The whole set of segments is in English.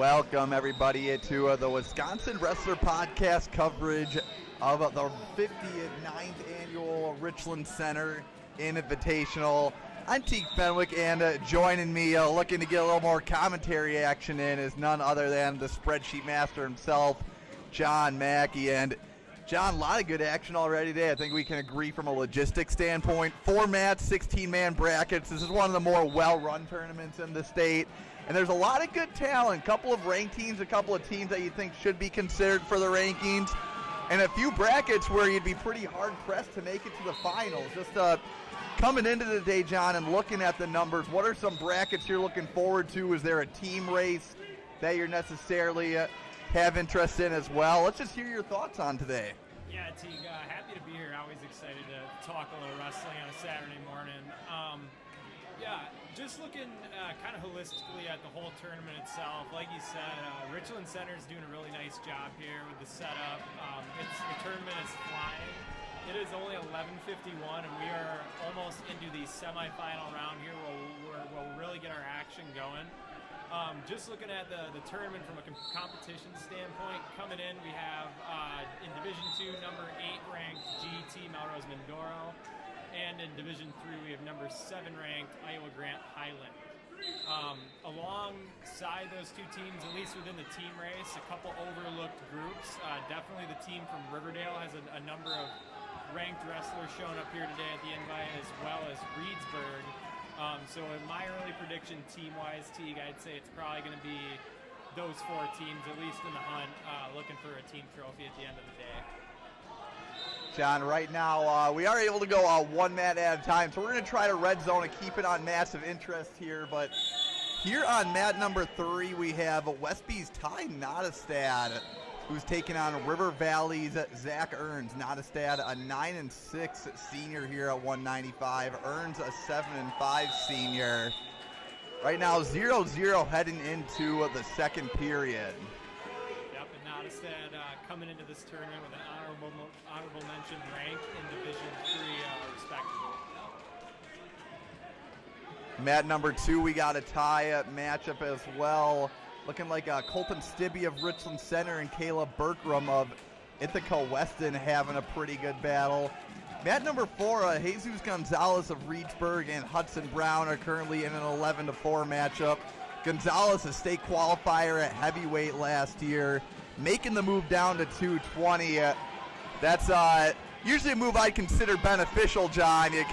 Welcome, everybody, to the Wisconsin Wrestler Podcast coverage of the 59th Annual Richland Center Invitational. I'm Teague Fenwick, and joining me, looking to get a little more commentary action in, is none other than the spreadsheet master himself, John Mackey. And John, a lot of good action already today. I think we can agree from a logistics standpoint. 4 mats, 16-man brackets. This is one of the more well-run tournaments in the state. And there's a lot of good talent, a couple of ranked teams, a couple of teams that you think should be considered for the rankings, and a few brackets where you'd be pretty hard-pressed to make it to the finals. Just coming into the day, John, and looking at the numbers, what are some brackets you're looking forward to? Is there a team race that you're necessarily have interest in as well? Let's just hear your thoughts on today. Yeah, Teague, happy to be here. Always excited to talk a little wrestling on a Saturday morning. Just looking kind of holistically at the whole tournament itself. Like you said, Richland Center is doing a really nice job here with the setup. The tournament is flying. It is only 11:51, and we are almost into the semifinal round here where we'll really get our action going. Just looking at the tournament from a competition standpoint, coming in, we have in Division 2, number 8 ranked GT Melrose Mindoro. And in Division 3, we have number 7 ranked Iowa Grant Highland. Alongside those two teams, at least within the team race, a couple overlooked groups. Definitely the team from Riverdale has a number of ranked wrestlers showing up here today at the invite, as well as Reedsburg. So in my early prediction, team-wise, Teague, I'd say it's probably going to be those 4 teams, at least in the hunt, looking for a team trophy at the end of the day. John, right now we are able to go 1 mat at a time, so we're going to try to red zone and keep it on massive interest here. But here on mat number 3, we have Westby's Ty Nottestad, who's taking on River Valley's Zach Earns. Nottestad, a 9-6 senior here at 195. Earns, a 7-5 senior. Right now, 0-0 heading into the second period. Yep, and Nottestad coming into this tournament with an honorable mention rank in Division 3, respectively. Mat number 2, we got a tie matchup as well. Looking like Colton Stibbe of Richland Center and Caleb Berkram of Ithaca Weston having a pretty good battle. Mat number 4, Jesus Gonzalez of Reedsburg and Hudson Brown are currently in an 11-4 matchup. Gonzalez, a state qualifier at heavyweight last year, making the move down to 220. That's usually a move I'd consider beneficial, John. You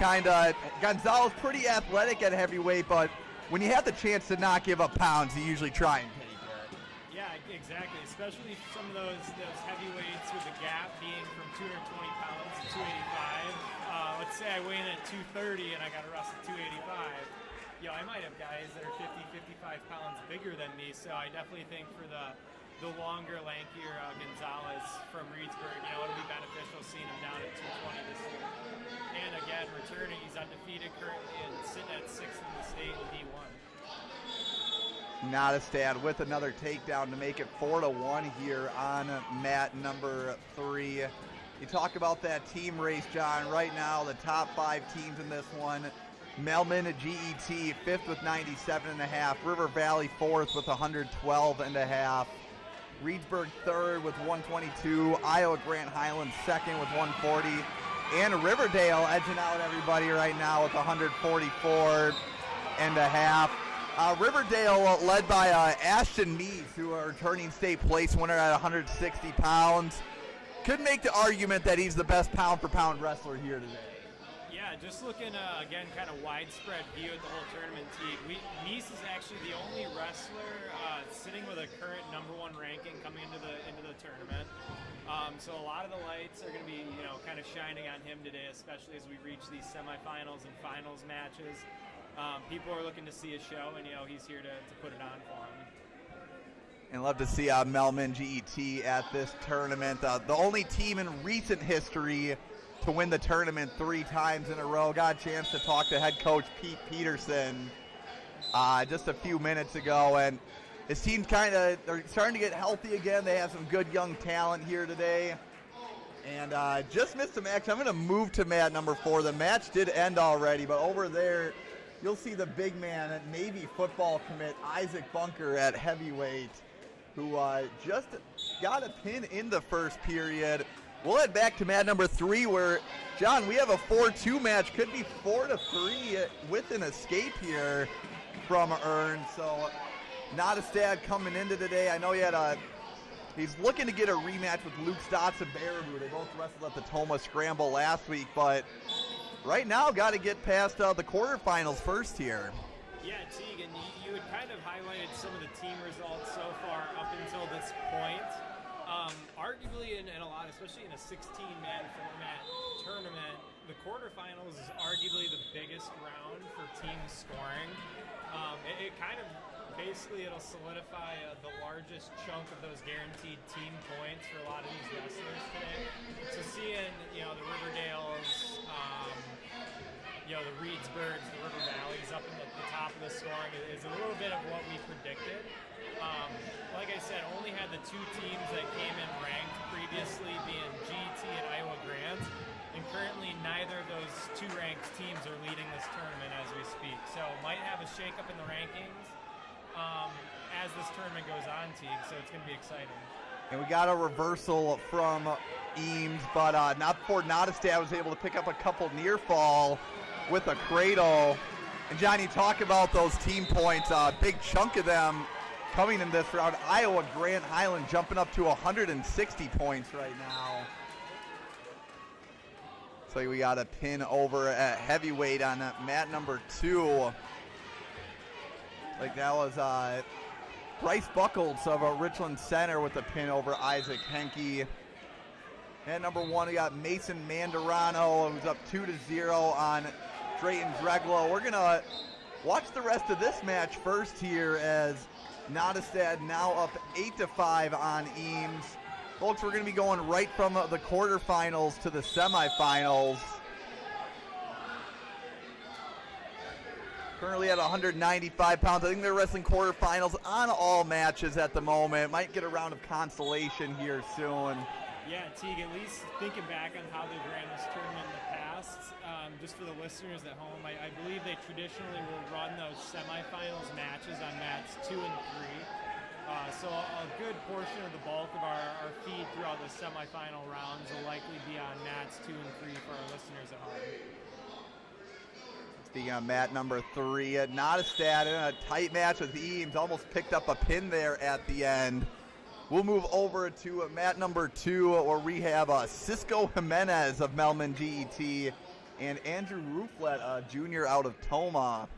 Gonzalez pretty athletic at heavyweight, but when you have the chance to not give up pounds, you usually try and take it. Yeah, exactly. Especially some of those heavyweights with the gap being from 220 pounds to 285. Let's say I weigh in at 230 and I got to wrestle 285. I might have guys that are 50, 55 pounds bigger than me, so I definitely think for the longer, lankier Gonzalez from Reedsburg, it'll be beneficial seeing him down at 220 this year. And again, returning, he's undefeated currently and sitting at 6th in the state in D1. Nottestad with another takedown to make it 4-1 here on mat number 3. You talk about that team race, John. Right now, the top 5 teams in this one. Melman at GET, 5th with 97.5. River Valley, 4th with 112.5. Reedsburg, 3rd with 122. Iowa Grant Highland, 2nd with 140. And Riverdale edging out everybody right now with 144.5. Riverdale led by Ashton Mees, who are returning state place winner at 160 pounds. Could make the argument that he's the best pound-for-pound wrestler here today. Yeah, just looking, again, kind of widespread view at the whole tournament, Teague. Meese is actually the only wrestler sitting with a current number 1 ranking coming into the tournament. So a lot of the lights are going to be, kind of shining on him today, especially as we reach these semifinals and finals matches. People are looking to see a show, and, he's here to put it on for them. And love to see Melman GET at this tournament. The only team in recent history to win the tournament 3 times in a row. Got a chance to talk to head coach Pete Peterson just a few minutes ago, and his team's they're starting to get healthy again. They have some good young talent here today. And just missed some action. I'm going to move to mat number 4. The match did end already, but over there you'll see the big man at Navy football commit Isaac Bunker at heavyweight who just got a pin in the first period. We'll head back to mat number 3 where, John, we have a 4-2 match. Could be 4-3 with an escape here from Ern. So Nottestad coming into today. I know he's looking to get a rematch with Luke Stotts and Baraboo. They both wrestled at the Toma Scramble last week, but right now got to get past the quarterfinals first here. Yeah, Teagan, you had kind of highlighted some of the team results so far up until this point. Arguably in a lot, especially in a 16-man format tournament, the quarterfinals is arguably the biggest round for team scoring. It kind of basically it'll solidify the largest chunk of those guaranteed team points for a lot of these wrestlers today. So seeing the Riverdales, the Reedsburgs, the River Valleys up in the top of the scoring is a little bit of what we predicted. Like I said, only had the 2 teams that came in ranked previously being GT and Iowa Grant, and currently neither of those 2 ranked teams are leading this tournament as we speak. So might have a shakeup in the rankings as this tournament goes on, Teague, so it's going to be exciting. And we got a reversal from Eames, but not before Nottestad was able to pick up a couple near fall with a cradle. And John, you talk about those team points, a big chunk of them coming in this round. Iowa Grant Highland jumping up to 160 points right now. So we got a pin over at heavyweight on mat number 2. Like that was Bryce Buckles of Richland Center with the pin over Isaac Henke. And number 1, we got Mason Mandarano, who's up 2-0 on Drayton Dreglow. We're going to watch the rest of this match first here as Nottestad now up 8-5 on Eames. Folks, we're going to be going right from the quarterfinals to the semifinals. Currently at 195 pounds. I think they're wrestling quarterfinals on all matches at the moment. Might get a round of consolation here soon. Yeah, Teague, at least thinking back on how they've ran this tournament in the past, just for the listeners at home, I believe they traditionally will run those semifinals matches on mats 2 and 3. So a good portion of the bulk of our feed throughout the semifinal rounds will likely be on mats 2 and 3 for our listeners at home. Speaking of mat number 3, Nottestad in a tight match with Eames, almost picked up a pin there at the end. We'll move over to mat number 2 where we have Cisco Jimenez of Melman GET and Andrew Rouflet, a junior out of Toma,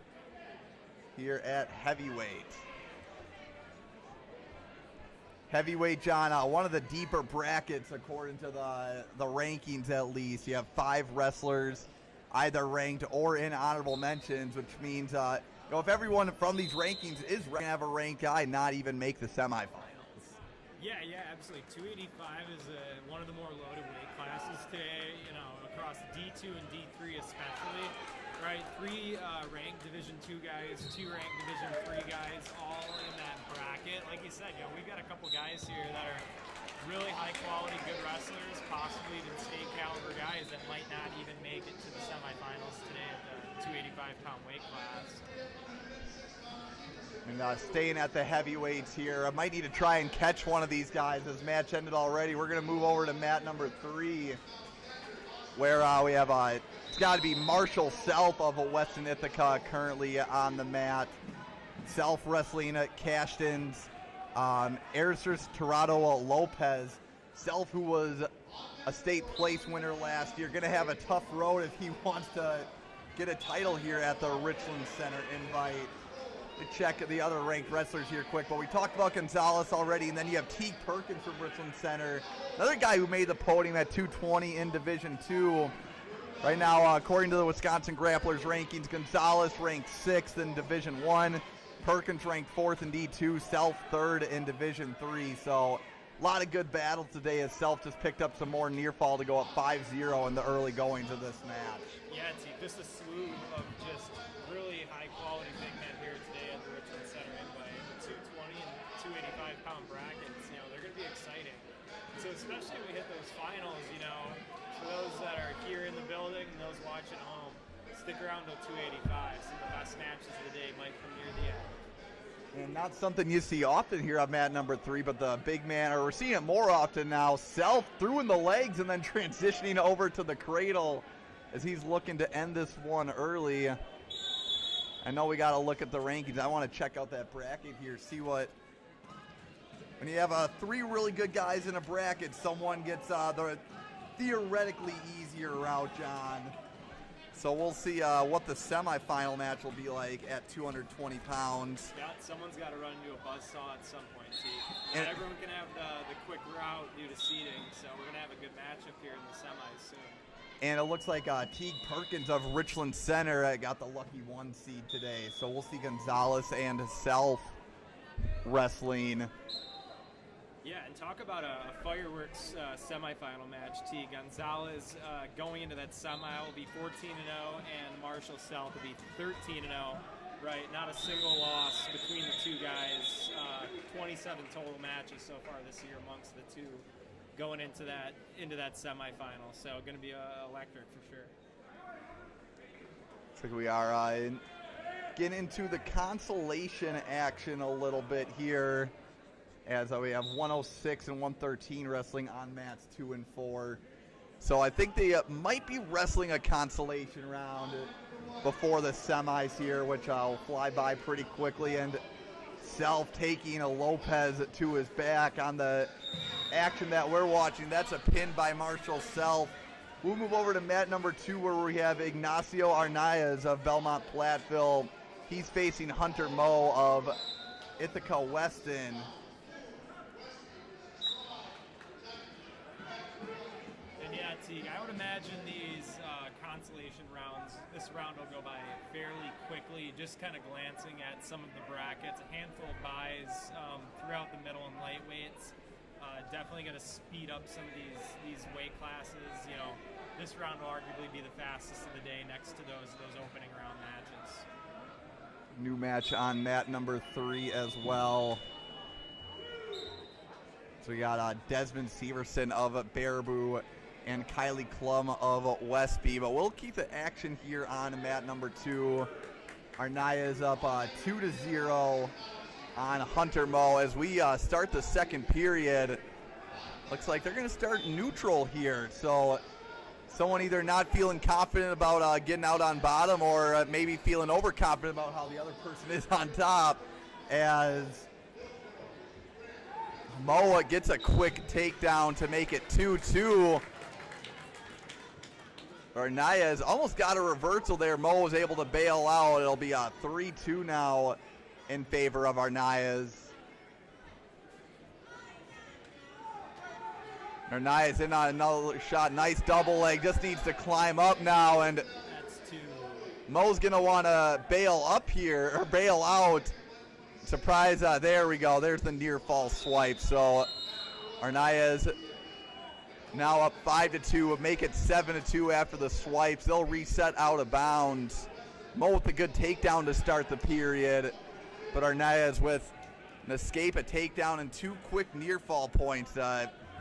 here at heavyweight. Heavyweight, John, one of the deeper brackets according to the rankings at least. You have 5 wrestlers either ranked or in honorable mentions, which means if everyone from these rankings is ranked, have a ranked guy not even make the semifinals. Yeah, absolutely. 285 is one of the more loaded weight classes today, across D2 and D3 especially, right? 3 ranked Division 2 guys, 2 ranked Division 3 guys, all in that bracket. Like you said, we've got a couple guys here that are really high quality, good wrestlers, possibly even state caliber guys that might not even make it to the semifinals today at the 285-pound weight class. And staying at the heavyweights here, I might need to try and catch one of these guys. This match ended already. We're going to move over to mat number 3, where we have it's got to be Marshall Self of Weston Ithaca currently on the mat. Self wrestling at Cashton's. Ericer's Tirado Lopez. Self, who was a state place winner last year, going to have a tough road if he wants to get a title here at the Richland Center Invite. To check the other ranked wrestlers here quick, but we talked about Gonzalez already, and then you have Teague Perkins from Richland Center, another guy who made the podium at 220 in Division 2. Right now, according to the Wisconsin Grapplers rankings, Gonzalez ranked 6th in Division 1, Perkins ranked 4th in D2, Self 3rd in Division 3. So a lot of good battles today as Self just picked up some more near fall to go up 5-0 in the early goings of this match. Yeah, Teague, just a slew of just really high quality big men here today at the Richland Center Invite. The 220 and 285-pound brackets, they're going to be exciting. So especially when we hit those finals, for those that are here in the building and those watching at home, stick around till 285. Some of the best matches of the day might come near the end. And not something you see often here on mat number 3, but the big man, or we're seeing it more often now, Self through in the legs and then transitioning over to the cradle as he's looking to end this one early. I know we got to look at the rankings. I want to check out that bracket here, see what, when you have 3 really good guys in a bracket, someone gets the theoretically easier route, John. So we'll see what the semifinal match will be like at 220 pounds. Yeah, someone's got to run into a buzzsaw at some point, T. Not everyone can have the quick route due to seating, so we're going to have a good matchup here in the semis soon. And it looks like Teague Perkins of Richland Center got the lucky 1 seed today. So we'll see Gonzalez and Self wrestling. Yeah, and talk about a fireworks semifinal match, T. Gonzalez going into that semi will be 14-0, and Marshall Self will be 13-0. Right, not a single loss between the two guys. 27 total matches so far this year amongst the two, going into that semifinal. So going to be electric for sure. Looks like we are getting into the consolation action a little bit here, as we have 106 and 113 wrestling on mats 2 and 4. So I think they might be wrestling a consolation round before the semis here, which I'll fly by pretty quickly. And Self taking a Lopez to his back on the action that we're watching. That's a pin by Marshall Self. We'll move over to mat number 2, where we have Ignacio Arnaiz of Belmont Platteville. He's facing Hunter Moe of Ithaca Weston. And yeah, Teague, I would imagine these consolation rounds, this round will go by fairly quickly, just kind of glancing at some of the brackets, a handful of buys throughout the middle and lightweights. Definitely going to speed up some of these weight classes. You know, this round will arguably be the fastest of the day next to those opening round matches. New match on mat number 3 as well. So we got Desmond Severson of Baraboo and Kylie Klum of Westby. But we'll keep the action here on mat number 2. Arnaiz up 2-0 on Hunter Moe as we start the second period. Looks like they're going to start neutral here. So someone either not feeling confident about getting out on bottom, or maybe feeling overconfident about how the other person is on top, as Moe gets a quick takedown to make it 2-2. Arnaiz almost got a reversal there. Moe was able to bail out. It'll be a 3-2 now in favor of Arnaiz. Arnaiz in on another shot. Nice double leg. Just needs to climb up now. And that's 2. Moe's going to want to bail up here, or bail out. Surprise. There we go. There's the near fall swipe. So Arnaiz now up 5-2. Make it 7-2 after the swipes. They'll reset out of bounds. Moe with a good takedown to start the period. But Arnaiz with an escape, a takedown, and 2 quick near fall points.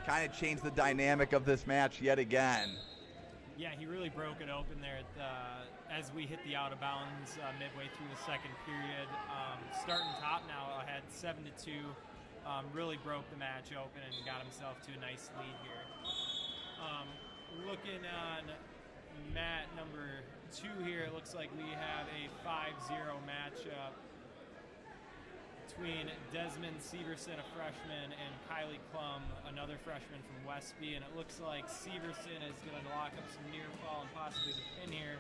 Kind of changed the dynamic of this match yet again. Yeah, he really broke it open there as we hit the out of bounds midway through the second period. Starting top now, had 7-2. Really broke the match open and got himself to a nice lead here. Looking on mat number 2 here, it looks like we have a 5-0 matchup between Desmond Severson, a freshman, and Kylie Klum, another freshman from Westby. And it looks like Severson is going to lock up some near fall and possibly the pin here.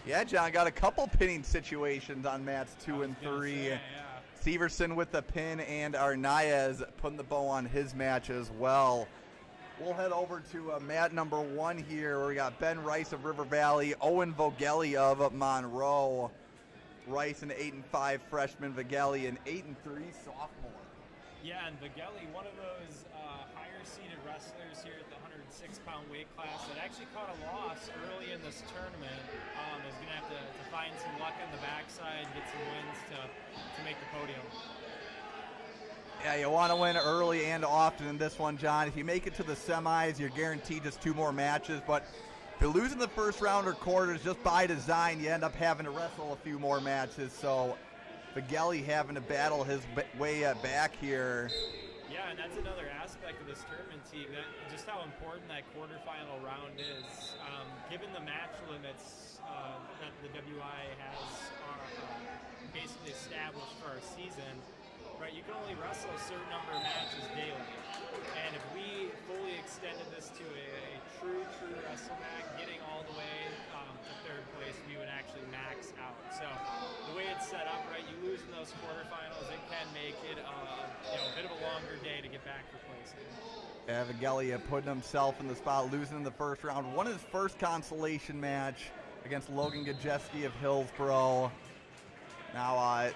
Yeah, John, got a couple pinning situations on mats 2 and 3. Yeah. Severson with the pin, and Arnaiz putting the bow on his match as well. We'll head over to mat number 1 here, where we got Ben Rice of River Valley, Owen Vogelli of Monroe. Rice, an 8-5 freshman, Vogelli, an 8-3 sophomore. Yeah, and Vogelli, one of those higher-seeded wrestlers here at the 106-pound weight class that actually caught a loss early in this tournament, is going to have to find some luck on the backside, get some wins to make the podium. Yeah, you want to win early and often in this one, John. If you make it to the semis, you're guaranteed just 2 more matches, but If you're losing the first round or quarters just by design, you end up having to wrestle a few more matches. So Vigeli having to battle his way back here. Yeah, and that's another aspect of this tournament, Teague, that just how important that quarterfinal round is. Given the match limits that the WI has basically established for our season, right, you can only wrestle a certain number of matches daily. And if we fully extended this to a true wrestle match, getting all the way to third place, we would actually max out. So the way it's set up, right, you lose in those quarterfinals, it can make it a bit of a longer day to get back for placing. Vigeli putting himself in the spot, losing in the first round. Won his first consolation match against Logan Gajeski of Hillsboro. Now,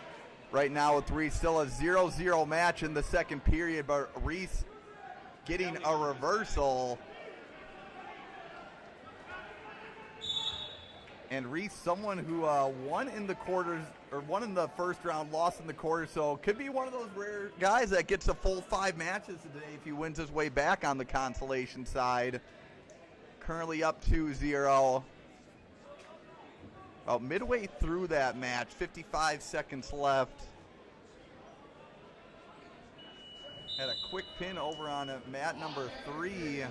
right now with Reese, still a 0-0 match in the second period, but Reese getting a reversal. And Reese, someone who won in the quarters, or won in the first round, lost in the quarters, so could be one of those rare guys that gets a full 5 matches today if he wins his way back on the consolation side. Currently up 2-0. About midway through that match, 55 seconds left. Had a quick pin over on mat number 3.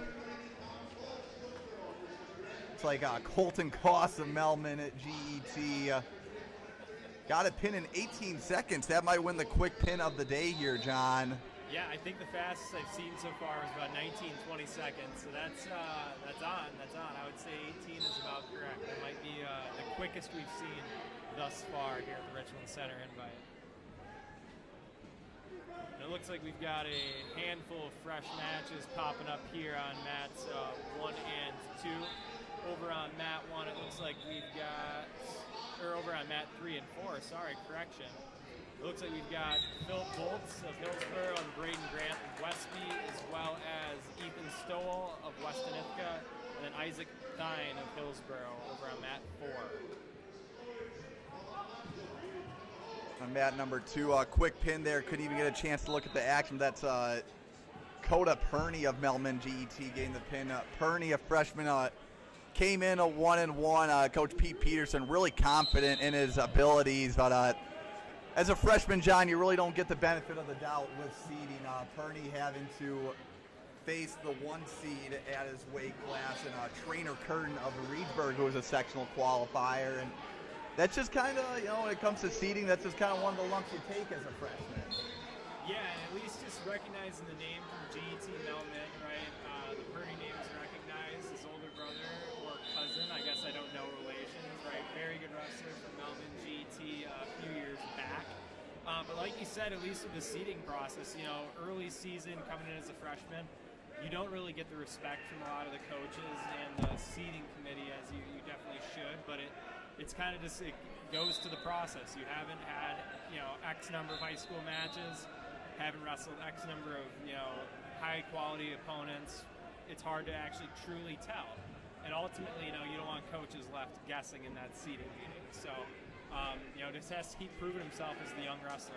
It's like Colton Koss of Melman at GET. Got a pin in 18 seconds. That might win the quick pin of the day here, John. Yeah, I think the fastest I've seen so far is about 19-20 seconds. So that's on. I would say 18 is about correct. That might be the quickest we've seen thus far here at the Richland Center Invite. And it looks like we've got a handful of fresh matches popping up here on mats 1 and 2. Over on mat 1, it looks like we've got, or over on mat 3 and 4, sorry, correction. It looks like we've got Phil Boltz of Hillsboro and Braden Grant of Westby, as well as Ethan Stowell of Weston Ithaca, and then Isaac Thine of Hillsboro over on mat 4. On mat number 2, a quick pin there. Couldn't even get a chance to look at the action. That's Coda Perney of Melman GET getting the pin. Perney, a freshman, came in a 1-1. Coach Pete Peterson really confident in his abilities, but as a freshman, John, you really don't get the benefit of the doubt with seeding. Perney having to face the 1 seed at his weight class, and Trainer Curtin of Reedsburg, who was a sectional qualifier. And that's just kind of, when it comes to seeding, that's just kind of one of the lumps you take as a freshman. Yeah, and at least just recognizing the name from GET Melman, right? The Perney name is recognized. His older brother or cousin, I guess I don't know relations, right? Very good wrestler from Melman GET a few years back. But like you said, at least with the seeding process, early season coming in as a freshman, you don't really get the respect from a lot of the coaches and the seeding committee as you definitely should, but it's kind of just, it goes to the process. You haven't had, X number of high school matches, haven't wrestled X number of, high quality opponents. It's hard to actually truly tell. And ultimately, you don't want coaches left guessing in that seeding meeting. So, just has to keep proving himself as the young wrestler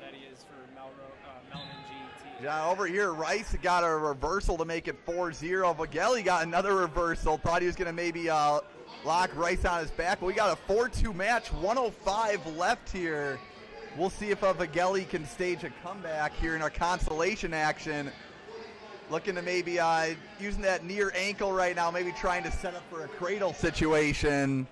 that he is for Melman GET. Yeah, over here, Rice got a reversal to make it 4-0. Vigeli got another reversal. Thought he was going to maybe lock Rice on his back. But we got a 4-2 match, 1:05 left here. We'll see if Vigeli can stage a comeback here in our consolation action. Looking to maybe using that near ankle right now, maybe trying to set up for a cradle situation.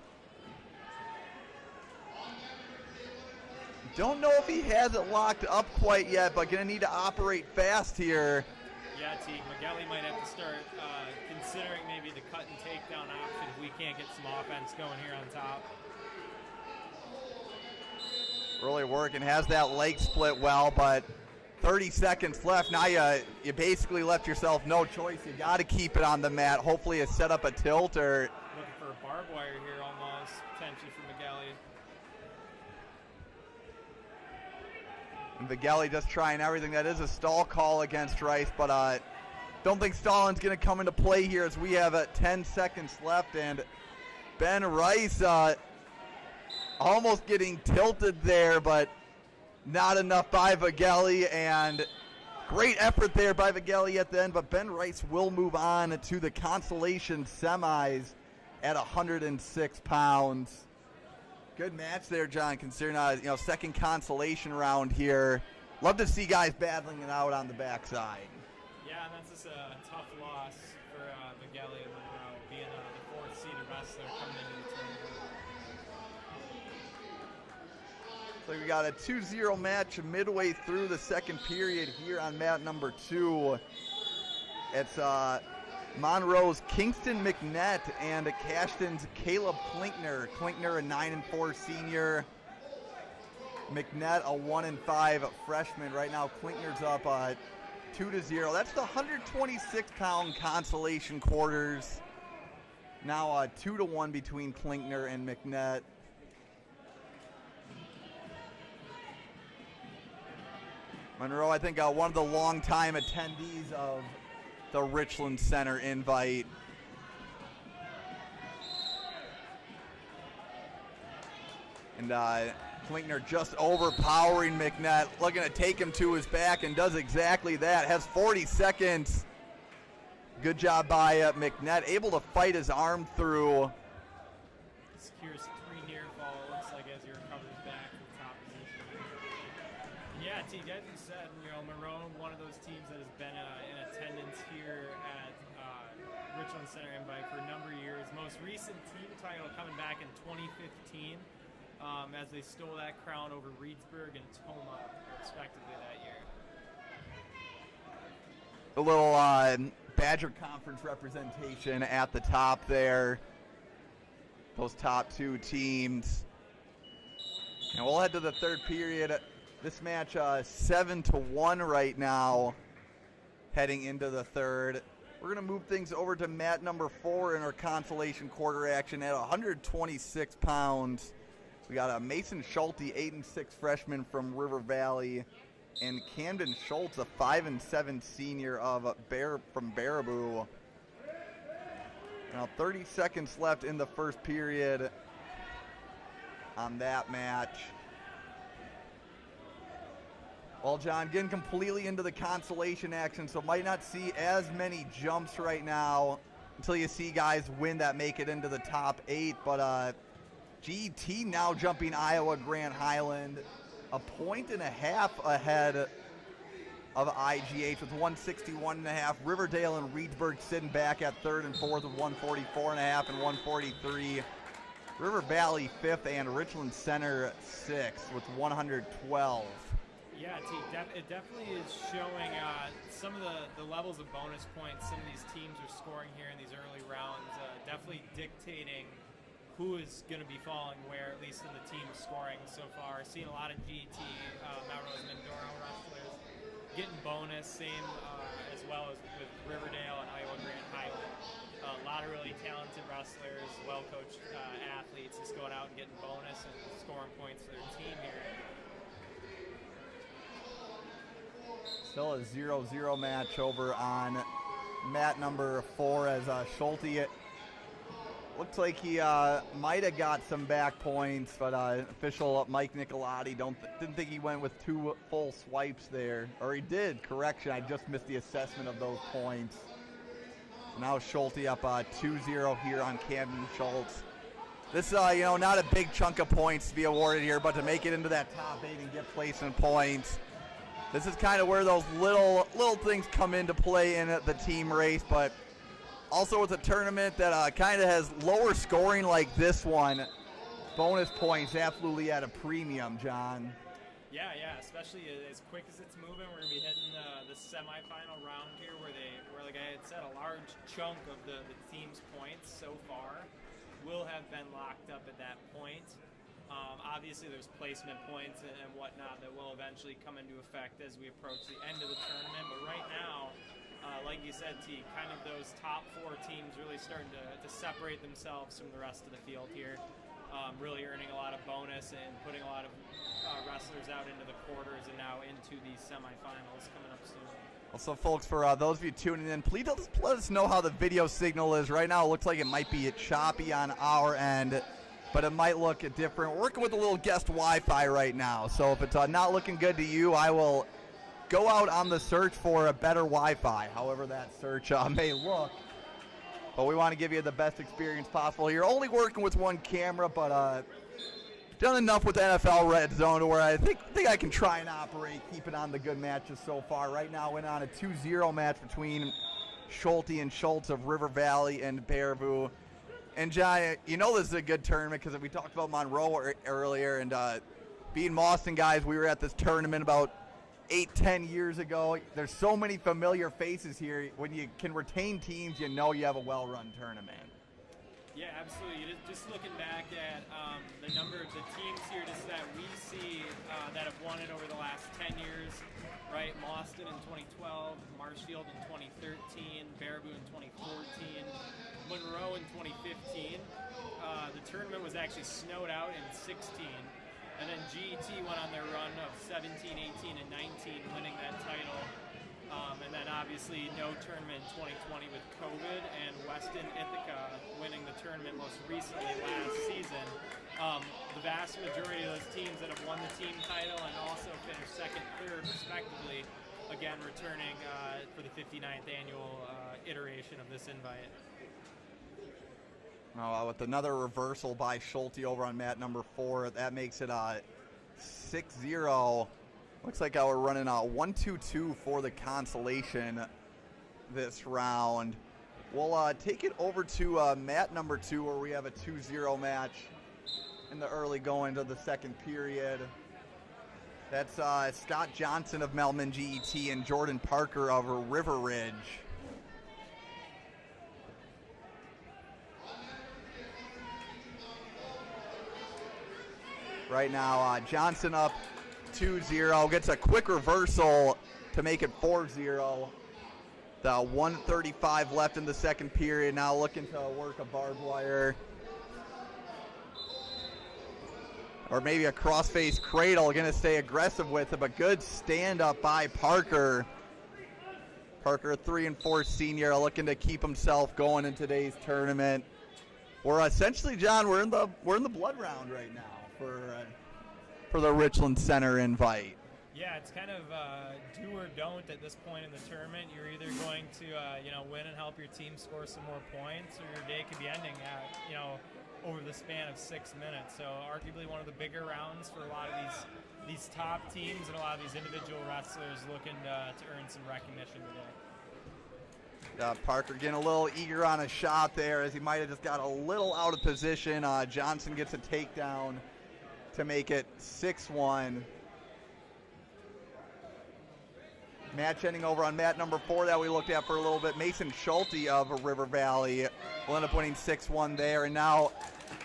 Don't know if he has it locked up quite yet, but going to need to operate fast here. Yeah, Teague, Vigeli might have to start considering maybe the cut and takedown option if we can't get some offense going here on top. Really working, has that leg split well, but 30 seconds left. Now you basically left yourself no choice. You got to keep it on the mat. Hopefully you set up a tilt or... Looking for a barbed wire here almost, potentially from Vigeli. And Vigeli just trying everything. That is a stall call against Rice, but don't think stalling's going to come into play here as we have 10 seconds left. And Ben Rice almost getting tilted there, but not enough by Vigeli, and great effort there by Vigeli at the end, but Ben Rice will move on to the consolation semis at 106 pounds. Good match there, John, considering second consolation round here. Love to see guys battling it out on the backside. Yeah, and that's just a tough loss for Miguel and Monroe, being the fourth seeded wrestler coming into the tournament. So we got a 2-0 match midway through the second period here on mat number 2. It's Monroe's Kingston McNett and Cashton's Caleb Klinkner. Klinkner, a 9-4 senior. McNett, a 1-5 freshman. Right now, Klinkner's up 2-0. That's the 126-pound consolation quarters. Now 2-1 between Klinkner and McNett. Monroe, I think one of the longtime attendees of the Richland Center Invite. And Klinkner just overpowering McNett, looking to take him to his back, and does exactly that. Has 40 seconds. Good job by McNett, able to fight his arm through. Secures 3 near fall, looks like, as he recovers back to the top position. Yeah, T, as you said, Monroe, one of those teams that has been in attendance here at Richland Center Invite for a number of years. Most recent team title coming back in 2015 as they stole that crown over Reedsburg and Toma, respectively, that year. A little Badger Conference representation at the top there. Those top 2 teams. And we'll head to the third period. This match 7-1 right now, heading into the third. We're going to move things over to mat number 4 in our consolation quarter action at 126 pounds. We got a Mason Schulte, 8-6 freshman from River Valley, and Camden Schultz, a 5-7 senior from Baraboo. Now 30 seconds left in the first period on that match. Well, John, getting completely into the consolation action, so might not see as many jumps right now until you see guys win that make it into the top 8. But GET now jumping Iowa Grand Highland, a 1.5 ahead of IGH with 161.5. Riverdale and Reedsburg sitting back at third and fourth with 144.5 and 143. River Valley fifth and Richland Center sixth with 112. Yeah, it definitely is showing some of the levels of bonus points some of these teams are scoring here in these early rounds, definitely dictating who is going to be falling where, at least in the team scoring so far. Seeing a lot of GT, Melrose Mindoro wrestlers getting bonus, same as well as with Riverdale and Iowa Grand Highland. A lot of really talented wrestlers, well-coached athletes just going out and getting bonus and scoring points for their team here. Still a 0-0 match over on mat number 4 as Schulte looks like he might have got some back points, but official Mike Nicolotti didn't think he went with 2 full swipes there. Or he did, correction, I just missed the assessment of those points. Now Schulte up 2-0 here on Camden Schultz. This not a big chunk of points to be awarded here, but to make it into that top 8 and get placement points. This is kind of where those little things come into play in the team race, but also it's a tournament that kind of has lower scoring like this one. Bonus points absolutely at a premium, John. Yeah, especially as quick as it's moving. We're going to be hitting the semifinal round here where like I had said, a large chunk of the team's points so far will have been locked up at that point. Obviously, there's placement points and whatnot that will eventually come into effect as we approach the end of the tournament. But right now, like you said, T, kind of those top 4 teams really starting to separate themselves from the rest of the field here. Really earning a lot of bonus and putting a lot of wrestlers out into the quarters and now into the semifinals coming up soon. Also, folks, for those of you tuning in, please let us know how the video signal is. Right now, it looks like it might be choppy on our end, but it might look different. We're working with a little guest Wi-Fi right now, so if it's not looking good to you, I will go out on the search for a better Wi-Fi, however that search may look. but we want to give you the best experience possible. You're only working with one camera, but done enough with NFL Red Zone to where I think I can try and operate, keep it on the good matches so far. Right now, went on a 2-0 match between Schulte and Schultz of River Valley and Baraboo. And John, you know this is a good tournament because we talked about Monroe earlier, and being Mauston guys, we were at this tournament about 8-10 years ago. There's so many familiar faces here. When you can retain teams, you know you have a well-run tournament. Yeah, absolutely. Just looking back at the number of the teams here just that we see that have won it over the last 10 years, right? Mauston in 2012, Marshfield in 2013, Baraboo in 2014, Monroe in 2015. The tournament was actually snowed out in 16, and then GET went on their run of 17, 18, and 19, winning that title. And then obviously no tournament in 2020 with COVID, and Weston Ithaca winning the tournament most recently last season. The vast majority of those teams that have won the team title and also finished second, third, respectively, again returning for the 59th annual iteration of this invite. With another reversal by Schulte over on mat number 4, that makes it 6-0. Looks like we're running a 1-2-2 for the Consolation this round. We'll take it over to mat number 2, where we have a 2-0 match in the early going to the second period. That's Scott Johnson of Melman GET and Jordan Parker of River Ridge. Right now, Johnson up 2-0, gets a quick reversal to make it 4-0. The 1:35 left in the second period, now looking to work a barbed wire. Or maybe a cross-face cradle, gonna stay aggressive with it, but good stand-up by Parker. Parker, a 3-4 senior, looking to keep himself going in today's tournament. We're essentially, John, we're in the blood round right now for the Richland Center Invite. Yeah, it's kind of do or don't at this point in the tournament. You're either going to win and help your team score some more points, or your day could be ending at over the span of 6 minutes. So arguably one of the bigger rounds for a lot of these top teams and a lot of these individual wrestlers looking to earn some recognition today. Parker getting a little eager on a shot there, as he might have just got a little out of position. Johnson gets a takedown to make it 6-1. Match ending over on mat number 4 that we looked at for a little bit. Mason Schulte of River Valley will end up winning 6-1 there. And now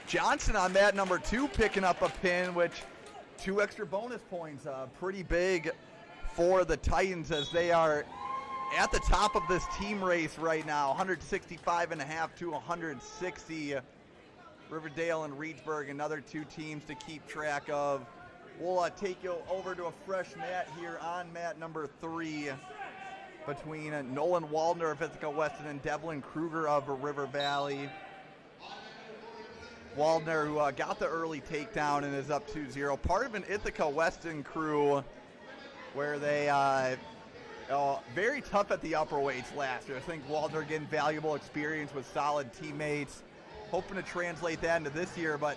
Johnson on mat number 2 picking up a pin, which 2 extra bonus points. Pretty big for the Titans, as they are at the top of this team race right now. 165.5 to 160. Riverdale and Reedsburg, another 2 teams to keep track of. We'll take you over to a fresh mat here on mat number 3 between Nolan Waldner of Ithaca Weston and Devlin Kruger of River Valley. Waldner, who got the early takedown and is up 2-0. Part of an Ithaca Weston crew where they very tough at the upper weights last year. I think Waldner getting valuable experience with solid teammates. Hoping to translate that into this year, but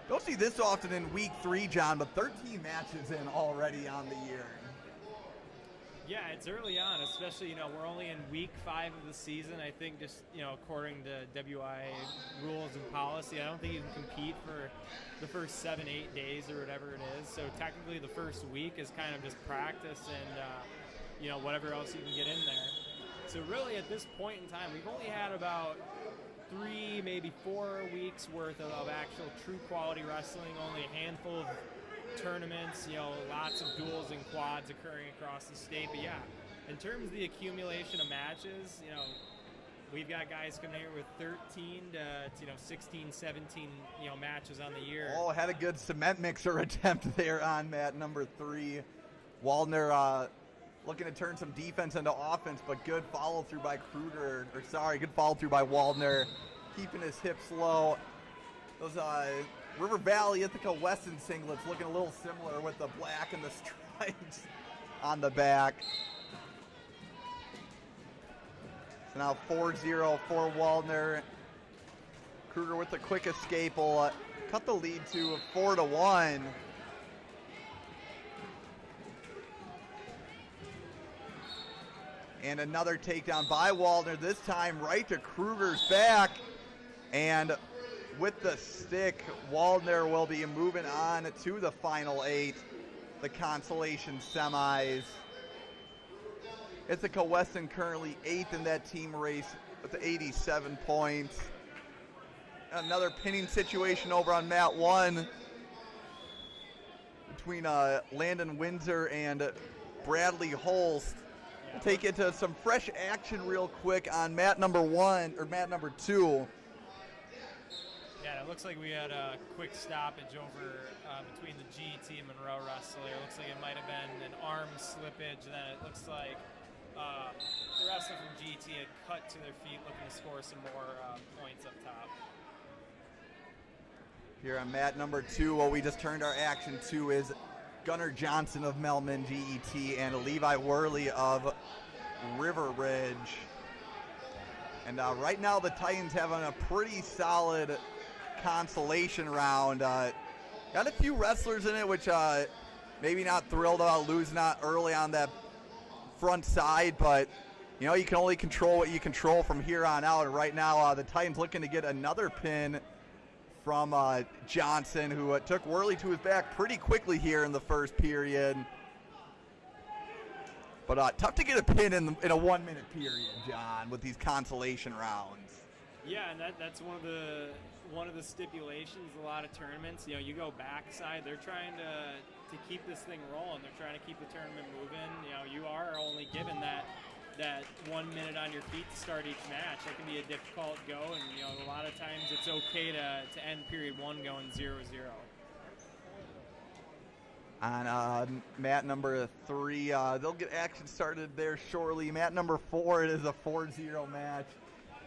don't see this often in week 3, John, but 13 matches in already on the year. Yeah, it's early on, especially, we're only in week 5 of the season. I think just, according to WI rules and policy, I don't think you can compete for the first 7-8 days or whatever it is. So technically the first week is kind of just practice and, whatever else you can get in there. So really at this point in time, we've only had about 3, maybe 4 weeks worth of actual true quality wrestling, only a handful of tournaments, lots of duels and quads occurring across the state. But yeah, in terms of the accumulation of matches, we've got guys coming here with 13 to 16, 17 matches on the year. Oh, had a good cement mixer attempt there on mat number 3. Waldner looking to turn some defense into offense, but good follow through by good follow through by Waldner, keeping his hips low. Those River Valley Ithaca Weston singlets looking a little similar with the black and the stripes on the back. So now 4-0 for Waldner. Kruger with the quick escape will cut the lead to 4-1. And another takedown by Waldner, this time right to Kruger's back. And with the stick, Waldner will be moving on to the final 8, the consolation semis. Ithaca Weston currently 8th in that team race with 87 points. Another pinning situation over on mat 1 between Landon Windsor and Bradley Holst. We'll take it to some fresh action real quick on mat number 1 or mat number 2. Yeah, it looks like we had a quick stoppage over between the GT and Monroe wrestler. It looks like it might have been an arm slippage. Then it looks like the wrestler from GT had cut to their feet looking to score some more points up top. Here on mat number 2, what we just turned our action to is Gunnar Johnson of Melman GET and Levi Worley of River Ridge. And right now the Titans having a pretty solid consolation round. Got a few wrestlers in it, which maybe not thrilled about losing out early on that front side, but you know, you can only control what you control from here on out. And right now the Titans looking to get another pin from Johnson, who took Worley to his back pretty quickly here in the first period. But tough to get a pin in a 1 minute period, John, with these consolation rounds. Yeah, and that's one of the stipulations. A lot of tournaments, you know, you go backside. They're trying to keep this thing rolling. They're trying to keep the tournament moving. You know, you are only given that 1 minute on your feet to start each match. That can be a difficult go, and you know, a lot of times it's okay to end period 1 going 0-0. On mat number 3, they'll get action started there shortly. Mat number 4, it is a 4-0 match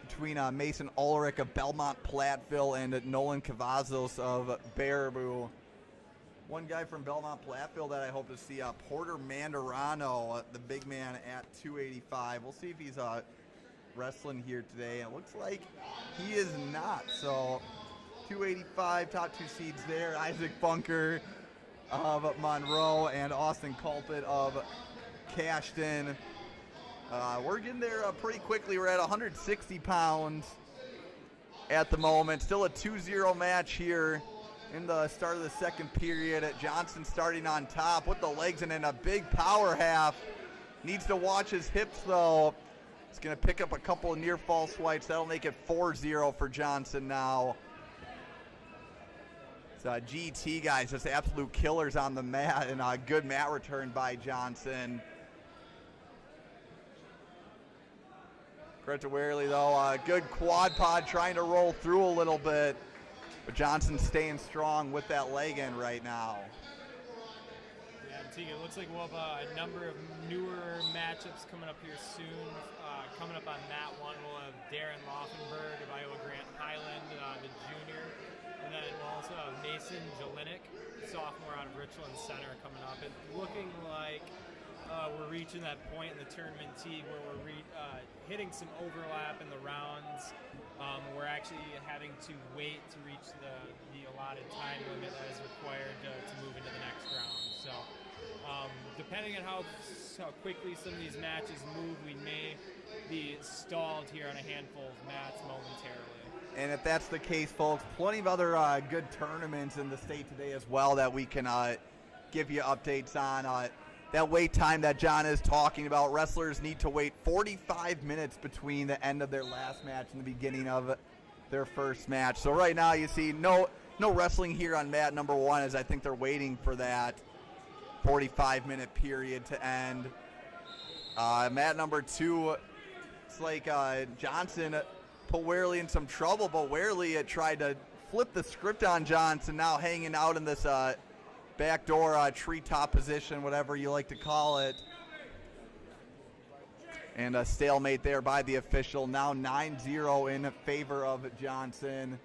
between Mason Ulrich of Belmont Platteville and Nolan Cavazos of Baraboo. One guy from Belmont Platteville that I hope to see, Porter Mandarano, the big man at 285. We'll see if he's wrestling here today. It looks like he is not. So 285, top 2 seeds there. Isaac Bunker of Monroe and Austin Culpit of Cashton. We're getting there pretty quickly. We're at 160 pounds at the moment. Still a 2-0 match here in the start of the second period. Johnson starting on top with the legs and in a big power half. Needs to watch his hips though. He's going to pick up a couple of near fall swipes. That'll make it 4-0 for Johnson now. So GT guys, just absolute killers on the mat, and a good mat return by Johnson. Credit to Wearley though, good quad pod trying to roll through a little bit. But Johnson's staying strong with that leg in right now. Yeah, Teague, it looks like we'll have a number of newer matchups coming up here soon. Coming up on mat 1, we'll have Darren Laufenberg of Iowa Grant Highland, the junior. And then we'll also have Mason Jelinek, sophomore out of Richland Center, coming up. It's looking like we're reaching that point in the tournament, Teague, where we're hitting some overlap in the rounds. We're actually having to wait to reach the allotted time limit that is required to move into the next round. So depending on how quickly some of these matches move, we may be stalled here on a handful of mats momentarily. And if that's the case, folks, plenty of other good tournaments in the state today as well that we can give you updates on. That wait time that John is talking about, wrestlers need to wait 45 minutes between the end of their last match and the beginning of their first match. So right now you see no wrestling here on mat number 1, as I think they're waiting for that 45-minute period to end. Mat number 2, it's like Johnson put Wearley in some trouble, but Wearley tried to flip the script on Johnson, now hanging out in this backdoor treetop position, whatever you like to call it. And a stalemate there by the official. Now 9-0 in favor of Johnson.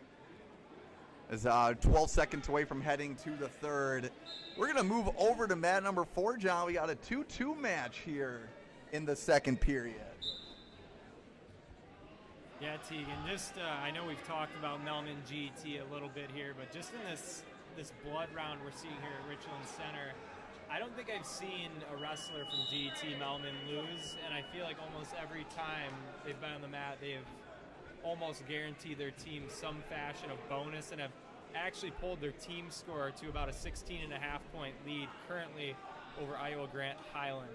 As 12 seconds away from heading to the third. We're going to move over to mat number 4, John. We got a 2-2 match here in the second period. Yeah, Teagan, just I know we've talked about Melman GT a little bit here, but just in this blood round we're seeing here at Richland Center, I don't think I've seen a wrestler from GT Melman lose, and I feel like almost every time they've been on the mat, they've almost guaranteed their team some fashion of bonus and have actually pulled their team score to about a 16.5-point lead currently over Iowa Grant Highland.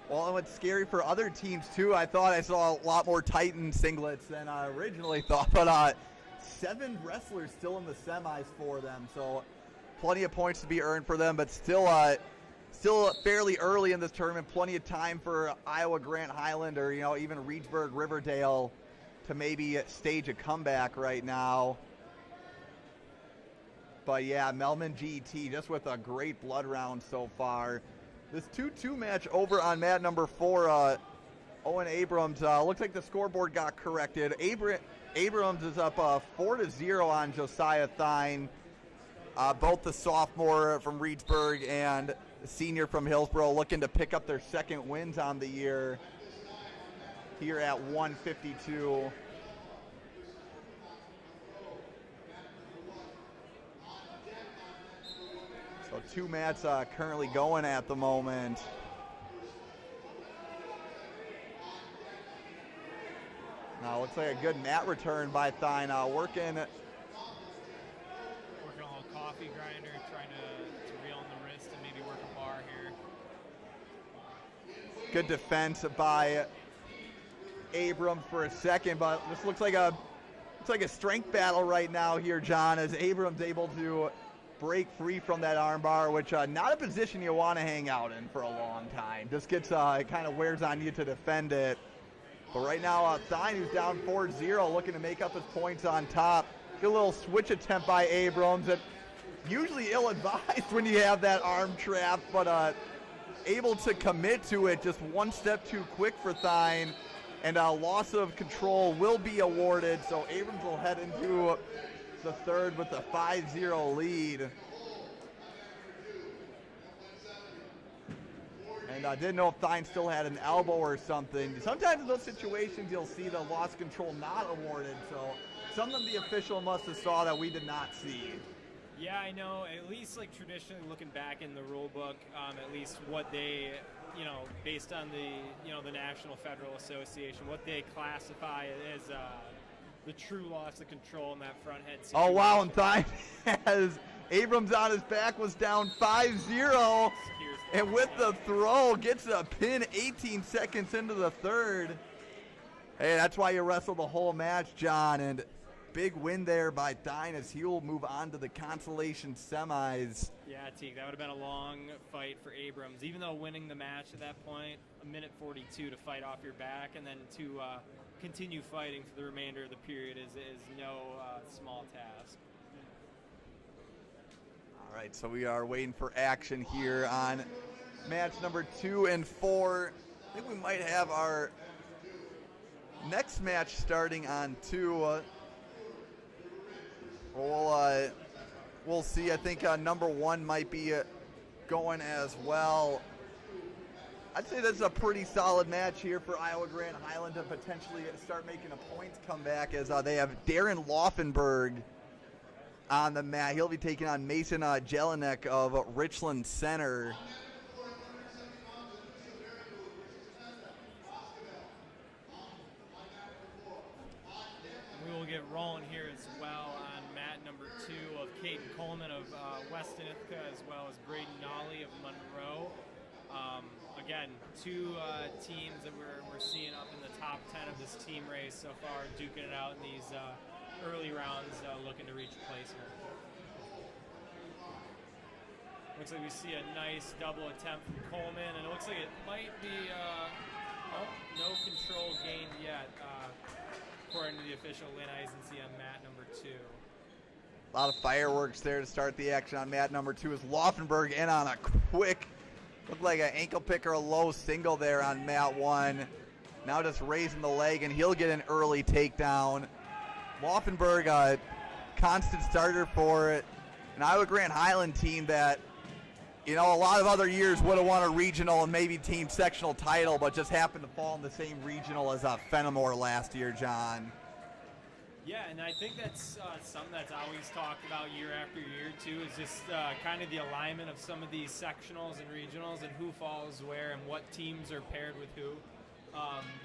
Well, and what's scary for other teams, too, I thought I saw a lot more Titan singlets than I originally thought, but 7 wrestlers still in the semis for them, so plenty of points to be earned for them, but still fairly early in this tournament, plenty of time for Iowa Grant Highland or, even Reedsburg Riverdale to maybe stage a comeback right now. But yeah, Melman GT just with a great blood round so far. This 2-2 match over on mat number 4, Owen Abrams, looks like the scoreboard got corrected. Abrams is up 4-0 on Josiah Thine. Both the sophomore from Reedsburg and the senior from Hillsborough looking to pick up their second wins on the year here at 152. So 2 mats currently going at the moment. Now looks like a good mat return by Thine, working a little coffee grinder, trying to reel in the wrist and maybe work a bar here. Good defense by Abrams for a second, but this looks like a strength battle right now here, John, as Abrams able to break free from that armbar, which not a position you want to hang out in for a long time. Just gets it kind of wears on you to defend it. But right now, Thine, who's down 4-0, looking to make up his points on top. Get a little switch attempt by Abrams. And usually ill-advised when you have that arm trap, but able to commit to it just one step too quick for Thine. And loss of control will be awarded, so Abrams will head into the third with a 5-0 lead. And I didn't know if Thine still had an elbow or something. Sometimes in those situations you'll see the loss control not awarded, so something the official must have saw that we did not see. Yeah, I know. At least like traditionally looking back in the rule book, at least what they, based on the the National Federal Association, what they classify as the true loss of control in that front head situation. Oh wow, and Thine has Abrams on his back, was down 5-0, and with the throw gets a pin 18 seconds into the third. Hey, that's why you wrestle the whole match, John, and big win there by Thine as he will move on to the consolation semis. Yeah, Teague, that would have been a long fight for Abrams. Even though winning the match at that point, a minute 42 to fight off your back, and then to continue fighting for the remainder of the period is no small task. All right, so we are waiting for action here on match number 2 and 4. I think we might have our next match starting on 2. We'll see. I think number 1 might be going as well. I'd say this is a pretty solid match here for Iowa Grant Highland to potentially start making a points comeback, as they have Darren Laufenberg on the mat. He'll be taking on Mason Jelinek of Richland Center. We will get rolling here as well on mat number 2 of Caden Coleman of Weston Ithaca, as well as Braden Nolly of Monroe. Again, 2 teams that we're seeing up in the top 10 of this team race so far, duking it out in these early rounds, looking to reach placement. Looks like we see a nice double attempt from Coleman, and it looks like it might be no control gained yet, according to the official Lynn Eisense on mat number 2. A lot of fireworks there to start the action on mat number 2 as Laufenberg in on a quick, looked like an ankle pick or a low single there on mat 1. Now just raising the leg, and he'll get an early takedown. Laufenberg, a constant starter for an Iowa Grant Highland team that, a lot of other years would have won a regional and maybe team sectional title, but just happened to fall in the same regional as Fenimore last year, John. Yeah, and I think that's something that's always talked about year after year too, is just kind of the alignment of some of these sectionals and regionals and who falls where and what teams are paired with who.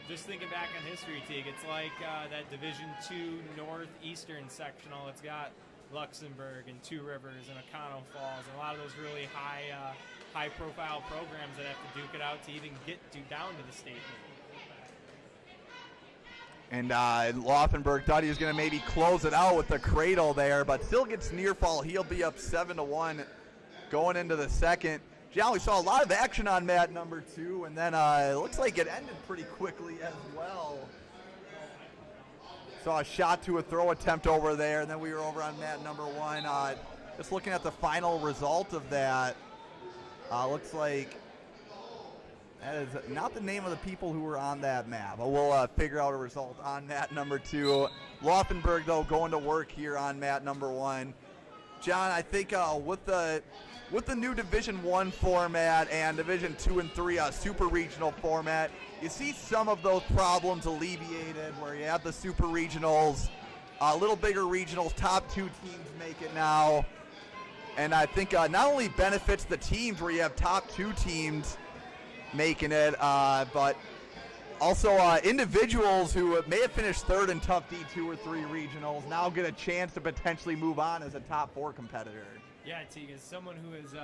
Just thinking back on history, Teague, it's like that Division II Northeastern sectional. It's got Luxembourg and Two Rivers and O'Connell Falls and a lot of those really high-profile programs that have to duke it out to even get down to the state meet. And Laufenberg thought he was going to maybe close it out with the cradle there, but still gets near fall. He'll be up 7-1 going into the second. John, we saw a lot of action on mat number 2, and then it looks like it ended pretty quickly as well. Saw a shot to a throw attempt over there, and then we were over on mat number 1. Just looking at the final result of that, looks like that is not the name of the people who were on that map, but we'll figure out a result on mat number 2. Laufenberg, though, going to work here on mat number 1. John, I think with the new Division I format and Division II and III super regional format, you see some of those problems alleviated where you have the super regionals, little bigger regionals, top 2 teams make it now. And I think not only benefits the teams where you have top 2 teams making it, but also individuals who may have finished third in tough D2 or 3 regionals now get a chance to potentially move on as a top 4 competitor. Yeah, Teague, as someone who has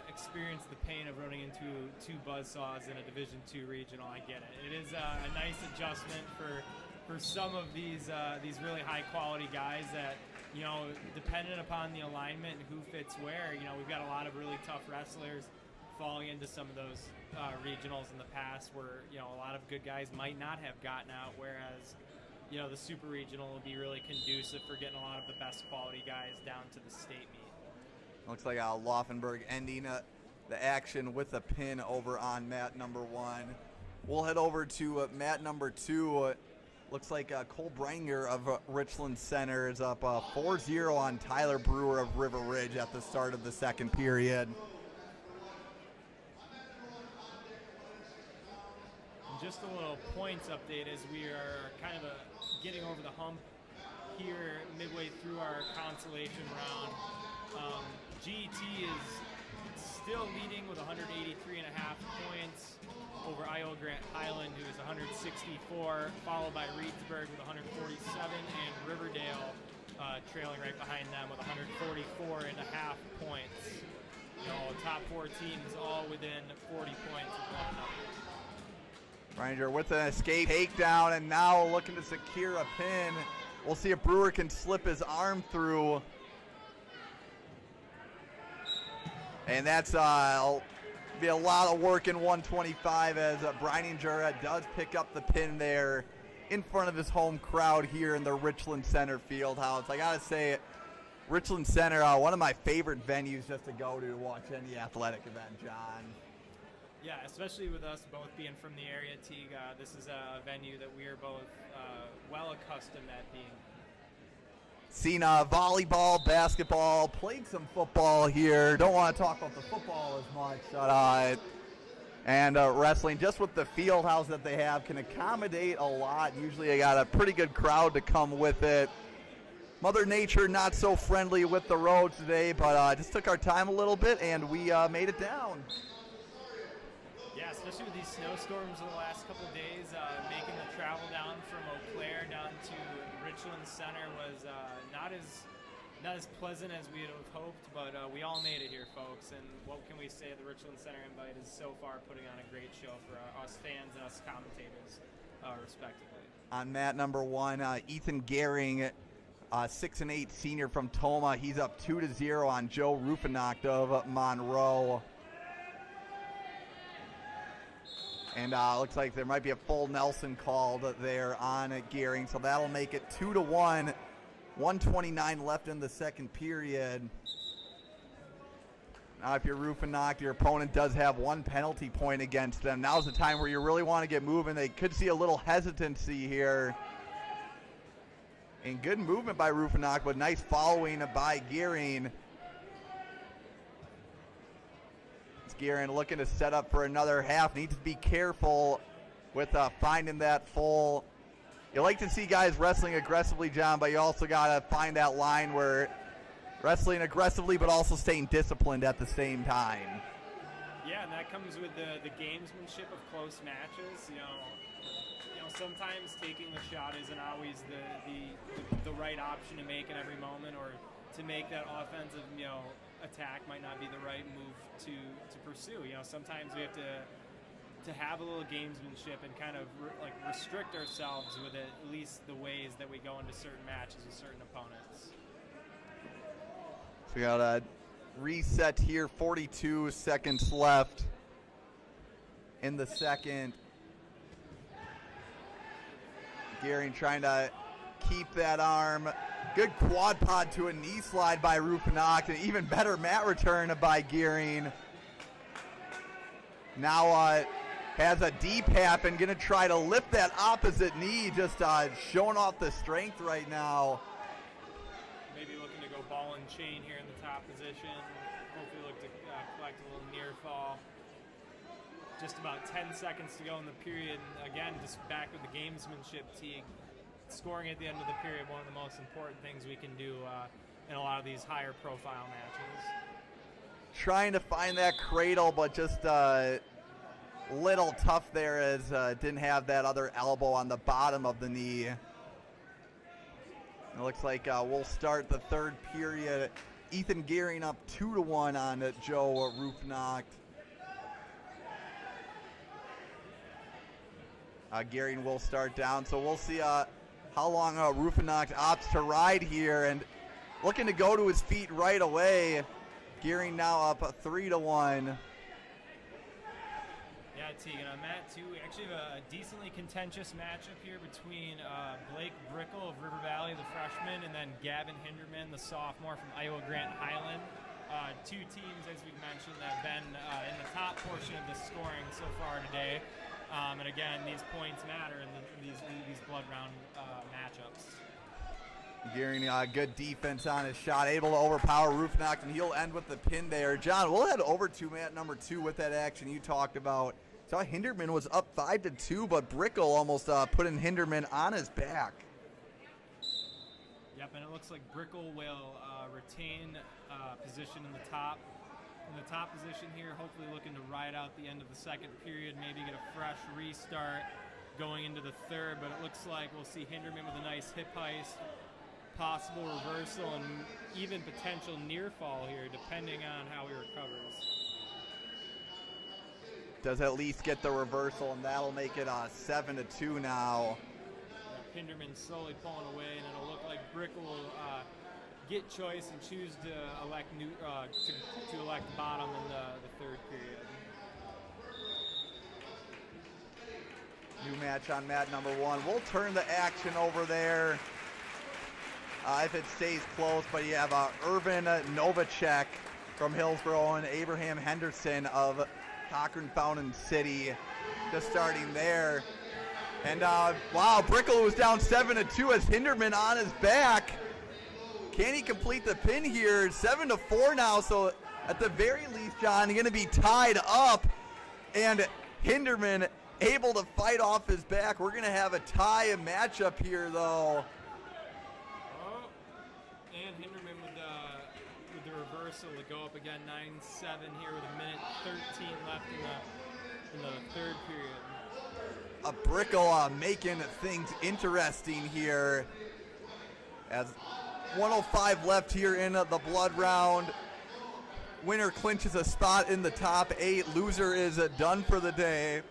experienced the pain of running into 2 buzzsaws in a Division II regional, I get it. It is a nice adjustment for some of these really high quality guys that, you know, dependent upon the alignment and who fits where, you know, we've got a lot of really tough wrestlers falling into some of those regionals in the past where, you know, a lot of good guys might not have gotten out, whereas, you know, the super regional will be really conducive for getting a lot of the best quality guys down to the state meet. Looks like Laufenberg ending the action with a pin over on mat number 1. We'll head over to mat number 2. Looks like Cole Bringer of Richland Center is up 4-0 on Tyler Brewer of River Ridge at the start of the second period. And just a little points update as we are kind of getting over the hump here midway through our consolation round. GET is still leading with 183.5 points over Iowa Grant Highland, who is 164, followed by Reedsburg with 147, and Riverdale trailing right behind them with 144.5 points. You know, top 4 teams all within 40 points of one another. Ranger with an escape takedown, and now looking to secure a pin. We'll see if Brewer can slip his arm through. And that's be a lot of work in 125 as Breininger does pick up the pin there in front of his home crowd here in the Richland Center Fieldhouse. I gotta say, Richland Center, one of my favorite venues just to go to watch any athletic event, John. Yeah, especially with us both being from the area, Teague, this is a venue that we are both well accustomed at being. Seen volleyball, basketball, played some football here. Don't want to talk about the football as much. And wrestling, just with the field house that they have, can accommodate a lot. Usually they got a pretty good crowd to come with it. Mother Nature not so friendly with the road today, but just took our time a little bit and we made it down. Yeah, especially with these snowstorms in the last couple of days, making the travel down from Eau Claire down to Richland Center was not as pleasant as we had hoped, but we all made it here, folks. And what can we say? The Richland Center Invite is so far putting on a great show for us fans and us commentators, respectively. On mat number 1, Ethan Gehring, 6'8" senior from Toma. He's up 2-0 on Joe Rufinacht of Monroe. And looks like there might be a full Nelson called there on Gehring, so that'll make it 2-1. 1:29 left in the second period. Now, if you're Rufinacht, your opponent does have 1 penalty point against them. Now's the time where you really want to get moving. They could see a little hesitancy here. And good movement by Rufinacht, but nice following by Gehring. Gehring looking to set up for another half. Needs to be careful with finding that full You like to see guys wrestling aggressively, John, but you also got to find that line where wrestling aggressively but also staying disciplined at the same time. Yeah, and that comes with the gamesmanship of close matches. You know, sometimes taking the shot isn't always the right option to make in every moment, or to make that offensive, attack might not be the right move to pursue. Sometimes we have to have a little gamesmanship and kind of restrict ourselves with at least the ways that we go into certain matches with certain opponents. So we got a reset here, 42 seconds left in the second. Gearing trying to keep that arm. Good quad pod to a knee slide by Rufinock, and even better mat return by Gearing. Now has a deep half and gonna try to lift that opposite knee, just showing off the strength right now. Maybe looking to go ball and chain here in the top position. Hopefully look to collect a little near fall. Just about 10 seconds to go in the period. Again, just back with the gamesmanship, Teague. Scoring at the end of the period, one of the most important things we can do in a lot of these higher profile matches. Trying to find that cradle, but just little tough there, as didn't have that other elbow on the bottom of the knee. It looks like we'll start the third period. Ethan Gearing up 2-1 on Joe Rufinock. Gearing will start down, so we'll see how long Rufinock opts to ride here, and looking to go to his feet right away. Gearing now up 3-1. Yeah, Teague, and on that too, we actually have a decently contentious matchup here between Blake Brickle of River Valley, the freshman, and then Gavin Hinderman, the sophomore from Iowa Grant Highland. Two teams, as we've mentioned, that have been in the top portion of the scoring so far today. And again, these points matter in these blood round matchups. Gearing good defense on his shot, able to overpower Rufinock, and he'll end with the pin there. John, we'll head over to mat number 2 with that action you talked about. Saw Hinderman was up 5-2, but Brickle almost putting Hinderman on his back. Yep, and it looks like Brickle will retain position in the top position here, hopefully looking to ride out the end of the second period, maybe get a fresh restart going into the third, but it looks like we'll see Hinderman with a nice hip heist, possible reversal, and even potential near fall here, depending on how he recovers. Does at least get the reversal, and that'll make it 7-2 now. Hinderman slowly pulling away, and it'll look like Brickle will get choice and choose to elect to elect bottom in the third period. New match on mat number 1. We'll turn the action over there if it stays close, but you have Irvin Novacek from Hillsborough and Abraham Henderson of Cochrane Fountain City just starting there. And wow, Brickle was down 7-2 as Hinderman on his back. Can he complete the pin here? 7-4 now, so at the very least, John, going to be tied up. And Hinderman able to fight off his back. We're going to have a tie matchup here, though. Oh, and Hinderman with the reversal to go up again, 9-7 here with a minute 13 left in the third period. Brickle making things interesting here as 105 left here in the blood round. Winner clinches a spot in the top 8. Loser is done for the day. It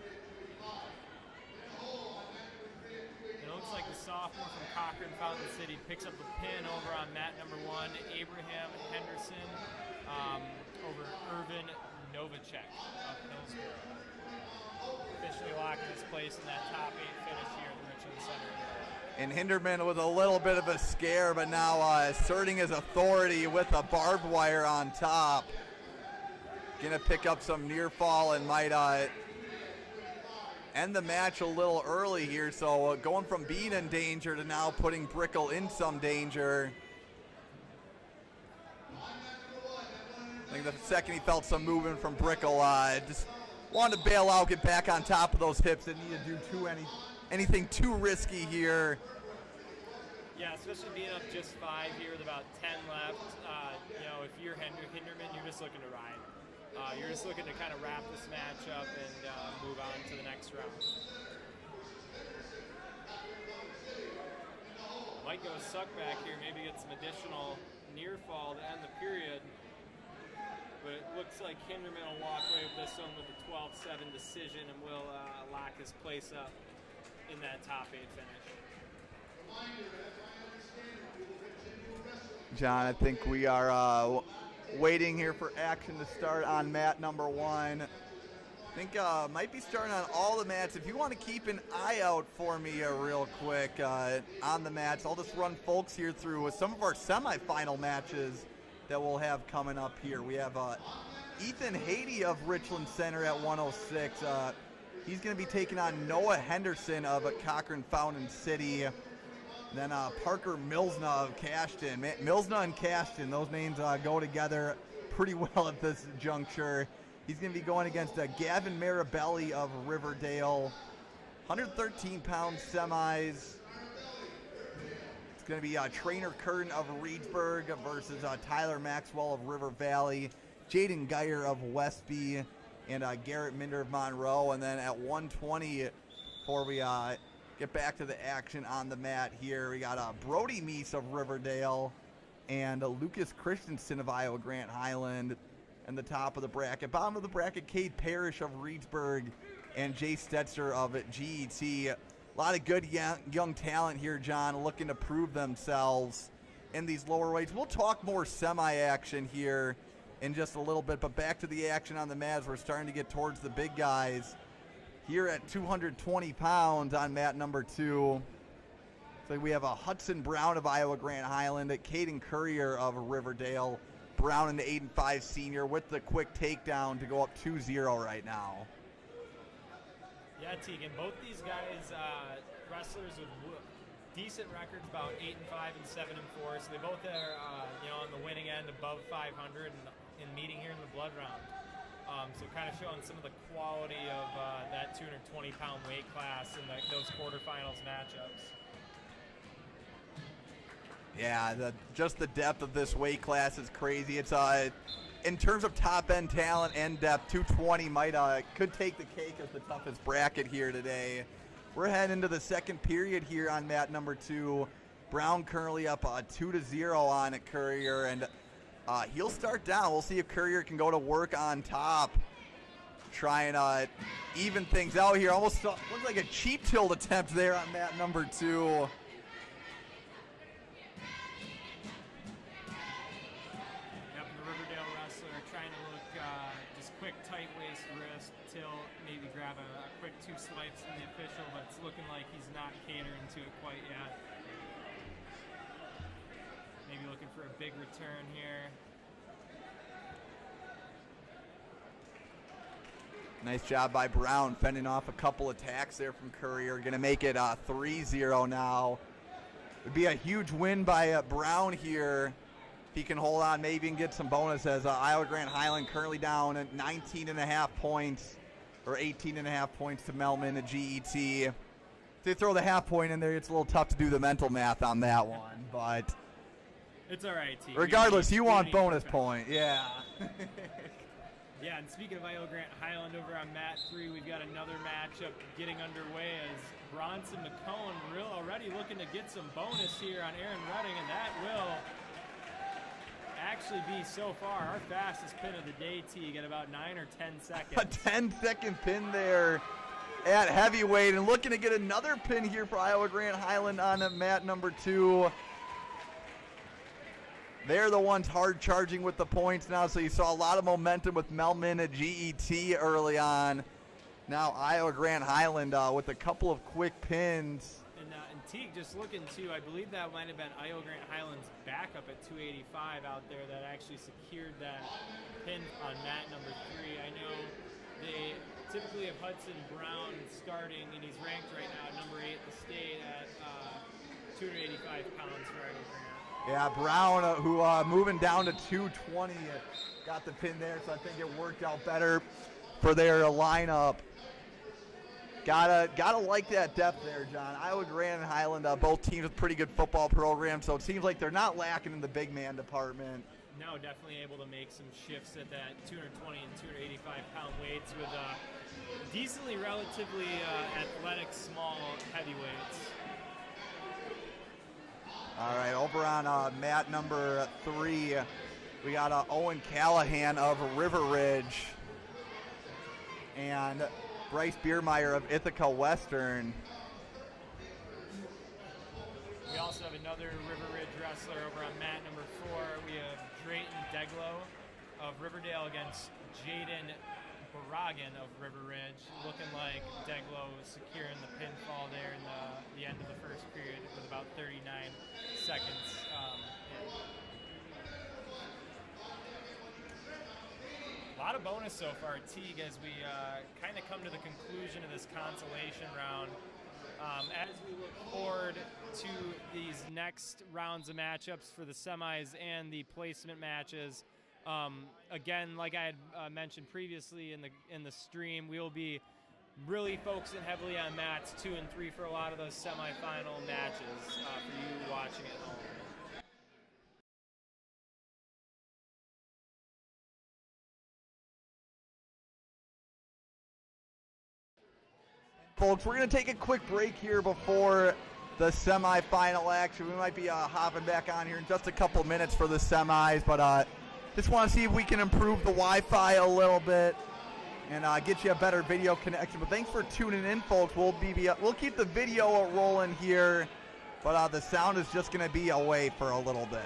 looks like the sophomore from Cochrane Fountain City picks up the pin over on mat number 1, Abraham Henderson over Irvin Novacek of Hillsborough. Officially locking his place in that top 8 finish here at the Richland Center. And Hinderman with a little bit of a scare, but now asserting his authority with a barbed wire on top. Gonna pick up some near fall and might end the match a little early here. So going from being in danger to now putting Brickle in some danger. I think the second he felt some movement from Brickle, just wanted to bail out, get back on top of those hips. Didn't need to do anything too risky here. Yeah, especially being up just 5 here with about 10 left. If you're Hinderman, you're just looking to ride. You're just looking to kind of wrap this match up and move on to the next round. Might go suck back here, maybe get some additional near fall to end the period. But it looks like Hinderman will walk away with this one with a 12-7 decision and will lock his place up in that top 8 finish. John, I think we are waiting here for action to start on mat number 1. I think might be starting on all the mats. If you want to keep an eye out for me real quick on the mats, I'll just run folks here through some of our semifinal matches that we'll have coming up here. We have Ethan Haiti of Richland Center at 106. He's going to be taking on Noah Henderson of Cochran Fountain City. Then Parker Milsna of Cashton. Milsna and Cashton, those names go together pretty well at this juncture. He's going to be going against Gavin Marabelli of Riverdale. 113-pound semis. It's going to be Trainer Curtin of Reedsburg versus Tyler Maxwell of River Valley, Jaden Geyer of Westby, and Garrett Minder of Monroe. And then at 120, before we get back to the action on the mat here, we got Brody Meese of Riverdale and Lucas Christensen of Iowa Grant Highland. And the top of the bracket. Bottom of the bracket, Cade Parrish of Reedsburg and Jay Stetzer of GET. A lot of good young talent here, John, looking to prove themselves in these lower weights. We'll talk more semi-action here in just a little bit, but back to the action on the mats. We're starting to get towards the big guys here at 220 pounds on mat number 2. So we have a Hudson Brown of Iowa Grant Highland, Caden Courier of Riverdale, Brown, an 8-5 senior, with the quick takedown to go up 2-0 right now. Yeah, Tegan, both these guys, wrestlers with decent records, about 8-5 and 7-4. So they both are, on the winning end, above 500 and meeting here in the blood round. So kind of showing some of the quality of that 220-pound weight class in those quarterfinals matchups. Yeah, just the depth of this weight class is crazy. It's in terms of top-end talent and depth, 220 could take the cake as the toughest bracket here today. We're heading into the second period here on mat number 2. Brown currently up 2-0 on Courier, and he'll start down. We'll see if Courier can go to work on top, try and even things out here. Almost looks like a cheap tilt attempt there on mat number 2. Quick 2 swipes from the official, but it's looking like he's not catering to it quite yet. Maybe looking for a big return here. Nice job by Brown fending off a couple attacks there from Courier. Going to make it 3-0 now. It would be a huge win by Brown here if he can hold on, maybe and get some bonus, as Iowa Grant Highland currently down at 19.5 points. Or 18.5 points to Melman at GET. If they throw the half point in there, it's a little tough to do the mental math on that one, but it's all right, T. Regardless, you want bonus point, yeah. Yeah, and speaking of Iowa Grant Highland, over on mat 3, we've got another matchup getting underway as Bronson McCone already looking to get some bonus here on Aaron Redding, and that will actually be so far our fastest pin of the day, Teague, at about 9 or 10 seconds. A 10-second pin there at heavyweight, and looking to get another pin here for Iowa Grant Highland on mat number 2. They're the ones hard charging with the points now, so you saw a lot of momentum with Melman at GET early on. Now Iowa Grant Highland with a couple of quick pins. And Teague, just looking too, I believe that might have been Iowa Grant Highland's backup at 285 out there that actually secured that pin on mat number 3. I know they typically have Hudson Brown starting, and he's ranked right now at number 8 at the state at 285 pounds for Iowa Grant. Yeah, Brown, who moving down to 220, got the pin there, so I think it worked out better for their lineup. Gotta like that depth there, John. Iowa Grand and Highland, both teams with pretty good football programs, so it seems like they're not lacking in the big man department. No, definitely able to make some shifts at that 220 and 285 pound weights with decently, relatively athletic, small heavyweights. All right, over on mat number 3, we got Owen Callahan of River Ridge and Bryce Biermeyer of Ithaca Western. We also have another River Ridge wrestler over on mat number 4. We have Drayton Deglow of Riverdale against Jaden Barragan of River Ridge. Looking like Deglow securing the pinfall there in the end of the first period with about 39 seconds in. A lot of bonus so far, Teague, as we kind of come to the conclusion of this consolation round. As we look forward to these next rounds of matchups for the semis and the placement matches, again, like I had mentioned previously in the stream, we will be really focusing heavily on mats 2 and 3 for a lot of those semifinal matches for you watching at home. Folks, we're going to take a quick break here before the semifinal action. We might be hopping back on here in just a couple minutes for the semis, but just want to see if we can improve the Wi-Fi a little bit and get you a better video connection. But thanks for tuning in, folks. We'll keep the video rolling here, but the sound is just going to be away for a little bit.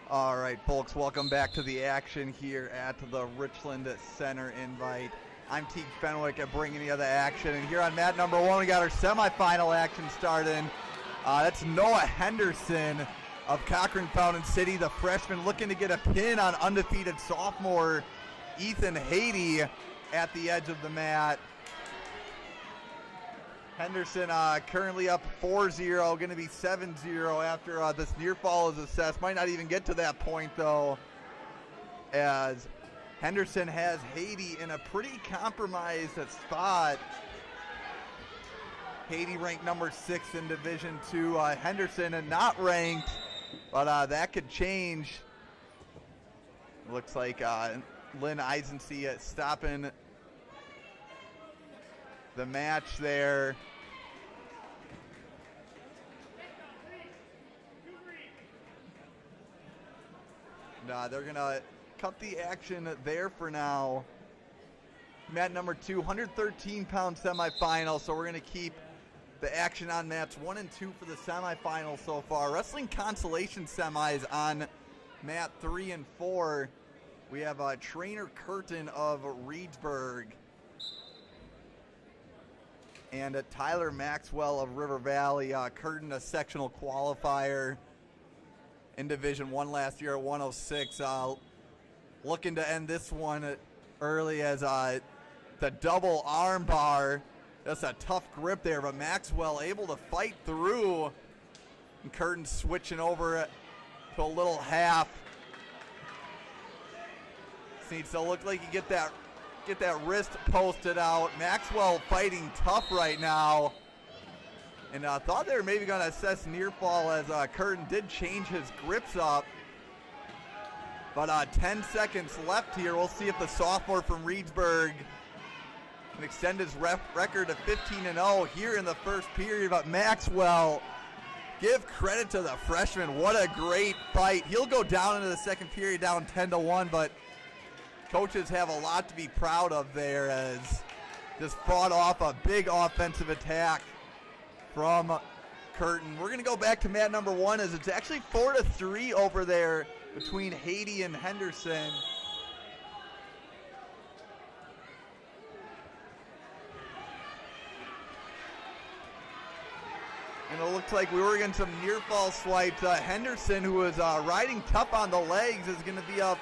All right, folks, welcome back to the action here at the Richland Center Invite. I'm Teague Fenwick at bringing you the action, and here on mat number 1, we got our semifinal action starting. That's Noah Henderson of Cochrane Fountain City, the freshman, looking to get a pin on undefeated sophomore Ethan Haiti at the edge of the mat. Henderson currently up 4-0, going to be 7-0 after this near fall is assessed. Might not even get to that point, though, as Henderson has Haiti in a pretty compromised spot. Haiti ranked number 6 in Division II. Henderson not ranked, but that could change. Looks like Lynn Eisensee stopping the match there. They're going to cut the action there for now. Mat number 2, 113-pound semifinal, so we're going to keep the action on mats 1 and 2 for the semifinals so far. Wrestling Consolation semis on mat 3 and 4. We have Trainer Curtin of Reedsburg and Tyler Maxwell of River Valley. Curtin, a sectional qualifier in Division I last year at 106. Looking to end this one early as the double arm bar. That's a tough grip there, but Maxwell able to fight through. And Curtin switching over to a little half. Just needs to look like you get that wrist posted out. Maxwell fighting tough right now. And I thought they were maybe going to assess near fall as Curtin did change his grips up. But 10 seconds left here. We'll see if the sophomore from Reedsburg can extend his record to 15-0 here in the first period. But Maxwell, give credit to the freshman. What a great fight. He'll go down into the second period down 10-1, but coaches have a lot to be proud of there as just fought off a big offensive attack from Curtin. We're going to go back to mat number 1 as it's actually 4-3 over there between Haiti and Henderson. And it looks like we were getting some near fall swipes. Henderson, who was riding tough on the legs, is going to be up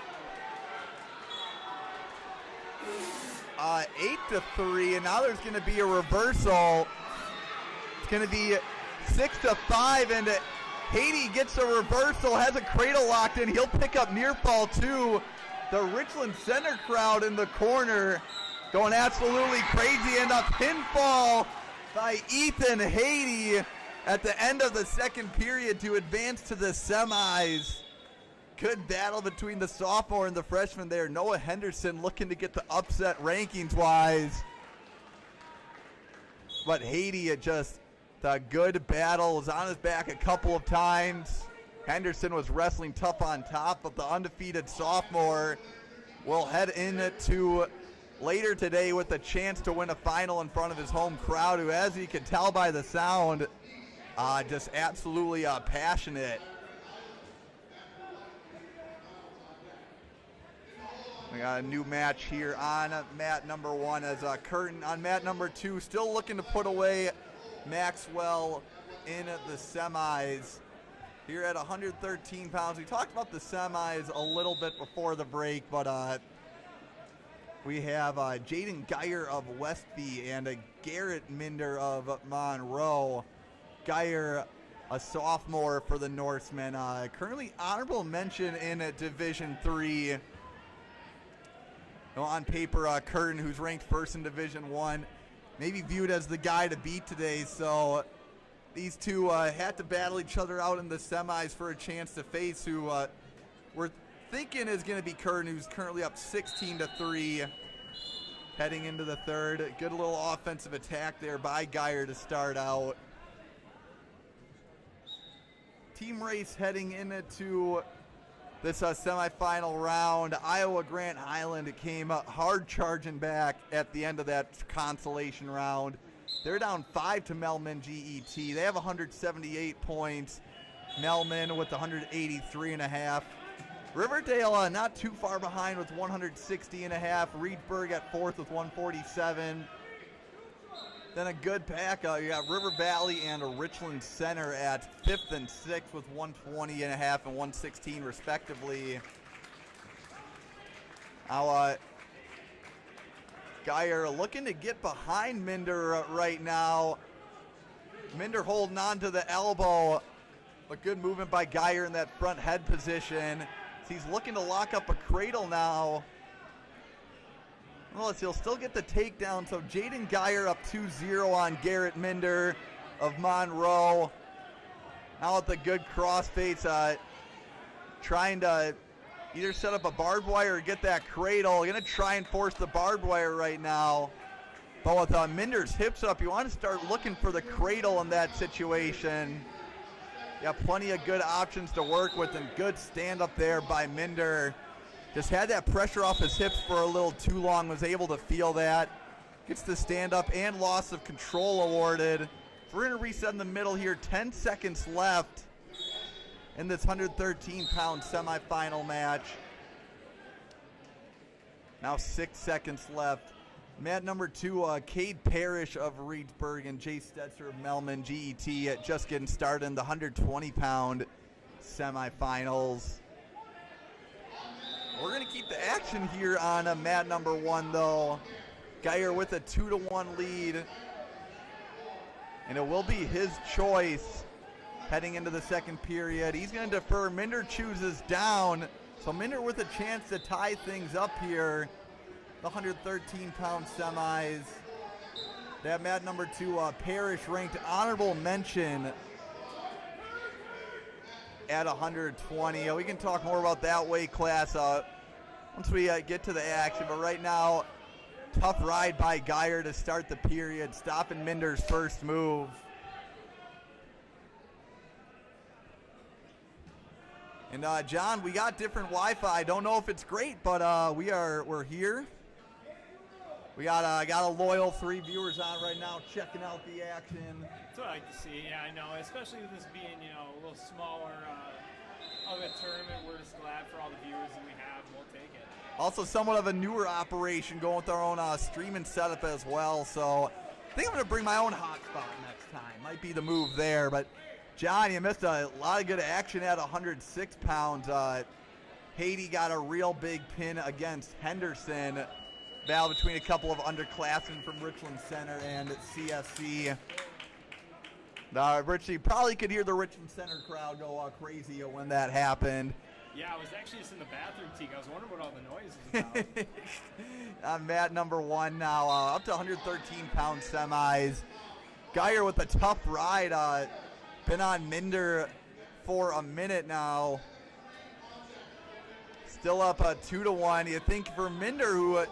8-3, and now there's going to be a reversal. It's going to be 6-5, and Haiti gets a reversal, has a cradle locked in. He'll pick up near fall too. The Richland Center crowd in the corner going absolutely crazy, and a pinfall by Ethan Haiti at the end of the second period to advance to the semis. Good battle between the sophomore and the freshman there. Noah Henderson looking to get the upset rankings-wise. But Haiti just a good battle, was on his back a couple of times. Henderson was wrestling tough on top, but the undefeated sophomore will head into later today with a chance to win a final in front of his home crowd, who, as you can tell by the sound, just absolutely passionate. We got a new match here on mat number 1 as Curtin on mat number 2 still looking to put away Maxwell in the semis here at 113 pounds. We talked about the semis a little bit before the break, but we have Jaden Geyer of Westby and Garrett Minder of Monroe. Geyer, a sophomore for the Norsemen, currently honorable mention in Division III. On paper, Curtin, who's ranked first in Division I, maybe viewed as the guy to beat today, so these two had to battle each other out in the semis for a chance to face who we're thinking is going to be Curtin, who's currently up 16-3 heading into the third. Good little offensive attack there by Geyer to start out. Team race heading into this semifinal round. Iowa Grant Highland came hard charging back at the end of that consolation round. They're down 5 to Melman GET. They have 178 points. Melman with 183.5. Riverdale not too far behind with 160.5. Reedsburg at fourth with 147. Then a good pack. You got River Valley and Richland Center at fifth and sixth with 120.5 and 116 respectively. Now, Geyer looking to get behind Minder right now. Minder holding on to the elbow, but good movement by Geyer in that front head position. He's looking to lock up a cradle now. Well, he'll still get the takedown, so Jaden Geyer up 2-0 on Garrett Minder of Monroe. Now with the good crossface, trying to either set up a barbed wire or get that cradle. Gonna try and force the barbed wire right now. But with Minder's hips up, you want to start looking for the cradle in that situation. You got plenty of good options to work with, and good stand up there by Minder. Just had that pressure off his hips for a little too long, was able to feel that. Gets the stand up and loss of control awarded. So we're gonna reset in the middle here, 10 seconds left in this 113-pound semifinal match. Now 6 seconds left. Mat number 2, Cade Parrish of Reedsburg and Jay Stetzer of Melman GET just getting started in the 120-pound semifinals. We're going to keep the action here on mat number 1, though. Geyer with a 2-1 lead. And it will be his choice heading into the second period. He's going to defer. Minder chooses down. So Minder with a chance to tie things up here. The 113-pound semis. That mat number 2, Parrish ranked honorable mention at 120. We can talk more about that weight class once we get to the action, but right now, tough ride by Geyer to start the period, stopping Minder's first move. And John, we got different Wi-Fi. Don't know if it's great, but we're here. We got a loyal 3 viewers on right now checking out the action. That's what I like to see. Yeah, I know, especially with this being, a little smaller of a tournament. We're just glad for all the viewers that we have. We'll take it. Also, somewhat of a newer operation, going with our own streaming setup as well. So I think I'm going to bring my own hotspot next time. Might be the move there. But John, you missed a lot of good action at 106 pounds. Haiti got a real big pin against Henderson. Battle between a couple of underclassmen from Richland Center and CSC. Rich, you probably could hear the Richland Center crowd go crazy when that happened. Yeah, I was actually just in the bathroom, Teague. I was wondering what all the noise was about. On mat number 1 now, up to 113-pound semis. Geyer with a tough ride. Been on Minder for a minute now. Still up 2-1. You think for Minder, who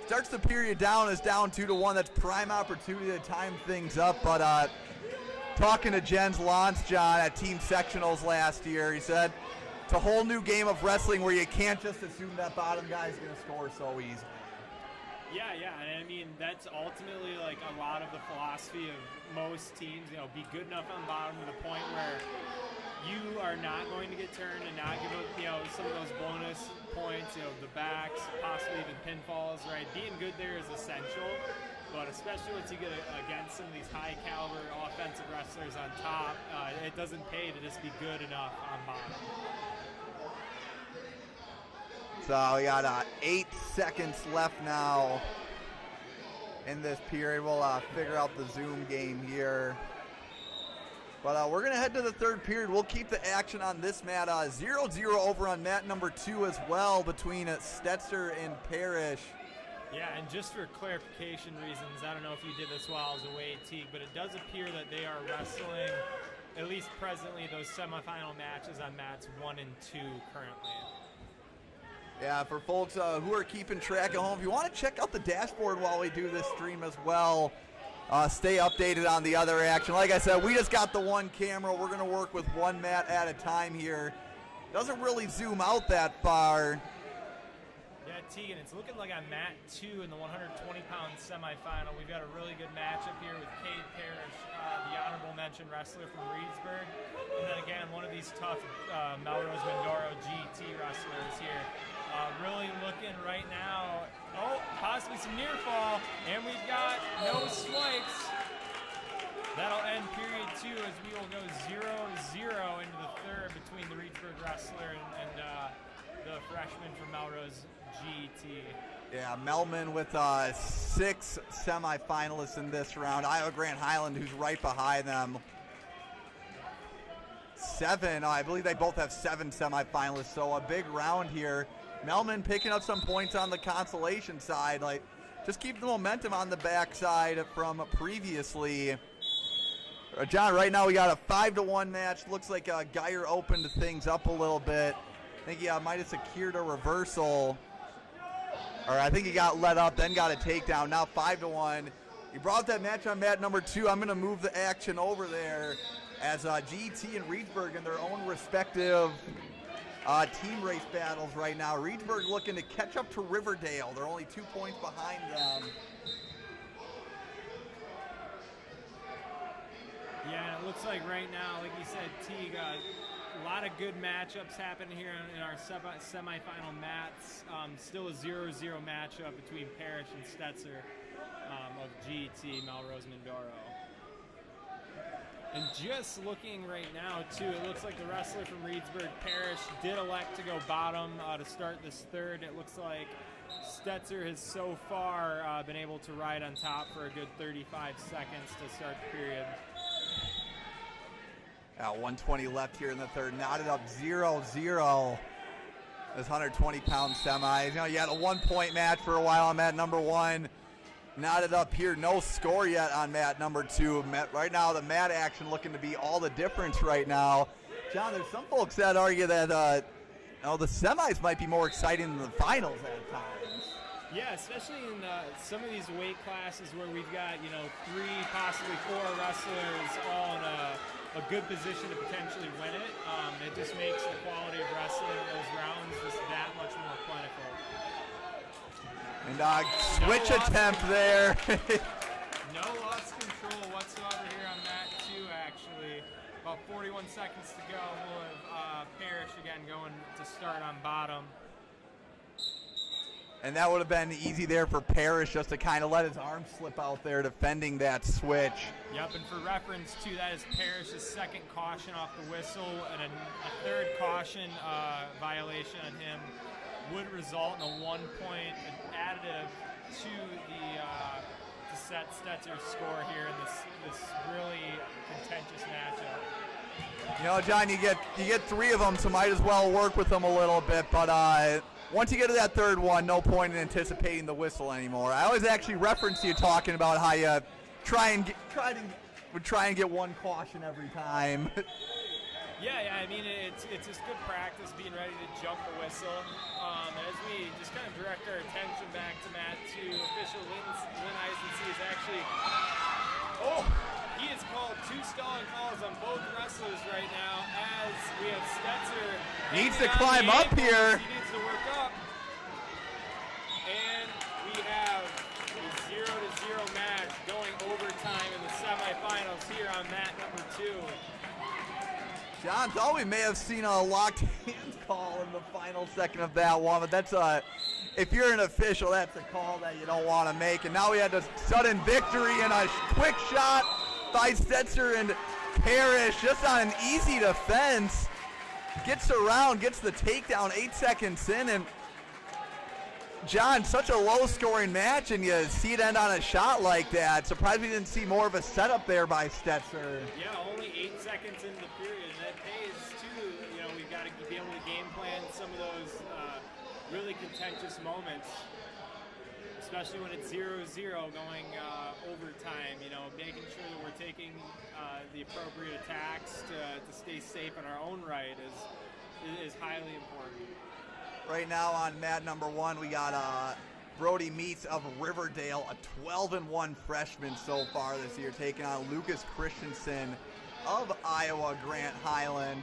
starts the period down, is down 2-1. That's prime opportunity to time things up. But talking to Jens Lons, John, at team sectionals last year, he said it's a whole new game of wrestling where you can't just assume that bottom guy's going to score so easily. Yeah, and I mean, that's ultimately like a lot of the philosophy of most teams, be good enough on bottom to the point where you are not going to get turned and not give up, some of those bonus points, the backs, possibly even pinfalls, right? Being good there is essential, but especially once you get against some of these high caliber offensive wrestlers on top, it doesn't pay to just be good enough on bottom. So we got 8 seconds left now in this period. We'll figure out the Zoom game here. But we're going to head to the third period. We'll keep the action on this mat. 0-0 over on mat number 2 as well between Stetzer and Parrish. Yeah, and just for clarification reasons, I don't know if you did this while I was away, Teague, but it does appear that they are wrestling, at least presently, those semifinal matches on mats 1 and 2 currently. Yeah, for folks who are keeping track at home, if you want to check out the dashboard while we do this stream as well, stay updated on the other action. Like I said, we just got the one camera. We're going to work with one mat at a time here. Doesn't really zoom out that far. Yeah, Tegan, it's looking like on mat 2 in the 120-pound semifinal. We've got a really good matchup here with Cade Parrish, the honorable mention wrestler from Reedsburg. And then again, one of these tough Melrose Mindoro GT wrestlers some near fall, and we've got no swipes. That'll end period 2 as we will go 0-0 into the third between the Reedsburg wrestler and the freshman from Melrose GT. Yeah, Melman with 6 semifinalists in this round. Iowa Grand Highland, who's right behind them. 7, I believe they both have 7 semifinalists, so a big round here. Melman picking up some points on the consolation side. Like, just keep the momentum on the backside from previously. John, right now we got a 5-1 match. Looks like Geyer opened things up a little bit. I think he might have secured a reversal. Or I think he got let up, then got a takedown. Now 5-1. He brought up that match on mat number 2. I'm going to move the action over there as GT and Reedsburg in their own respective team race battles right now. Reedsburg looking to catch up to Riverdale. They're only 2 points behind them. Yeah, and it looks like right now, like you said, Teague, a lot of good matchups happening here in our semifinal mats. Still a 0-0 matchup between Parrish and Stetzer of GT, Melrose Mindoro. And just looking right now, too, it looks like the wrestler from Reedsburg, Parrish, did elect to go bottom to start this third. It looks like Stetzer has so far been able to ride on top for a good 35 seconds to start the period. 120 left here in the third. Knotted up 0-0. This 120-pound semis. You know, you had a 1-point match for a while on mat number 1. Knotted up here. No score yet on mat number 2. Right now, the mat action looking to be all the difference right now. John, there's some folks that argue that the semis might be more exciting than the finals at times. Yeah, especially in some of these weight classes where we've got, 3, possibly 4 wrestlers all in a good position to potentially win it. It just makes the quality of wrestling in those rounds just that much more plentiful. And switch attempt there. No lost control whatsoever here on mat 2, actually. About 41 seconds to go. We'll have Parrish again going to start on bottom. And that would have been easy there for Parrish just to kind of let his arm slip out there defending that switch. Yep, and for reference, too, that is Parrish's second caution off the whistle, and a third caution violation on him would result in a 1-point additive to set Stetzer's score here in this really contentious matchup. You know, John, you get 3 of them, so might as well work with them a little bit, but once you get to that third one, no point in anticipating the whistle anymore. I always actually reference you talking about how you try and get 1 caution every time. Yeah, I mean, it's just good practice being ready to jump the whistle. As we just kind of direct our attention back to mat 2, official Lynn Eisenstein is actually, he has called 2 stalling calls on both wrestlers right now as we have Stetzer. Needs to climb up here. He needs to work up. And we have a 0-0 match going overtime in the semifinals here on mat number 2. John thought we may have seen a locked hands call in the final second of that one, but that's if you're an official, that's a call that you don't want to make. And now we had a sudden victory and a quick shot by Stetzer, and Parrish just on an easy defense gets around, gets the takedown 8 seconds in. And John, such a low-scoring match, and you see it end on a shot like that. Surprised we didn't see more of a setup there by Stetzer. Yeah, only 8 seconds into the period, and that pays too. We've got to be able to game plan some of those really contentious moments, especially when it's 0-0 going overtime. Making sure that we're taking the appropriate attacks to stay safe in our own right is highly important. Right now on mat number 1, we got Brody Meats of Riverdale, a 12-1 freshman so far this year, taking on Lucas Christensen of Iowa Grant Highland.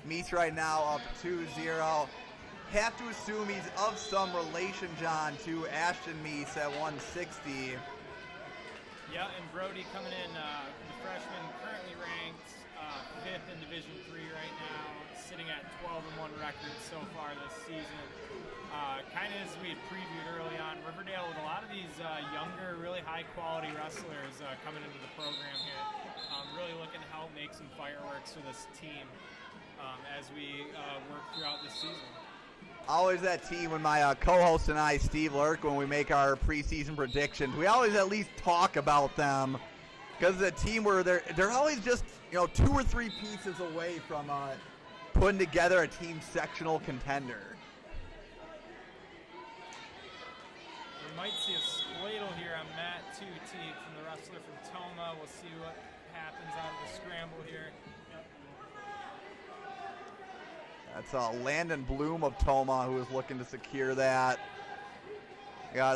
Meats right now up 2-0. Have to assume he's of some relation, John, to Ashton Meats at 160. Yeah, and Brody coming in, the freshman, currently ranked 5th in Division III right now, sitting at 12-1 record so far this season. Kind of as we had previewed early on, Riverdale with a lot of these younger, really high-quality wrestlers coming into the program here. Really looking to help make some fireworks for this team as we work throughout this season. Always that team when my co-host and I, Steve Lurk, when we make our preseason predictions, we always at least talk about them because the team where they're always just 2 or 3 pieces away from putting together a team sectional contender. We might see a spladle here on Matt Tuteek from the wrestler from Toma. We'll see what happens out of the scramble here. That's Landon Bloom of Toma who is looking to secure that. Got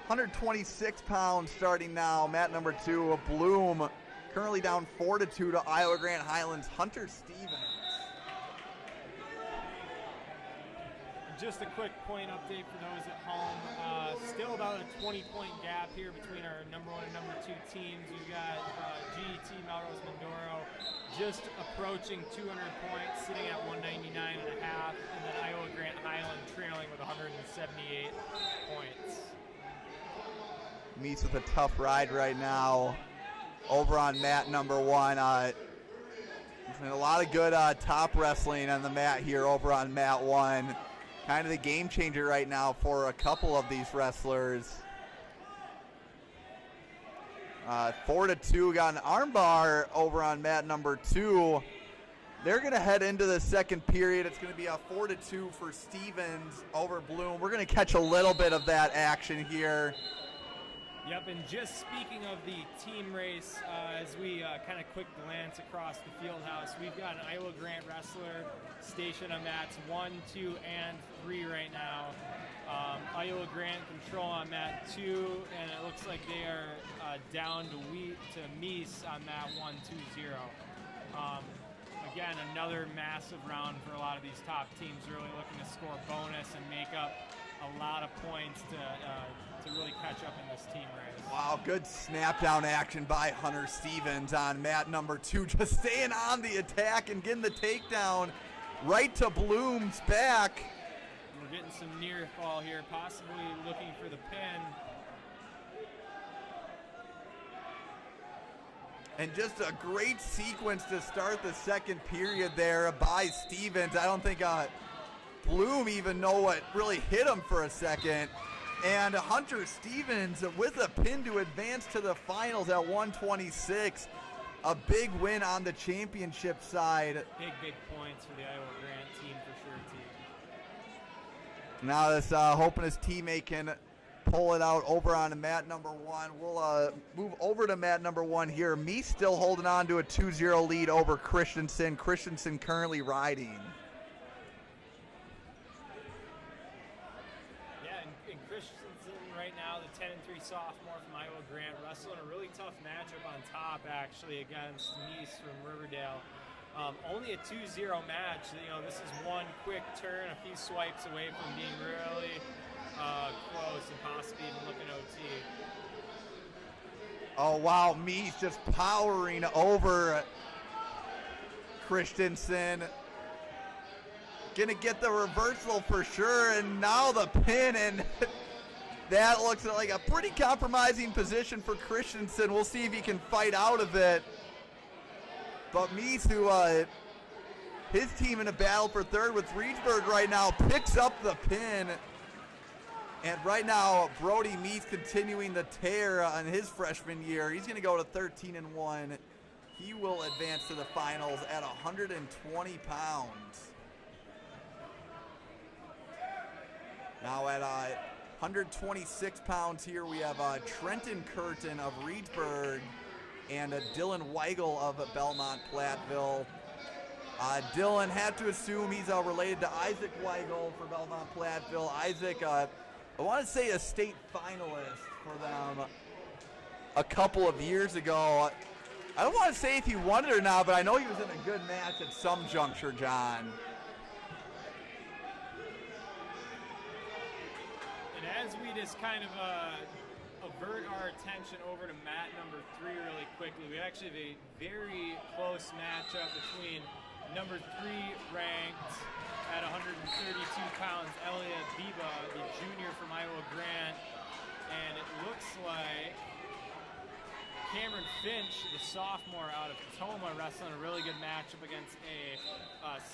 126 pounds starting now. Mat number 2 of Bloom currently down 4-2 to Iowa Grant Highlands' Hunter Stevens. Just a quick point update for those at home. Still about a 20-point gap here between our number 1 and number 2 teams. We've got GET Melrose Mindoro just approaching 200 points, sitting at 199.5, and then Iowa Grant Highland trailing with 178 points. Meets with a tough ride right now over on mat number 1. A lot of good top wrestling on the mat here over on mat 1. Kind of the game changer right now for a couple of these wrestlers. 4-2, got an armbar over on mat number 2. They're going to head into the second period. It's going to be a 4-2 for Stevens over Bloom. We're going to catch a little bit of that action here. Yep, and just speaking of the team race, as we kind of quick glance across the field house, we've got an Iowa Grant wrestler stationed on mats 1, 2, and 3 right now. Iowa Grant control on mat 2, and it looks like they are down to Meese on mat 1, 2, 0. Again, another massive round for a lot of these top teams, really looking to score bonus and make up a lot of points to really catch up in this team race. Wow, good snap down action by Hunter Stevens on mat number 2, just staying on the attack and getting the takedown right to Bloom's back. We're getting some near fall here, possibly looking for the pin. And just a great sequence to start the second period there by Stevens. I don't think Bloom even know what really hit him for a second. And Hunter Stevens with a pin to advance to the finals at 126. A big win on the championship side. Big points for the Iowa Grant team for sure, team. Now this hoping his teammate can pull it out over on mat number 1. We'll move over to mat number 1 here. Meese still holding on to a 2-0 lead over Christensen. Christensen currently riding. Sophomore from Iowa Grant, wrestling a really tough matchup on top actually against Meese from Riverdale. Only a 2-0 match. This is one quick turn, a few swipes away from being really close and possibly even looking OT. Oh wow, Meese just powering over Christensen. Gonna get the reversal for sure, and now the pin, and that looks like a pretty compromising position for Christensen. We'll see if he can fight out of it. But Meese, who his team in a battle for third with Reedsburg right now, picks up the pin. And right now, Brody Meese continuing the tear on his freshman year. He's going to go to 13-1. He will advance to the finals at 120 pounds. Now at 126 pounds here, we have Trenton Curtin of Reedsburg and Dylan Weigel of Belmont Platteville. Dylan, had to assume he's related to Isaac Weigel for Belmont Platteville. Isaac, I want to say a state finalist for them a couple of years ago. I don't want to say if he won it or not, but I know he was in a good match at some juncture, John. As we just kind of avert our attention over to mat number 3 really quickly. We actually have a very close matchup between number 3 ranked at 132 pounds, Elliot Biba, the junior from Iowa Grant, and it looks like Cameron Finch, the sophomore out of Toma, wrestling a really good matchup against a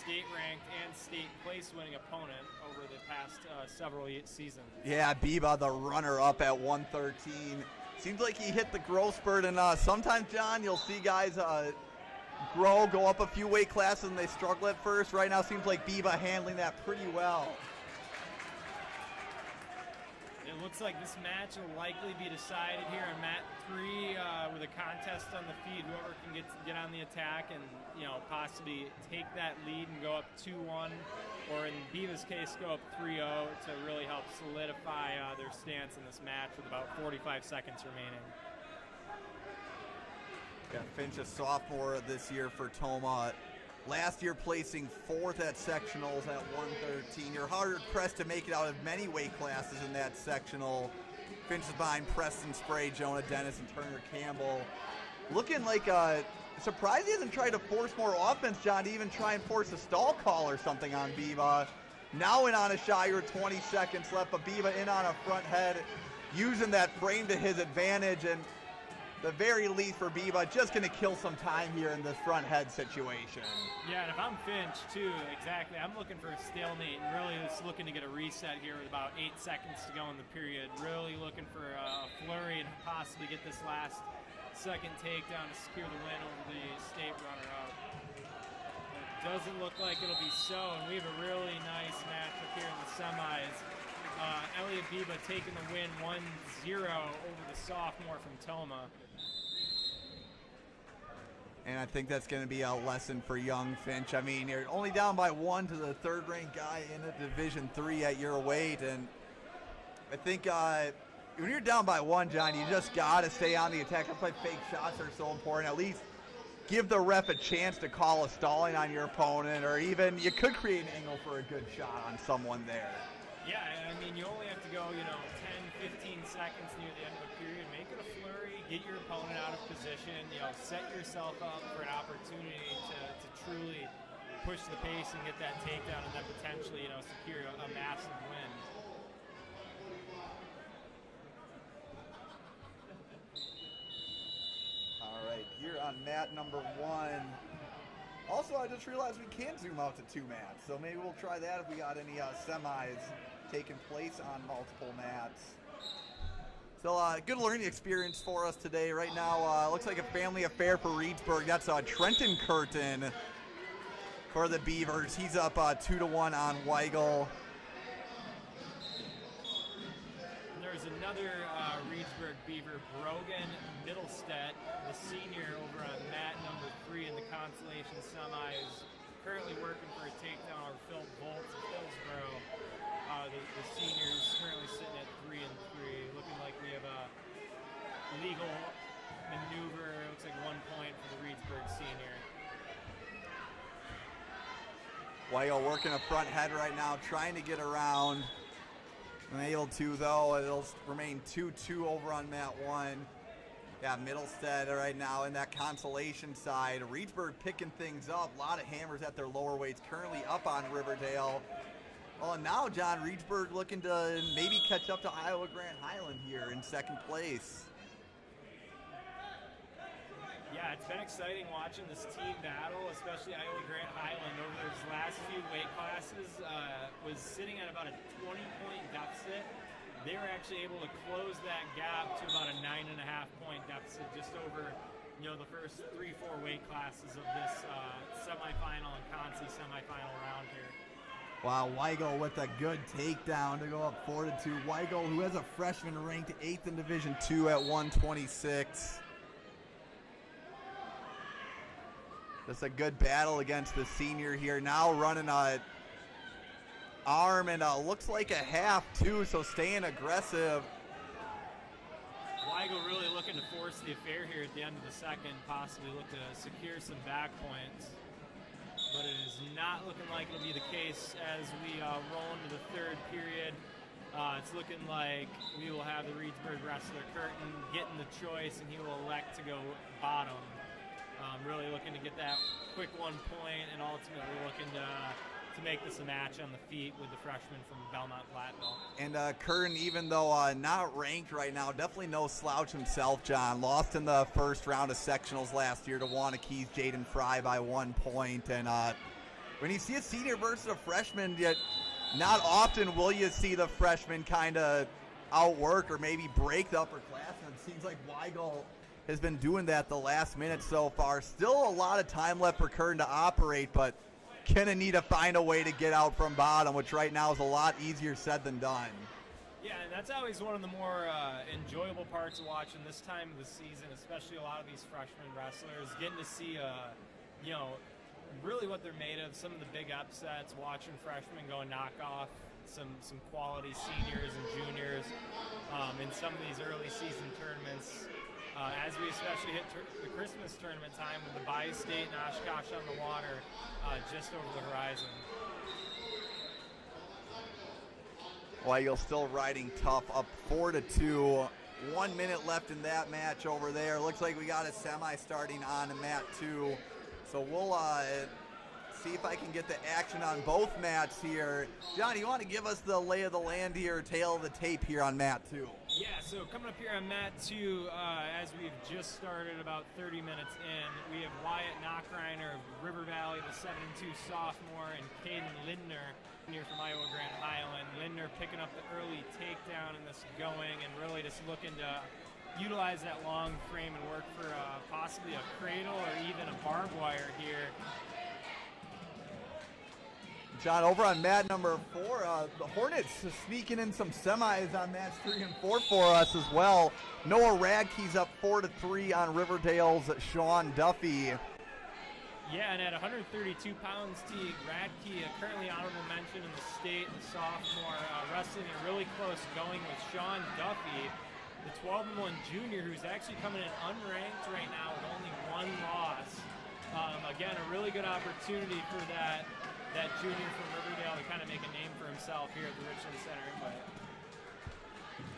state-ranked and state place-winning opponent over the past several seasons. Yeah, Biba, the runner-up at 113. Seems like he hit the growth spurt, and sometimes, John, you'll see guys go up a few weight classes, and they struggle at first. Right now, seems like Biba handling that pretty well. It looks like this match will likely be decided here on mat 3 with a contest on the feet. Whoever can get on the attack and possibly take that lead and go up 2-1, or in Biva's case, go up 3-0 to really help solidify their stance in this match with about 45 seconds remaining. Yeah, Finch, a sophomore this year for Toma. Last year placing 4th at sectionals at 113. You're hard pressed to make it out of many weight classes in that sectional. Finch is behind Preston Spray, Jonah Dennis, and Turner Campbell. Looking like surprised he hasn't tried to force more offense, John, to even try and force a stall call or something on Biba. Now in on a shot, you're 20 seconds left, but Biba in on a front head, using that frame to his advantage, and the very least for Biba, just going to kill some time here in this front head situation. Yeah, and if I'm Finch, too, exactly, I'm looking for a stalemate and really just looking to get a reset here with about 8 seconds to go in the period. Really looking for a flurry and possibly get this last second takedown to secure the win over the state runner-up. It doesn't look like it'll be so, and we have a really nice matchup here in the semis. Elliot Biba taking the win 1-0 over the sophomore from Toma. And I think that's going to be a lesson for young Finch. I mean, you're only down by 1 to the 3rd-ranked guy in a Division III at your weight. And I think when you're down by 1, John, you just got to stay on the attack. That's why fake shots are so important. At least give the ref a chance to call a stalling on your opponent, or even you could create an angle for a good shot on someone there. Yeah, I mean, you only have to go, 10, 15 seconds near the end of a period, make it a flurry, get your opponent out of position, set yourself up for an opportunity to truly push the pace and get that takedown, and then potentially, secure a massive win. All right, here on mat number 1. Also, I just realized we can zoom out to 2 mats, so maybe we'll try that if we got any semis taking place on multiple mats. So, good learning experience for us today. Right now, looks like a family affair for Reedsburg. That's Trenton Curtin for the Beavers. He's up 2-1 on Weigel. And there's another Reedsburg Beaver, Brogan Middlestead, the senior over on mat number 3 in the Consolation semis, currently working for a takedown over Phil Bolt of Hillsborough. The seniors currently sitting at 3-3, looking like we have a legal maneuver. It looks like 1 point for the Reedsburg senior. Weigel working a front head right now, trying to get around. Unable to, though. It'll remain 2-2 over on mat 1. Yeah, Middlestead right now in that Consolation side. Reedsburg picking things up. A lot of hammers at their lower weights, currently up on Riverdale. Well, and now, John, Reedsburg looking to maybe catch up to Iowa Grant Highland here in 2nd place. Yeah, it's been exciting watching this team battle, especially Iowa Grant Highland over those last few weight classes. Was sitting at about a 20-point deficit. They were actually able to close that gap to about a 9.5-point deficit just over, the first 3-4 weight classes of this semifinal and Consi semifinal round here. Wow, Weigel with a good takedown to go up 4-2. Weigel, who has a freshman ranked 8th in Division II at 126. Just a good battle against the senior here. Now running a arm and looks like a half too, so staying aggressive. Weigel really looking to force the affair here at the end of the second, possibly look to secure some back points. But it is not looking like it'll be the case as we roll into the 3rd period. It's looking like we will have the Reedsburg wrestler Curtin getting the choice, and he will elect to go bottom. Really looking to get that quick 1 point, and ultimately looking to make this a match on the feet with the freshman from Belmont Platteville. And Curtin, even though not ranked right now, definitely no slouch himself, John. Lost in the first round of sectionals last year to Waunakee's Jaden Fry by 1 point. And when you see a senior versus a freshman, yet not often will you see the freshman kind of outwork or maybe break the upperclassmen. It seems like Weigel has been doing that the last minute so far. Still a lot of time left for Curtin to operate, but gonna need to find a way to get out from bottom, which right now is a lot easier said than done. Yeah, and that's always one of the more enjoyable parts of watching this time of the season, especially a lot of these freshman wrestlers, getting to see, really what they're made of, some of the big upsets, watching freshmen go and knock off some quality seniors and juniors in some of these early season tournaments. As we especially hit the Christmas tournament time with the Bayou State and Oshkosh on the water just over the horizon. Weigel still riding tough, up 4-2. 1 minute left in that match over there. Looks like we got a semi starting on mat 2. So we'll see if I can get the action on both mats here. John, you want to give us the lay of the land here, tail of the tape here on mat 2? Yeah, so coming up here on mat 2, as we've just started about 30 minutes in, we have Wyatt Knockreiner of River Valley, the 7-2 sophomore, and Caden Lindner here from Iowa Grand Highland. Lindner picking up the early takedown in this going and really just looking to utilize that long frame and work for possibly a cradle or even a barbed wire here. John, over on mat number 4, the Hornets sneaking in some semis on mats 3 and 4 for us as well. Noah Radke's up 4-3 on Riverdale's Sean Duffy. Yeah, and at 132 pounds, Teague, Radke, currently honorable mention in the state, the sophomore, wrestling a really close going with Sean Duffy, the 12-1 junior, who's actually coming in unranked right now with only 1 loss. Again, a really good opportunity for that junior from Riverdale to kind of make a name for himself here at the Richland Center Invite.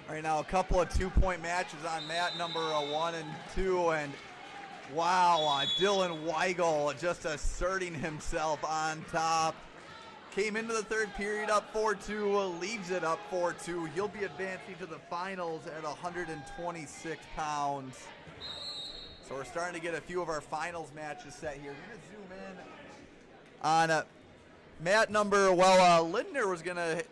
All right, now a couple of 2-point matches on mat number 1 and 2, and wow, Dylan Weigel just asserting himself on top. Came into the third period up 4-2, leaves it up 4-2. He'll be advancing to the finals at 126 pounds. So we're starting to get a few of our finals matches set here. We're going to zoom in on mat number, Lindner was gonna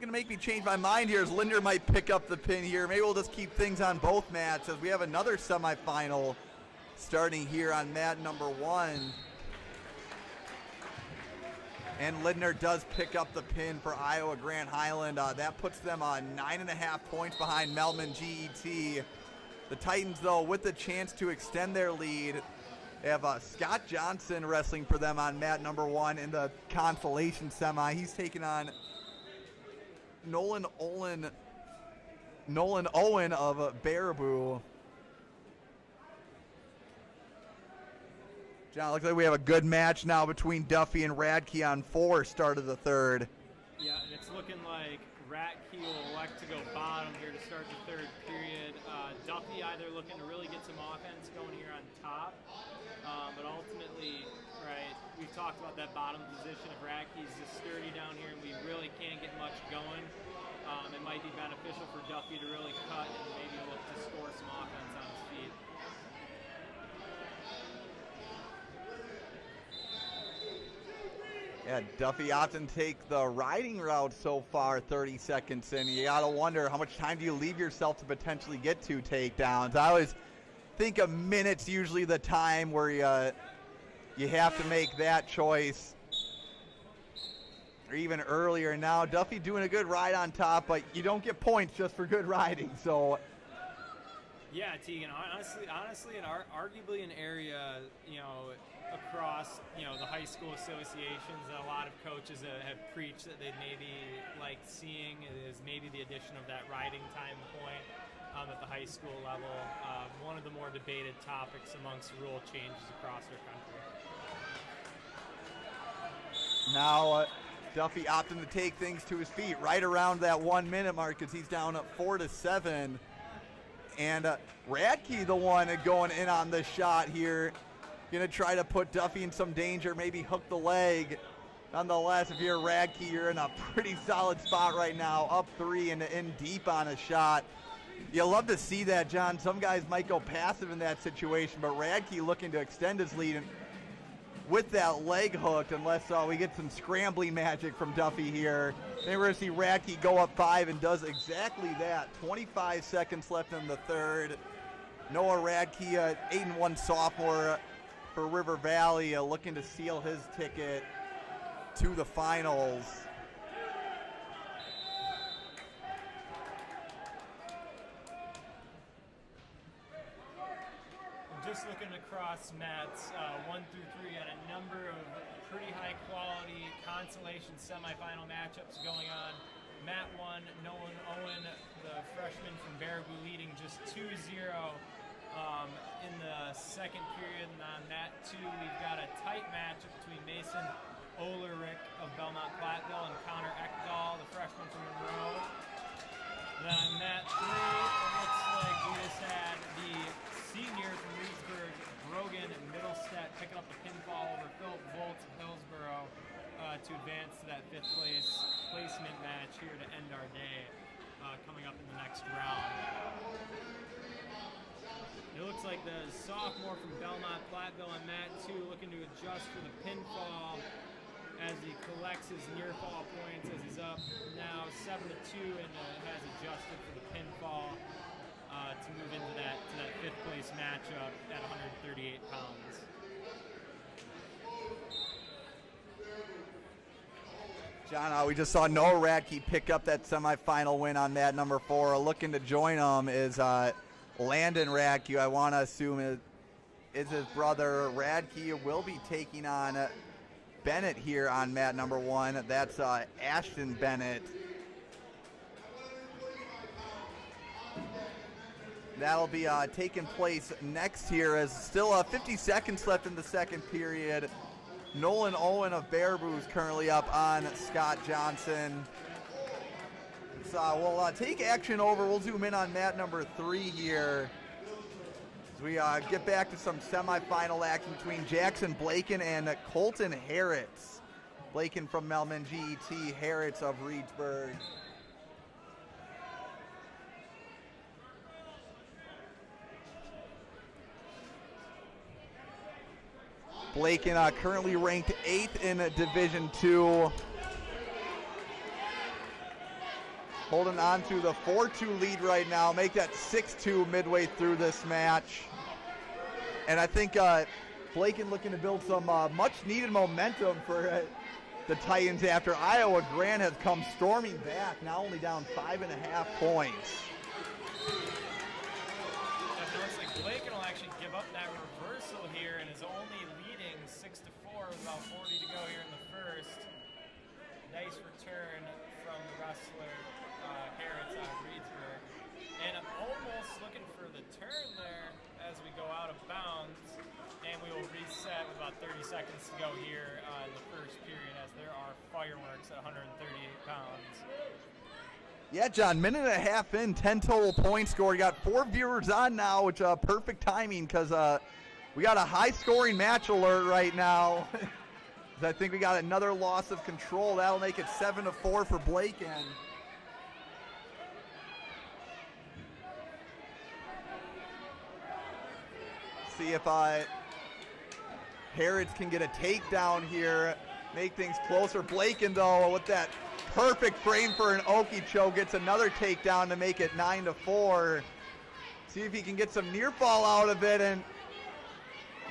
make me change my mind here, as Lindner might pick up the pin here. Maybe we'll just keep things on both mats as we have another semifinal starting here on mat number 1. And Lindner does pick up the pin for Iowa Grand Highland. That puts them 9.5 points behind Melman GET. The Titans, though, with the chance to extend their lead. They have Scott Johnson wrestling for them on mat number 1 in the consolation semi. He's taking on Nolan Owen of Baraboo. John, looks like we have a good match now between Duffy and Radke on 4, start of the third. Yeah, and it's looking like Radke will elect to go bottom here to start the third period. Duffy either looking to really get some offense going here on top, but ultimately, right, we've talked about that bottom position. If Radke's just sturdy down here and we really can't get much going, it might be beneficial for Duffy to really cut and maybe look to score some offense on his feet. Yeah, Duffy often take the riding route so far, 30 seconds in. You got to wonder, how much time do you leave yourself to potentially get 2 takedowns? I always think a minute's usually the time where you have to make that choice, or even earlier. Now, Duffy doing a good ride on top, but you don't get points just for good riding, so. Yeah, Tegan, honestly, and arguably an area, across, the high school associations that a lot of coaches have preached that they'd maybe like seeing is maybe the addition of that riding time point at the high school level. One of the more debated topics amongst rule changes across our country. Now, Duffy opting to take things to his feet right around that 1 minute mark as he's down up 4-7. And Radke, the one going in on the shot here. Going to try to put Duffy in some danger, maybe hook the leg. Nonetheless, if you're Radke, you're in a pretty solid spot right now, up 3 and in deep on a shot. You love to see that, John. Some guys might go passive in that situation, but Radke looking to extend his lead with that leg hooked, unless we get some scrambling magic from Duffy here. Then we're going to see Radke go up 5 and does exactly that. 25 seconds left in the third. Noah Radke, 8-1 sophomore for River Valley, looking to seal his ticket to the finals. Just looking across mats 1 through 3 at a number of pretty high quality consolation semifinal matchups going on. Mat 1, Nolan Owen, the freshman from Baraboo, leading just 2-0 in the second period. And on Mat 2, we've got a tight matchup between Mason Olerich of Belmont Platteville and Connor Ekdahl, the freshman from Monroe. Then on Mat 3, it looks like we just had the senior from Reedsburg, Brogan and Middlestead, picking up the pinfall over Philip Volts of Hillsborough to advance to that 5th place placement match here to end our day, coming up in the next round. It looks like the sophomore from Belmont Platteville on Mat 2 looking to adjust for the pinfall as he collects his near fall points as he's up now 7-2 and has adjusted for the pinfall to move into that 5th place matchup at 138 pounds. John, we just saw Noah Radke pick up that semifinal win on Mat number 4. Looking to join him is Landon Radke. I want to assume is his brother. Radke will be taking on Bennett here on Mat number 1. That's Ashton Bennett. That'll be taking place next here as still 50 seconds left in the second period. Nolan Owen of Baraboo is currently up on Scott Johnson. So we'll take action over. We'll zoom in on Mat number 3 here. As we get back to some semifinal action between Jackson Blaken and Colton Harritz. Blaken from Melman GET, Harritz of Reedsburg. Blaken currently ranked 8th in Division II. Holding on to the 4-2 lead right now. Make that 6-2 midway through this match. And I think Blaken looking to build some much needed momentum for the Titans after Iowa Grant has come storming back, now only down 5.5 points. It looks like Blaken will actually give up that reversal here and is only leading 6-4 with about 40 to go here in the first. Nice return from the wrestler Harris out of Reedsburg. And I'm almost looking for the turn there as we go out of bounds. And we will reset with about 30 seconds to go here in the first period as there are fireworks at 138 pounds. Yeah, John, minute and a half in, 10 total points scored. You got 4 viewers on now, which perfect timing because we got a high-scoring match alert right now. I think we got another loss of control. That'll make it 7-4 for Blaken. See if Harrods can get a takedown here, make things closer. Blaken, though, with that perfect frame for an Okie-choke, gets another takedown to make it 9-4. See if he can get some near fall out of it, and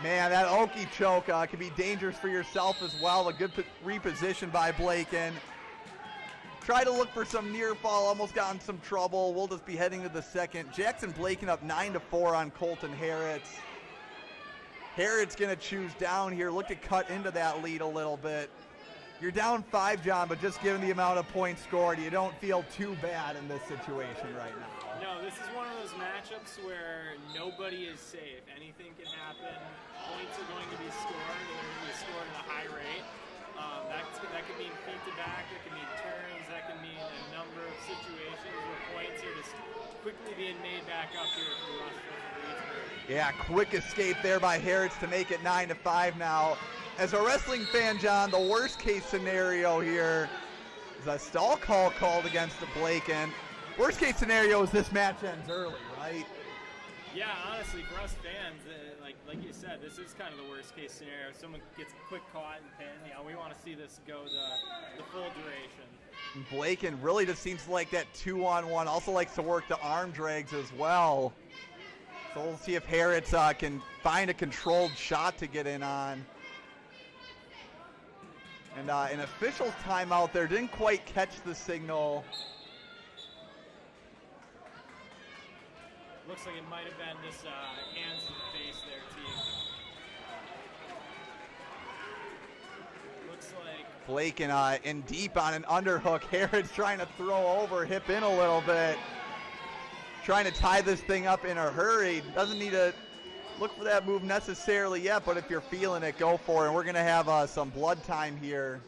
man, that Okie-choke can be dangerous for yourself as well. A good reposition by Blaken. Try to look for some near fall, almost got in some trouble. We'll just be heading to the second. Jackson Blaken up 9-4 on Colton Harrods. Harrods going to choose down here, look to cut into that lead a little bit. You're down 5, John, but just given the amount of points scored, you don't feel too bad in this situation right now. No, this is one of those matchups where nobody is safe. Anything can happen. Points are going to be scored. They're going to be scored at a high rate. That could mean feet to back, it could mean turns, that could mean a number of situations where points are just quickly being made back up here for the Westfield and Reedsburg. Yeah, quick escape there by Harrods to make it 9-5 now. As a wrestling fan, John, the worst case scenario here is a stall call called against the Blaken. Worst case scenario is this match ends early, right? Yeah, honestly, for us fans, like you said, this is kind of the worst case scenario. If someone gets a quick caught and pin, we want to see this go the full duration. Blaken really just seems like that 2-on-1. Also likes to work the arm drags as well. So we'll see if Harrods can find a controlled shot to get in on. And an official's timeout there. Didn't quite catch the signal. Looks like it might have been just hands in the face there, team. Looks like Blaken in deep on an underhook. Harrods trying to throw over, hip in a little bit. Trying to tie this thing up in a hurry. Doesn't need to look for that move necessarily yet, but if you're feeling it, go for it. And we're going to have some blood time here.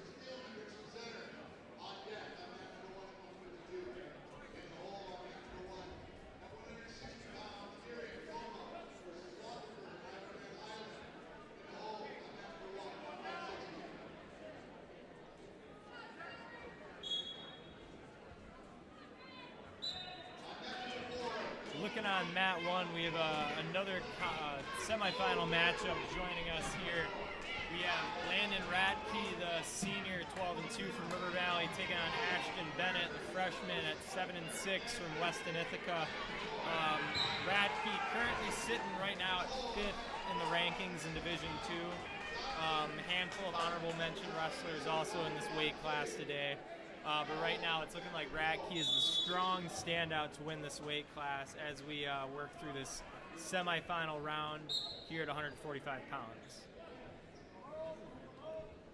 Looking on mat 1, we have another semifinal matchup joining us here. We have Landon Radke, the senior, 12-2 from River Valley, taking on Ashton Bennett, the freshman at 7-6 from Weston Ithaca. Radke currently sitting right now at 5th in the rankings in Division II. A handful of honorable mention wrestlers also in this weight class today. But right now it's looking like Radke is the strong standout to win this weight class as we work through this semifinal round here at 145 pounds.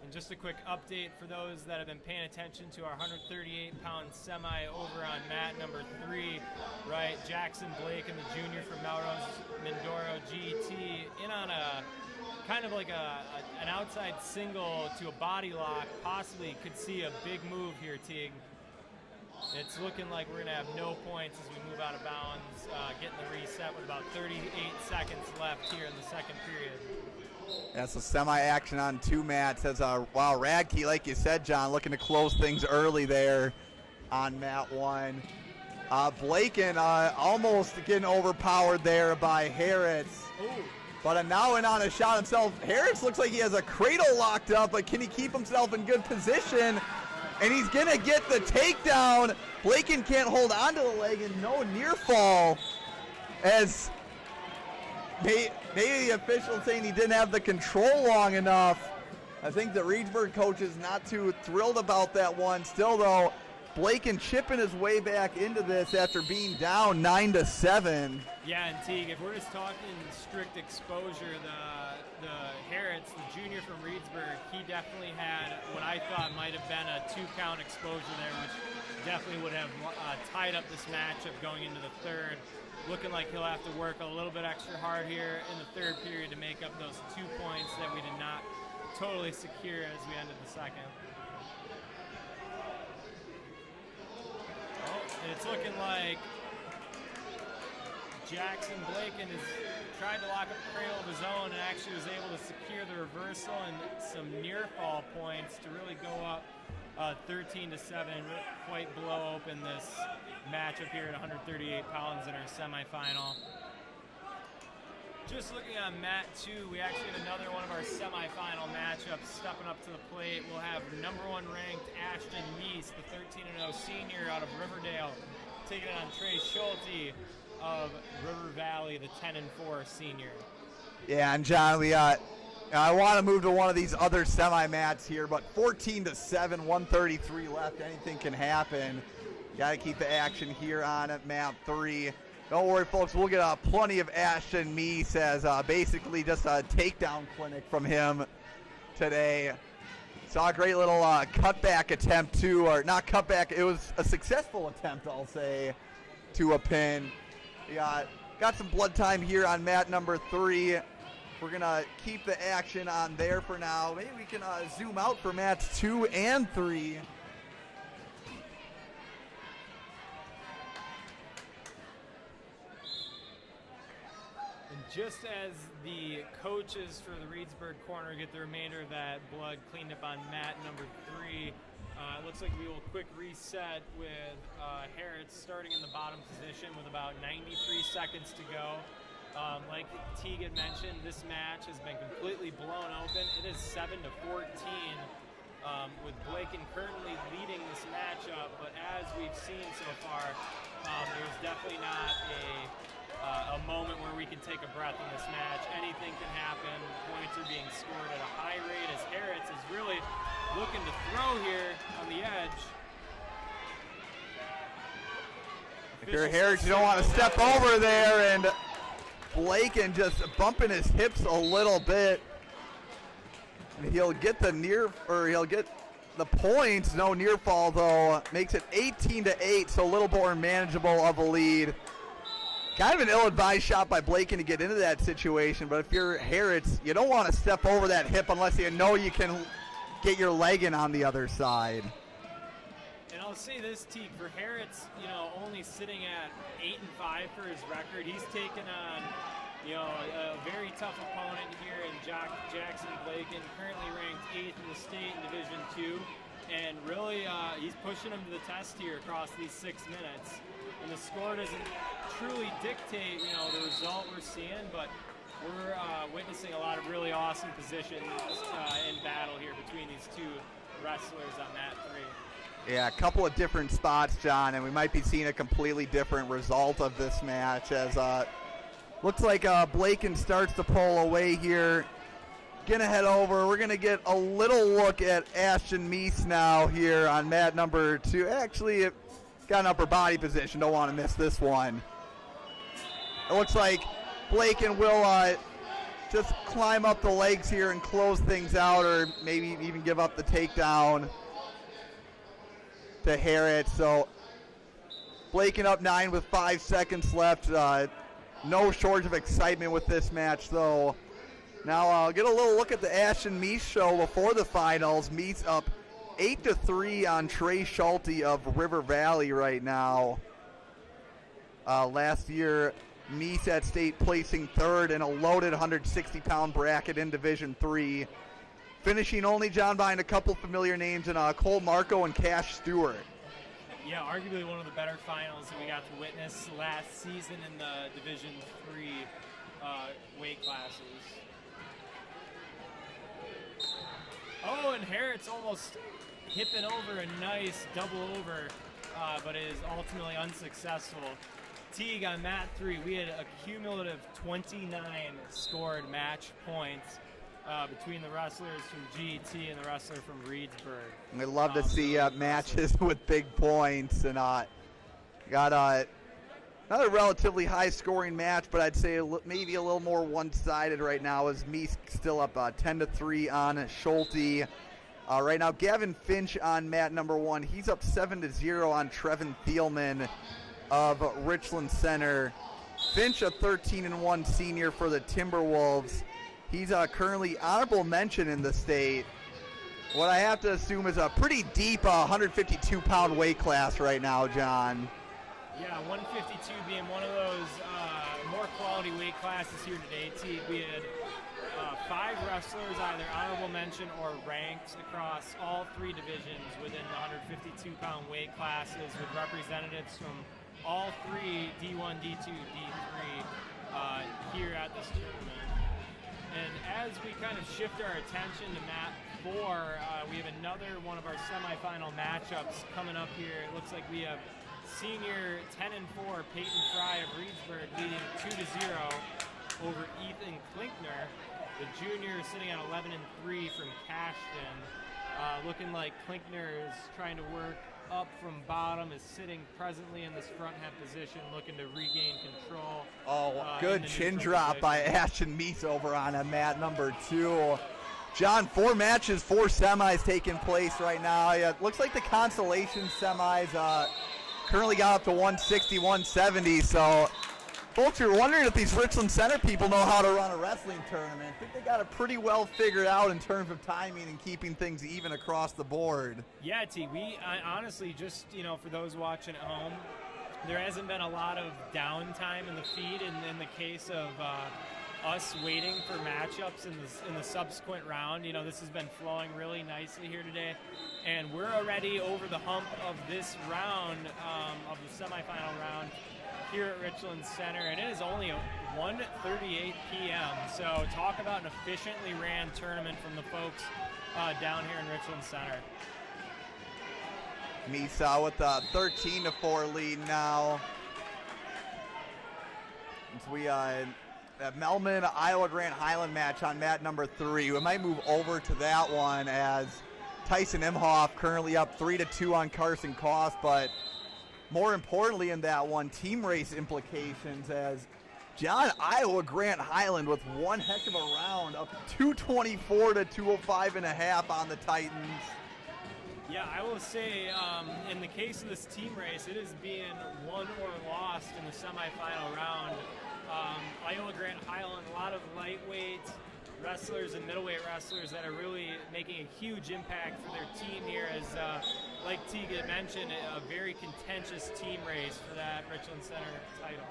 And just a quick update for those that have been paying attention to our 138-pound semi over on mat number 3, right? Jackson Blake and the junior from Melrose Mindoro GT in on a kind of like an outside single to a body lock. Possibly could see a big move here, Teague. It's looking like we're going to have no points as we move out of bounds, getting the reset with about 38 seconds left here in the second period. That's a semi-action on 2 mats. As wow, Radke, like you said, John, looking to close things early there on mat 1. Blaken almost getting overpowered there by Harrods. Ooh. But now in on a shot himself. Harrods looks like he has a cradle locked up, but can he keep himself in good position? And he's going to get the takedown. Blaken can't hold on to the leg, and no near fall. As maybe the official saying he didn't have the control long enough. I think the Reedsburg coach is not too thrilled about that one. Still, though, Blaken chipping his way back into this after being down 9-7. Yeah, and Teague, if we're just talking strict exposure, the Harrods, the junior from Reedsburg, he definitely had what I thought might have been a 2-count exposure there, which definitely would have tied up this matchup going into the third. Looking like he'll have to work a little bit extra hard here in the third period to make up those 2 points that we did not totally secure as we ended the second. And it's looking like Jackson Blaken has tried to lock up a cradle of his own and actually was able to secure the reversal and some near fall points to really go up 13-7, quite blow open this matchup here at 138 pounds in our semifinal. Just looking on mat 2, we actually have another one of our semifinal matchups stepping up to the plate. We'll have number 1 ranked Ashton Meese, the 13-0 senior out of Riverdale, taking it on Trey Schulte of River Valley, the 10-4 senior. Yeah, and John, I want to move to one of these other semi-mats here, but 14-7, 133 left. Anything can happen. Got to keep the action here on at mat 3. Don't worry, folks. We'll get plenty of Ashton Meese as basically just a takedown clinic from him today. Saw a great little cutback attempt to, or not cutback, it was a successful attempt, I'll say, to a pin. We got some blood time here on mat number 3 we're going to keep the action on there for now. Maybe we can zoom out for mats 2 and 3. Just as the coaches for the Reedsburg corner get the remainder of that blood cleaned up on mat number 3, it looks like we will quick reset with Harrods starting in the bottom position with about 93 seconds to go. Like Teague had mentioned, this match has been completely blown open. It is 7-14 with Blaken currently leading this matchup, but as we've seen so far, there's definitely not a moment where we can take a breath in this match. Anything can happen. Points are being scored at a high rate as Harrods is really looking to throw here on the edge. If you're Harrods, you don't want to step over there, and Blaken just bumping his hips a little bit. He'll get the he'll get the points. No near fall though. Makes it 18-8, so a little more manageable of a lead. Kind of an ill-advised shot by Blaken to get into that situation, but if you're Harrods, you don't want to step over that hip unless you know you can get your leg in on the other side. And I'll say this, Teague, for Harrods, only sitting at 8-5 for his record, he's taken on, a very tough opponent here in Jackson Blaken, currently ranked 8th in the state in Division II, and really he's pushing him to the test here across these 6 minutes. And the score doesn't truly dictate, the result we're seeing, but we're witnessing a lot of really awesome positions in battle here between these two wrestlers on mat 3. Yeah, a couple of different spots, John, and we might be seeing a completely different result of this match as looks like Blaken starts to pull away here. Gonna head over. We're gonna get a little look at Ashton Meese now here on mat number 2. Actually, it got an upper body position. Don't want to miss this one. It looks like Blaken will just climb up the legs here and close things out, or maybe even give up the takedown to Harrods. So Blaken up 9 with 5 seconds left. No shortage of excitement with this match, though. Now I'll get a little look at the Ashton Meese show before the finals. Meese up 8-3 on Trey Schulte of River Valley right now. Last year, Meese at state placing 3rd in a loaded 160-pound bracket in Division III. Finishing only, John, behind a couple familiar names in Cole Marco and Cash Stewart. Yeah, arguably one of the better finals that we got to witness last season in the Division III weight classes. Oh, and Harrods almost hipping over a nice double over, but is ultimately unsuccessful. Teague on mat 3, we had a cumulative 29 scored match points between the wrestlers from GET and the wrestler from Reedsburg. We love to see matches with big points, and got another relatively high-scoring match, but I'd say maybe a little more one-sided right now as Meese still up 10-3 on Schulte. Right now, Gavin Finch on mat number 1. He's up 7-0 on Trevin Thielman of Richland Center. Finch, a 13-1 senior for the Timberwolves. He's currently honorable mention in the state. What I have to assume is a pretty deep 152-pound weight class right now, John. Yeah, 152 being one of those more quality weight classes here today. We had 5 wrestlers either honorable mention or ranked across all 3 divisions within the 152-pound weight classes, with representatives from all 3 D1, D2, D3 here at this tournament. And as we kind of shift our attention to mat 4, we have another one of our semifinal matchups coming up here. It looks like we have senior 10-4 Peyton Fry of Reedsburg leading 2-0 over Ethan Klinkner. The junior sitting at 11-3 from Cashton. Looking like Klinkner is trying to work up from bottom, is sitting presently in this front head position, looking to regain control. Oh, good chin drop by Ashton Meese over on mat number 2. John, 4 matches, 4 semis taking place right now. Yeah, it looks like the consolation semis currently got up to 160, 170, so Folks, you're wondering if these Richland Center people know how to run a wrestling tournament. I think they got it pretty well figured out in terms of timing and keeping things even across the board. Yeah, T, honestly, just, for those watching at home, there hasn't been a lot of downtime in the feed in the case of us waiting for matchups in the subsequent round. This has been flowing really nicely here today, and we're already over the hump of this round, of the semifinal round here at Richland Center, and it is only 1:38 p.m. So talk about an efficiently ran tournament from the folks down here in Richland Center. Misa with a 13-4 lead now. As we that Melman Iowa Grant Highland match on mat number 3. We might move over to that one as Tyson Imhoff currently up 3-2 on Carson Koss, but more importantly in that one, team race implications as John Iowa Grant Highland with one heck of a round, up 224 to 205.5 on the Titans. Yeah, I will say in the case of this team race, it is being won or lost in the semifinal round. Iowa Grant Highland, a lot of lightweight wrestlers and middleweight wrestlers that are really making a huge impact for their team here as, like Teague mentioned, a very contentious team race for that Richland Center title.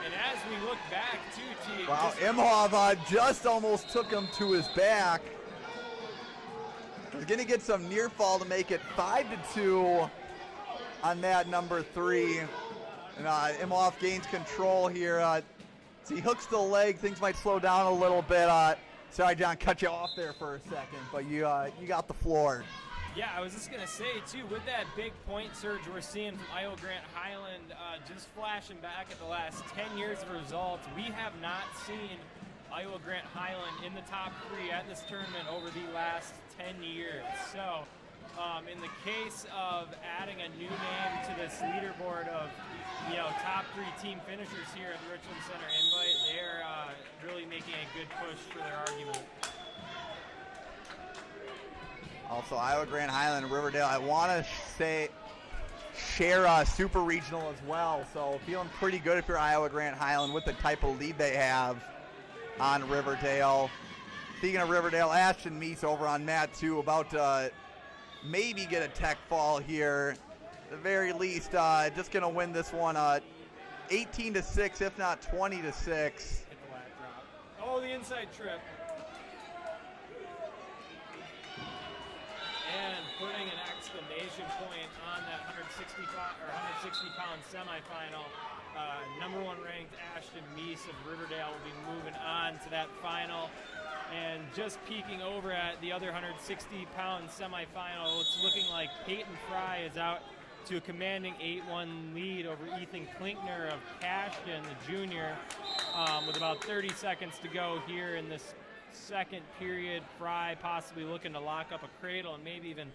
And as we look back, too, Teague. Wow, Imhoff just almost took him to his back. He's going to get some near fall to make it 5-2 on that number 3. And Imhoff gains control here. So he hooks the leg. Things might slow down a little bit. Sorry, John, cut you off there for a second, but you got the floor. Yeah, I was just going to say, too, with that big point surge we're seeing from Iowa Grant Highland, just flashing back at the last 10 years of results, we have not seen Iowa Grant Highland in the top 3 at this tournament over the last 10 years. So in the case of adding a new name to this leaderboard of top 3 team finishers here at the Richland Center Invite, they're really making a good push for their argument. Also, Iowa Grant Highland and Riverdale, I want to say, share super regional as well. So feeling pretty good if you're Iowa Grant Highland with the type of lead they have on Riverdale. Speaking of Riverdale, Ashton Meese over on mat 2 about to maybe get a tech fall here. At the very least, just going to win this one 18-6, if not 20-6. Hit the lat drop. Oh, the inside trip. And putting an exclamation point on that 160-pound semifinal. Number 1 ranked Ashton Meese of Riverdale will be moving on to that final. And just peeking over at the other 160-pound semifinal, it's looking like Peyton Fry is out to a commanding 8-1 lead over Ethan Klinkner of Cashton, the junior, with about 30 seconds to go here in this second period. Fry possibly looking to lock up a cradle and maybe even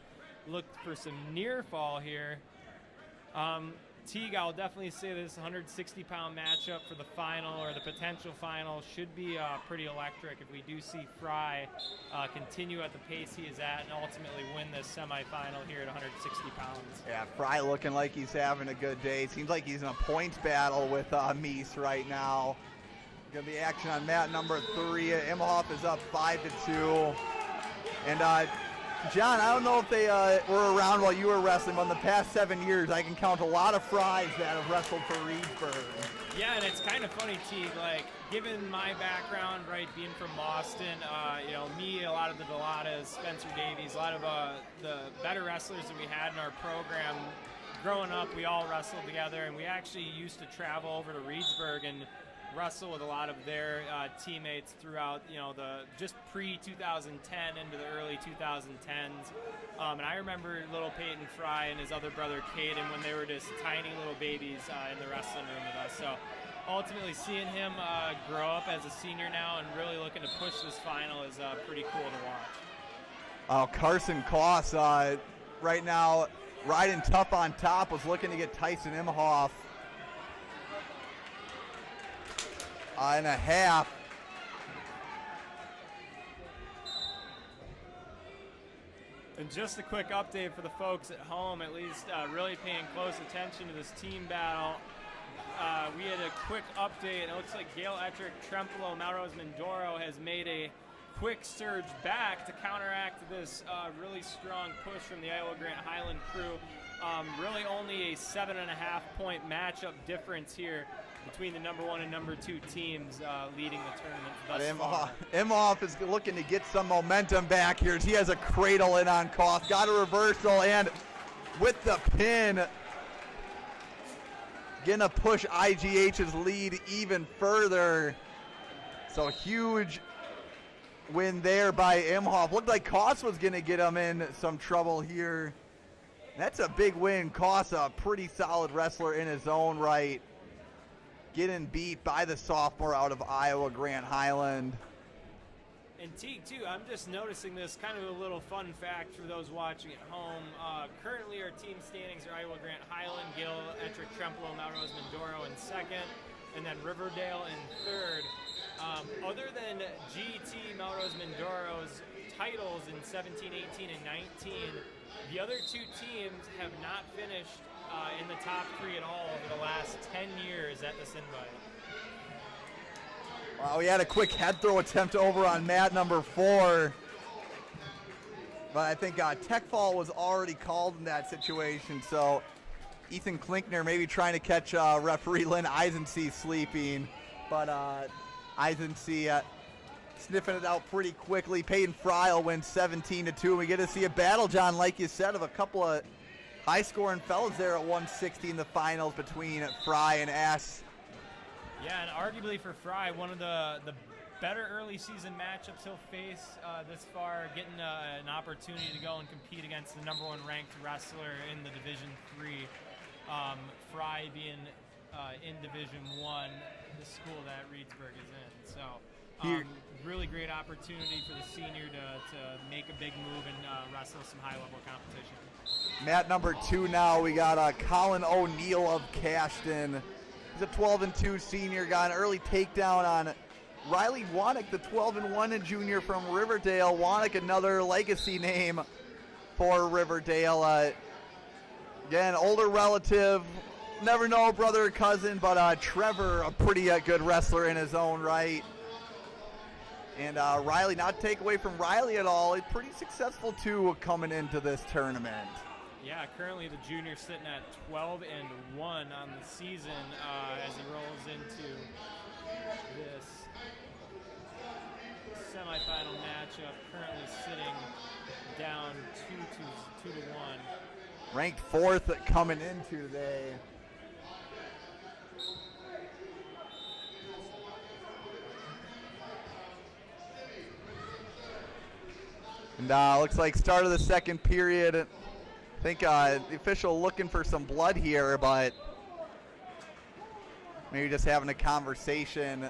look for some near fall here. Teague, I'll definitely say this 160-pound matchup for the final or the potential final should be pretty electric if we do see Fry continue at the pace he is at and ultimately win this semifinal here at 160 pounds. Yeah, Fry looking like he's having a good day. Seems like he's in a points battle with Meese right now. Gonna be action on mat number 3. Imhoff is up 5-2. And John, I don't know if they were around while you were wrestling, but in the past 7 years, I can count a lot of Fries that have wrestled for Reedsburg. Yeah, and it's kind of funny, Teague, like, given my background, right, being from Boston, me, a lot of the Delatas, Spencer Davies, a lot of the better wrestlers that we had in our program, growing up, we all wrestled together, and we actually used to travel over to Reedsburg and wrestle with a lot of their teammates throughout, the just pre-2010 into the early 2010s. And I remember little Peyton Fry and his other brother Caden when they were just tiny little babies in the wrestling room with us. So ultimately seeing him grow up as a senior now and really looking to push this final is pretty cool to watch. Carson Koss right now riding tough on top, was looking to get Tyson Imhoff and a half. And just a quick update for the folks at home, at least really paying close attention to this team battle. We had a quick update, and it looks like Gail Ettrick, Trempolo, Melrose Mindoro has made a quick surge back to counteract this really strong push from the Iowa Grant Highland crew. Really only a 7.5-point matchup difference here between the number 1 and number 2 teams leading the tournament thus far. Imhoff is looking to get some momentum back here. He has a cradle in on Koth, got a reversal, and with the pin, gonna push IGH's lead even further. So huge win there by Imhoff. Looked like Koss was gonna get him in some trouble here. That's a big win. Koss, a pretty solid wrestler in his own right, getting beat by the sophomore out of Iowa, Grant Highland. And Teague, too, I'm just noticing this, kind of a little fun fact for those watching at home. Currently, our team standings are Iowa Grant Highland, Gill, Ettrick, Trempolo, Melrose Mindoro in second, and then Riverdale in third. Other than GT Melrose Mindoro's titles in 17, 18, and 19, the other 2 teams have not finished in the top 3 at all over the last 10 years at this invite. Wow, we had a quick head throw attempt over on mat number 4. But I think tech fall was already called in that situation. So Ethan Klinkner maybe trying to catch referee Lynn Eisensee sleeping. But Eisensee sniffing it out pretty quickly. Peyton Fry will win 17-2. We get to see a battle, John, like you said, of a couple of high-scoring fellas there at 160 in the finals between Fry and S. Yeah, and arguably for Fry, one of the better early season matchups he'll face this far, getting an opportunity to go and compete against the number 1 ranked wrestler in the Division III. Fry being in Division I, the school that Reedsburg is in. So really great opportunity for the senior to make a big move and wrestle some high-level competition. Mat number 2 now, we got Colin O'Neill of Cashton. He's a 12-2 senior, got an early takedown on Riley Wannick, the 12-1 junior from Riverdale. Wannick, another legacy name for Riverdale. Again, older relative, never know brother or cousin, but Trevor, a pretty good wrestler in his own right. And Riley, not to take away from Riley at all, he's pretty successful too coming into this tournament. Yeah, currently the junior sitting at 12-1 on the season as he rolls into this semifinal matchup. Currently sitting down 2-1. Ranked 4th coming into today. And looks like start of the second period. I think the official looking for some blood here, but maybe just having a conversation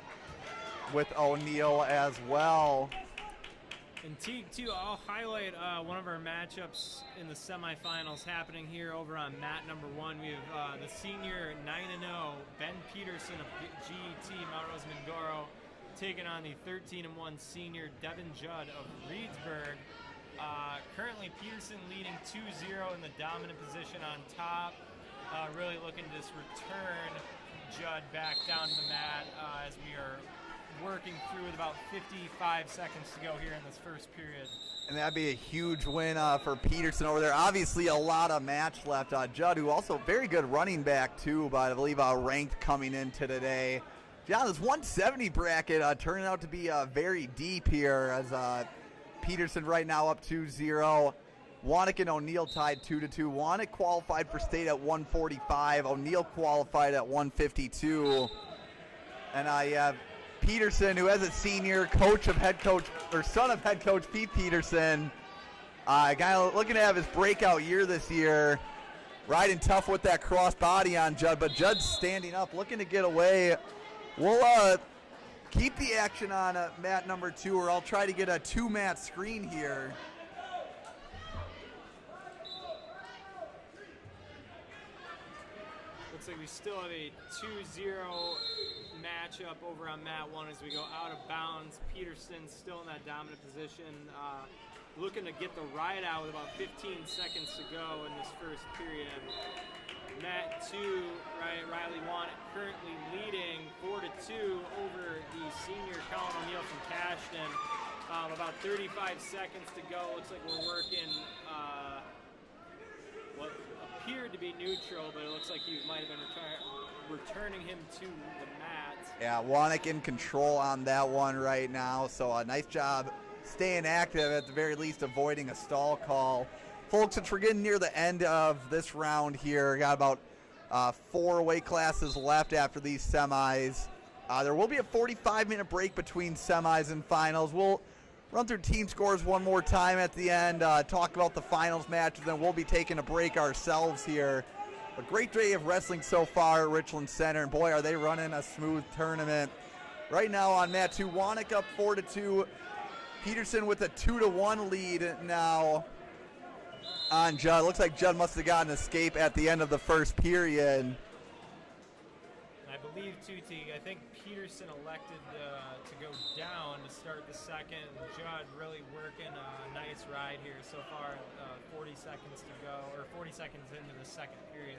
with O'Neill as well. And Teague, too, I'll highlight one of our matchups in the semifinals happening here over on mat number 1. We have the senior 9-0, Ben Peterson of GET Melrose Mindoro, taking on the 13-1 senior Devin Judd of Reedsburg. Currently Peterson leading 2-0 in the dominant position on top. Really looking to just return Judd back down to the mat as we are working through with about 55 seconds to go here in this first period. And that'd be a huge win for Peterson over there. Obviously a lot of match left. Judd, who also very good running back too, but I believe ranked coming into today. John, this 170 bracket turning out to be very deep here as Peterson right now up 2-0. Wannick and O'Neill tied 2-2. Wannick qualified for state at 145. O'Neill qualified at 152. And I have Peterson, who has a senior, son of head coach Pete Peterson. Guy looking to have his breakout year this year. Riding tough with that cross body on Judd, but Judd's standing up, looking to get away. We'll keep the action on mat number 2, or I'll try to get a 2-mat screen here. Looks like we still have a 2-0 matchup over on mat 1 as we go out of bounds. Peterson still in that dominant position. looking to get the ride out with about 15 seconds to go in this first period. Mat 2, right, Riley Wannick currently leading 4-2 over the senior Colin O'Neill from Cashton. About 35 seconds to go. Looks like we're working what appeared to be neutral, but it looks like he might have been returning him to the mat. Yeah, Wannick in control on that one right now, so a nice job staying active, at the very least avoiding a stall call. Folks, since we're getting near the end of this round here, got about 4 weight classes left after these semis. There will be a 45-minute break between semis and finals. We'll run through team scores one more time at the end, talk about the finals matches, then we'll be taking a break ourselves here. A great day of wrestling so far at Richland Center, and boy, are they running a smooth tournament. Right now on mat 2, Wannick up 4-2. Peterson with a 2-1 lead now on Judd. Looks like Judd must have gotten an escape at the end of the first period. I believe, I think Peterson elected to go down to start the second. Judd really working a nice ride here so far. 40 seconds to go, or 40 seconds into the second period.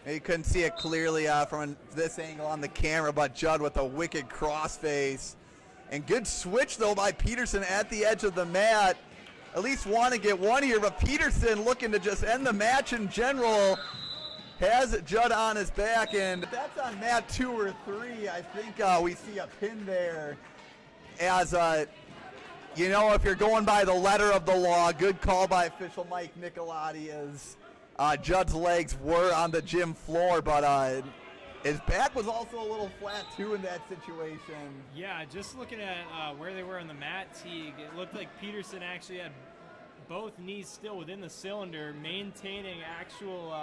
You couldn't see it clearly from this angle on the camera, but Judd with a wicked crossface. And good switch, though, by Peterson at the edge of the mat. At least want to get one here, but Peterson looking to just end the match in general. Has Judd on his back, and that's on mat 2 or 3. I think we see a pin there. As, you know, if you're going by the letter of the law, good call by official Mike Nicolotti, as Judd's legs were on the gym floor, but his back was also a little flat, too, in that situation. Yeah, just looking at where they were on the mat, Teague, it looked like Peterson actually had both knees still within the cylinder, maintaining actual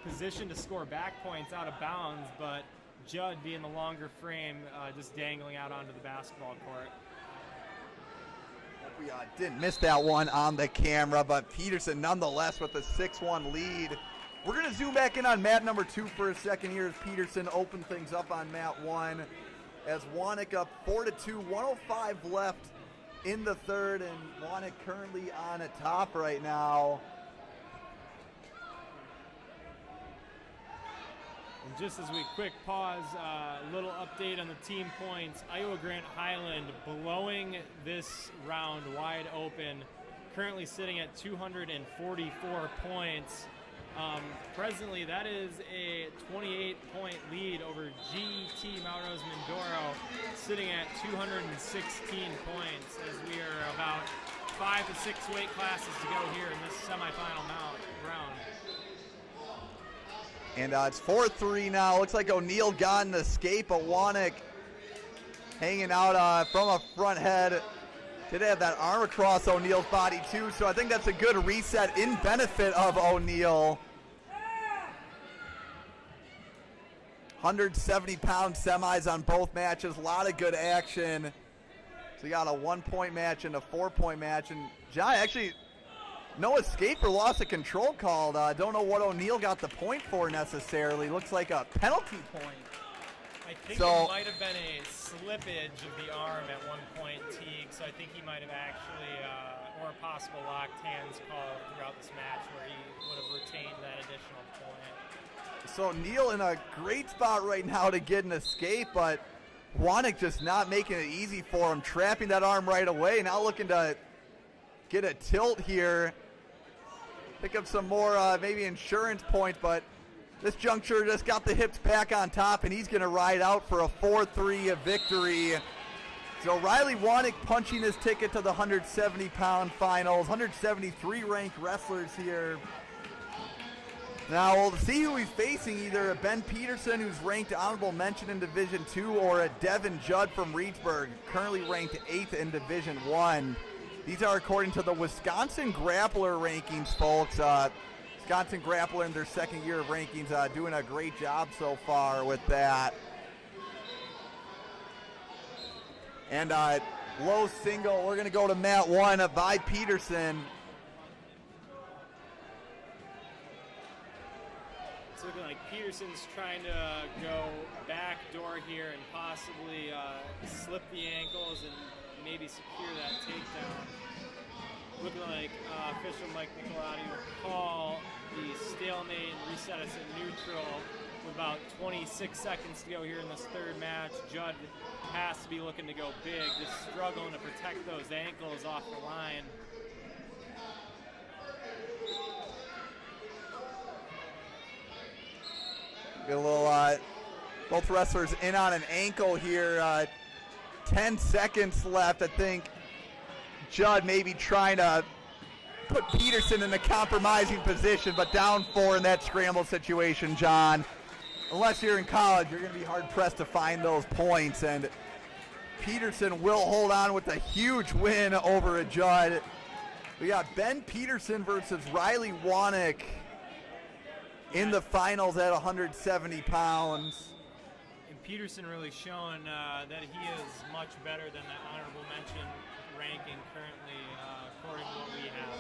position to score back points out of bounds, but Judd being the longer frame, just dangling out onto the basketball court. We didn't miss that one on the camera, but Peterson nonetheless with a 6-1 lead. We're going to zoom back in on mat number 2 for a second here as Peterson opened things up on mat 1. As Wannick up 4-2, 105 left in the third, and Wannick currently on a top right now. And just as we quick pause, a little update on the team points. Iowa Grant Highland blowing this round wide open, currently sitting at 244 points. Presently, that is a 28-point lead over GET Melrose Mindoro, sitting at 216 points, as we are about 5 to 6 weight classes to go here in this semifinal round. And it's 4-3 now. Looks like O'Neill got an escape, but Wannick hanging out from a front head. Did have that arm across O'Neill's body too, so I think that's a good reset in benefit of O'Neill. 170-pound semis on both matches. A lot of good action. So you got a 1-point match and a 4-point match. And John, actually, no escape or loss of control called. Don't know what O'Neill got the point for necessarily. Looks like a penalty point. I think it might have been a slippage of the arm at one point, Teague. So I think he might have actually, or a possible locked hands call throughout this match where he would have retained that additional point. So O'Neill in a great spot right now to get an escape, but Wannick just not making it easy for him, trapping that arm right away. Now looking to get a tilt here, pick up some more maybe insurance points, but this juncture just got the hips back on top, and he's going to ride out for a 4-3 victory. So Riley Wannick punching his ticket to the 170-pound finals. 173 ranked wrestlers here. Now we'll see who he's facing, either a Ben Peterson, who's ranked honorable mention in Division II, or a Devin Judd from Reedsburg, currently ranked 8th in Division I. These are according to the Wisconsin Grappler rankings, folks. Wisconsin Grappler in their second year of rankings, doing a great job so far with that. And low single, we're going to go to mat 1 by Peterson. It's looking like Peterson's trying to go back door here and possibly slip the ankles and maybe secure that takedown. looking like official Mike Nicolati will call the stalemate and reset us at neutral with about 26 seconds to go here in this third match. Judd has to be looking to go big, just struggling to protect those ankles off the line. Get a little, both wrestlers in on an ankle here. 10 seconds left. I think Judd maybe trying to put Peterson in a compromising position, but down 4 in that scramble situation, John. Unless you're in college, you're going to be hard-pressed to find those points, and Peterson will hold on with a huge win over a Judd. We got Ben Peterson versus Riley Wanick in the finals at 170 pounds. And Peterson really showing that he is much better than the honorable mention ranking currently, according to what we have.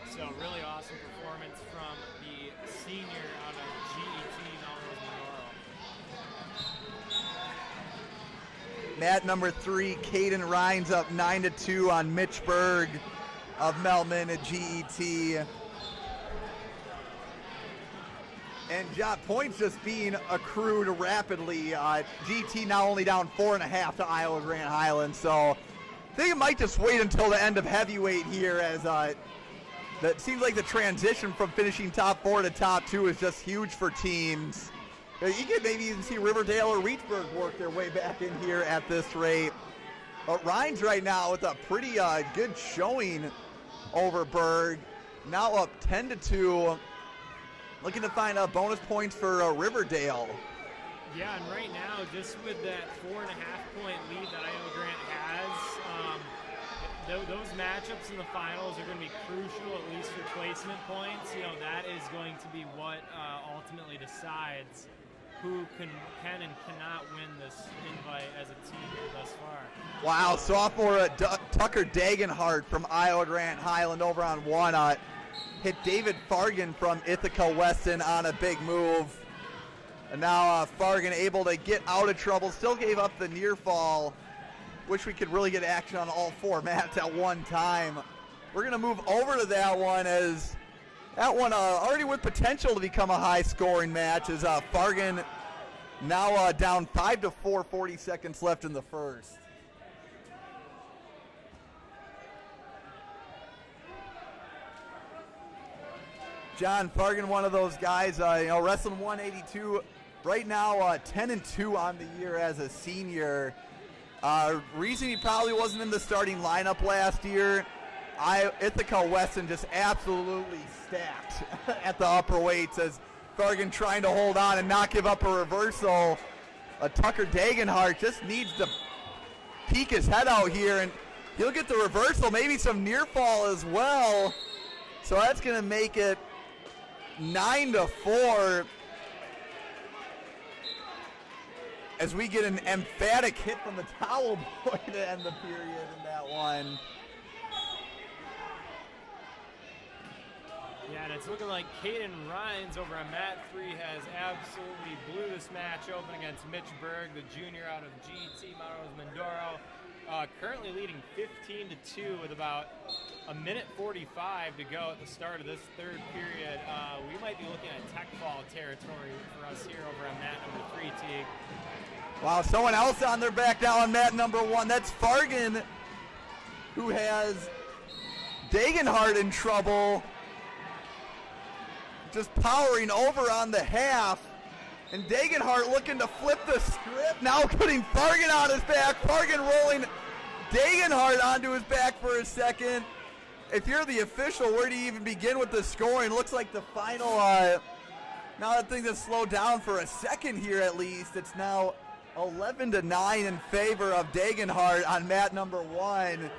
So really awesome performance from the senior out of GET Melrose. Mat number 3, Caden Rhines up 9-2 on Mitch Berg of Melman at GET. And points just being accrued rapidly. GT now only down 4.5 to Iowa Grand Highlands. So I think it might just wait until the end of heavyweight here, as that seems like the transition from finishing top 4 to top 2 is just huge for teams. You could maybe even see Riverdale or Reedsburg work their way back in here at this rate. But Rhines right now with a pretty good showing over Berg. Now up 10-2. Looking to find bonus points for Riverdale. Yeah, and right now, just with that 4.5-point lead that Iowa Grant has, those matchups in the finals are going to be crucial, at least for placement points. You know, that is going to be what ultimately decides who can and cannot win this invite as a team thus far. Wow, sophomore Tucker Dagenhart from Iowa Grant Highland over on one. Hit David Fargan from Ithaca Weston on a big move. And now Fargan able to get out of trouble. Still gave up the near fall. Wish we could really get action on all 4 mats at one time. We're going to move over to that one, as that one already with potential to become a high-scoring match, as Fargan now down 5-4, 40 seconds left in the first. John Fargan, one of those guys, wrestling 182 right now, 10-2 on the year as a senior. Reason he probably wasn't in the starting lineup last year, Ithaca Weston just absolutely stacked at the upper weights, as Fargan trying to hold on and not give up a reversal. Tucker Dagenhart just needs to peek his head out here, and he'll get the reversal, maybe some near fall as well. So that's going to make it 9-4, as we get an emphatic hit from the towel boy to end the period in that one. Yeah, and it's looking like Caden Rhines over on mat 3 has absolutely blew this match open against Mitch Berg, the junior out of GT Melrose Mindoro. Currently leading 15-2 with about a minute 45 to go at the start of this third period. We might be looking at tech fall territory for us here over on mat number 3, Teague. Wow, someone else on their back now on mat number 1. That's Fargan, who has Dagenhart in trouble. Just powering over on the half. And Dagenhart looking to flip the script, now putting Fargan on his back. Fargan rolling Dagenhart onto his back for a second. If you're the official, where do you even begin with the scoring? Looks like the final, now that thing has slowed down for a second here at least. It's now 11-9 in favor of Dagenhart on mat number 1.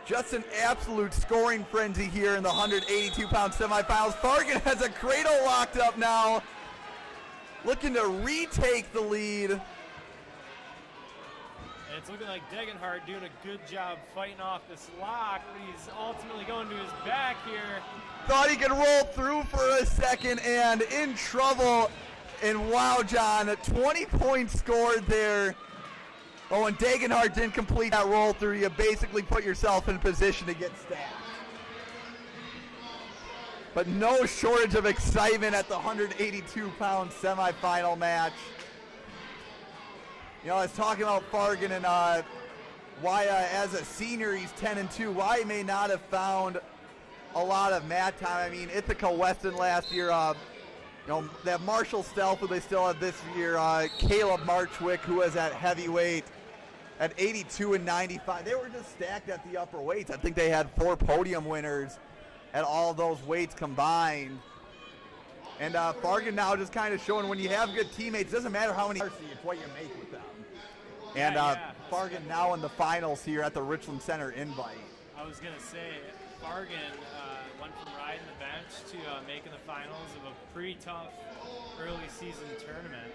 Just an absolute scoring frenzy here in the 182-pound semifinals. Fargan has a cradle locked up now, looking to retake the lead. And it's looking like Dagenhart doing a good job fighting off this lock, but he's ultimately going to his back here. Thought he could roll through for a second, and in trouble. And wow, John, 20 points scored there. Oh, and Dagenhart didn't complete that roll through. You basically put yourself in position to get stacked. but no shortage of excitement at the 182-pound semifinal match. You know, I was talking about Fargan and why as a senior he's 10-2, why he may not have found a lot of mat time. I mean, Ithaca Weston last year, you know, they have Marshall Stealth, who they still have this year, Caleb Marchwick, who was at heavyweight at 82 and 95. They were just stacked at the upper weights. I think they had 4 podium winners at all those weights combined. And Fargan now just kind of showing when you have good teammates, it doesn't matter how many, it's what you make with them. And Fargan now in the finals here at the Richland Center Invite. I was going to say, Fargan went from riding the bench to making the finals of a pretty tough early season tournament.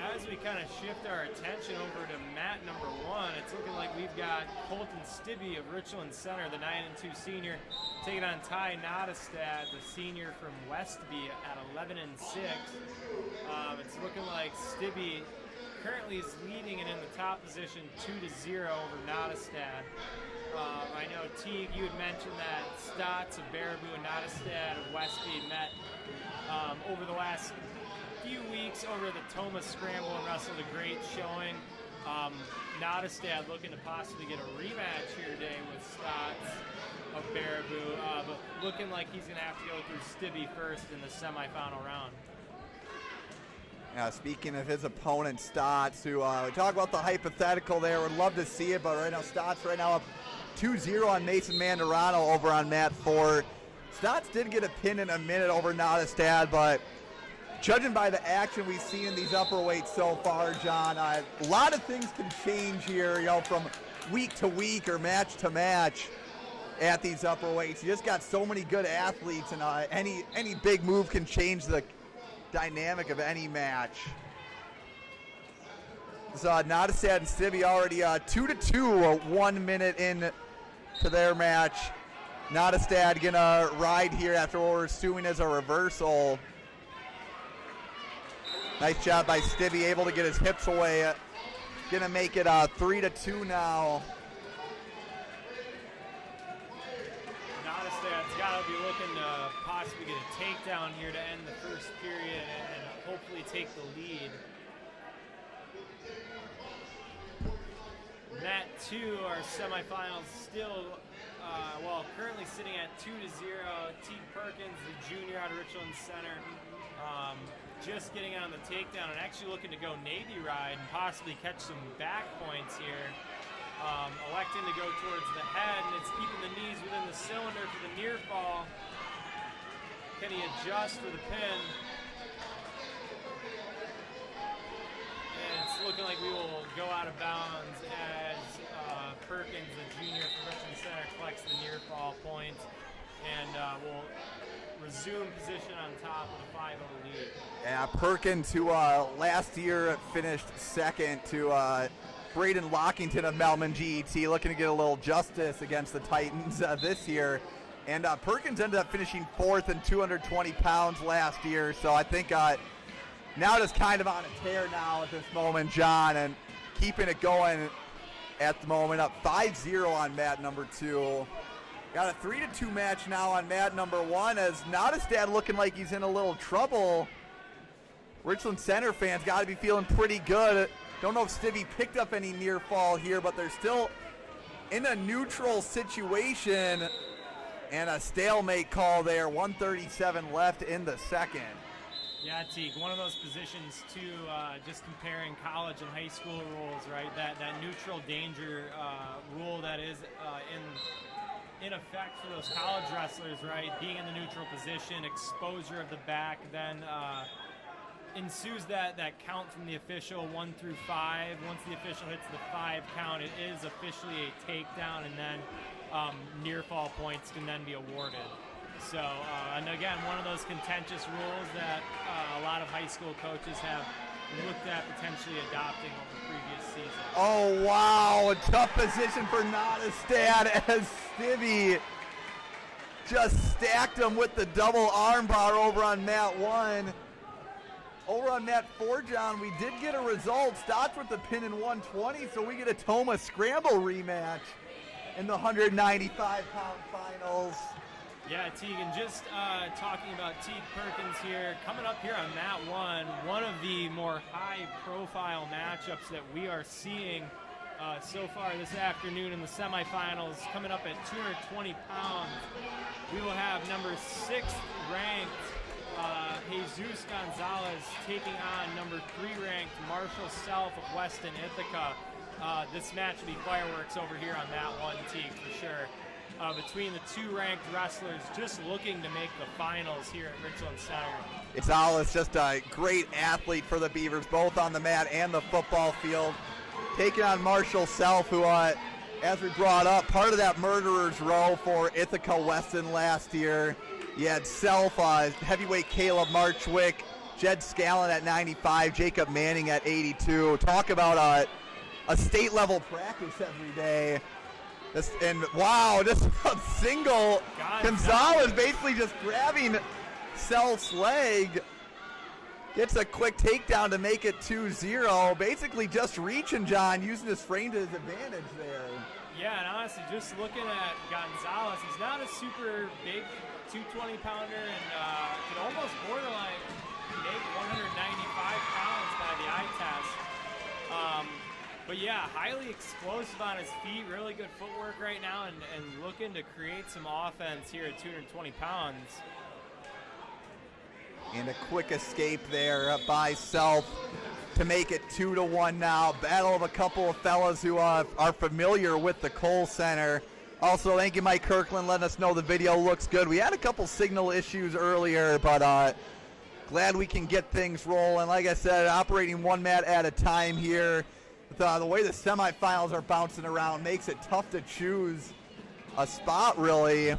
As we kind of shift our attention over to mat number 1, it's looking like we've got Colton Stibbe of Richland Center, the 9-2 senior, taking on Ty Nottestad, the senior from Westby at 11-6. It's looking like Stibbe currently is leading and in the top position 2-0 over Nottestad. I know, Teague, you had mentioned that Stotts of Baraboo and Nottestad of Westby met over the last few weeks over the Thomas Scramble and wrestled a great showing. Nottestad looking to possibly get a rematch here today with Stotts of Baraboo, but looking like he's going to have to go through Stibbe first in the semifinal round. Speaking of his opponent, Stotts, who we talk about the hypothetical there, would love to see it, but right now Stotts right now up 2-0 on Mason Mandarano over on mat 4. Stotts did get a pin in a minute over Nottestad, but judging by the action we've seen in these upper weights so far, John, a lot of things can change here, you know, from week to week or match to match at these upper weights. You just got so many good athletes, and any big move can change the dynamic of any match. So Nottestad and Stibbe already 2-2, 1 minute in to their match. Nottestad gonna ride here after what we're assuming is a reversal. Nice job by Stibbe, able to get his hips away. Gonna make it 3-2 now. Nottestad's got to be looking to possibly get a takedown here to end the first period and hopefully take the lead. Mat 2, our semifinals, still, currently sitting at 2-0. Teague Perkins, the junior out of Richland Center, just getting on the takedown and actually looking to go Navy ride and possibly catch some back points here. Electing to go towards the head, and it's keeping the knees within the cylinder for the near fall. Can he adjust for the pin? And it's looking like we will go out of bounds as Perkins, the junior from Richland Center, collects the near fall point, and will resume position on top of the 5-0 lead. Yeah, Perkins, who last year finished second to Braden Lockington of Melman GET, looking to get a little justice against the Titans this year. And Perkins ended up finishing 4th in 220 pounds last year. So I think now just kind of on a tear now at this moment, John, and keeping it going at the moment, up 5-0 on mat number 2. Got a 3-2 match now on mat number 1 as Nottestad looking like he's in a little trouble. Richland Center fans got to be feeling pretty good. Don't know if Stibbe picked up any near fall here, but they're still in a neutral situation and a stalemate call there. 1:37 left in the second. Yeah, Teague, one of those positions too, just comparing college and high school rules, right? That neutral danger rule that is in effect for those college wrestlers, right? Being in the neutral position, exposure of the back, then ensues that count from the official 1 through 5. Once the official hits the 5 count, it is officially a takedown, and then near fall points can then be awarded. So, and again, one of those contentious rules that a lot of high school coaches have looked at potentially adopting over the previous season. Oh, wow. A tough position for Nottestad as Stibbe just stacked him with the double arm bar over on mat 1. Over on mat 4, John, we did get a result. Stotts with the pin in 120, so we get a Thomas Scramble rematch in the 195-pound finals. Yeah, Teague, and just talking about Teague Perkins here, coming up here on mat one of the more high-profile matchups that we are seeing so far this afternoon in the semifinals, coming up at 220 pounds. We will have number 6th ranked Jesus Gonzalez taking on number 3 ranked Marshall Self of Weston Ithaca. This match will be fireworks over here on mat one, Teague, for sure. Between the 2 ranked wrestlers just looking to make the finals here at Richland Center. Gonzalez, just a great athlete for the Beavers, both on the mat and the football field. Taking on Marshall Self, who, as we brought up, part of that murderer's row for Ithaca Weston last year. You had Self, heavyweight Caleb Marchwick, Jed Scallon at 95, Jacob Manning at 82. Talk about a state-level practice every day. Just a single. Gonzalez basically just grabbing Self's leg. Gets a quick takedown to make it 2-0. Basically just reaching, John, using his frame to his advantage there. Yeah, and honestly, just looking at Gonzalez, he's not a super big 220-pounder and could almost borderline make 195 pounds by the eye test. But yeah, highly explosive on his feet, really good footwork right now, and looking to create some offense here at 220 pounds. And a quick escape there by Self to make it 2-1 now. Battle of a couple of fellas who are familiar with the Cole Center. Also, thank you, Mike Kirkland, letting us know the video looks good. We had a couple signal issues earlier, but glad we can get things rolling. Like I said, operating one mat at a time here. The way the semifinals are bouncing around makes it tough to choose a spot, really.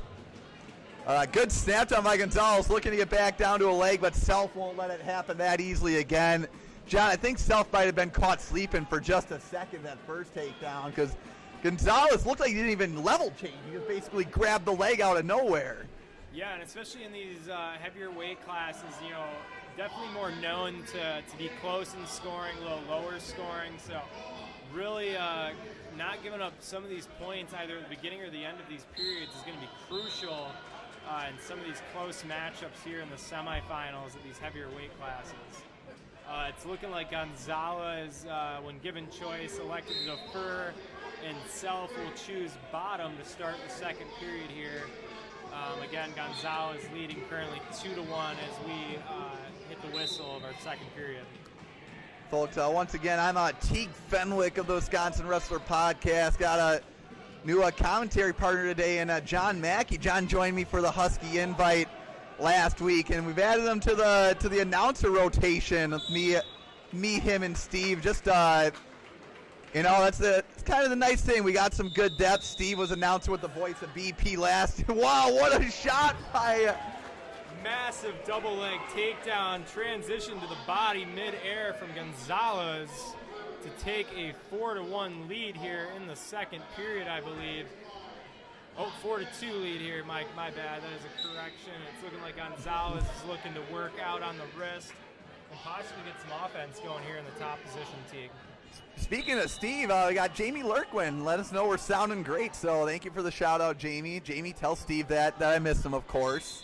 Good snap down by Gonzalez, looking to get back down to a leg, but Self won't let it happen that easily again. John, I think Self might have been caught sleeping for just a second that first takedown, because Gonzalez looked like he didn't even level change. He just basically grabbed the leg out of nowhere. Yeah, and especially in these heavier weight classes, you know, definitely more known to be close in scoring, a little lower scoring. So really not giving up some of these points either at the beginning or the end of these periods is going to be crucial in some of these close matchups here in the semifinals of these heavier weight classes. It's looking like Gonzalez, when given choice, elected to defer, and Self will choose bottom to start the second period here. Again, Gonzalez leading currently 2-1 as we hit the whistle of our second period. Folks, once again, I'm Teague Fenwick of the Wisconsin Wrestler Podcast. Got a new commentary partner today, and John Mackey. John joined me for the Husky Invite last week, and we've added him to the announcer rotation. Me, him, and Steve. Just you know, that's kind of the nice thing. We got some good depth. Steve was announcer with the voice of BP last. Wow, what a shot by. Massive double leg takedown, transition to the body mid-air from Gonzalez to take a 4-1 lead here in the second period, I believe. Oh, 4-2 lead here, Mike. My bad. That is a correction. It's looking like Gonzalez is looking to work out on the wrist and possibly get some offense going here in the top position, Teague. Speaking of Steve, we got Jamie Lurkwin. Let us know we're sounding great. So thank you for the shout out, Jamie. Jamie, tell Steve that I missed him, of course.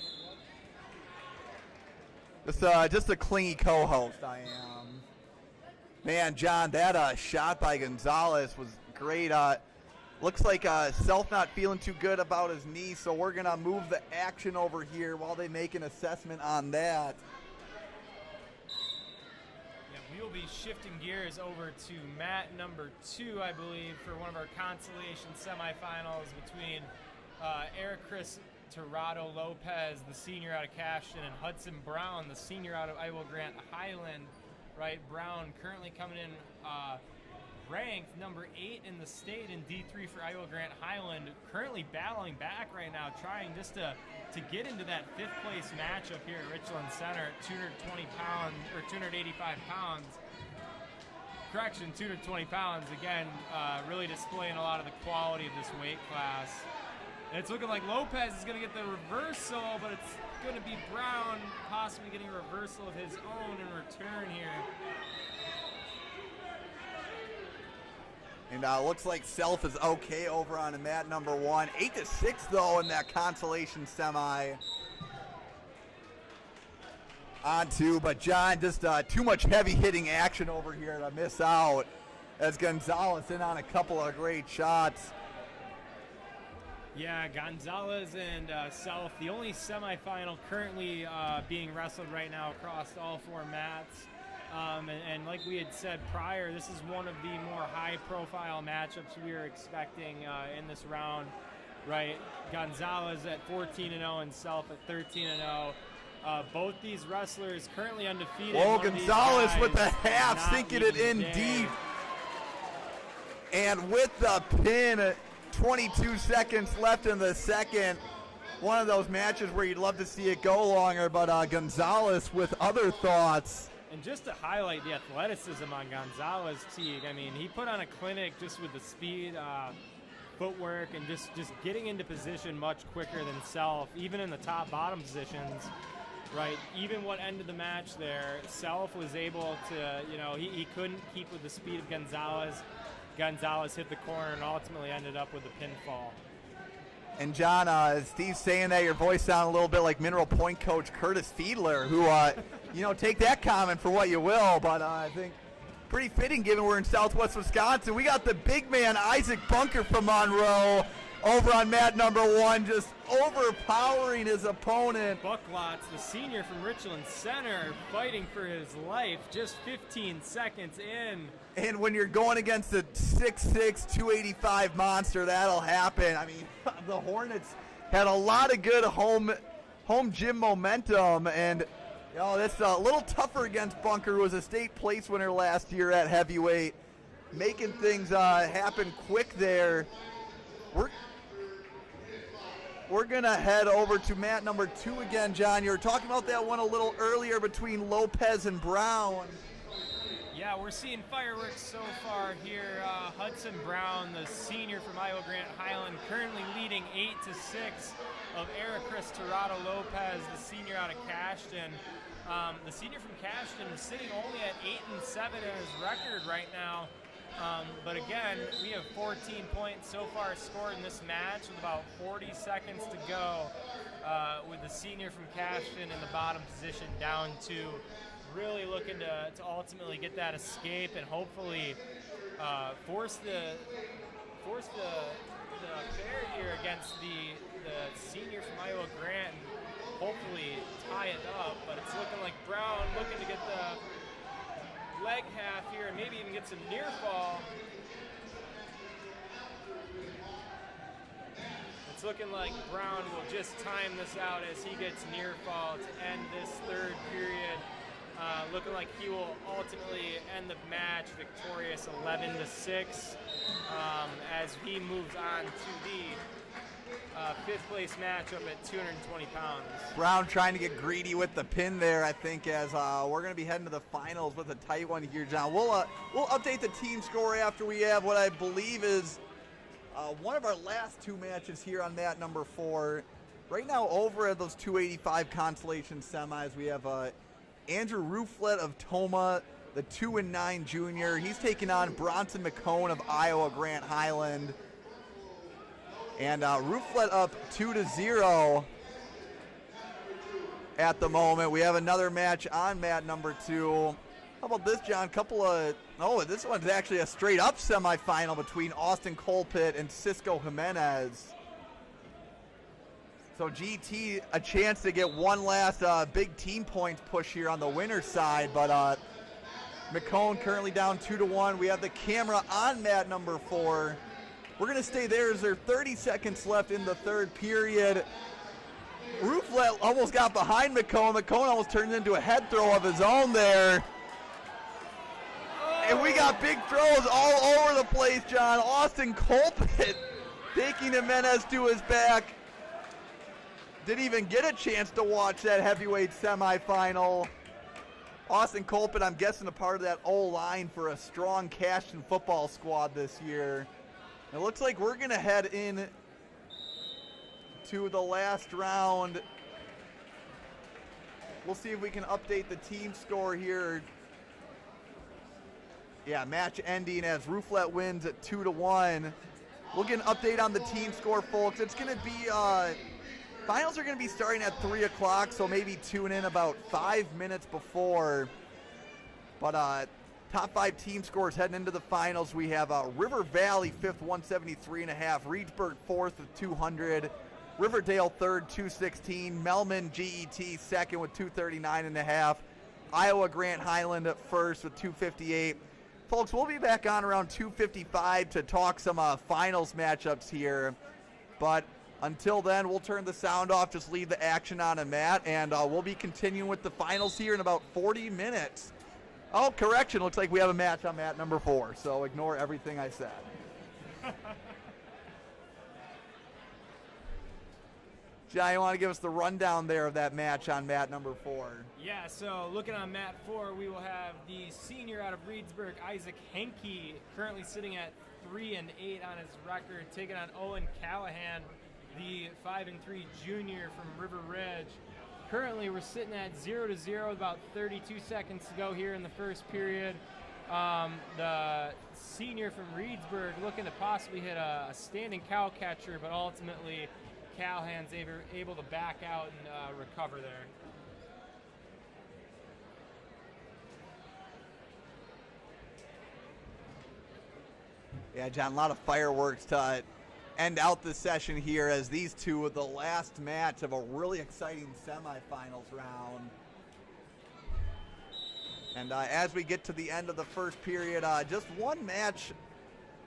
Just a clingy co-host, I am. Man, John, that shot by Gonzalez was great. Looks like Self not feeling too good about his knee, so we're going to move the action over here while they make an assessment on that. Yeah, we will be shifting gears over to mat number 2, I believe, for one of our consolation semifinals between Eric Chris Tirado Lopez, the senior out of Cashton, and Hudson Brown, the senior out of Iowa Grant Highland. Right, Brown currently coming in ranked number 8 in the state in D3 for Iowa Grant Highland. Currently battling back right now, trying just to get into that 5th place matchup here at Richland Center at 220 pounds or 285 pounds. Correction, 220 pounds. Again, really displaying a lot of the quality of this weight class. And it's looking like Lopez is going to get the reversal, but it's going to be Brown possibly getting a reversal of his own in return here. And looks like Self is okay over on mat number 1. 8-6 though in that consolation semi. On two, but John, just too much heavy hitting action over here to miss out as Gonzalez in on a couple of great shots. Yeah, Gonzalez and Self, the only semifinal currently being wrestled right now across all 4 mats. And like we had said prior, this is one of the more high-profile matchups we are expecting in this round, right? Gonzalez at 14-0 and Self at 13-0. Both these wrestlers currently undefeated. Oh, Gonzalez with the half, sinking it in deep. And with the pin, 22 seconds left in the second. One of those matches where you'd love to see it go longer, but Gonzalez with other thoughts. And just to highlight the athleticism on Gonzalez, Teague, I mean, he put on a clinic just with the speed, footwork, and just getting into position much quicker than Self, even in the top-bottom positions, right? Even what ended the match there, Self was able to, he couldn't keep with the speed of Gonzalez. Gonzalez hit the corner and ultimately ended up with the pinfall. And John, Steve's saying that your voice sounded a little bit like Mineral Point coach Curtis Fiedler, who, take that comment for what you will, but I think pretty fitting given we're in Southwest Wisconsin. We got the big man, Isaac Bunker from Monroe, over on mat number 1, just overpowering his opponent. Bucklots, the senior from Richland Center, fighting for his life, just 15 seconds in. And when you're going against a 6'6", 285 monster, that'll happen. I mean, the Hornets had a lot of good home gym momentum, and that's a little tougher against Bunker, who was a state place winner last year at heavyweight, making things happen quick there. We're going to head over to mat number 2 again, John. You were talking about that one a little earlier between Lopez and Brown. Yeah, we're seeing fireworks so far here. Hudson Brown, the senior from Iowa Grant Highland, currently leading 8-6 of Ericris Tirado Lopez, the senior out of Cashton. The senior from Cashton sitting only at 8-7 in his record right now. But again, we have 14 points so far scored in this match with about 40 seconds to go, with the senior from Cashton in the bottom position down 2. Really looking to ultimately get that escape and hopefully force the affair here against the senior from Iowa Grant and hopefully tie it up. But it's looking like Brown looking to get the leg half here and maybe even get some near fall. It's looking like Brown will just time this out as he gets near fall to end this third period. Looking like he will ultimately end the match victorious 11-6 as he moves on to the 5th place matchup at 220 pounds. Brown trying to get greedy with the pin there, I think, as we're going to be heading to the finals with a tight one here, John. We'll update the team score after we have what I believe is one of our last 2 matches here on mat number 4. Right now, over at those 285 consolation semis, we have Andrew Rouflet of Toma, the 2-9 junior. He's taking on Bronson McCone of Iowa Grant Highland. And Rouflet up 2-0 at the moment. We have another match on mat number 2. How about this, John? This one's actually a straight-up semifinal between Austin Colpitt and Cisco Jimenez. So GT, a chance to get one last big team points push here on the winner's side, but McCone currently down 2-1. We have the camera on mat number 4. We're going to stay there as there are 30 seconds left in the third period. Rouflet almost got behind McCone. McCone almost turned into a head throw of his own there. And we got big throws all over the place, John. Austin Colpitt taking Jimenez to his back. Didn't even get a chance to watch that heavyweight semifinal. Austin Colpitt, I'm guessing a part of that O-line for a strong Cashton football squad this year. It looks like we're going to head in to the last round. We'll see if we can update the team score here. Yeah, match ending as Rouflet wins at 2-1. We'll get an update on the team score, folks. It's going to be, finals are going to be starting at 3 o'clock, so maybe tune in about 5 minutes before. But top 5 team scores heading into the finals. We have River Valley 5th, 173.5. Reedsburg 4th with 200. Riverdale 3rd, 216. Melman GET 2nd with 239.5. Iowa Grant Highland at 1st with 258. Folks, we'll be back on around 2:55 to talk some finals matchups here. But until then, we'll turn the sound off, just leave the action on and Matt, and we'll be continuing with the finals here in about 40 minutes. Oh, correction, looks like we have a match on mat number 4, so ignore everything I said. John, you want to give us the rundown there of that match on mat number 4? Yeah, so looking on mat 4, we will have the senior out of Reedsburg, Isaac Henke, currently sitting at 3-8 on his record, taking on Owen Callahan, the 5-3 junior from River Ridge. Currently, we're sitting at 0-0, about 32 seconds to go here in the first period. The senior from Reedsburg looking to possibly hit a standing cow catcher, but ultimately Callahan's able to back out and recover there. Yeah, John, a lot of fireworks to end out the session here as these two are the last match of a really exciting semifinals round. And as we get to the end of the first period, just one match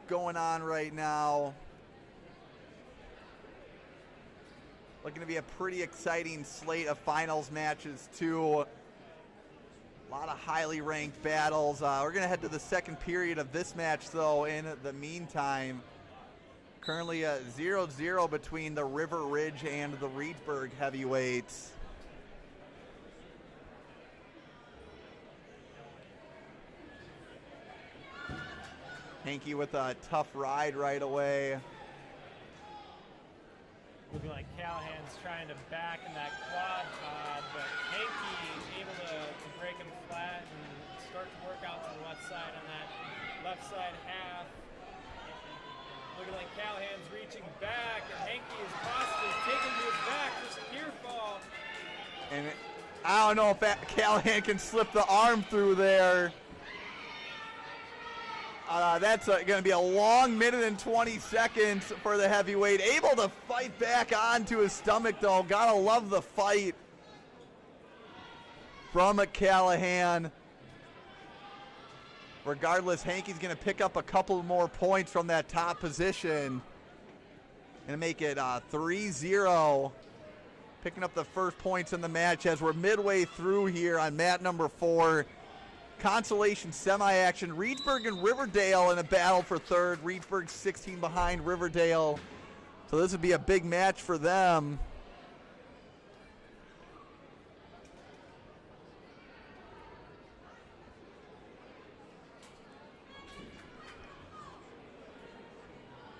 going on right now. Looking to be a pretty exciting slate of finals matches too. A lot of highly ranked battles. We're going to head to the second period of this match, though, in the meantime. Currently 0-0 between the River Ridge and the Reedsburg heavyweights. Henke with a tough ride right away. Looking like Callahan's trying to back in that quad pod, but Henke able to break him flat and start to work out to the left side on that left side half. Looking like Callahan's reaching back, and Henke is possibly taking to his back for some gear fall. And I don't know if Callahan can slip the arm through there. That's going to be a long minute and 20 seconds for the heavyweight. Able to fight back onto his stomach, though. Gotta love the fight from a Callahan. Regardless, Henke's going to pick up a couple more points from that top position and make it 3-0. Picking up the first points in the match as we're midway through here on mat number 4. Consolation semi-action. Reedsburg and Riverdale in a battle for third. Reedsburg 16 behind Riverdale. So this would be a big match for them.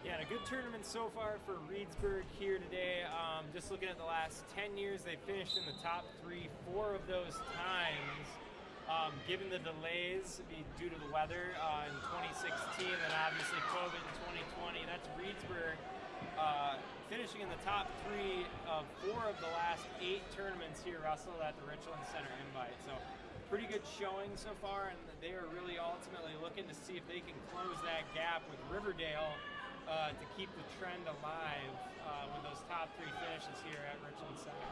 Yeah, and a good tournament so far for Reedsburg here today. Just looking at the last 10 years, they finished in the top 3 4 of those times. Given the delays due to the weather in 2016 and obviously COVID in 2020, that's Reedsburg finishing in the top 3 of 4 of the last 8 tournaments here, Russell, at the Richland Center Invite. So pretty good showing so far, and they are really ultimately looking to see if they can close that gap with Riverdale to keep the trend alive with those top 3 finishes here at Richland Center.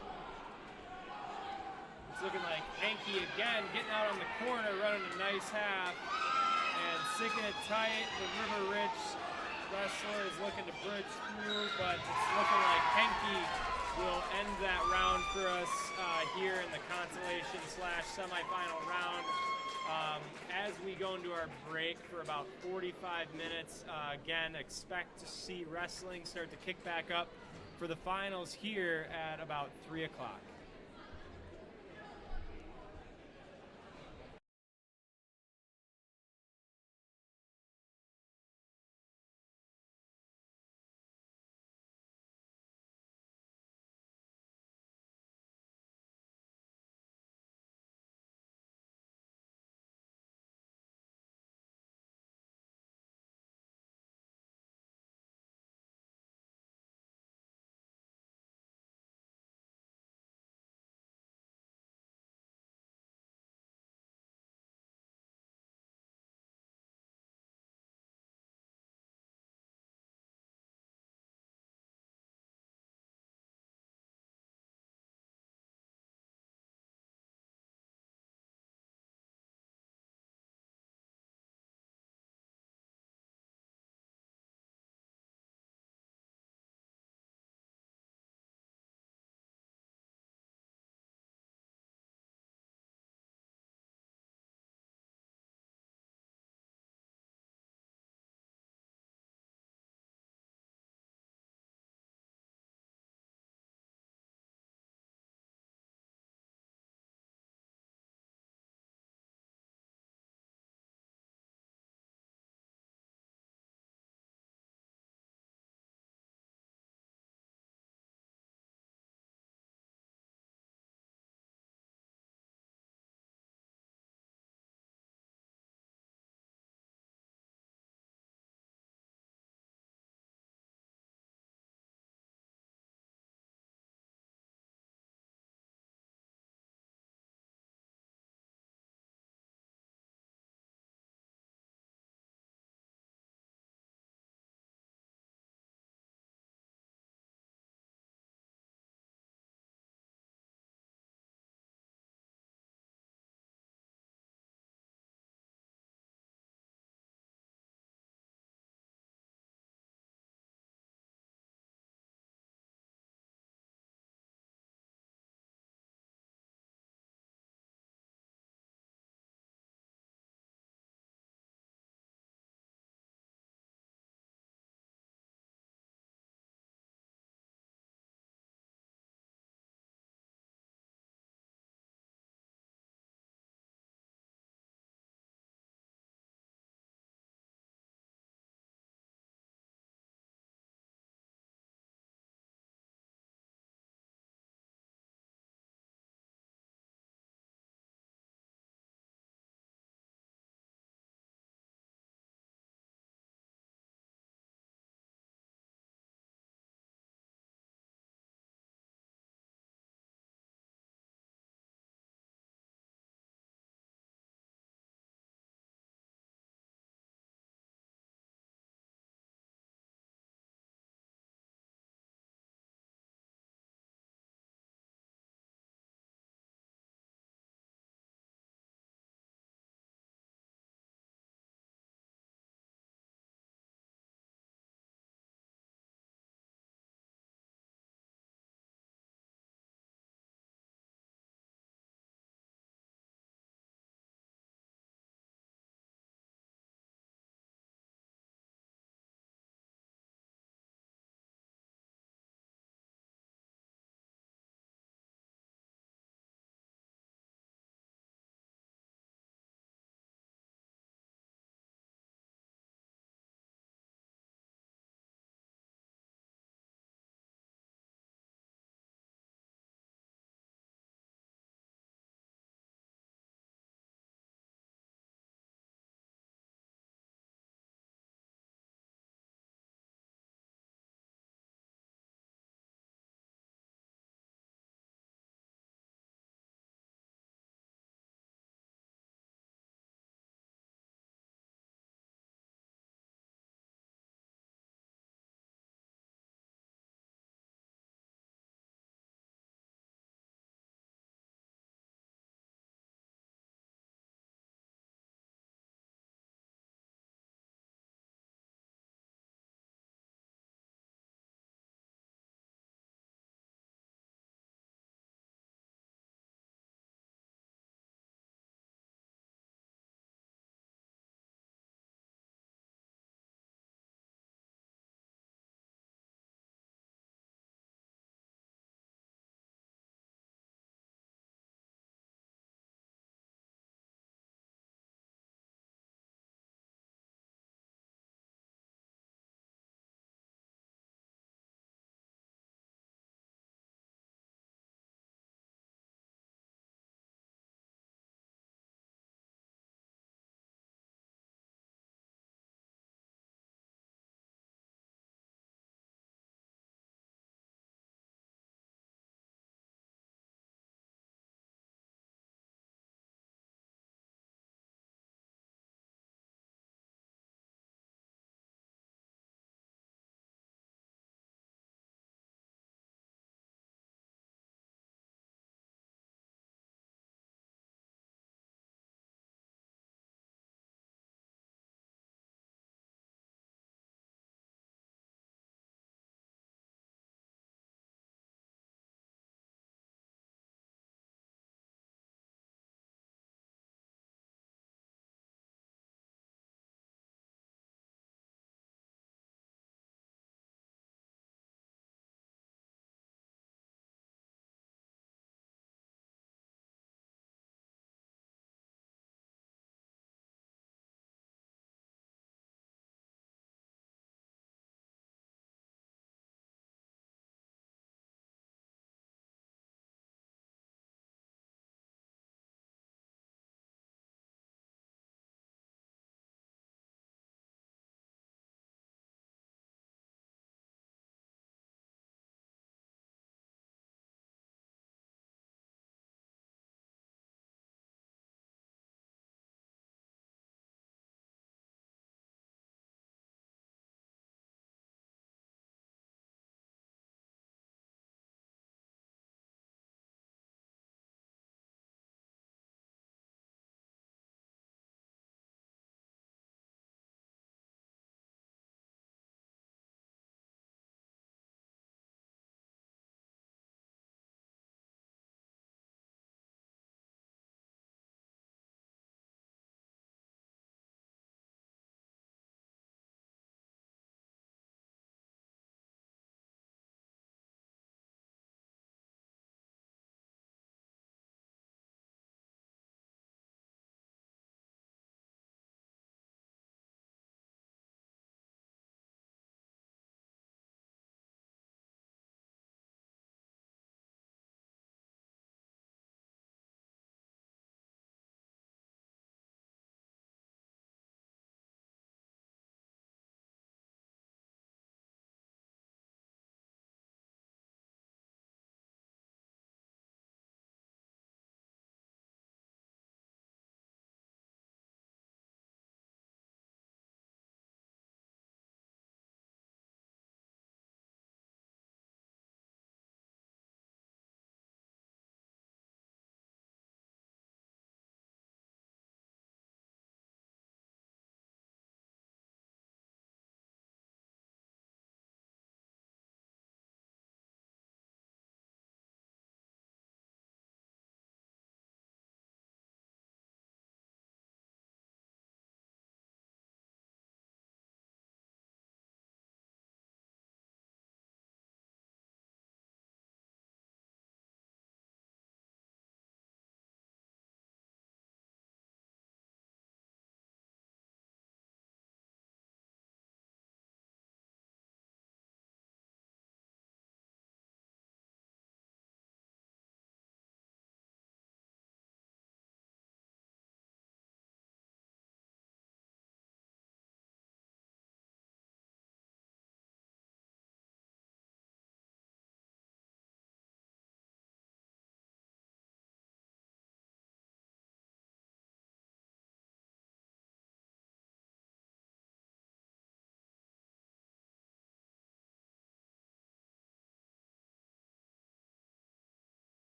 It's looking like Henke again getting out on the corner, running a nice half, and sinking it tight. The River Ridge wrestler is looking to bridge through, but it's looking like Henke will end that round for us here in the consolation / semifinal round. As we go into our break for about 45 minutes, again, expect to see wrestling start to kick back up for the finals here at about 3 o'clock.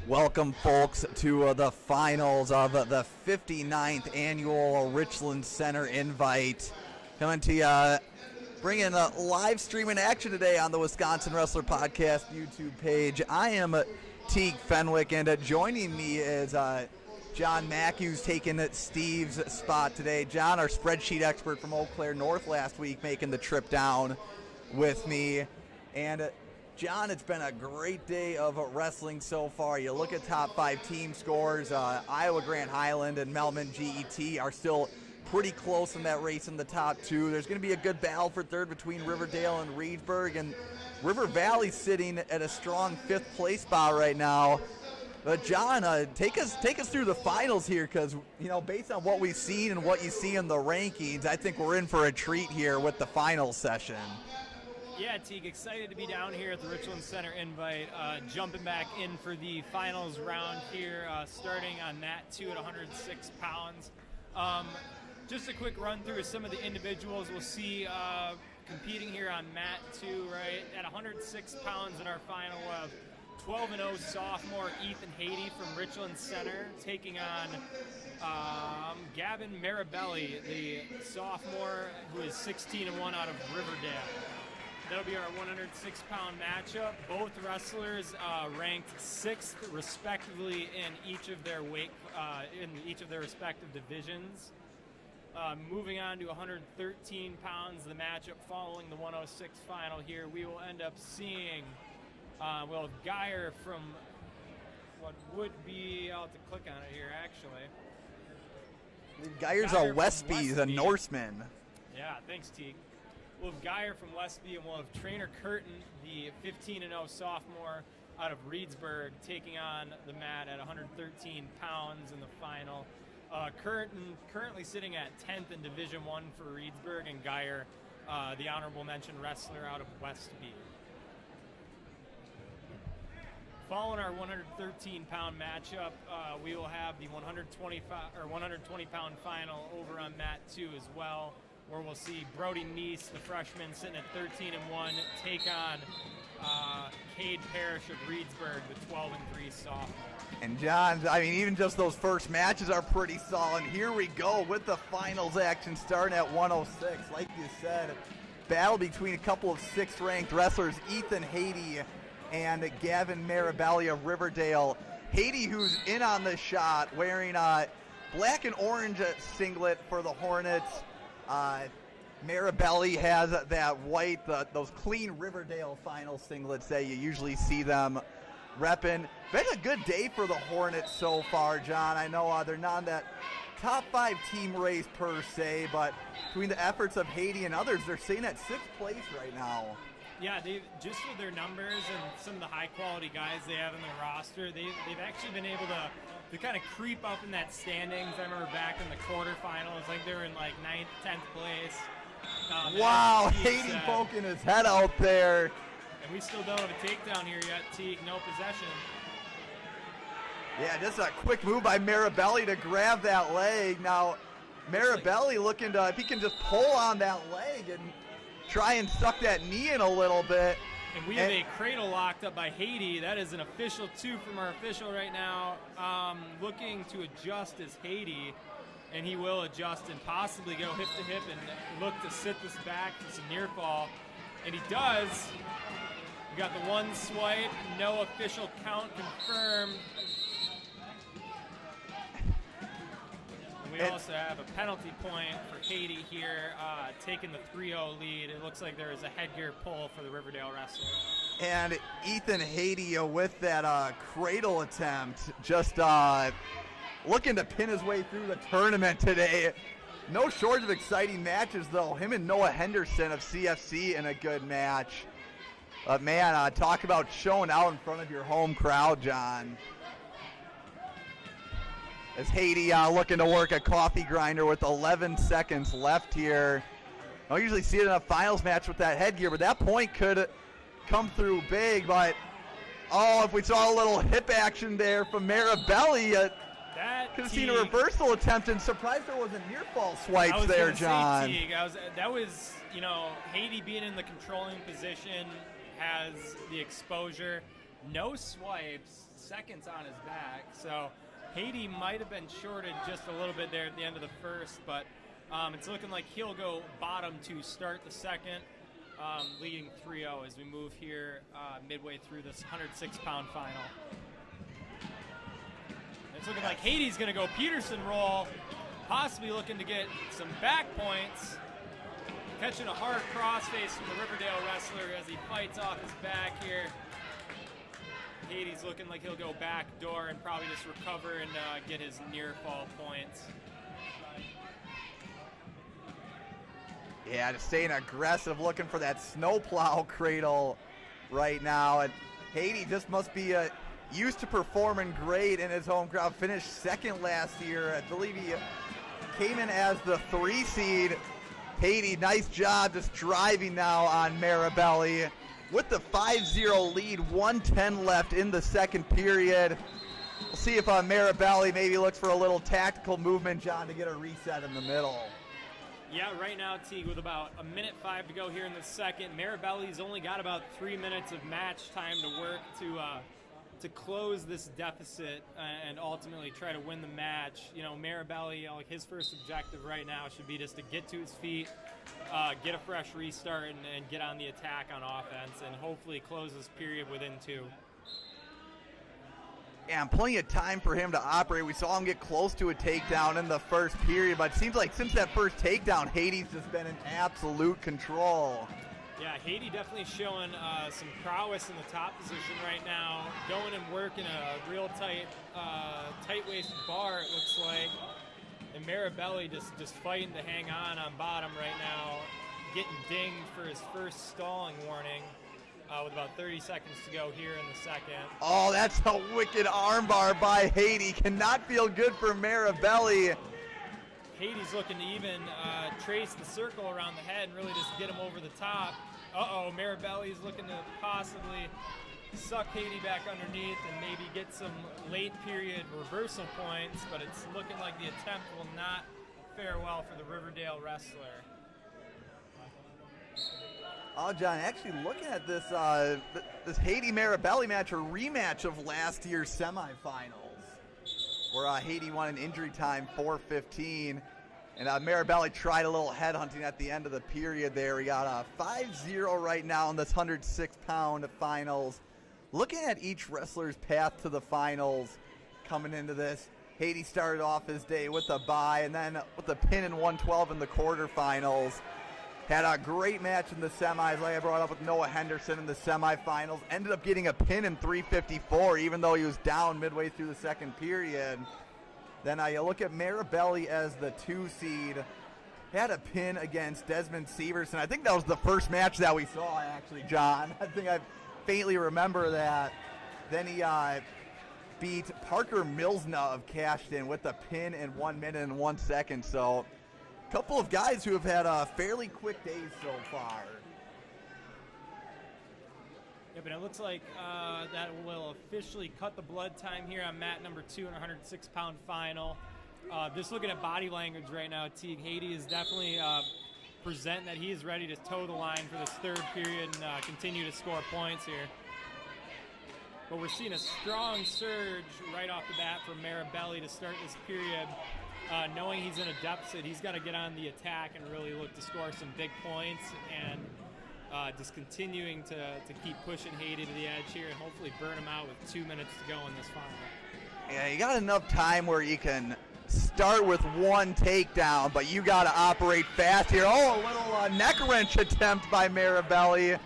Welcome, folks, to the finals of the 59th Annual Richland Center Invite. Coming to you, bringing a live streaming action today on the Wisconsin Wrestler Podcast YouTube page. I am Teague Fenwick, and joining me is John Mackey, who's taking Steve's spot today. John, our spreadsheet expert from Eau Claire North last week, making the trip down with me. And John, it's been a great day of wrestling so far. You look at top 5 team scores. Iowa Grand Highland and Melman GET are still pretty close in that race in the top 2. There's going to be a good battle for third between Riverdale and Reedsburg, and River Valley's sitting at a strong 5th place spot right now. But John, take us through the finals here, because based on what we've seen and what you see in the rankings, I think we're in for a treat here with the finals session. Yeah, Teague, excited to be down here at the Richland Center Invite, jumping back in for the finals round here, starting on mat 2 at 106 pounds. Just a quick run through of some of the individuals we'll see competing here on mat 2, right? At 106 pounds in our final, 12-0 sophomore Ethan Haiti from Richland Center taking on Gavin Marabelli, the sophomore who is 16-1 out of Riverdale. That'll be our 106-pound matchup. Both wrestlers ranked 6th, respectively, in each of their respective divisions. Moving on to 113 pounds, the matchup following the 106 final here, we will end up seeing Geyer from what would be, I'll have to click on it here actually. Geyer's a Westby, he's a Norseman. Yeah, thanks, Teague. We'll have Geyer from Westby, and we'll have Trainer Curtin, the 15-0 sophomore out of Reedsburg, taking on the mat at 113 pounds in the final. Curtin currently sitting at 10th in Division I for Reedsburg, and Geyer, the honorable mention wrestler out of Westby. Following our 113-pound matchup, we will have the 120-pound final over on mat 2 as well, where we'll see Brody Neese, the freshman, sitting at 13-1, take on Cade Parrish of Reedsburg, the 12-3 sophomore. And John, even just those first matches are pretty solid. Here we go with the finals action starting at 106. Like you said, battle between a couple of 6th-ranked wrestlers, Ethan Haiti and Gavin Marabelli of Riverdale. Haiti, who's in on the shot, wearing a black and orange singlet for the Hornets. Marabelli has that white, those clean Riverdale final singlets that you usually see them repping. Been a good day for the Hornets so far, John. I know they're not in that top 5 team race per se, but between the efforts of Haiti and others, they're sitting at 6th place right now. Yeah, just with their numbers and some of the high-quality guys they have in their roster, they've actually been able to kind of creep up in that standings. I remember back in the quarterfinals, like they were in like 9th, 10th place. Wow, Haiti poking his head out there. And we still don't have a takedown here yet, Teague. No possession. Yeah, just a quick move by Marabelli to grab that leg. Now, Marabelli looking to, if he can just pull on that leg and try and suck that knee in a little bit. And we have a cradle locked up by Haiti. That is an official 2 from our official right now. Looking to adjust as Haiti, and he will adjust and possibly go hip to hip and look to sit this back for some near fall. And he does. We got the 1 swipe, no official count confirmed. We also have a penalty point for Haiti here, taking the 3-0 lead. It looks like there is a headgear pull for the Riverdale wrestler. And Ethan Haiti with that cradle attempt, just looking to pin his way through the tournament today. No shortage of exciting matches, though. Him and Noah Henderson of CFC in a good match. But, man, talk about showing out in front of your home crowd, John. As Haiti looking to work a coffee grinder with 11 seconds left here. I don't usually see it in a finals match with that headgear, but that point could come through big. But, if we saw a little hip action there from Marabelli, could have seen a reversal attempt, and surprised there wasn't near fall swipes there, John. That was, Haiti being in the controlling position has the exposure. no swipes, seconds on his back. So Haiti might have been shorted just a little bit there at the end of the first, but it's looking like he'll go bottom to start the second, leading 3-0 as we move here midway through this 106-pound final. It's looking like Haiti's going to go Peterson roll, possibly looking to get some back points. Catching a hard crossface from the Riverdale wrestler as he fights off his back here. Haiti's looking like he'll go back door and probably just recover and get his near fall points. Yeah, just staying aggressive, looking for that snowplow cradle right now. And Haiti just must be used to performing great in his home crowd. Finished second last year. I believe he came in as the 3 seed. Haiti, nice job just driving now on Marabelli. With the 5-0 lead, 1:10 left in the second period. We'll see if Marabelli maybe looks for a little tactical movement, John, to get a reset in the middle. Yeah, right now, Teague, with about 1:05 to go here in the second, Marabelli's only got about 3 minutes of match time to work to close this deficit and ultimately try to win the match. You know, Marabelli, like his first objective right now should be just to get to his feet, get a fresh restart, and get on the attack on offense, and hopefully close this period within 2. Yeah, and plenty of time for him to operate. We saw him get close to a takedown in the first period, but it seems like since that first takedown, Haiti's just been in absolute control. Yeah, Haiti definitely showing some prowess in the top position right now, going and working a real tight waist bar, it looks like. And Marabelli just fighting to hang on bottom right now, getting dinged for his first stalling warning with about 30 seconds to go here in the second. Oh, that's a wicked armbar by Haiti. Cannot feel good for Marabelli. Haiti's looking to even trace the circle around the head and really just get him over the top. Marabelli's looking to possibly suck Haiti back underneath and maybe get some late period reversal points, but it's looking like the attempt will not fare well for the Riverdale wrestler. Oh, John, actually looking at this this Haiti-Marabelli match, a rematch of last year's semifinals, where Haiti won in injury time 4:15, and Marabelli tried a little headhunting at the end of the period there. We got 5-0 right now in this 106-pound finals. Looking at each wrestler's path to the finals coming into this, Haiti started off his day with a bye and then with a pin in 112 in the quarterfinals. Had a great match in the semis, like I brought up with Noah Henderson in the semifinals. Ended up getting a pin in 354, even though he was down midway through the second period. Then you look at Marabelli as the 2 seed. Had a pin against Desmond Severson. I think that was the first match that we saw, actually, John. I think I faintly remember that. Then he beat Parker Milsna of Cashton with a pin in 1 minute and 1 second. So a couple of guys who have had fairly quick days so far. Yeah, but it looks like that will officially cut the blood time here on mat number 2 in a 106-pound final. Just looking at body language right now, Teague, Haiti is definitely presenting that he is ready to toe the line for this third period and continue to score points here. But we're seeing a strong surge right off the bat from Marabelli to start this period. Knowing he's in a deficit, he's got to get on the attack and really look to score some big points, and just continuing to keep pushing Haiti to the edge here and hopefully burn him out with 2 minutes to go in this final. Yeah, you got enough time where you can start with 1 takedown, but you got to operate fast here. Oh, a little neck wrench attempt by Marabelli.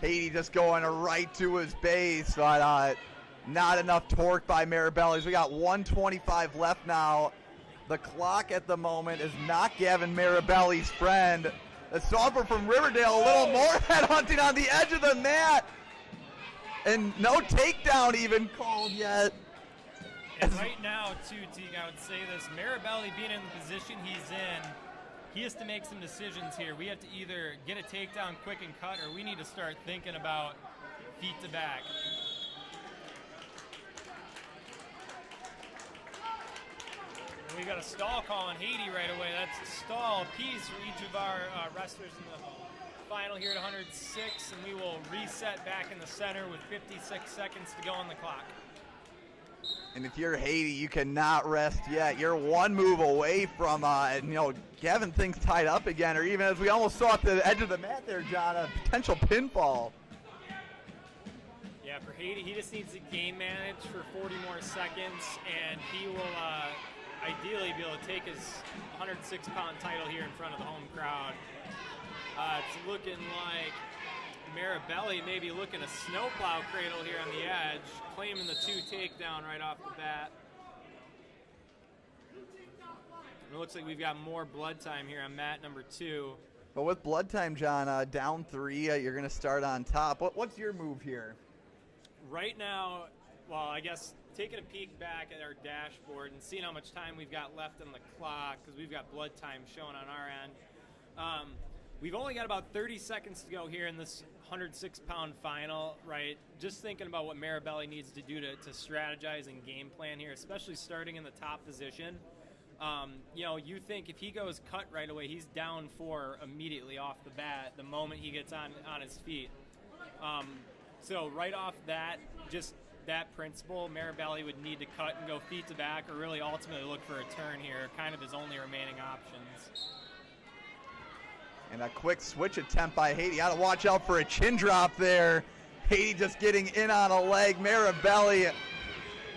Haiti just going right to his base, but not enough torque by Marabelli. We got 1:25 left now. The clock at the moment is not Gavin Marabelli's friend. The stomper from Riverdale, a little more headhunting on the edge of the mat. And no takedown even called yet. And right now, too, Teague, I would say this. Marabelli being in the position he's in, he has to make some decisions here. We have to either get a takedown quick and cut, or we need to start thinking about feet to back. And we got a stall call on Haiti right away. That's a stall piece for each of our wrestlers in the final here at 106, and we will reset back in the center with 56 seconds to go on the clock. And if you're Haiti, you cannot rest yet. You're one move away from, having things tied up again, or even as we almost saw at the edge of the mat there, John, a potential pinfall. Yeah, for Haiti, he just needs to game manage for 40 more seconds, and he will ideally be able to take his 106-pound title here in front of the home crowd. It's looking like Marabelli maybe looking a snowplow cradle here on the edge, claiming the 2 takedown right off the bat. It looks like we've got more blood time here on mat number 2. But with blood time, John, down 3, you're going to start on top. What's your move here? Right now, well, I guess taking a peek back at our dashboard and seeing how much time we've got left on the clock, because we've got blood time showing on our end. We've only got about 30 seconds to go here in this 106-pound final, right? Just thinking about what Marabelli needs to do to strategize and game plan here, especially starting in the top position. You think if he goes cut right away, he's down 4 immediately off the bat the moment he gets on his feet. So right off that, just that principle, Marabelli would need to cut and go feet to back, or really ultimately look for a turn here, kind of his only remaining options. And a quick switch attempt by Haiti. Got to watch out for a chin drop there. Haiti just getting in on a leg. Marabelli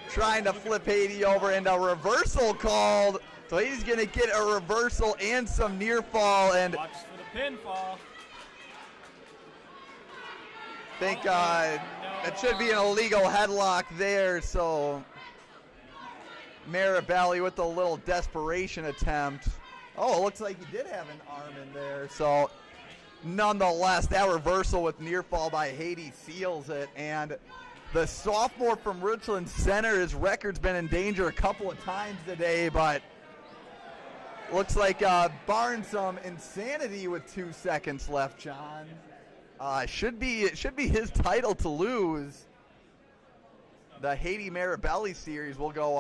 trying to flip Haiti over, and a reversal called. So Haiti's going to get a reversal and some near fall. And watch for the pinfall. Thank God. No. It should be an illegal headlock there. So Marabelli with a little desperation attempt. Oh, it looks like he did have an arm in there. So nonetheless, that reversal with near fall by Haiti seals it. And the sophomore from Richland Center, his record's been in danger a couple of times today, but looks like barring some insanity with 2 seconds left, John. It should be his title to lose. The Haiti Marabelli series will go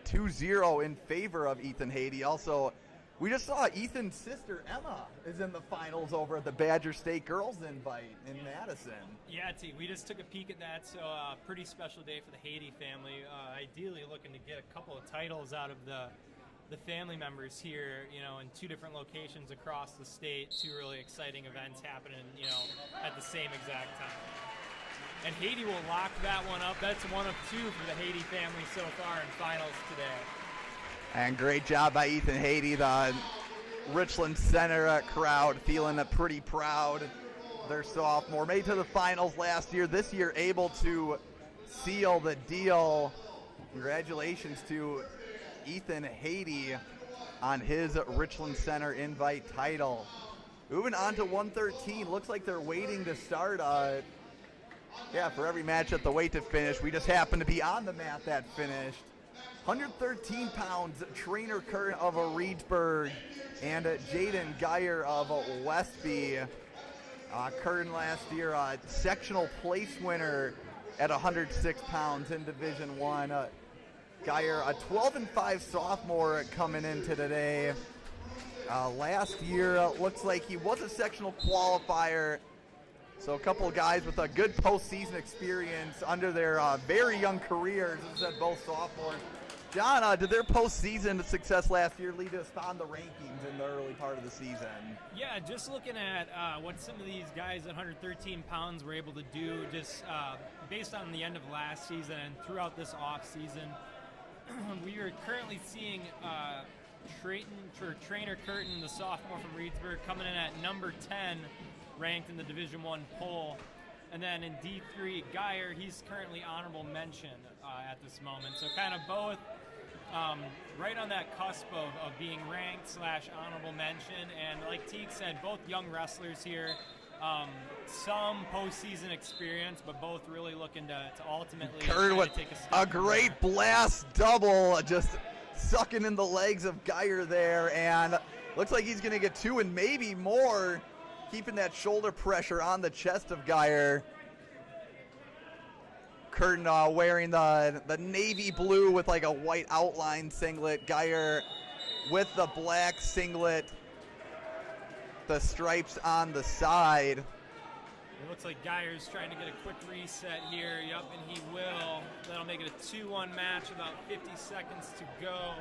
2-0 in favor of Ethan Haiti. Also, we just saw Ethan's sister, Emma, is in the finals over at the Badger State Girls Invite in Madison. Yeah, T, we just took a peek at that, so a pretty special day for the Haiti family. Ideally looking to get a couple of titles out of the family members here, in 2 different locations across the state. 2 really exciting events happening, at the same exact time. And Haiti will lock that one up. That's 1 of 2 for the Haiti family so far in finals today. And great job by Ethan Haiti. The Richland Center crowd feeling pretty proud. Their sophomore made to the finals last year. This year able to seal the deal. Congratulations to Ethan Haiti on his Richland Center Invite title. Moving on to 113. Looks like they're waiting to start. For every match at the weight to finish. We just happen to be on the mat that finished. 113 pounds, Trainer Curtin of Reedsburg and Jaden Geyer of Westby. Curtin last year, sectional place winner at 106 pounds in Division I. Geyer, a 12-5 sophomore coming into today. Last year, looks like he was a sectional qualifier. So a couple of guys with a good postseason experience under their very young careers, as I said, both sophomores. John, did their postseason success last year lead us on the rankings in the early part of the season? Yeah, just looking at what some of these guys at 113 pounds were able to do, just based on the end of last season and throughout this off season, we are currently seeing Trainer Curtin, the sophomore from Reedsburg, coming in at number 10, ranked in the Division I poll. And then in D3, Geyer, he's currently honorable mention at this moment. So kind of both right on that cusp of being ranked / honorable mention. And like Teague said, both young wrestlers here. Some postseason experience, but both really looking to ultimately take a step. A great blast double, just sucking in the legs of Geyer there. And looks like he's going to get 2 and maybe more. Keeping that shoulder pressure on the chest of Geyer. Curtin wearing the navy blue with like a white outline singlet. Geyer with the black singlet. the stripes on the side. It looks like Geyer's trying to get a quick reset here. Yup, and he will. That'll make it a 2-1 match, about 50 seconds to go.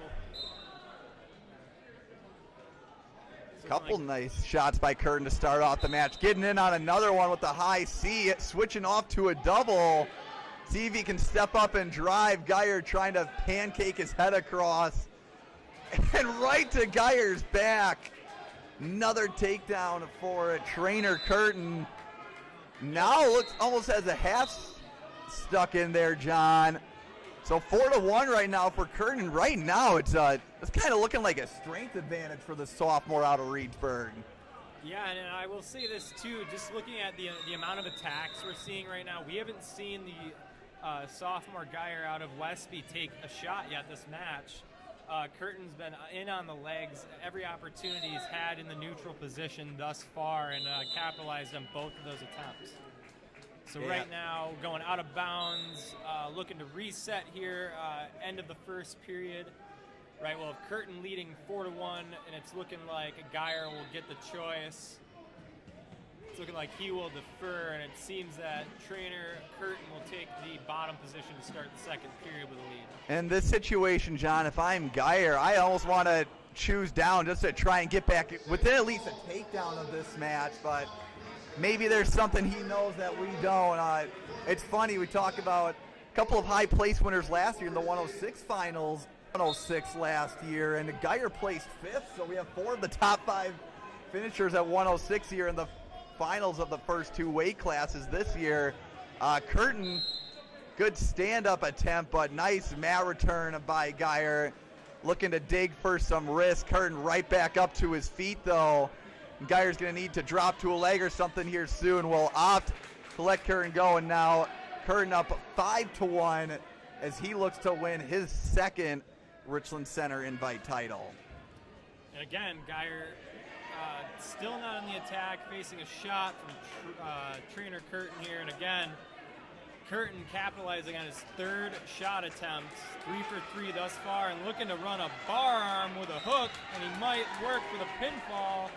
Couple nice shots by Curtin to start off the match. Getting in on another one with the high C, switching off to a double. See if he can step up and drive. Geyer trying to pancake his head across. And right to Geyer's back. Another takedown for Trainer Curtin. Now looks almost has a half stuck in there, John. So 4-1 right now for Curtin. Right now it's kind of looking like a strength advantage for the sophomore out of Reedsburg. Yeah, and I will say this too, just looking at the amount of attacks we're seeing right now, we haven't seen the sophomore Geyer out of Westby take a shot yet this match. Curtin's been in on the legs every opportunity he's had in the neutral position thus far, and capitalized on both of those attempts. So right now, going out of bounds, looking to reset here, end of the first period. Right, well, if Curtin leading 4-1, and it's looking like Geyer will get the choice. It's looking like he will defer, and it seems that Trainer Curtin will take the bottom position to start the second period with a lead. In this situation, John, if I'm Geyer, I almost want to choose down just to try and get back within at least a takedown of this match, but maybe there's something he knows that we don't. It's funny, we talk about a couple of high place winners last year in the 106 finals, 106 last year, and Geyer placed 5th, so we have 4 of the top 5 finishers at 106 here in the finals of the first 2 weight classes this year. Curtin, good stand-up attempt, but nice mat return by Geyer, looking to dig for some risk. Curtin right back up to his feet, though. Geyer's going to need to drop to a leg or something here soon. Will opt to let Curtin go, and now Curtin up 5-1 as he looks to win his second Richland Center Invite title. And again, Geyer still not in the attack, facing a shot from Trainer Curtin here, and again, Curtin capitalizing on his 3rd shot attempt, 3 for 3 thus far, and looking to run a bar arm with a hook, and he might work for the pinfall.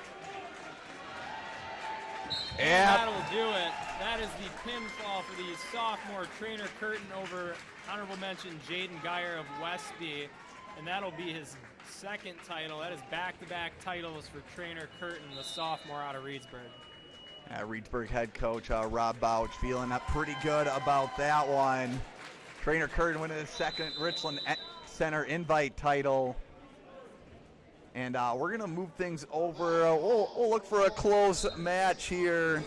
And that'll do it. That is the pinfall for the sophomore Trainer Curtin over honorable mention Jaden Geyer of Westby, and that'll be his second title. That is back-to-back titles for Trainer Curtin, the sophomore out of Reedsburg. Reedsburg head coach Rob Bouch feeling pretty good about that one. Trainer Curtin winning his second Richland Center Invite title. And we're going to move things over. We'll look for a close match here.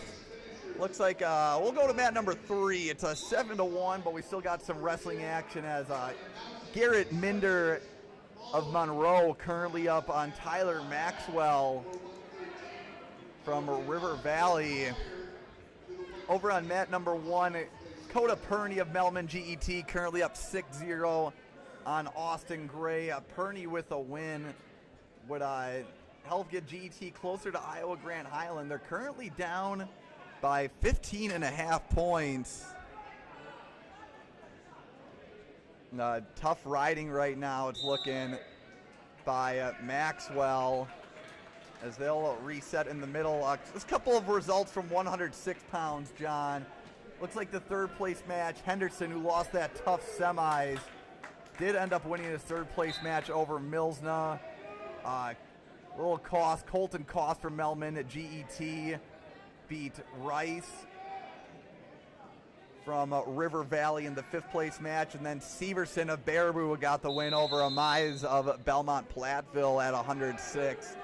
Looks like we'll go to mat number 3. It's a 7-1, but we still got some wrestling action as Garrett Minder of Monroe currently up on Tyler Maxwell from River Valley. Over on mat number 1, Coda Perney of Melman GET currently up 6-0 on Austin Gray. Perney with a win would help get GET closer to Iowa Grand Highland. They're currently down by 15.5 points. Tough riding right now, it's looking, by Maxwell as they'll reset in the middle. Just a couple of results from 106 pounds, John. Looks like the 3rd place match, Henderson, who lost that tough semis, did end up winning his 3rd place match over Milsna. Little cost, Colton Cost from Melman at GET beat Rice from River Valley in the 5th place match, and then Severson of Baraboo got the win over Amize of Belmont Platteville at 106.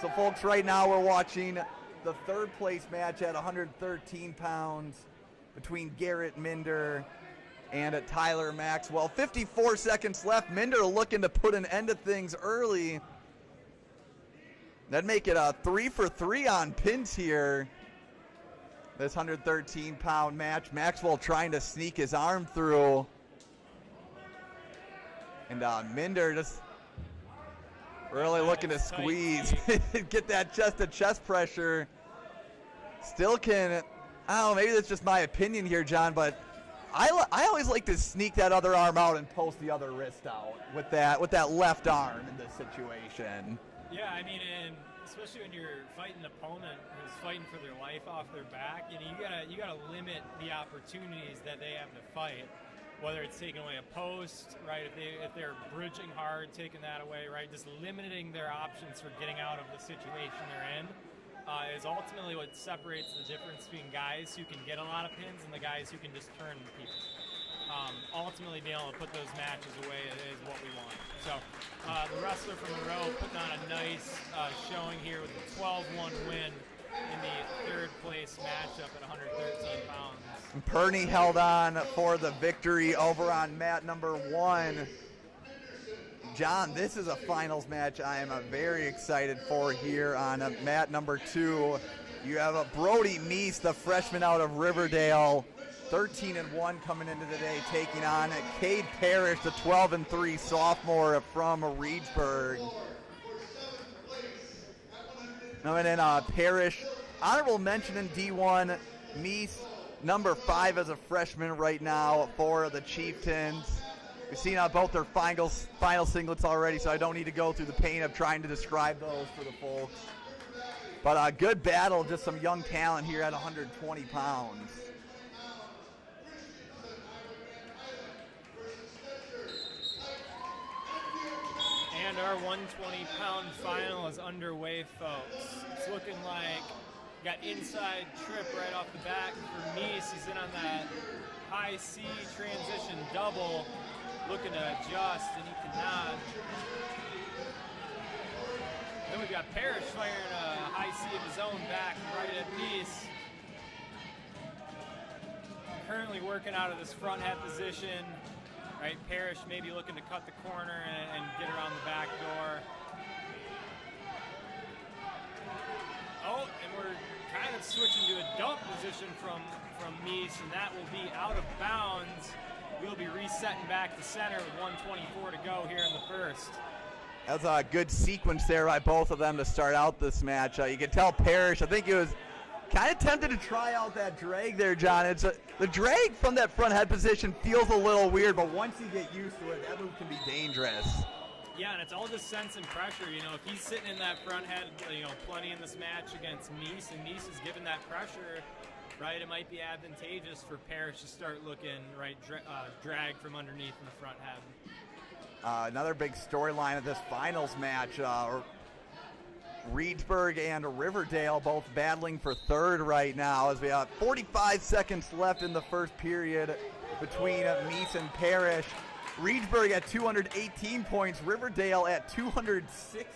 So folks, right now we're watching the 3rd place match at 113 pounds between Garrett Minder and Tyler Maxwell. 54 seconds left. Minder looking to put an end to things early. That'd make it a 3 for 3 on pins here. This 113-pound match. Maxwell trying to sneak his arm through. And Minder just really looking to squeeze. Get that chest-to-chest pressure. Still can, I don't know, maybe that's just my opinion here, John, but I always like to sneak that other arm out and post the other wrist out with that left arm in this situation. Yeah, I mean, and especially when you're fighting an opponent who's fighting for their life off their back, you gotta limit the opportunities that they have to fight. Whether it's taking away a post, right? If they're bridging hard, taking that away, right? Just limiting their options for getting out of the situation they're in is ultimately what separates the difference between guys who can get a lot of pins and the guys who can just turn people. Ultimately being able to put those matches away is what we want. So the wrestler from Monroe putting on a nice showing here with a 12-1 win in the third place matchup at 113 pounds. Perney held on for the victory over on mat number 1. John, this is a finals match I am very excited for here on mat number 2. You have Brody Meese, the freshman out of Riverdale, 13-1 coming into today, taking on Cade Parrish, the 12-3 sophomore from Reedsburg. And then Parrish, honorable mention in D1, Meese, number 5 as a freshman right now for the Chieftains. We've seen both their final singlets already, so I don't need to go through the pain of trying to describe those for the folks. But a good battle, just some young talent here at 120 pounds. And our 120-pound final is underway, folks. It's looking like got inside trip right off the back for Meese. He's in on that high C transition double, looking to adjust, and he cannot. Then we've got Parrish firing a high C of his own back right at Meese. Currently working out of this front head position. Right, Parrish maybe looking to cut the corner and get around the back door. Oh, and we're kind of switching to a dump position from Meese, and that will be out of bounds. We'll be resetting back to center with 1:24 to go here in the first. That's a good sequence there by both of them to start out this match. You can tell Parrish, I think he was kind of tempted to try out that drag there, John. The drag from that front head position feels a little weird, but once you get used to it, that move can be dangerous. Yeah, and it's all just sense and pressure. You know, if he's sitting in that front head, plenty in this match against Meese, and Meese is given that pressure, right, it might be advantageous for Parrish to start looking, right, drag from underneath in the front head. Another big storyline of this finals match, Reedsburg and Riverdale both battling for third right now as we have 45 seconds left in the first period between Meese and Parrish. Reedsburg at 218 points, Riverdale at 216.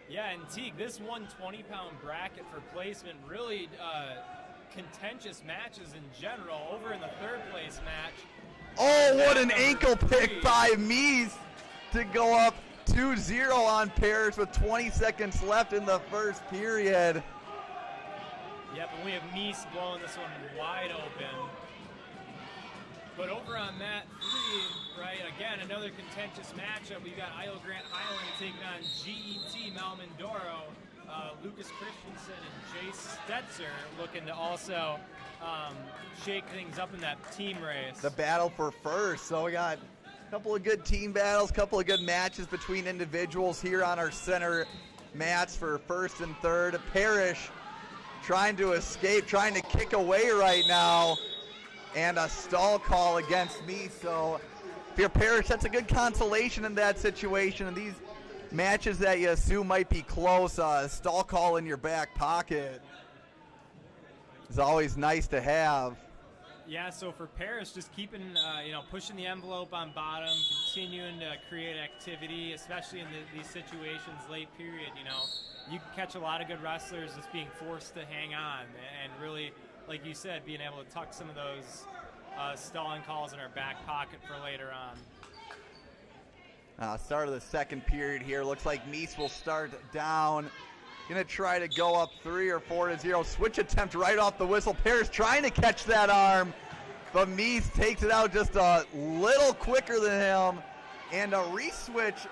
Yeah, and Teague, this 120-pound bracket for placement, really contentious matches in general. Over in the third place match. Oh, what an ankle pick by Meese to go up 2-0 on Parrish with 20 seconds left in the first period. Yep, and we have Meese blowing this one wide open. But over on mat 3, right, again, another contentious matchup. We've got Isle Grant Highland taking on GET Malmendoro. Lucas Christensen and Jace Stetzer looking to also shake things up in that team race. The battle for first. So we got a couple of good team battles, couple of good matches between individuals here on our center mats for first and third. Parrish trying to escape, trying to kick away right now. And a stall call against me. So if you're Parrish, that's a good consolation in that situation. And these matches that you assume might be close, a stall call in your back pocket is always nice to have. Yeah, so for Parrish, just keeping, pushing the envelope on bottom, continuing to create activity, especially in these situations, late period, you can catch a lot of good wrestlers just being forced to hang on and really, like you said, being able to tuck some of those stalling calls in our back pocket for later on. Start of the second period here. Looks like Meese will start down. Gonna try to go up 3 or 4-0. Switch attempt right off the whistle. Parrish trying to catch that arm, but Meese takes it out just a little quicker than him. And a re-switch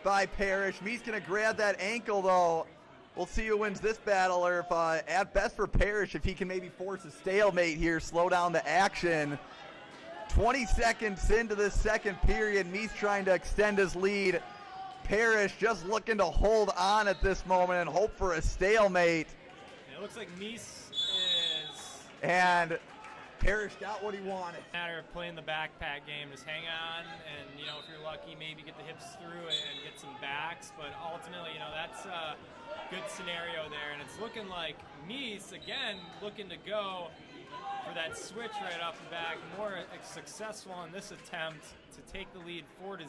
by Parrish. Meese gonna grab that ankle though. We'll see who wins this battle, or if at best for Parrish, if he can maybe force a stalemate here, slow down the action. 20 seconds into the second period, Meese trying to extend his lead. Parrish just looking to hold on at this moment and hope for a stalemate. It looks like Mies is... And Parrish got what he wanted. Matter of playing the backpack game, just hang on, and if you're lucky, maybe get the hips through and get some backs. But ultimately, that's a good scenario there, and it's looking like Mies again looking to go for that switch right off the back. More successful in this attempt to take the lead 4-0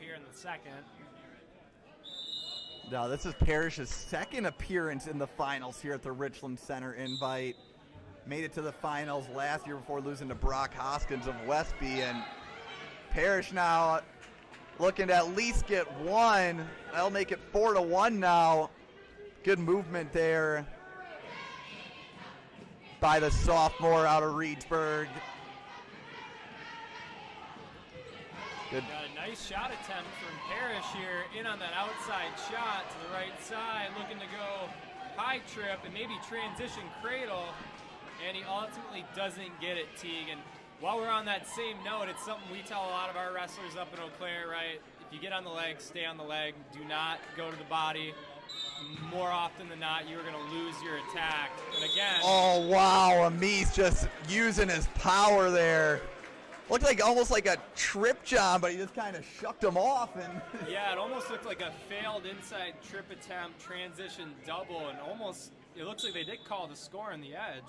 here in the second. Now this is Parrish's second appearance in the finals here at the Richland Center Invite. Made it to the finals last year before losing to Brock Hoskins of Westby, and Parrish now looking to at least get one. That'll make it 4-1 now. Good movement there by the sophomore out of Reedsburg. Good. Got a nice shot attempt from Parrish here, in on that outside shot to the right side, looking to go high trip and maybe transition cradle. And he ultimately doesn't get it, Teague. And while we're on that same note, it's something we tell a lot of our wrestlers up in Eau Claire, right? If you get on the leg, stay on the leg. Do not go to the body. More often than not, you're going to lose your attack. And again... Oh, wow. Mies just using his power there. Looked like almost like a trip job, but he just kind of shucked him off. And yeah, it almost looked like a failed inside trip attempt, transition double, and almost... It looks like they did call the score on the edge.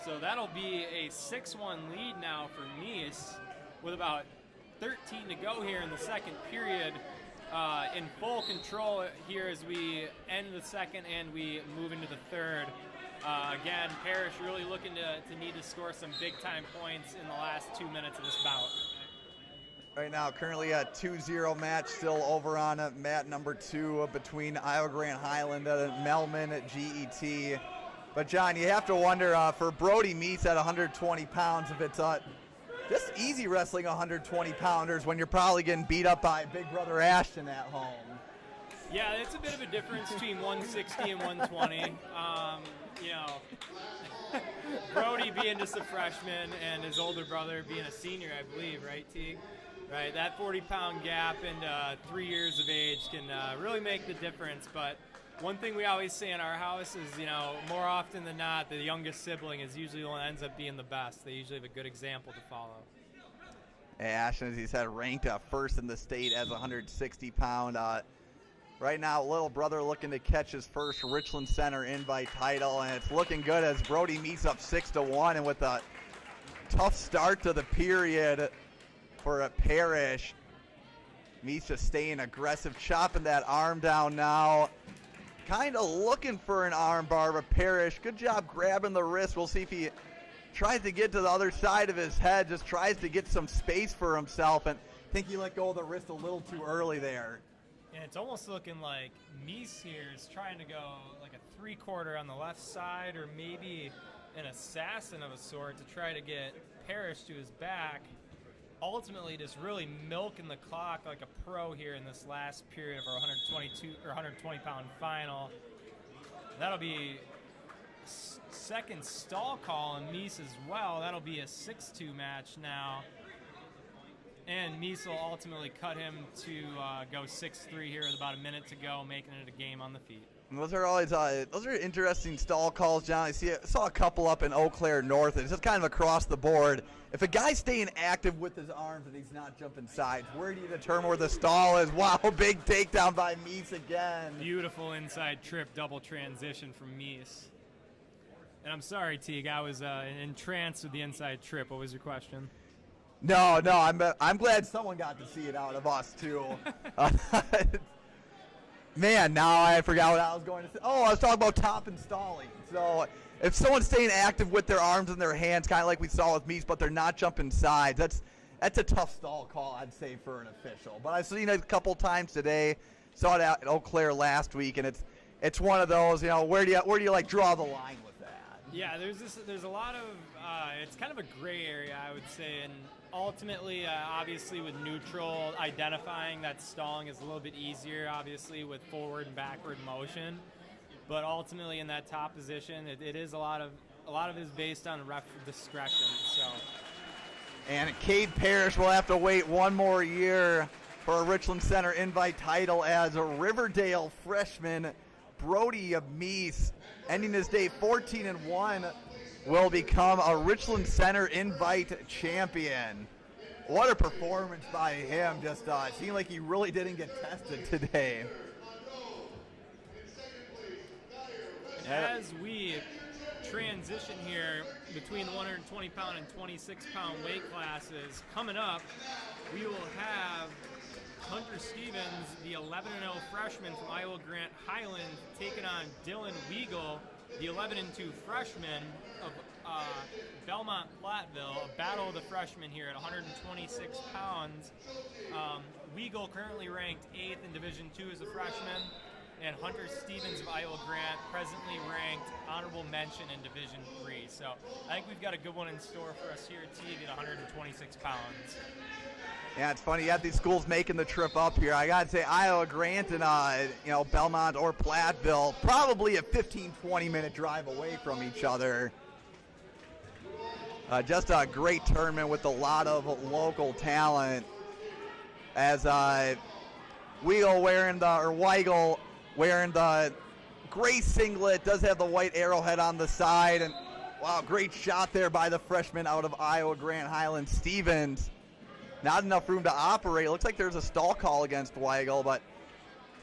So that'll be a 6-1 lead now for Mies with about 13 to go here in the second period. In full control here as we end the second and we move into the third. Again, Parrish really looking to need to score some big-time points in the last 2 minutes of this bout. Right now, currently a 2-0 match still over on mat number 2 between Iowa Grand Highland and Melman at GET. But, John, you have to wonder, for Brody Mies at 120 pounds, if it's just easy wrestling 120-pounders when you're probably getting beat up by Big Brother Ashton at home. Yeah, it's a bit of a difference between 160 and 120. Brody being just a freshman and his older brother being a senior, I believe, right, Teague? Right, that 40-pound gap and 3 years of age can really make the difference. But one thing we always say in our house is, more often than not, the youngest sibling is usually the one that ends up being the best. They usually have a good example to follow. Ashton, as he said, ranked first in the state as a 160-pound. Right now, little brother looking to catch his first Richland Center Invite title, and it's looking good as Brody Mies up 6-1, and with a tough start to the period for a Parrish. Mies just staying aggressive, chopping that arm down now. Kind of looking for an arm bar, but Parrish, good job grabbing the wrist. We'll see if he tries to get to the other side of his head, just tries to get some space for himself, and I think he let go of the wrist a little too early there. And it's almost looking like Mies here is trying to go like a 3/4 on the left side, or maybe an assassin of a sort to try to get Parrish to his back. Ultimately, just really milking the clock like a pro here in this last period of our 120-pound final. That'll be second stall call on Mies as well. That'll be a 6-2 match now. And Mies will ultimately cut him to go 6-3 here with about a minute to go, making it a game on the feet. And those are always those are interesting stall calls, John. I saw a couple up in Eau Claire North. It's just kind of across the board. If a guy's staying active with his arms and he's not jumping sides, where do you determine where the stall is? Wow, big takedown by Mies again. Beautiful inside trip, double transition from Mies. And I'm sorry, Teague, I was entranced with the inside trip. What was your question? No, I'm glad someone got to see it out of us too. Man, now I forgot what I was going to say. Oh, I was talking about top and stalling. So if someone's staying active with their arms and their hands, kind of like we saw with Mies, but they're not jumping sides, that's a tough stall call, I'd say, for an official. But I've seen it a couple times today. Saw it out at Eau Claire last week, and it's one of those. Where do you like draw the line with that? Yeah, there's a lot of it's kind of a gray area, I would say, and ultimately, obviously, with neutral, identifying that stalling is a little bit easier, obviously, with forward and backward motion. But ultimately, in that top position, it is a lot of it is based on ref discretion. So, and Cade Parrish will have to wait one more year for a Richland Center Invite title as a Riverdale freshman Brody Meese, ending his day 14-1, will become a Richland Center Invite champion. What a performance by him. Just seemed like he really didn't get tested today. As we transition here between the 120-pound and 26-pound weight classes, coming up, we will have Hunter Stevens, the 11-0 freshman from Iowa Grant Highland, taking on Dylan Weigel, the 11-2 freshman of Belmont Platteville. A battle of the freshmen here at 126 pounds. Weigel currently ranked 8th in Division II as a freshman, and Hunter Stevens of Iowa Grant presently ranked honorable mention in Division III. So I think we've got a good one in store for us here at Teague at 126 pounds. Yeah, it's funny. You have these schools making the trip up here. I got to say, Iowa Grant and Belmont or Platteville, probably a 15-20 minute drive away from each other. Just a great tournament with a lot of local talent. As Weigel wearing the gray singlet, does have the white arrowhead on the side, and wow, great shot there by the freshman out of Iowa Grant Highland, Stevens. Not enough room to operate. Looks like there's a stall call against Weigel, but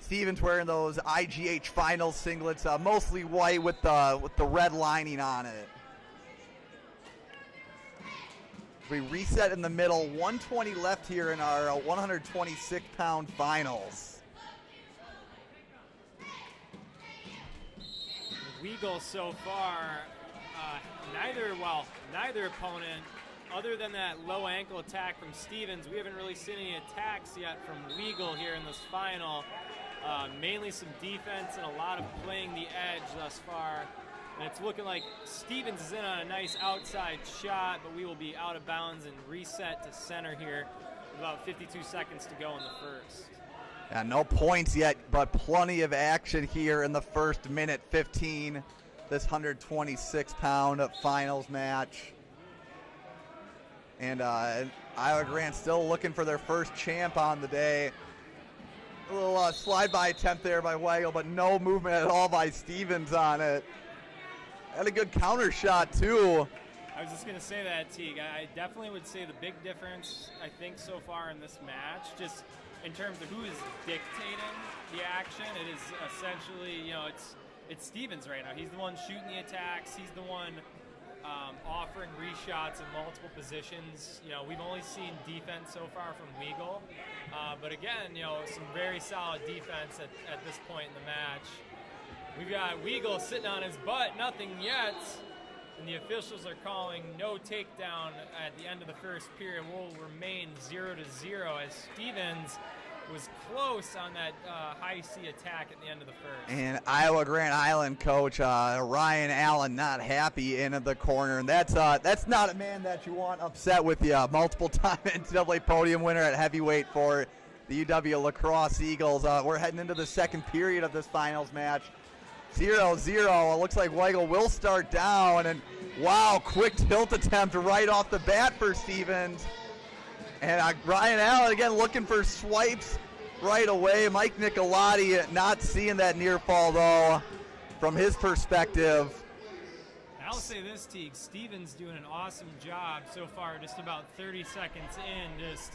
Stevens wearing those IGH Finals singlets, mostly white with the red lining on it. We reset in the middle. 120 left here in our 126-pound finals. Weigel so far, neither opponent, other than that low ankle attack from Stevens, we haven't really seen any attacks yet from Weigel here in this final. Mainly some defense and a lot of playing the edge thus far. And it's looking like Stevens is in on a nice outside shot, but we will be out of bounds and reset to center here. About 52 seconds to go in the first. Yeah, no points yet, but plenty of action here in the first minute 15. This 126-pound finals match. And Iowa Grant still looking for their first champ on the day. A little slide-by attempt there by Weigel, but no movement at all by Stevens on it. Had a good counter shot, too. I was just going to say that, Teague. I definitely would say the big difference, I think, so far in this match, just in terms of who is dictating the action, it is essentially, it's Stevens right now. He's the one shooting the attacks. He's the one offering reshots in multiple positions. We've only seen defense so far from Weigel, but again, some very solid defense at this point in the match. We've got Weigel sitting on his butt, nothing yet, and the officials are calling no takedown at the end of the first period. Will remain 0-0 as Stevens was close on that high C attack at the end of the first. And Iowa Grant Highland coach Ryan Allen not happy in the corner, and that's not a man that you want upset with you. Multiple-time NCAA podium winner at heavyweight for the UW Lacrosse Eagles. We're heading into the second period of this finals match. 0-0. It looks like Weigel will start down, and wow, quick tilt attempt right off the bat for Stevens. And Ryan Allen again looking for swipes right away. Mike Nicolati not seeing that near fall though from his perspective. I'll say this, Teague, Stevens doing an awesome job so far, just about 30 seconds in, just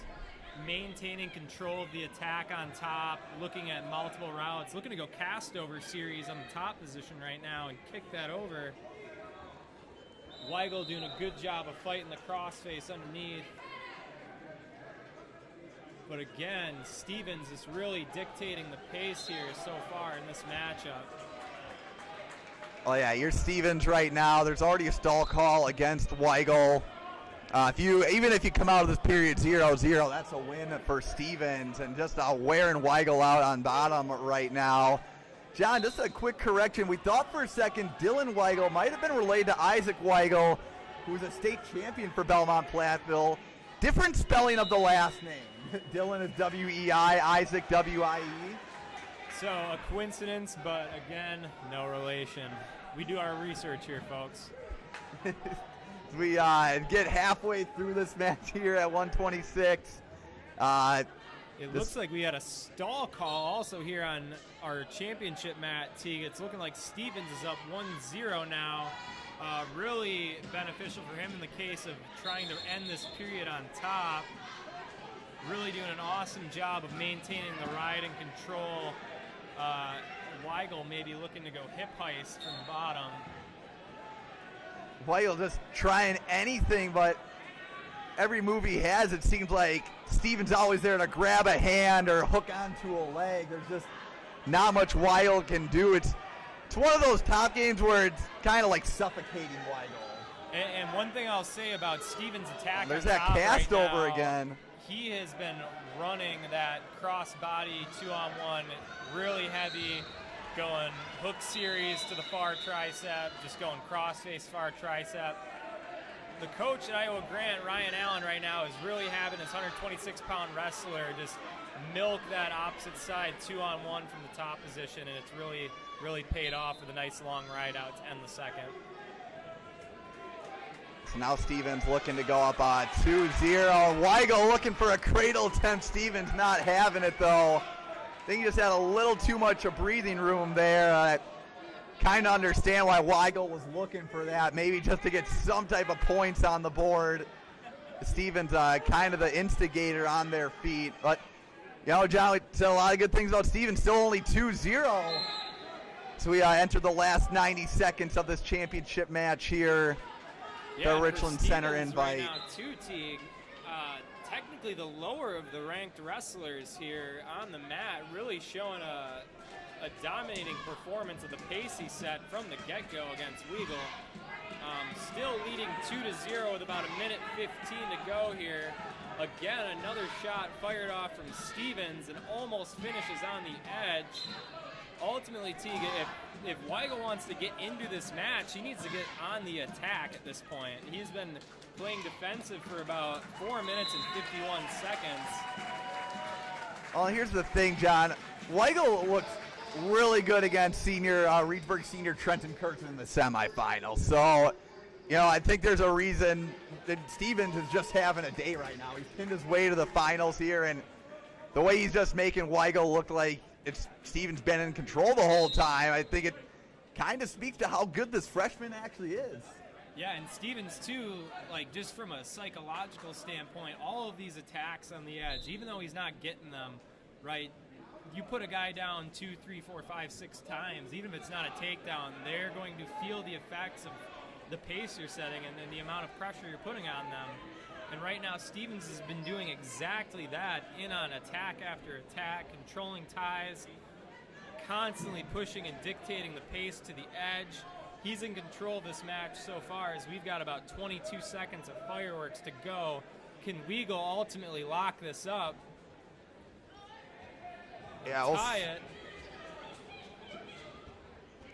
maintaining control of the attack on top, looking at multiple routes, looking to go cast over series on the top position right now and kick that over. Weigel doing a good job of fighting the crossface underneath. But again, Stevens is really dictating the pace here so far in this matchup. Oh yeah, you're Stevens right now. There's already a stall call against Weigel. Even if you come out of this period 0-0, that's a win for Stevens, and just wearing Weigel out on bottom right now. John, just a quick correction. We thought for a second Dylan Weigel might have been related to Isaac Weigel, who's a state champion for Belmont Platteville. Different spelling of the last name. Dylan is W-E-I, Isaac W-I-E. So a coincidence, but again, no relation. We do our research here, folks. We get halfway through this match here at 126. It looks like we had a stall call also here on our championship mat, Teague. It's looking like Stevens is up 1-0 now. Really beneficial for him in the case of trying to end this period on top. Really doing an awesome job of maintaining the ride and control. Weigel maybe looking to go hip heist from the bottom. Weigel just trying anything, but every move he has, it seems like Stevens always there to grab a hand or hook onto a leg. There's just not much Weigel can do. It's one of those top games where it's kind of like suffocating Weigel. And one thing I'll say about Stevens' attack, there's that cast right over now, again. He has been running that cross-body 2-on-1 really heavy, going hook series to the far tricep, just going cross-face far tricep. The coach at Iowa Grant, Ryan Allen, right now is really having his 126-pound wrestler just milk that opposite side 2-on-1 from the top position, and it's really paid off with a nice long ride out to end the second. So now Stevens looking to go up 2-0. Weigel looking for a cradle attempt. Stevens not having it, though. I think he just had a little too much of breathing room there. Kind of understand why Weigel was looking for that, maybe just to get some type of points on the board. Stevens kind of the instigator on their feet. But, John, we said a lot of good things about Stevens. Still only 2-0. So we enter the last 90 seconds of this championship match here. The Richland Center Invite. Right now, too, Teague. Technically the lower of the ranked wrestlers here on the mat, really showing a dominating performance of the pace he set from the get-go against Weigel. Still leading 2-0 with about 1:15 to go here. Again, another shot fired off from Stevens and almost finishes on the edge. Ultimately, Teague, if Weigel wants to get into this match, he needs to get on the attack at this point. He's been playing defensive for about 4 minutes and 51 seconds. Well, here's the thing, John. Weigel looks really good against Reedsburg senior Trenton Kirkton in the semifinals. So, I think there's a reason that Stevens is just having a day right now. He's pinned his way to the finals here, and the way he's just making Weigel look like Stevens been in control the whole time, I think it kind of speaks to how good this freshman actually is. Yeah, and Stevens, too, just from a psychological standpoint, all of these attacks on the edge, even though he's not getting them, right, you put a guy down 2, 3, 4, 5, 6 times, even if it's not a takedown, they're going to feel the effects of the pace you're setting and then the amount of pressure you're putting on them. And right now, Stevens has been doing exactly that, in on attack after attack, controlling ties, constantly pushing and dictating the pace to the edge. He's in control of this match so far, as we've got about 22 seconds of fireworks to go. Can Weigel ultimately lock this up? Yeah, tie it.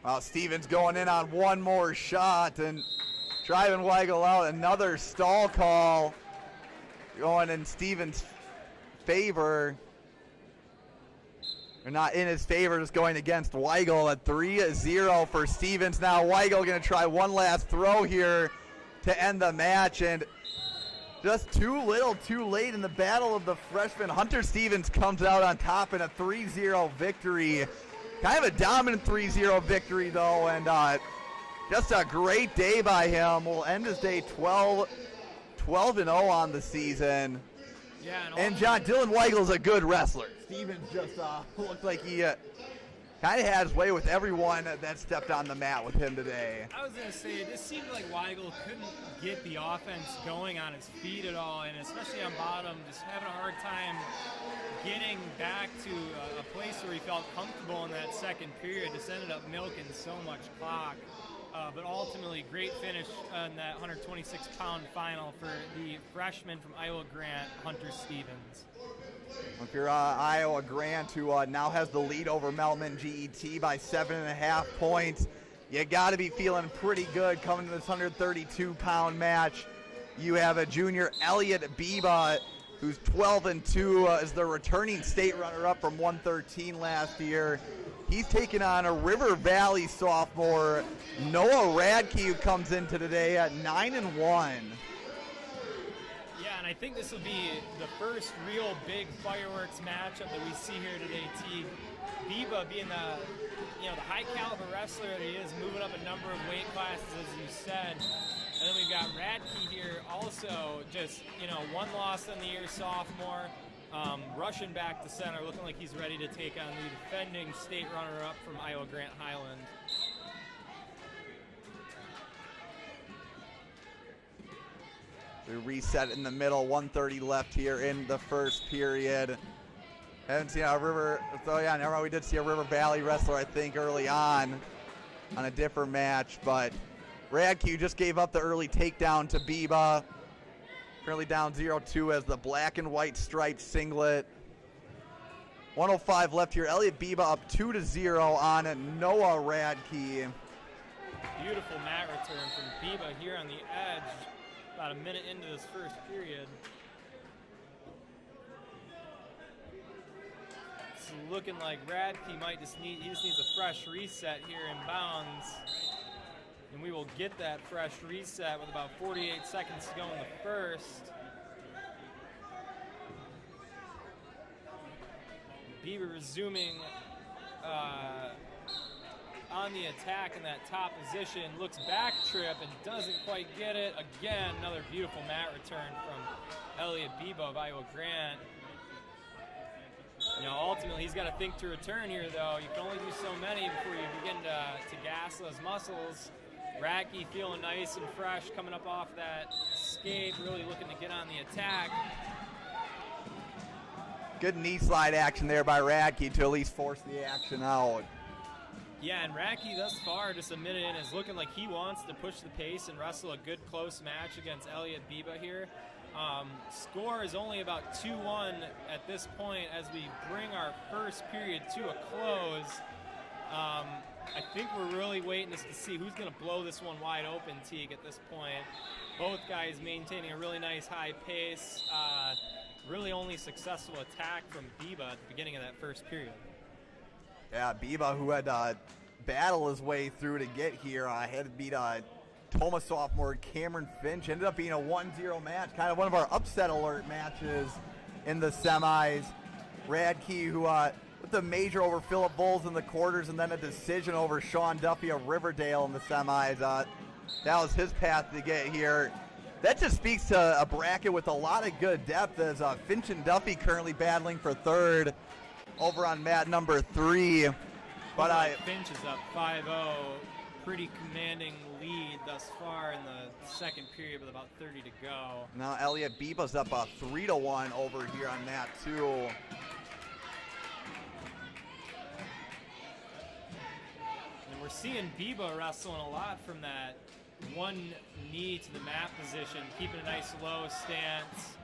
Well, Stevens going in on one more shot and driving Weigel out. Another stall call going in Stevens' favor. Or not in his favor, just going against Weigel at 3-0 for Stevens. Now Weigel going to try one last throw here to end the match, and just too little, too late in the battle of the freshman. Hunter Stevens comes out on top in a 3-0 victory. Kind of a dominant 3-0 victory, though, and just a great day by him. We'll end his day 12-0 on the season. Yeah, and John, Dylan Weigel's a good wrestler. Stevens just looked like he kind of had his way with everyone that stepped on the mat with him today. I was going to say, this seemed like Weigel couldn't get the offense going on his feet at all, and especially on bottom, just having a hard time getting back to a place where he felt comfortable in that second period. Just ended up milking so much clock. But ultimately, great finish on that 126-pound final for the freshman from Iowa Grant, Hunter Stevens. If you're Iowa Grant, who now has the lead over Melman GET by 7.5 points, you got to be feeling pretty good coming to this 132-pound match. You have a junior, Elliot Biba, who's 12-2, is the returning state runner-up from 113 last year. He's taking on a River Valley sophomore, Noah Radke, who comes into today at 9-1. Yeah, and I think this will be the first real big fireworks matchup that we see here today, T. Biba being the high caliber wrestler that he is, moving up a number of weight classes, as you said. And then we've got Radke here, also just, one loss on the year sophomore, rushing back to center, looking like he's ready to take on the defending state runner-up from Iowa Grant Highland. We reset in the middle, 1:30 left here in the first period. Haven't seen never mind, we did see a River Valley wrestler, I think, early on a different match, but Radke just gave up the early takedown to Biba. Currently down 0-2 as the black and white striped singlet. 1:05 left here. Elliot Biba up 2-0 on Noah Radke. Beautiful mat return from Biba here on the edge. About a minute into this first period. It's looking like Radke might just needs a fresh reset here in bounds. And we will get that fresh reset with about 48 seconds to go in the first. Biba resuming on the attack in that top position, looks back trip and doesn't quite get it. Again, another beautiful mat return from Elliot Biba of Iowa Grant. Ultimately he's got to think to return here, though. You can only do so many before you begin to gas those muscles. Radke feeling nice and fresh, coming up off that escape, really looking to get on the attack. Good knee slide action there by Radke to at least force the action out. Yeah, and Radke thus far, just a minute in, is looking like he wants to push the pace and wrestle a good close match against Elliot Biba here. Score is only about 2-1 at this point as we bring our first period to a close. I think we're really waiting just to see who's going to blow this one wide open, Teague, at this point. Both guys maintaining a really nice high pace. Really only successful attack from Biba at the beginning of that first period. Yeah, Biba, who had battled his way through to get here, had to beat Toma sophomore Cameron Finch. Ended up being a 1-0 match, kind of one of our upset alert matches in the semis. Radke, who with the major over Philip Bowles in the quarters and then a decision over Sean Duffy of Riverdale in the semis. That was his path to get here. That just speaks to a bracket with a lot of good depth, as Finch and Duffy currently battling for third over on mat number 3. But Finch is up 5-0. Pretty commanding lead thus far in the second period with about 30 to go. Now Elliot Biba's up 3-1 over here on mat 2. And we're seeing Biba wrestling a lot from that one knee to the mat position, keeping a nice low stance.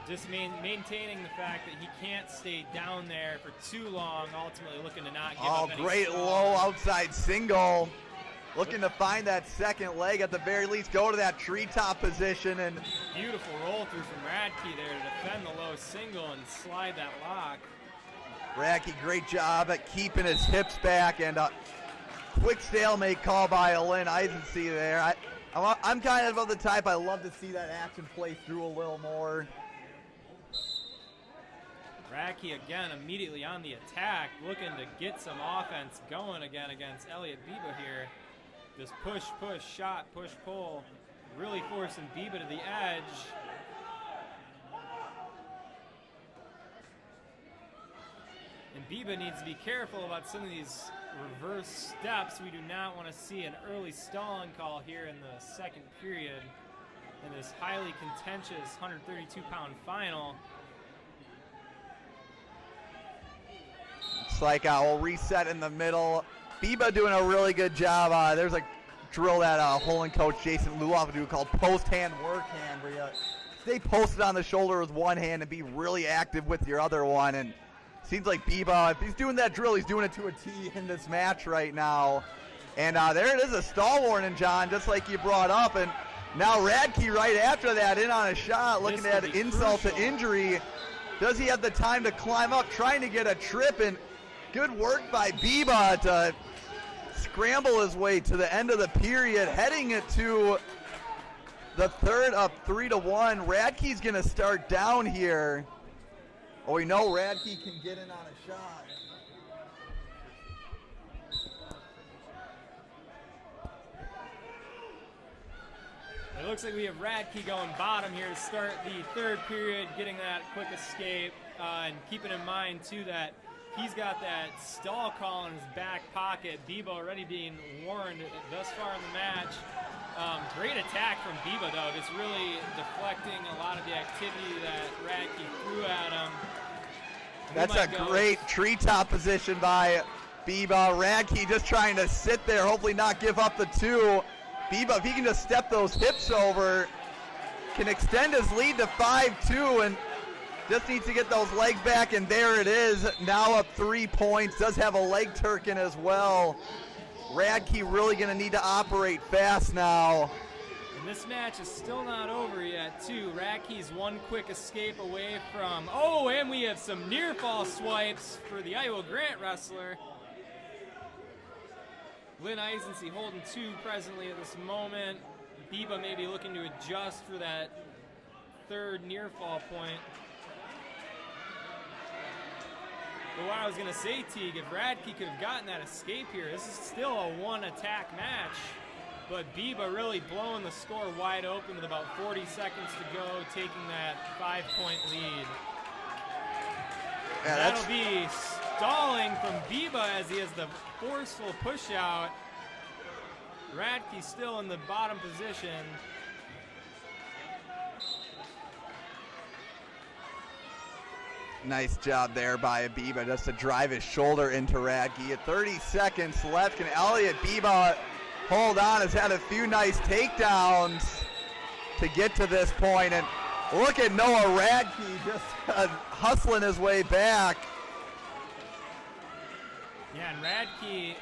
Just maintaining the fact that he can't stay down there for too long, ultimately looking to not give up any great strong. Low outside single. Looking to find that second leg, at the very least go to that treetop position. And beautiful roll through from Radke there to defend the low single and slide that lock. Radke, great job at keeping his hips back, and quick stalemate call by Lynn Eisensee there. I'm kind of the type I love to see that action play through a little more. Radke again immediately on the attack, looking to get some offense going again against Elliot Biba here. This push, shot, push, pull, really forcing Biba to the edge. And Biba needs to be careful about some of these reverse steps. We do not want to see an early stalling call here in the second period in this highly contentious 132-pound final. It's like we'll reset in the middle. Biba doing a really good job. There's a drill that Holland coach Jason Luloff would do called post-hand work hand, where you stay posted on the shoulder with one hand and be really active with your other one. And seems like Biba, if he's doing that drill, he's doing it to a T in this match right now. And there it is, a stall warning, John, just like you brought up. And now Radke right after that in on a shot, looking to add insult to injury. Does he have the time to climb up, trying to get a trip? And good work by Biba to scramble his way to the end of the period, heading it to the third up 3-1. Radke's going to start down here. Oh, we know Radke can get in on a shot. It looks like we have Radke going bottom here to start the third period, getting that quick escape, and keeping in mind, too, that he's got that stall call in his back pocket. Biba already being warned thus far in the match. Great attack from Biba, though, just really deflecting a lot of the activity that Radke threw at him. That's a great treetop position by Biba. Radke just trying to sit there, hopefully not give up the two. Biba, if he can just step those hips over, can extend his lead to 5-2 and just needs to get those legs back, and there it is. Now up 3 points. Does have a leg Turkin as well. Radke really going to need to operate fast now. And this match is still not over yet, too. Radke's one quick escape away from... Oh, and we have some near fall swipes for the Iowa Grant wrestler. Lynn Eisensee holding two presently at this moment. Biba maybe looking to adjust for that third near fall point. But what I was going to say, Teague, if Radke could have gotten that escape here, this is still a one-attack match. But Biba really blowing the score wide open with about 40 seconds to go, taking that 5-point lead. Yeah, that'll be stalling from Biba as he has the forceful push out. Radke still in the bottom position. Nice job there by Biba just to drive his shoulder into Radke. At 30 seconds left, can Elliot Biba hold on? Has had a few nice takedowns to get to this point. And look at Noah Radke just hustling his way back. Yeah, and Radke,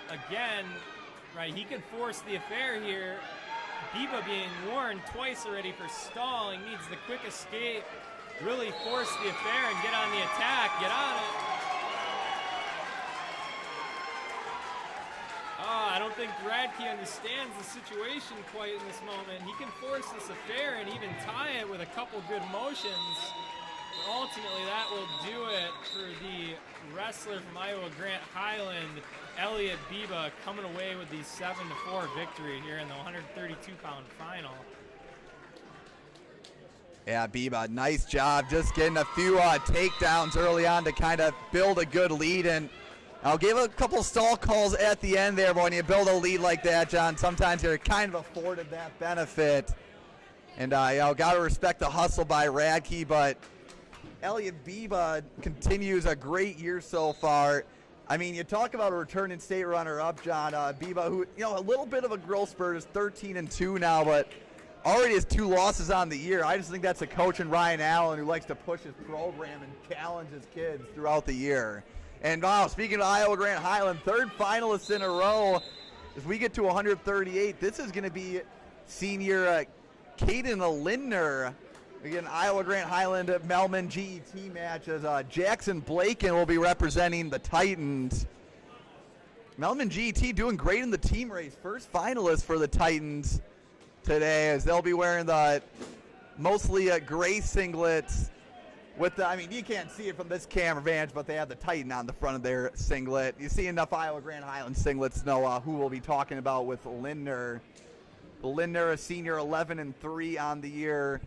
again, right, he can force the affair here. Biba being warned twice already for stalling, needs the quick escape, really force the affair and get on the attack, get on it. Oh, I don't think Radke understands the situation quite in this moment. He can force this affair and even tie it with a couple good motions. Ultimately, that will do it for the wrestler from Iowa Grant Highland, Elliot Biba, coming away with the 7-4 victory here in the 132-pound final. Yeah, Biba, nice job just getting a few takedowns early on to kind of build a good lead. And I'll give a couple stall calls at the end there, but when you build a lead like that, John, sometimes you're kind of afforded that benefit. And got to respect the hustle by Radke, but Elliot Biba continues a great year so far. I mean, you talk about a returning state runner-up, John. Biba, who, a little bit of a growth spurt, is 13-2 now, but already has 2 losses on the year. I just think that's a coach in Ryan Allen who likes to push his program and challenge his kids throughout the year. And wow, speaking of Iowa Grant Highland, 3rd finalists in a row. As we get to 138, this is going to be senior Caden Lindner. Again, Iowa Grant Highland Melman GET match as Jackson Blaken will be representing the Titans. Melman GET doing great in the team race. First finalist for the Titans today, as they'll be wearing the mostly gray singlets with the, I mean, you can't see it from this camera vantage, but they have the Titan on the front of their singlet. You see enough Iowa Grant Highland singlets to know who we'll be talking about with Lindner. Lindner, a senior, 11-3 on the year.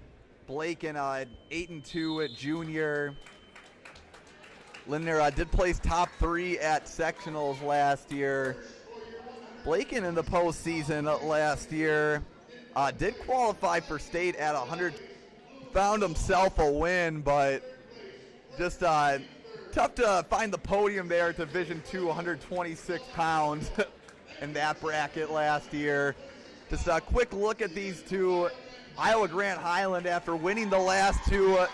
Blaken, 8-2 at junior. Lindner did place top 3 at sectionals last year. Blaken in the postseason last year did qualify for state at 100. Found himself a win, but just tough to find the podium there at Division II, 126 pounds in that bracket last year. Just a quick look at these two. Iowa Grant Highland, after winning the last 2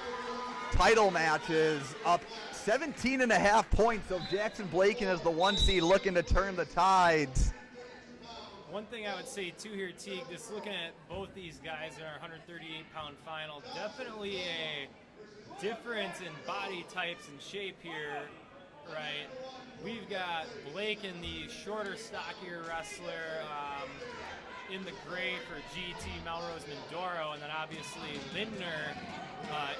title matches, up 17.5 points. So Jackson Blaken is the 1 seed looking to turn the tides. One thing I would say too here, Teague, just looking at both these guys in our 138-pound final, definitely a difference in body types and shape here, right? We've got Blaken, the shorter, stockier wrestler, in the gray for GT Melrose Mindoro, and then obviously Lindner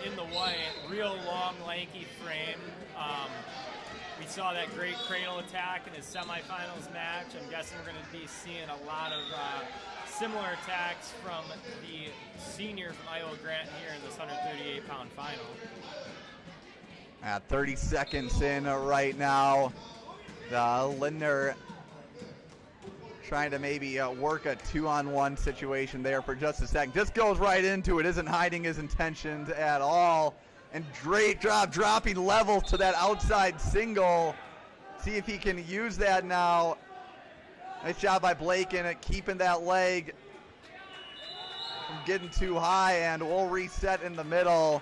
in the white, real long, lanky frame. We saw that great cradle attack in his semifinals match. I'm guessing we're going to be seeing a lot of similar attacks from the senior from Iowa Grant here in this 138-pound final. At 30 seconds in right now, Lindner trying to maybe work a 2-on-1 situation there for just a second. Just goes right into it, isn't hiding his intentions at all. And great job dropping levels to that outside single. See if he can use that now. Nice job by Blaken at keeping that leg from getting too high, and we'll reset in the middle.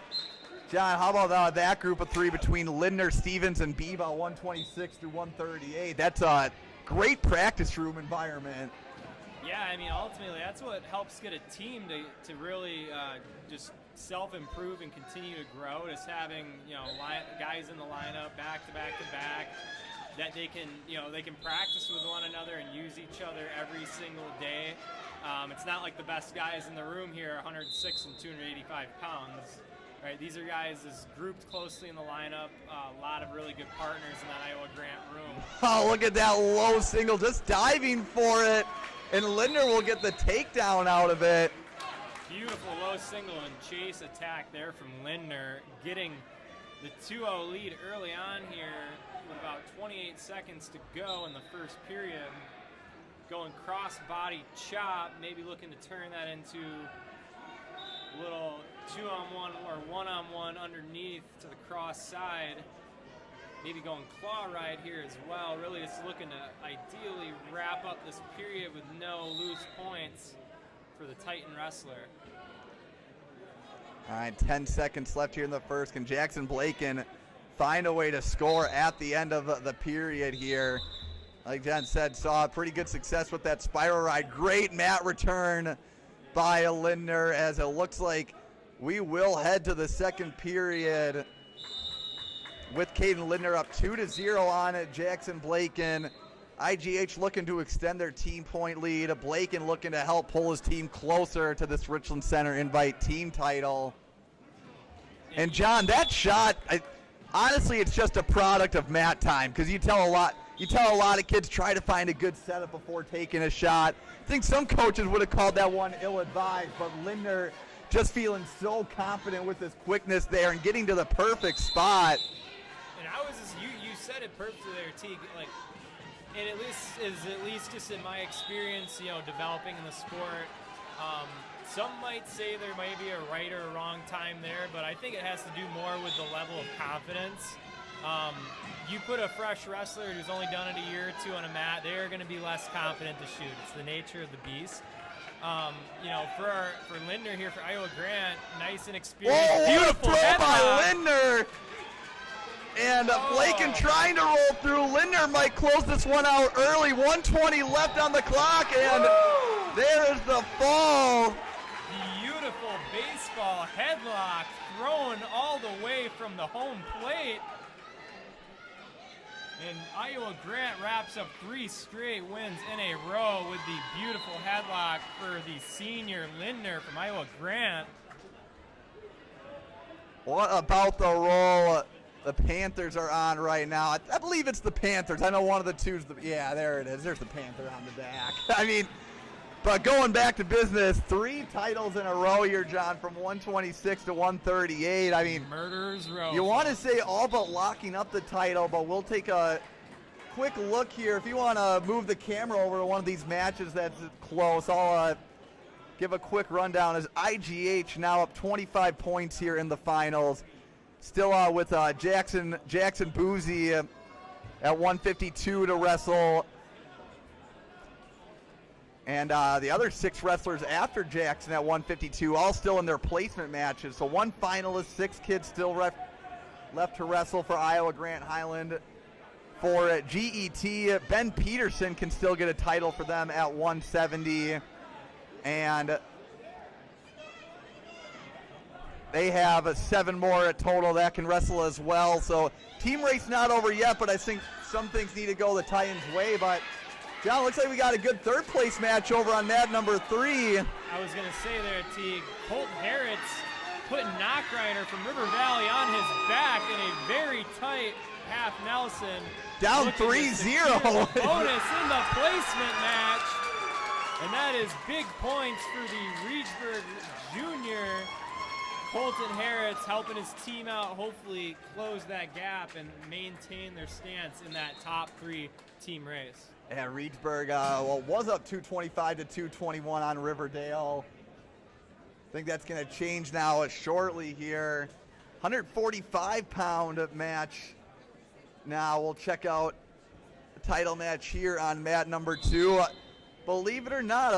John, how about that group of three between Lindner, Stevens, and Biba, 126 through 138? That's a great practice room environment. Yeah, I mean, ultimately, that's what helps get a team to really just self-improve and continue to grow. Just having, guys in the lineup back to back to back that they can practice with one another and use each other every single day. It's not like the best guys in the room here are 106 and 285 pounds. Right, these are guys that's grouped closely in the lineup. A lot of really good partners in that Iowa Grant room. Oh, look at that low single, just diving for it. And Lindner will get the takedown out of it. Beautiful low single and chase attack there from Lindner, getting the 2-0 lead early on here with about 28 seconds to go in the first period. Going cross-body chop, maybe looking to turn that into a little 2-on-1 or 1-on-1 underneath to the cross side. Maybe going claw ride here as well. Really just looking to ideally wrap up this period with no loose points for the Titan wrestler. All right, 10 seconds left here in the first. Can Jackson Blaken find a way to score at the end of the period here? Like John said, saw pretty good success with that spiral ride. Great mat return by Lindner, as it looks like we will head to the second period with Caden Lindner up 2-0 on it. Jackson Blaken. IGH looking to extend their team point lead. Blaken looking to help pull his team closer to this Richland Center Invite team title. And John, that shot, honestly, it's just a product of mat time, because you tell a lot of kids try to find a good setup before taking a shot. I think some coaches would have called that one ill-advised, but Lindner just feeling so confident with his quickness there and getting to the perfect spot. And I was just, you said it perfectly there, Teague. Like, it at least just in my experience, developing in the sport. Some might say there might be a right or a wrong time there, but I think it has to do more with the level of confidence. You put a fresh wrestler who's only done it a year or two on a mat, they're going to be less confident to shoot. It's the nature of the beast. For Lindner here for Iowa Grant, nice and experienced. Oh, beautiful what a throw by headlock. Lindner. And Blaken trying to roll through. Lindner might close this one out early. 1:20 left on the clock, and there is the fall. Beautiful baseball headlock thrown all the way from the home plate. And Iowa Grant wraps up 3 straight wins in a row with the beautiful headlock for the senior Lindner from Iowa Grant. What about the roll the Panthers are on right now? I believe it's the Panthers. I know one of the two's yeah, there it is. There's the Panther on the back. I mean, but going back to business, 3 titles in a row here, John, from 126 to 138. I mean, Murderers Row. You want to say all but locking up the title, but we'll take a quick look here. If you want to move the camera over to one of these matches that's close, I'll give a quick rundown. As IGH now up 25 points here in the finals. Still with Jackson Boozy at 152 to wrestle. And the other 6 wrestlers after Jackson at 152, all still in their placement matches. So 1 finalist, 6 kids still left to wrestle for Iowa Grant Highland. For GET, Ben Peterson can still get a title for them at 170. And they have 7 more total that can wrestle as well. So team race not over yet, but I think some things need to go the Titans' way. But John, looks like we got a good third place match over on mat number 3. I was going to say there, Teague, Colton Harris putting Knockreiner from River Valley on his back in a very tight half Nelson. Down 3-0. Bonus in the placement match. And that is big points for the Reedsburg Junior. Colton Harris helping his team out, hopefully close that gap and maintain their stance in that top 3 team race. Yeah, Reedsburg was up 225 to 221 on Riverdale. I think that's going to change now shortly here. 145-pound match. Now we'll check out the title match here on mat number 2. Believe it or not,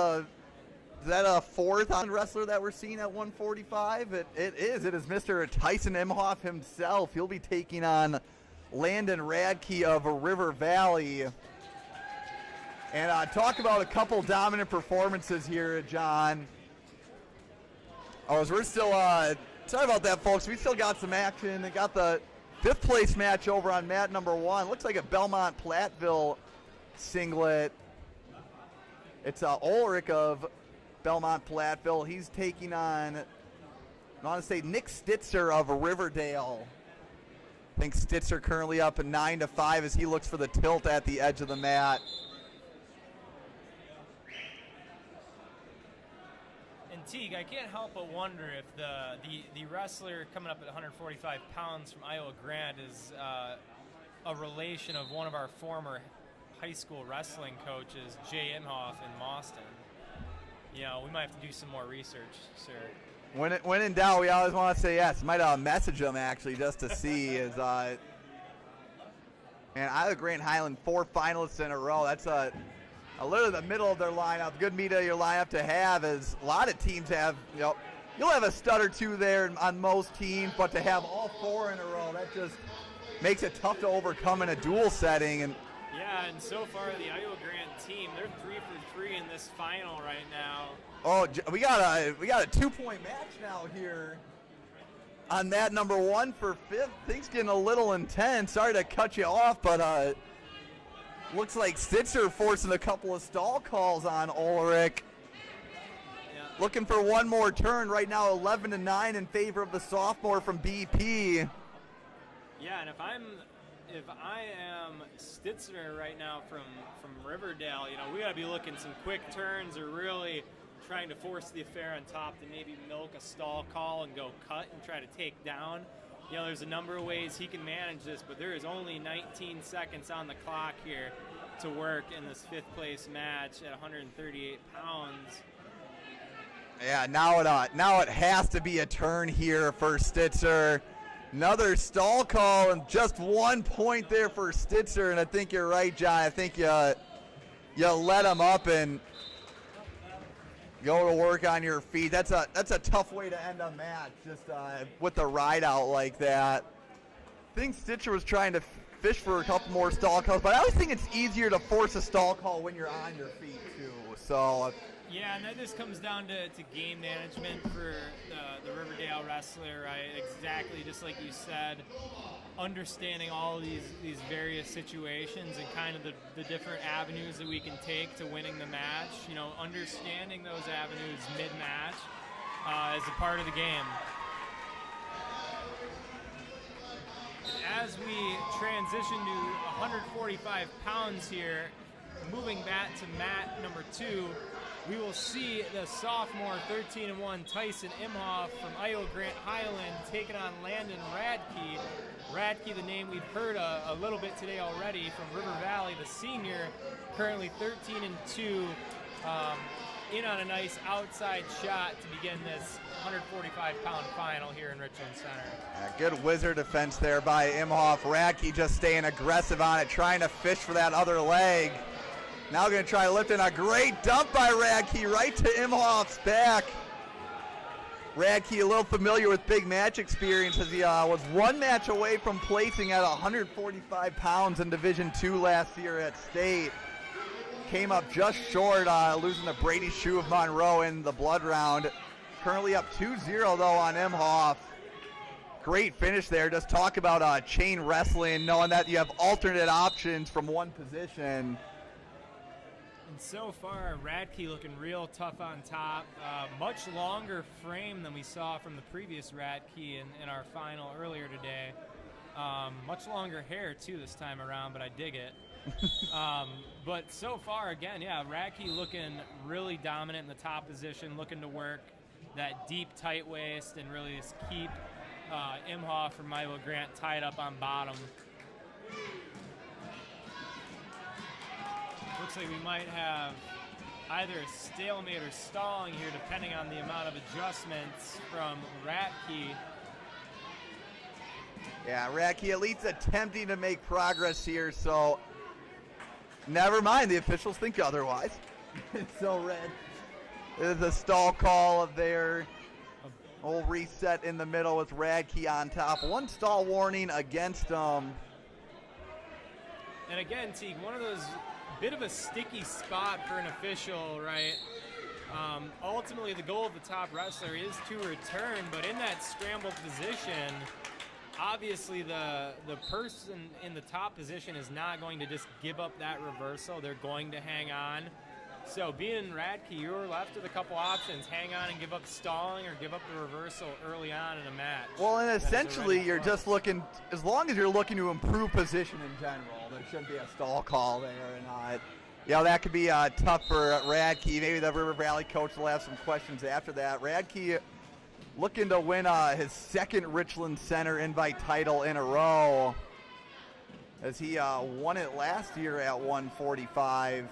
is that a fourth wrestler that we're seeing at 145? It is. It is Mr. Tyson Imhoff himself. He'll be taking on Landon Radke of River Valley. And talk about a couple dominant performances here, John. We're still, sorry about that, folks. We still got some action. They got the 5th place match over on mat number 1. Looks like a Belmont Platteville singlet. It's Ulrich of Belmont Platteville. He's taking on, I want to say, Nick Stitzer of Riverdale. I think Stitzer currently up 9-5 as he looks for the tilt at the edge of the mat. And Teague, I can't help but wonder if the wrestler coming up at 145 pounds from Iowa Grande is a relation of one of our former high school wrestling coaches, Jay Imhoff in Boston. You know, we might have to do some more research, sir. When in doubt, we always want to say yes. Might message them actually just to see. And Iowa Grande Highland 4 finalists in a row. That's literally the middle of their lineup. Good meat of your lineup to have, as a lot of teams have. You know, you'll have a stud or two there on most teams, but to have all 4 in a row, that just makes it tough to overcome in a dual setting. And yeah, and so far the Iowa Grande team, they're 3 for 3 in this final right now. Oh, we got a 2-point match now here on that number 1 for 5th. Things getting a little intense. Sorry to cut you off, but looks like Stitzer forcing a couple of stall calls on Ulrich. Yeah. Looking for one more turn right now, 11-9 in favor of the sophomore from BP. Yeah, and if I am Stitzer right now from Riverdale, you know, we got to be looking some quick turns or really trying to force the affair on top to maybe milk a stall call and go cut and try to take down. You know, there's a number of ways he can manage this, but there is only 19 seconds on the clock here to work in this 5th place match at 138 pounds. Yeah, now it has to be a turn here for Stitzer. Another stall call and just 1 point there for Stitzer, and I think you're right, John. I think you let him up and go to work on your feet. That's a tough way to end a match, just with the ride out like that. I think Stitzer was trying to fish for a couple more stall calls, but I always think it's easier to force a stall call when you're on your feet too. So yeah, and that just comes down to game management for the Riverdale wrestler, right? Exactly, just like you said, understanding all of these various situations and kind of the different avenues that we can take to winning the match. You know, understanding those avenues mid-match is a part of the game. As we transition to 145 pounds here, moving back to mat number 2, we will see the sophomore 13-1 Tyson Imhoff from Iowa Grande Highland taking on Landon Radke. Radke, the name we've heard a little bit today already from River Valley, the senior, currently 13-2, in on a nice outside shot to begin this 145-pound final here in Richland Center. Good wizard defense there by Imhoff. Radke just staying aggressive on it, trying to fish for that other leg. Now going to try to lift in a great dump by Radke right to Imhoff's back. Radke a little familiar with big match experience as he was 1 match away from placing at 145 pounds in Division II last year at state. Came up just short, losing to Brady Shue of Monroe in the blood round. Currently up 2-0 though on Imhoff. Great finish there. Just talk about chain wrestling, knowing that you have alternate options from one position. And so far, Radke looking real tough on top. Much longer frame than we saw from the previous Radke in our final earlier today. Much longer hair, too, this time around, but I dig it. But so far, again, yeah, Radke looking really dominant in the top position, looking to work that deep, tight waist and really just keep Imhoff or Milo Grant tied up on bottom. Looks like we might have either a stalemate or stalling here, depending on the amount of adjustments from Radke. Yeah, Radke at least attempting to make progress here, so never mind, the officials think otherwise. So red. There's a stall call there. Old reset in the middle with Radke on top. One stall warning against him. And again, Teague, one of those bit of a sticky spot for an official, right? Ultimately, the goal of the top wrestler is to return, but in that scrambled position, obviously the person in the top position is not going to just give up that reversal. They're going to hang on. So being Radke, you're left with a couple options. Hang on and give up stalling or give up the reversal early on in a match. Well, and essentially you're just looking, as long as you're looking to improve position in general, there shouldn't be a stall call there. And, that could be tough for Radke. Maybe the River Valley coach will have some questions after that. Radke looking to win his second Richland Center Invite title in a row, as he won it last year at 145.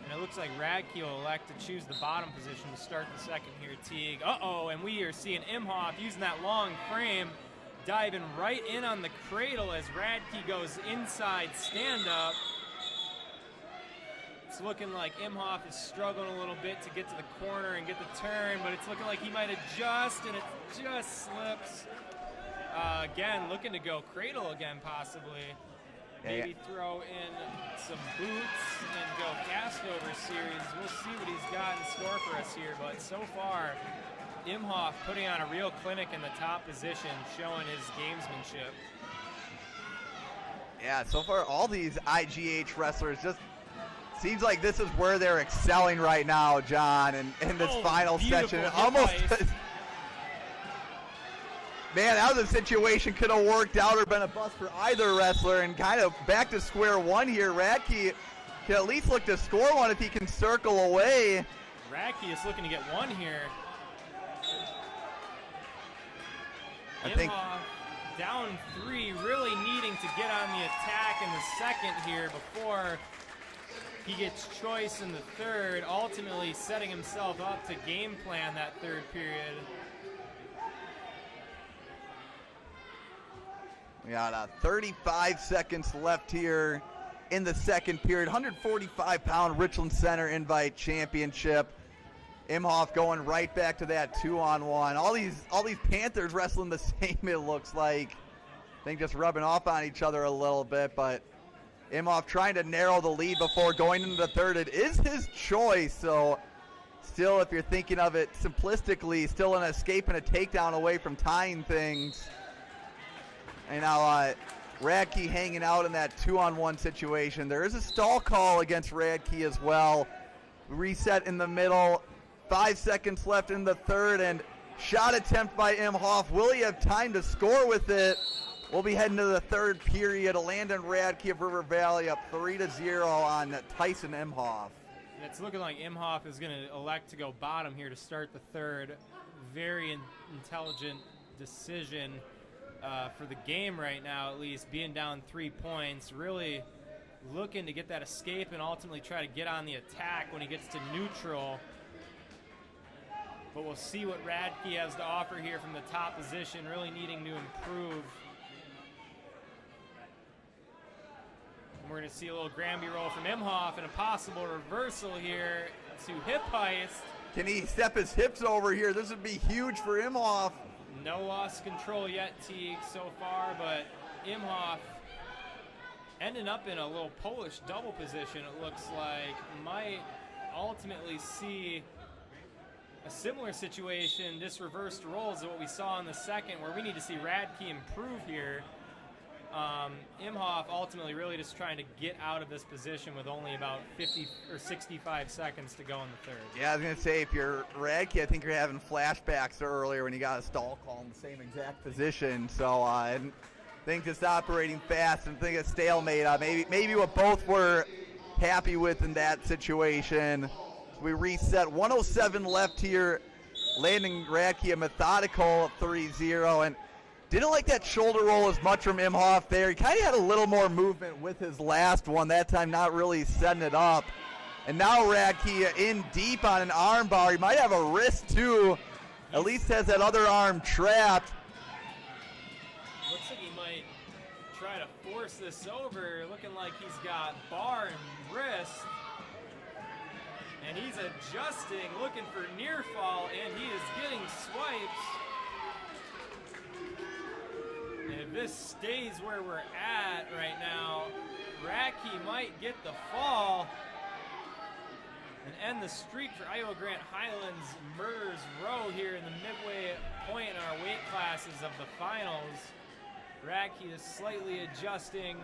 And it looks like Radke will elect to choose the bottom position to start the second here, Teague. And we are seeing Imhoff using that long frame, diving right in on the cradle as Radke goes inside stand-up. It's looking like Imhoff is struggling a little bit to get to the corner and get the turn, but it's looking like he might adjust, and it just slips. Again, looking to go cradle again, possibly. Maybe throw in some boots and go cast over series. We'll see what he's got in store for us here, but so far, Imhoff putting on a real clinic in the top position, showing his gamesmanship. Yeah, so far all these IGH wrestlers just seems like this is where they're excelling right now, John, and in this final section. Almost. Man, that was a situation could have worked out or been a bust for either wrestler, and kind of back to square one here. Radke can at least look to score one if he can circle away. Radke is looking to get one here. I think down 3, really needing to get on the attack in the second here before he gets choice in the third, ultimately setting himself up to game plan that third period. We got 35 seconds left here in the second period. 145-pound Richland Center Invite Championship. Imhoff going right back to that 2-on-1. All these Panthers wrestling the same, it looks like. I think just rubbing off on each other a little bit, but Imhoff trying to narrow the lead before going into the third. It is his choice, so still, if you're thinking of it simplistically, still an escape and a takedown away from tying things. And now Radke hanging out in that 2-on-1 situation. There is a stall call against Radke as well. Reset in the middle. 5 seconds left in the third, and shot attempt by Imhoff. Will he have time to score with it? We'll be heading to the third period. Landon Radke of River Valley up 3-0 on Tyson Imhoff. It's looking like Imhoff is going to elect to go bottom here to start the third. Very intelligent decision. For the game right now, at least, being down 3 points, really looking to get that escape and ultimately try to get on the attack when he gets to neutral. But we'll see what Radke has to offer here from the top position, really needing to improve. And we're going to see a little Granby roll from Imhoff and a possible reversal here to hip heist. Can he step his hips over here? This would be huge for Imhoff. No loss of control yet, Teague, so far, but Imhoff ending up in a little Polish double position, it looks like. Might ultimately see a similar situation, just reversed roles of what we saw in the second, where we need to see Radke improve here. Imhoff ultimately really just trying to get out of this position with only about 50 or 65 seconds to go in the third. Yeah, I was going to say, if you're Radke, I think you're having flashbacks to earlier when you got a stall call in the same exact position. So I think just operating fast and think a stalemate. Maybe what both were happy with in that situation. We reset 107 left here, landing Radke a methodical 3-0. And didn't like that shoulder roll as much from Imhoff there. He kind of had a little more movement with his last one, that time not really setting it up. And now Radke in deep on an arm bar. He might have a wrist too. At least has that other arm trapped. Looks like he might try to force this over, looking like he's got bar and wrist. And he's adjusting, looking for near fall, and he is getting swipes. And if this stays where we're at right now, Radke might get the fall and end the streak for Iowa Grant Highlands Murders Row here in the midway point in our weight classes of the finals. Radke is slightly adjusting.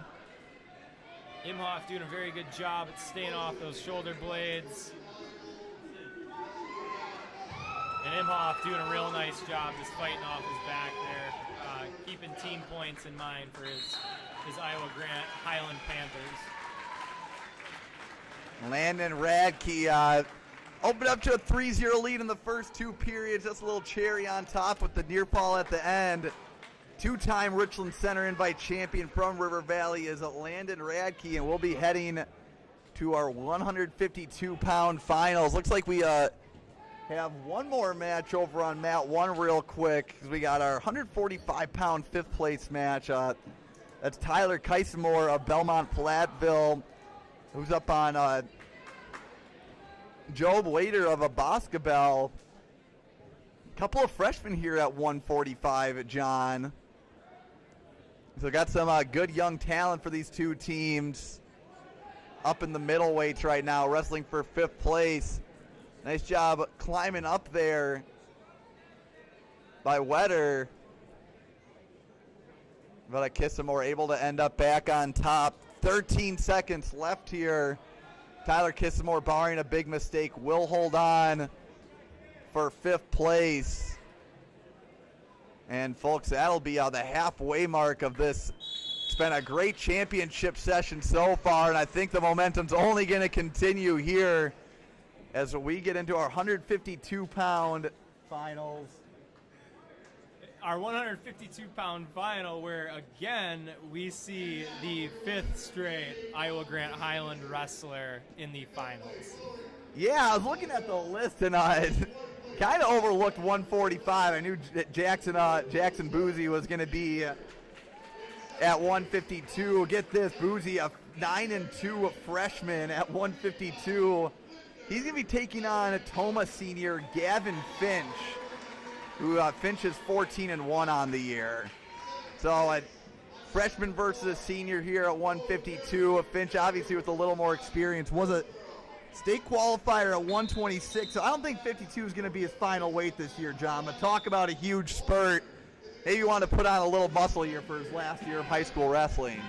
Imhoff doing a very good job at staying off those shoulder blades. And Imhoff doing a real nice job just fighting off his back there, keeping team points in mind for his Iowa Grant Highland Panthers. Landon Radke opened up to a 3-0 lead in the first two periods. Just a little cherry on top with the near fall at the end. Two-time Richland Center Invite champion from River Valley is Landon Radke, and we'll be heading to our 152-pound finals. Looks like we have one more match over on mat one real quick, because we got our 145-pound fifth-place match. That's Tyler Keisemore of Belmont Platteville, who's up on Job Wader of a Boscobel. A couple of freshmen here at 145, John. So got some good young talent for these two teams up in the middleweights right now, wrestling for fifth place. Nice job climbing up there by Wetter. But Keisemore able to end up back on top. 13 seconds left here. Tyler Keisemore, barring a big mistake, will hold on for fifth place. And folks, that'll be the halfway mark of this. It's been a great championship session so far, and I think the momentum's only going to continue here as we get into our 152-pound finals. Our 152-pound final, where again we see the fifth straight Iowa Grant Highland wrestler in the finals. Yeah, I was looking at the list and kind of overlooked 145. I knew Jackson Boozy was going to be at 152. Get this, Boozy, a 9-2 freshman at 152. He's going to be taking on Toma senior Gavin Finch, who Finch is 14-1 on the year. So a freshman versus a senior here at 152. Finch, obviously with a little more experience, was a state qualifier at 126. So I don't think 52 is going to be his final weight this year, John. But talk about a huge spurt. Maybe you want to put on a little muscle here for his last year of high school wrestling.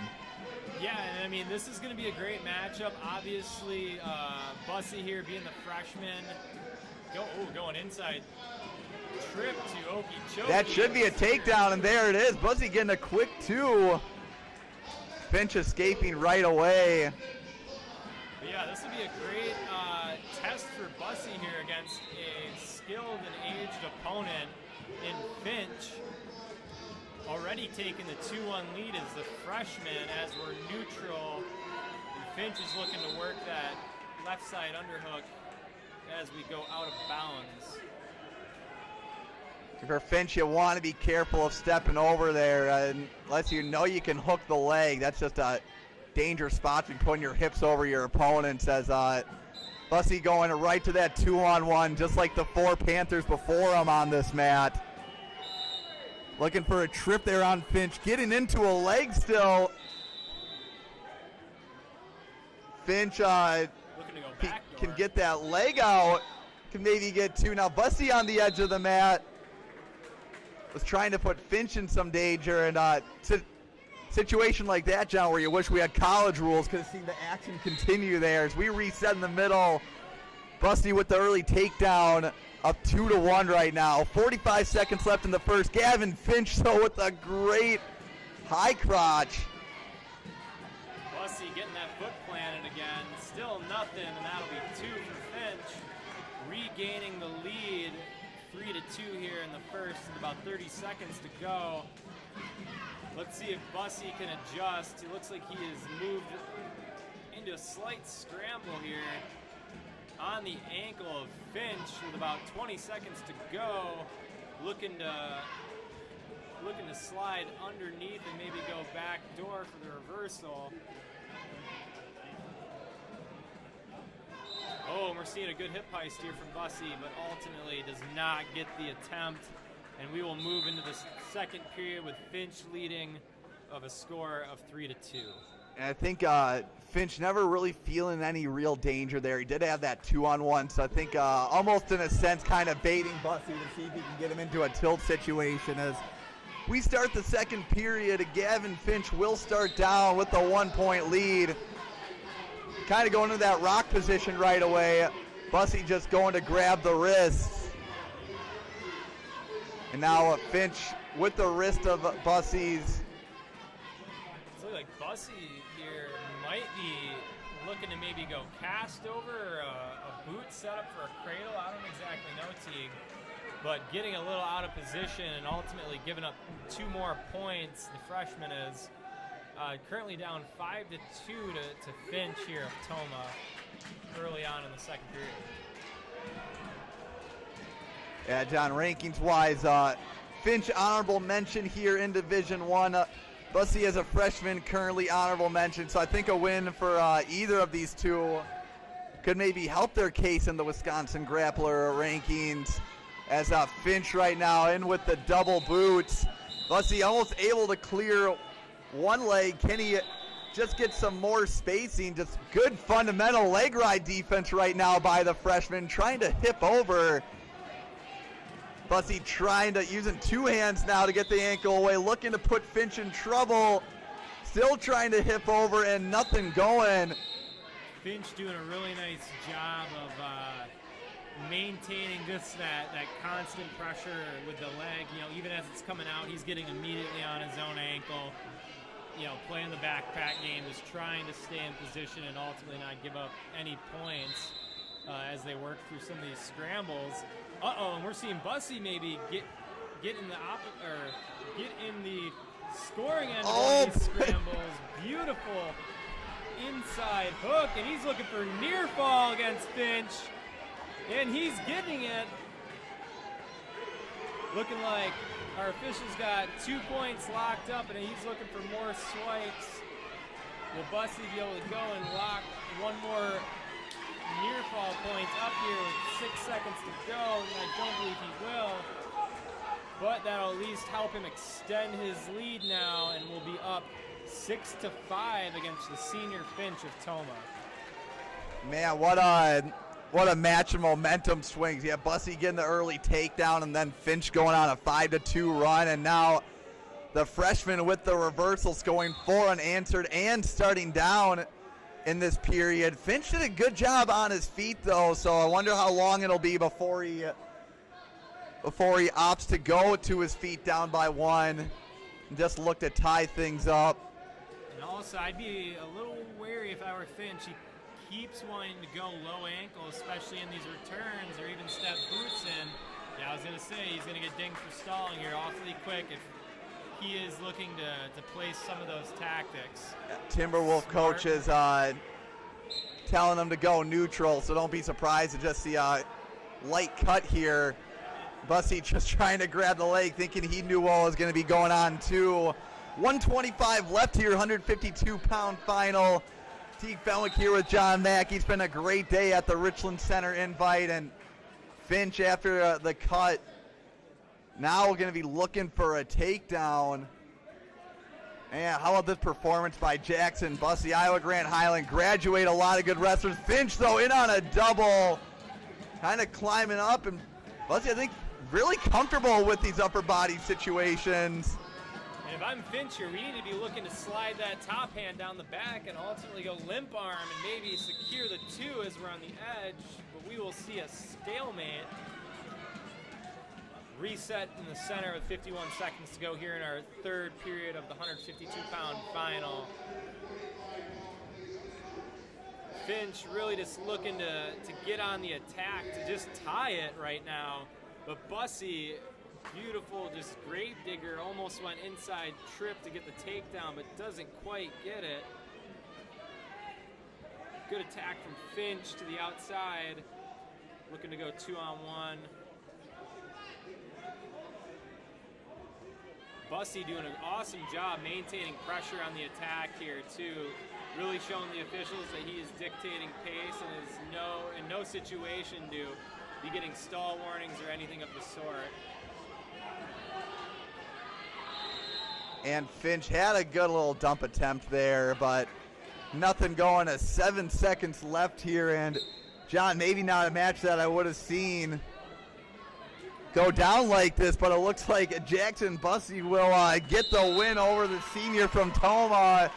Yeah, and I mean, this is going to be a great matchup. Obviously, Bussy here being the freshman. Going inside. Trip to Okeechobee. That should be a takedown, and there it is. Bussy getting a quick two. Finch escaping right away. But yeah, this would be a great test for Bussy here against a skilled and aged opponent in Finch. Already taking the 2-1 lead as the freshman as we're neutral. And Finch is looking to work that left side underhook as we go out of bounds. For Finch, you want to be careful of stepping over there unless you know you can hook the leg. That's just a dangerous spot to be putting your hips over your opponents, as Bussy going right to that 2-on-1, just like the four Panthers before him on this mat. Looking for a trip there on Finch, getting into a leg still. Finch looking to go back can get that leg out, can maybe get two. Now Bussy on the edge of the mat was trying to put Finch in some danger, and situation like that, John, where you wish we had college rules, could have seen the action continue there as we reset in the middle. Bussy with the early takedown, up 2-1 right now. 45 seconds left in the first. Gavin Finch, though, with a great high crotch. Bussy getting that foot planted again. Still nothing, and that'll be 2 for Finch. Regaining the lead, 3-2 here in the first, with about 30 seconds to go. Let's see if Bussy can adjust. It looks like he has moved into a slight scramble here on the ankle of Finch with about 20 seconds to go. Looking to slide underneath and maybe go back door for the reversal. Oh, and we're seeing a good hip heist here from Bussy, but ultimately does not get the attempt. And we will move into the second period with Finch leading of a score of 3-2. And I think Finch never really feeling any real danger there. He did have that 2-on-1, so I think almost in a sense kind of baiting Bussy to see if he can get him into a tilt situation. As we start the second period, Gavin Finch will start down with a 1-point lead. Kind of going into that rock position right away. Bussy just going to grab the wrist. And now Finch with the wrist of Bussy's. It's looking like Bussy here might be looking to maybe go cast over or a boot set up for a cradle. I don't exactly know, Teague. But getting a little out of position and ultimately giving up 2 more points. The freshman is currently down 5-2 to Finch here of Toma early on in the second period. Yeah, John, rankings-wise, Finch honorable mention here in Division I. Bussy as a freshman currently honorable mention, so I think a win for either of these two could maybe help their case in the Wisconsin Grappler rankings. As Finch right now in with the double boots. Bussy almost able to clear one leg. Can he just get some more spacing? Just good fundamental leg ride defense right now by the freshman, trying to hip over. Bussy using 2 hands now to get the ankle away, looking to put Finch in trouble. Still trying to hip over and nothing going. Finch doing a really nice job of maintaining just that constant pressure with the leg. You know, even as it's coming out, he's getting immediately on his own ankle. You know, playing the backpack game, just trying to stay in position and ultimately not give up any points as they work through some of these scrambles. And we're seeing Bussy maybe get in the scoring end of these scrambles. Beautiful inside hook, and he's looking for near fall against Finch, and he's getting it. Looking like our official's got 2 points locked up, and he's looking for more swipes. Will Bussy be able to go and lock one more near fall points up here with 6 seconds to go? And I don't believe he will, but that'll at least help him extend his lead now, and we'll be up 6-5 against the senior Finch of Toma. Man, what a match of momentum swings. Yeah, Bussy getting the early takedown, and then Finch going on a 5-2 run, and now the freshman with the reversals going 4 unanswered and starting down in this period. Finch did a good job on his feet, though, so I wonder how long it'll be before he opts to go to his feet down by 1 and just look to tie things up. And also, I'd be a little wary if I were Finch. He keeps wanting to go low ankle, especially in these returns, or even step boots in. Yeah, I was going to say, he's going to get dinged for stalling here awfully quick if he is looking to place some of those tactics. Timberwolf coach is telling him to go neutral, so don't be surprised to just see a light cut here. Bussy just trying to grab the leg, thinking he knew what was going to be going on too. 125 left here, 152-pound final. Teague Fenwick here with John Mack. It's been a great day at the Richland Center Invite, and Finch after the cut. Now we're going to be looking for a takedown. And how about this performance by Jackson Bussy? Iowa Grand Highland graduate a lot of good wrestlers. Finch, though, in on a double. Kind of climbing up. And Bussy, I think, really comfortable with these upper body situations. And if I'm Fincher, we need to be looking to slide that top hand down the back and ultimately go limp arm and maybe secure the 2 as we're on the edge, but we will see a stalemate. Reset in the center with 51 seconds to go here in our third period of the 152-pound final. Finch really just looking to get on the attack, to just tie it right now. But Bussey, beautiful, just grave digger, almost went inside trip to get the takedown, but doesn't quite get it. Good attack from Finch to the outside, looking to go 2-on-1. Bussey doing an awesome job maintaining pressure on the attack here too. Really showing the officials that he is dictating pace and is in no situation to be getting stall warnings or anything of the sort. And Finch had a good little dump attempt there, but nothing going. 7 seconds left here, and John, maybe not a match that I would have seen go down like this, but it looks like Jackson Bussey will get the win over the senior from Toma.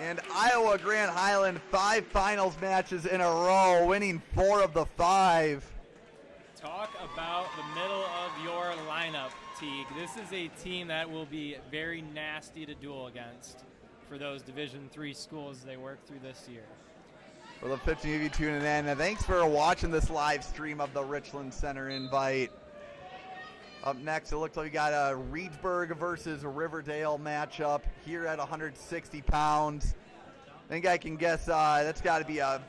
And Iowa Grand Highland, 5 finals matches in a row, winning 4 of the 5. Talk about the middle of your lineup, Teague. This is a team that will be very nasty to duel against for those Division III schools they work through this year. For the 15 of you tuning in, and thanks for watching this live stream of the Richland Center Invite. Up next, it looks like we got a Reedsburg versus a Riverdale matchup here at 160 pounds. I think I can guess that's got to be a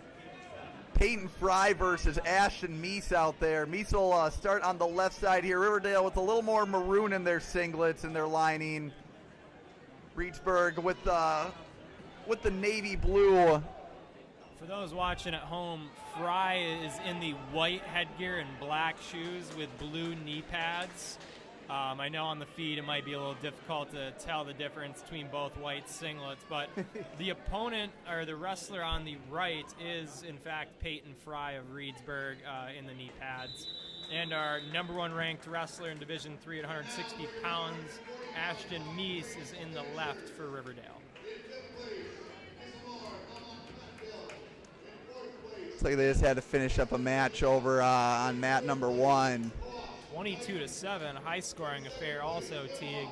Peyton Fry versus Ashton Meese out there. Meese will start on the left side here. Riverdale with a little more maroon in their singlets and their lining. Reedsburg with the navy blue. For those watching at home, Fry is in the white headgear and black shoes with blue knee pads. I know on the feed it might be a little difficult to tell the difference between both white singlets, but the opponent, or the wrestler on the right, is in fact Peyton Fry of Reedsburg in the knee pads. And our number 1 ranked wrestler in Division III at 160 pounds, Ashton Meese, is in the left for Riverdale. Looks like they just had to finish up a match over on mat number 1. 22-7, high-scoring affair also, Teague.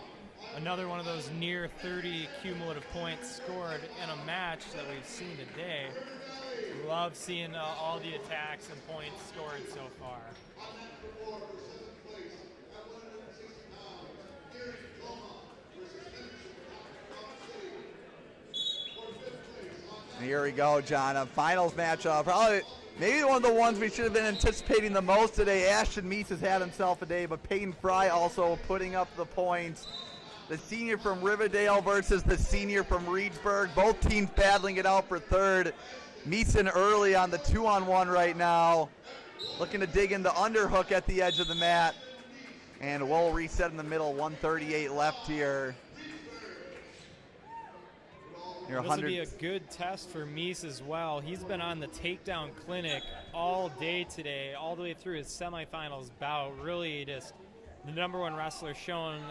Another one of those near 30 cumulative points scored in a match that we've seen today. Love seeing all the attacks and points scored so far. Here we go, John. A finals matchup. Probably maybe one of the ones we should have been anticipating the most today. Ashton Meese has had himself a day, but Peyton Fry also putting up the points. The senior from Riverdale versus the senior from Reedsburg. Both teams battling it out for third. Meeson early on the 2-on-1 right now. Looking to dig in the underhook at the edge of the mat. And we'll reset in the middle. 138 left here. This would be a good test for Meese as well. He's been on the takedown clinic all day today, all the way through his semifinals bout. Really just the number 1 wrestler showing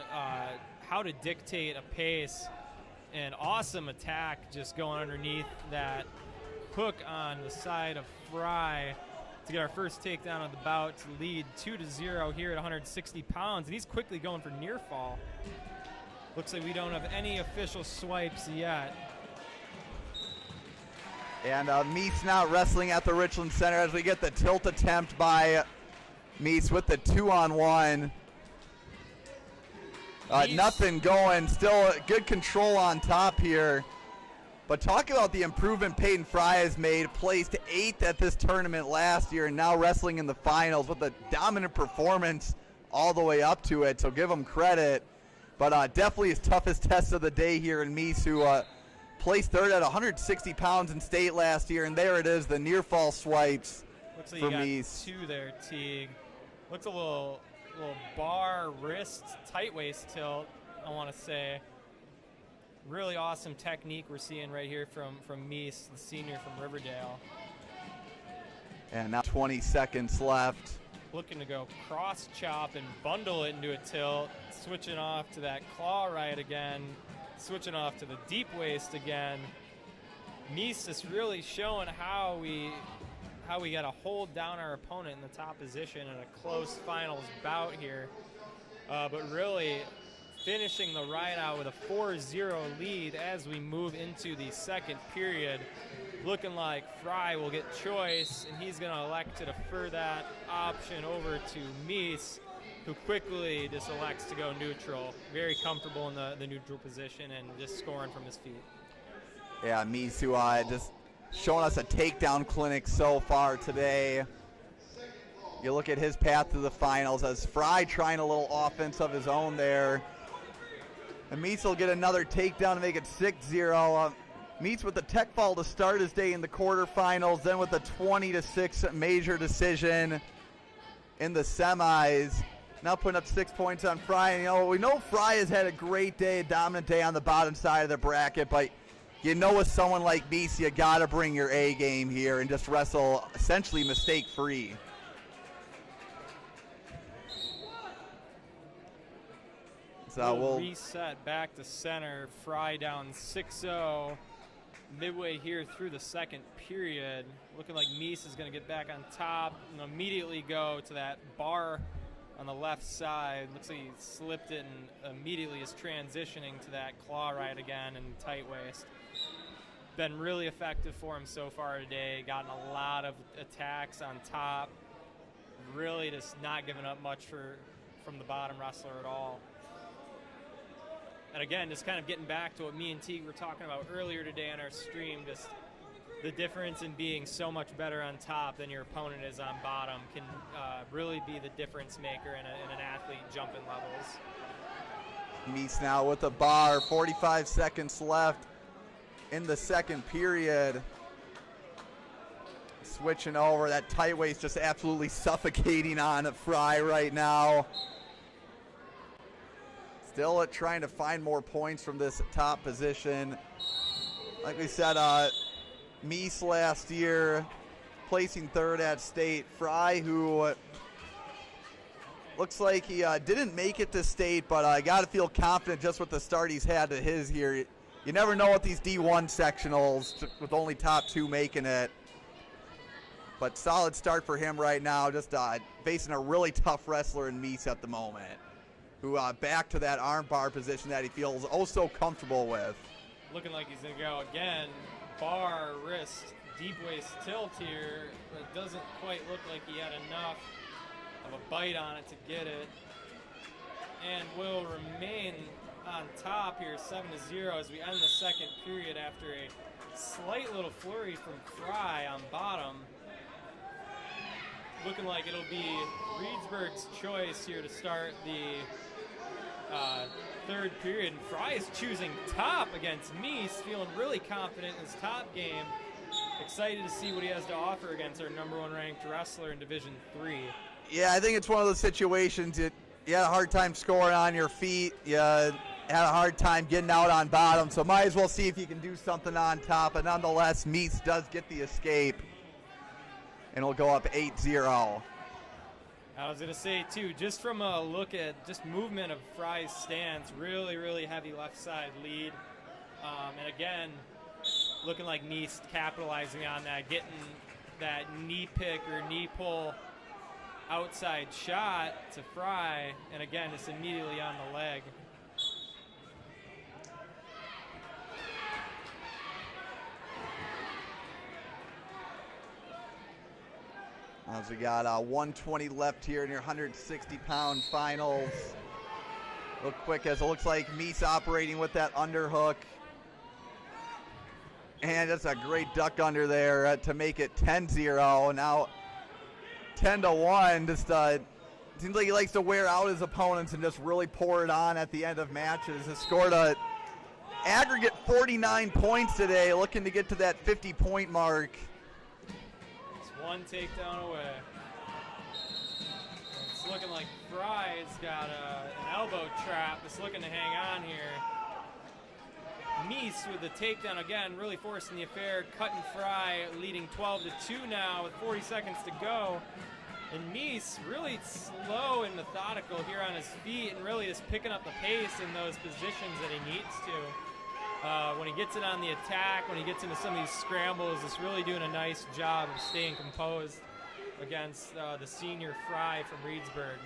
how to dictate a pace. An awesome attack just going underneath that hook on the side of Fry to get our first takedown of the bout to lead 2-0 here at 160 pounds. And he's quickly going for near fall. Looks like we don't have any official swipes yet. And Meese now wrestling at the Richland Center as we get the tilt attempt by Meese with the 2-on-1. Nothing going. Still good control on top here. But talk about the improvement Peyton Fry has made. Placed 8th at this tournament last year and now wrestling in the finals with a dominant performance all the way up to it. So give him credit. But definitely his toughest test of the day here in Meese, who placed 3rd at 160 pounds in state last year, and there it is, the near fall swipes. Looks like for you got Meese. 2 there, Teague. Looks a little bar wrist tight waist tilt, I want to say. Really awesome technique we're seeing right here from Meese, the senior from Riverdale. And now 20 seconds left. looking to go cross chop and bundle it into a tilt, switching off to that claw right again, switching off to the deep waist again. Mies is really showing how we got to hold down our opponent in the top position in a close finals bout here. But really finishing the ride out with a 4-0 lead as we move into the second period. Looking like Fry will get choice, and he's going to elect to defer that option over to Mies, who quickly just elects to go neutral. Very comfortable in the neutral position and just scoring from his feet. Yeah, Mies, who just showing us a takedown clinic so far today. You look at his path to the finals as Fry trying a little offense of his own there. And Mies will get another takedown to make it 6-0. Mies with the tech fall to start his day in the quarterfinals, then with a 20-6 major decision in the semis. Now putting up 6 points on Fry. And, we know Fry has had a great day, a dominant day on the bottom side of the bracket, but with someone like Mies, you got to bring your A game here and just wrestle essentially mistake-free. So we'll reset back to center. Fry down 6-0 midway here through the second period. Looking like Mies is going to get back on top and immediately go to that bar on the left side. Looks like he slipped it and immediately is transitioning to that claw right again and tight waist. Been really effective for him so far today. Gotten a lot of attacks on top. Really just not giving up much from the bottom wrestler at all. And again, just kind of getting back to what me and Teague were talking about earlier today on our stream, just the difference in being so much better on top than your opponent is on bottom can really be the difference maker in an athlete jumping levels. Mies now with a bar, 45 seconds left in the second period. Switching over, that tight waist just absolutely suffocating on Fry right now. Still trying to find more points from this top position. Like we said, Mies last year placing third at state. Fry, who looks like he didn't make it to state, but I got to feel confident just with the start he's had to his here. You never know with these D1 sectionals with only top two making it. But solid start for him right now, just facing a really tough wrestler in Mies at the moment, who back to that arm bar position that he feels oh so comfortable with. Looking like he's going to go again. Bar, wrist, deep waist tilt here. It doesn't quite look like he had enough of a bite on it to get it. And will remain on top here, 7-0 as we end the second period after a slight little flurry from Fry on bottom. Looking like it'll be Reedsburg's choice here to start the third period. And Fry is choosing top against Mies, feeling really confident in his top game. Excited to see what he has to offer against our number one ranked wrestler in Division 3. Yeah, I think it's one of those situations you had a hard time scoring on your feet. You had a hard time getting out on bottom, so might as well see if you can do something on top. But nonetheless, Mies does get the escape, and it'll go up 8-0. I was going to say, too, just from a look at just movement of Fry's stance, really, really heavy left side lead. And again, looking like Mies capitalizing on that, getting that knee pick or knee pull outside shot to Fry, and again, it's immediately on the leg. As we got 120 left here in your 160-pound finals. Real quick, as it looks like Mies operating with that underhook. And that's a great duck under there to make it 10-0. Now 10-1. Just seems like he likes to wear out his opponents and just really pour it on at the end of matches. Has scored a aggregate 49 points today, looking to get to that 50-point mark. One takedown away. It's looking like Fry's got an elbow trap. It's looking to hang on here. Mies with the takedown again, really forcing the affair, cutting Fry, leading 12-2 now with 40 seconds to go. And Meese really slow and methodical here on his feet and really is picking up the pace in those positions that he needs to. When he gets it on the attack, when he gets into some of these scrambles, it's really doing a nice job of staying composed against the senior Fry from Reedsburg.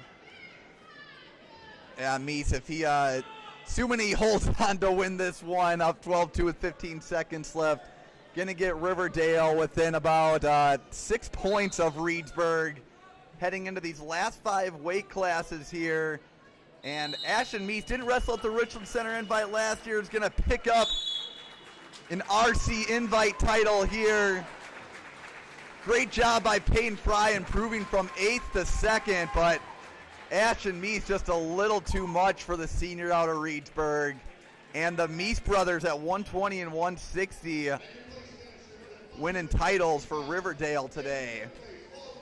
Yeah, Meese, if he, assuming he holds on to win this one, up 12-2 with 15 seconds left, going to get Riverdale within about 6 points of Reedsburg, heading into these last 5 weight classes here. And Ashton Meese didn't wrestle at the Richland Center Invite last year. Is going to pick up an RC Invite title here. Great job by Peyton Fry, improving from 8th to 2nd, but Ashton Meese just a little too much for the senior out of Reedsburg. And the Meese brothers at 120 and 160 winning titles for Riverdale today.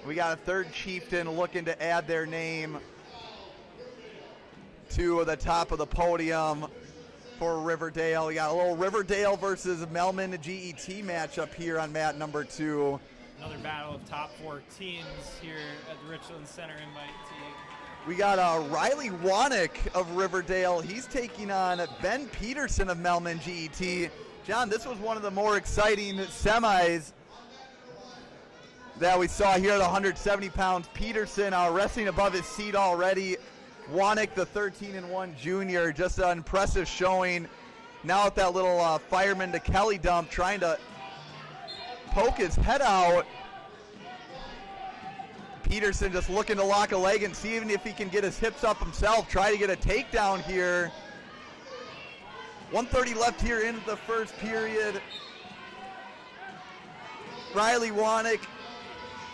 We got a third chieftain looking to add their name to the top of the podium for Riverdale. We got a little Riverdale versus Melman GET matchup here on mat number 2. Another battle of top 4 teams here at the Richland Center Invite team. We got Riley Wanick of Riverdale. He's taking on Ben Peterson of Melman GET. John, this was one of the more exciting semis that we saw here at 170 pounds. Peterson wrestling above his seat already. Wanick, the 13-1 junior, just an impressive showing. Now with that little fireman to Kelly dump, trying to poke his head out. Peterson just looking to lock a leg and see even if he can get his hips up himself. Try to get a takedown here. 1:30 left here in the first period. Riley Wanick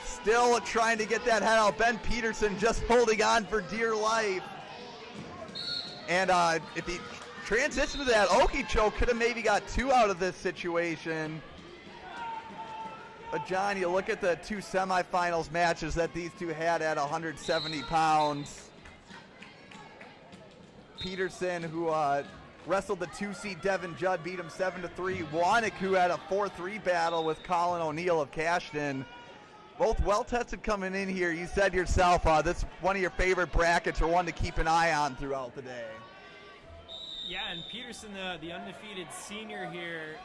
still trying to get that head out. Ben Peterson just holding on for dear life. And if he transitioned to that Okie-choke, could have maybe got 2 out of this situation. But John, you look at the 2 semifinals matches that these two had at 170 pounds. Peterson, who wrestled the 2-seed Devin Judd, beat him 7-3. Wanick, who had a 4-3 battle with Colin O'Neill of Cashton. Both well-tested coming in here. You said yourself, this is one of your favorite brackets or one to keep an eye on throughout the day. Yeah, and Peterson, the undefeated senior here,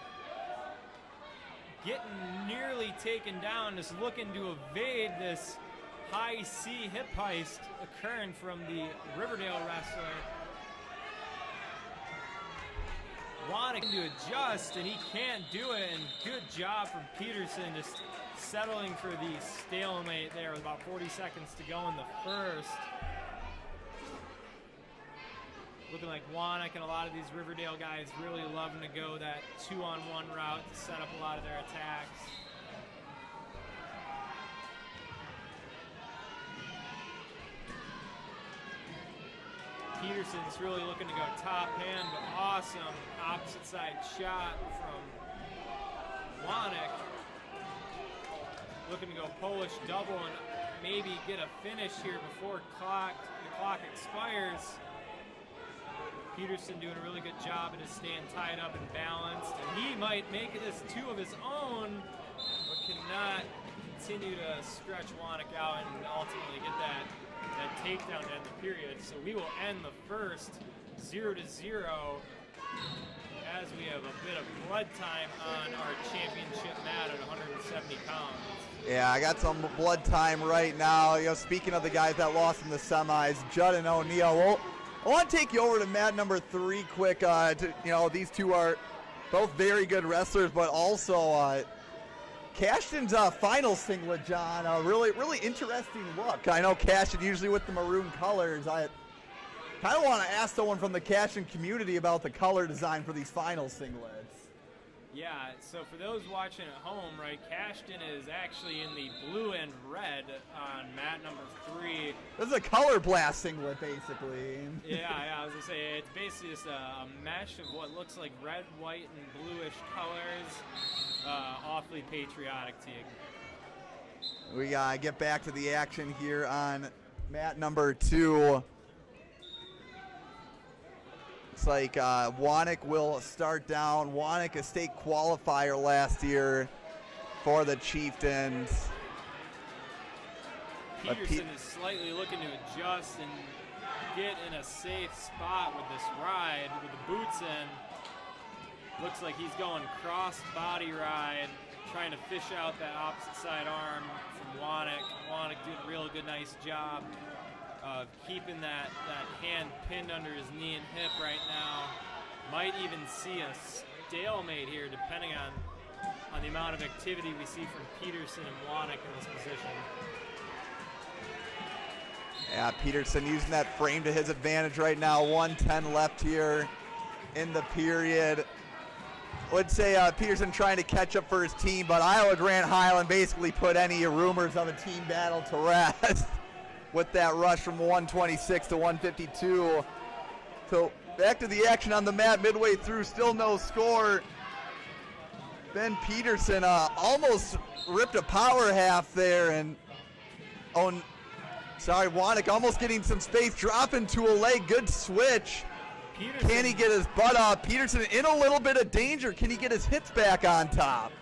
getting nearly taken down, just looking to evade this high C hip heist occurring from the Riverdale wrestler. Wanting to adjust, and he can't do it, and good job from Peterson, just settling for the stalemate there with about 40 seconds to go in the first. Looking like Wanick and a lot of these Riverdale guys really loving to go that 2-on-1 route to set up a lot of their attacks. Peterson's really looking to go top hand, but awesome opposite side shot from Wanick. Looking to go Polish double and maybe get a finish here before the clock expires. Peterson doing a really good job of just staying tied up and balanced. And he might make this 2 of his own, but cannot continue to stretch Wanick out and ultimately get that takedown to end the period. So we will end the first 0-0 as we have a bit of blood time on our championship mat at 170 pounds. Yeah, I got some blood time right now. Speaking of the guys that lost in the semis, Judd and O'Neill. I want to take you over to mat number 3 quick. These two are both very good wrestlers, but also Cashton's final singlet, John. A really interesting look. I know Cashton usually with the maroon colors. I kind of want to ask someone from the Cashton community about the color design for these final singlets. Yeah, so for those watching at home, right, Cashton is actually in the blue and red on mat number 3. This is a color blast singlet, basically. Yeah, I was going to say, it's basically just a mesh of what looks like red, white, and bluish colors. Awfully patriotic team. We get back to the action here on mat number 2. Looks like Wanick will start down. Wanick, a state qualifier last year for the Chieftains. Peterson is slightly looking to adjust and get in a safe spot with this ride with the boots in. Looks like he's going cross body ride, trying to fish out that opposite side arm from Wanek. Wanek doing a real good, nice job of keeping that hand pinned under his knee and hip right now. Might even see a stalemate here depending on the amount of activity we see from Peterson and Wanek in this position. Yeah, Peterson using that frame to his advantage right now. 1:10 left here in the period. Would say Peterson trying to catch up for his team, but Iowa Grand Highland basically put any rumors of a team battle to rest with that rush from 126 to 152. So back to the action on the mat midway through, still no score. Ben Peterson almost ripped a power half there, and Wanek almost getting some space, dropping to a leg, good switch. Peterson. Can he get his butt up? Peterson in a little bit of danger. Can he get his hips back on top?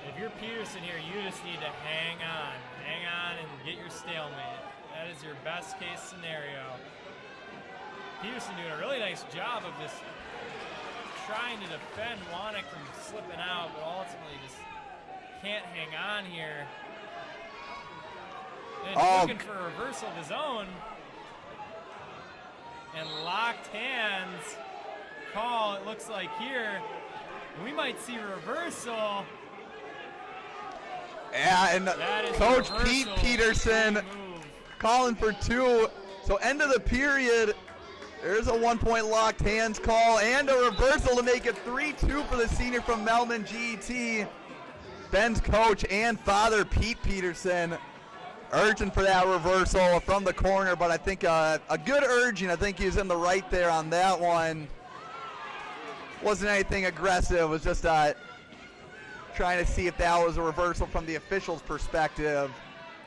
If you're Peterson here, you just need to hang on and get your stalemate. That is your best case scenario. Peterson doing a really nice job of this, trying to defend Wanek from slipping out, but ultimately just can't hang on here. And looking for a reversal of his own. And locked hands call, it looks like here. We might see a reversal. Yeah, and Coach Pete Peterson calling for two. So end of the period, there's a 1-point locked hands call and a reversal to make it 3-2 for the senior from Melman GET. Ben's coach and father, Pete Peterson, urging for that reversal from the corner, but I think a good urging. I think he was in the right there on that one. Wasn't anything aggressive. It was just trying to see if that was a reversal from the officials' perspective.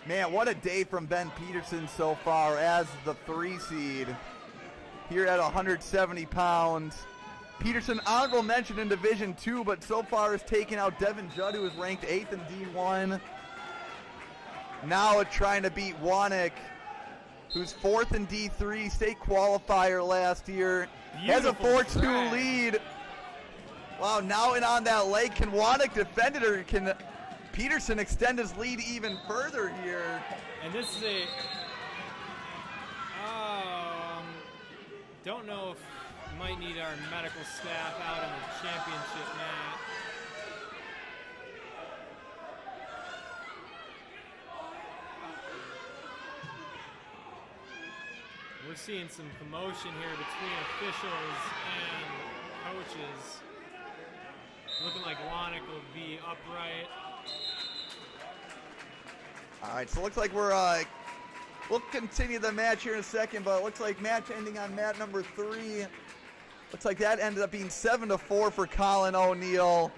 Man, what a day from Ben Peterson so far as the 3 seed here at 170 pounds. Peterson, honorable mention in Division II, but so far has taken out Devin Judd, who is ranked 8th in D1. Now trying to beat Wanek, who's 4th in D3, state qualifier last year. Has a 4-2 lead. Wow, now and on that leg, can Wanek defend it, or can Peterson extend his lead even further here? And this is a, don't know if we might need our medical staff out on the championship mat. We're seeing some commotion here between officials and coaches. Looking like Wanek will be upright. All right, so it looks like we'll continue the match here in a second, but it looks like match ending on mat number 3. Looks like that ended up being 7-4 for Colin O'Neill.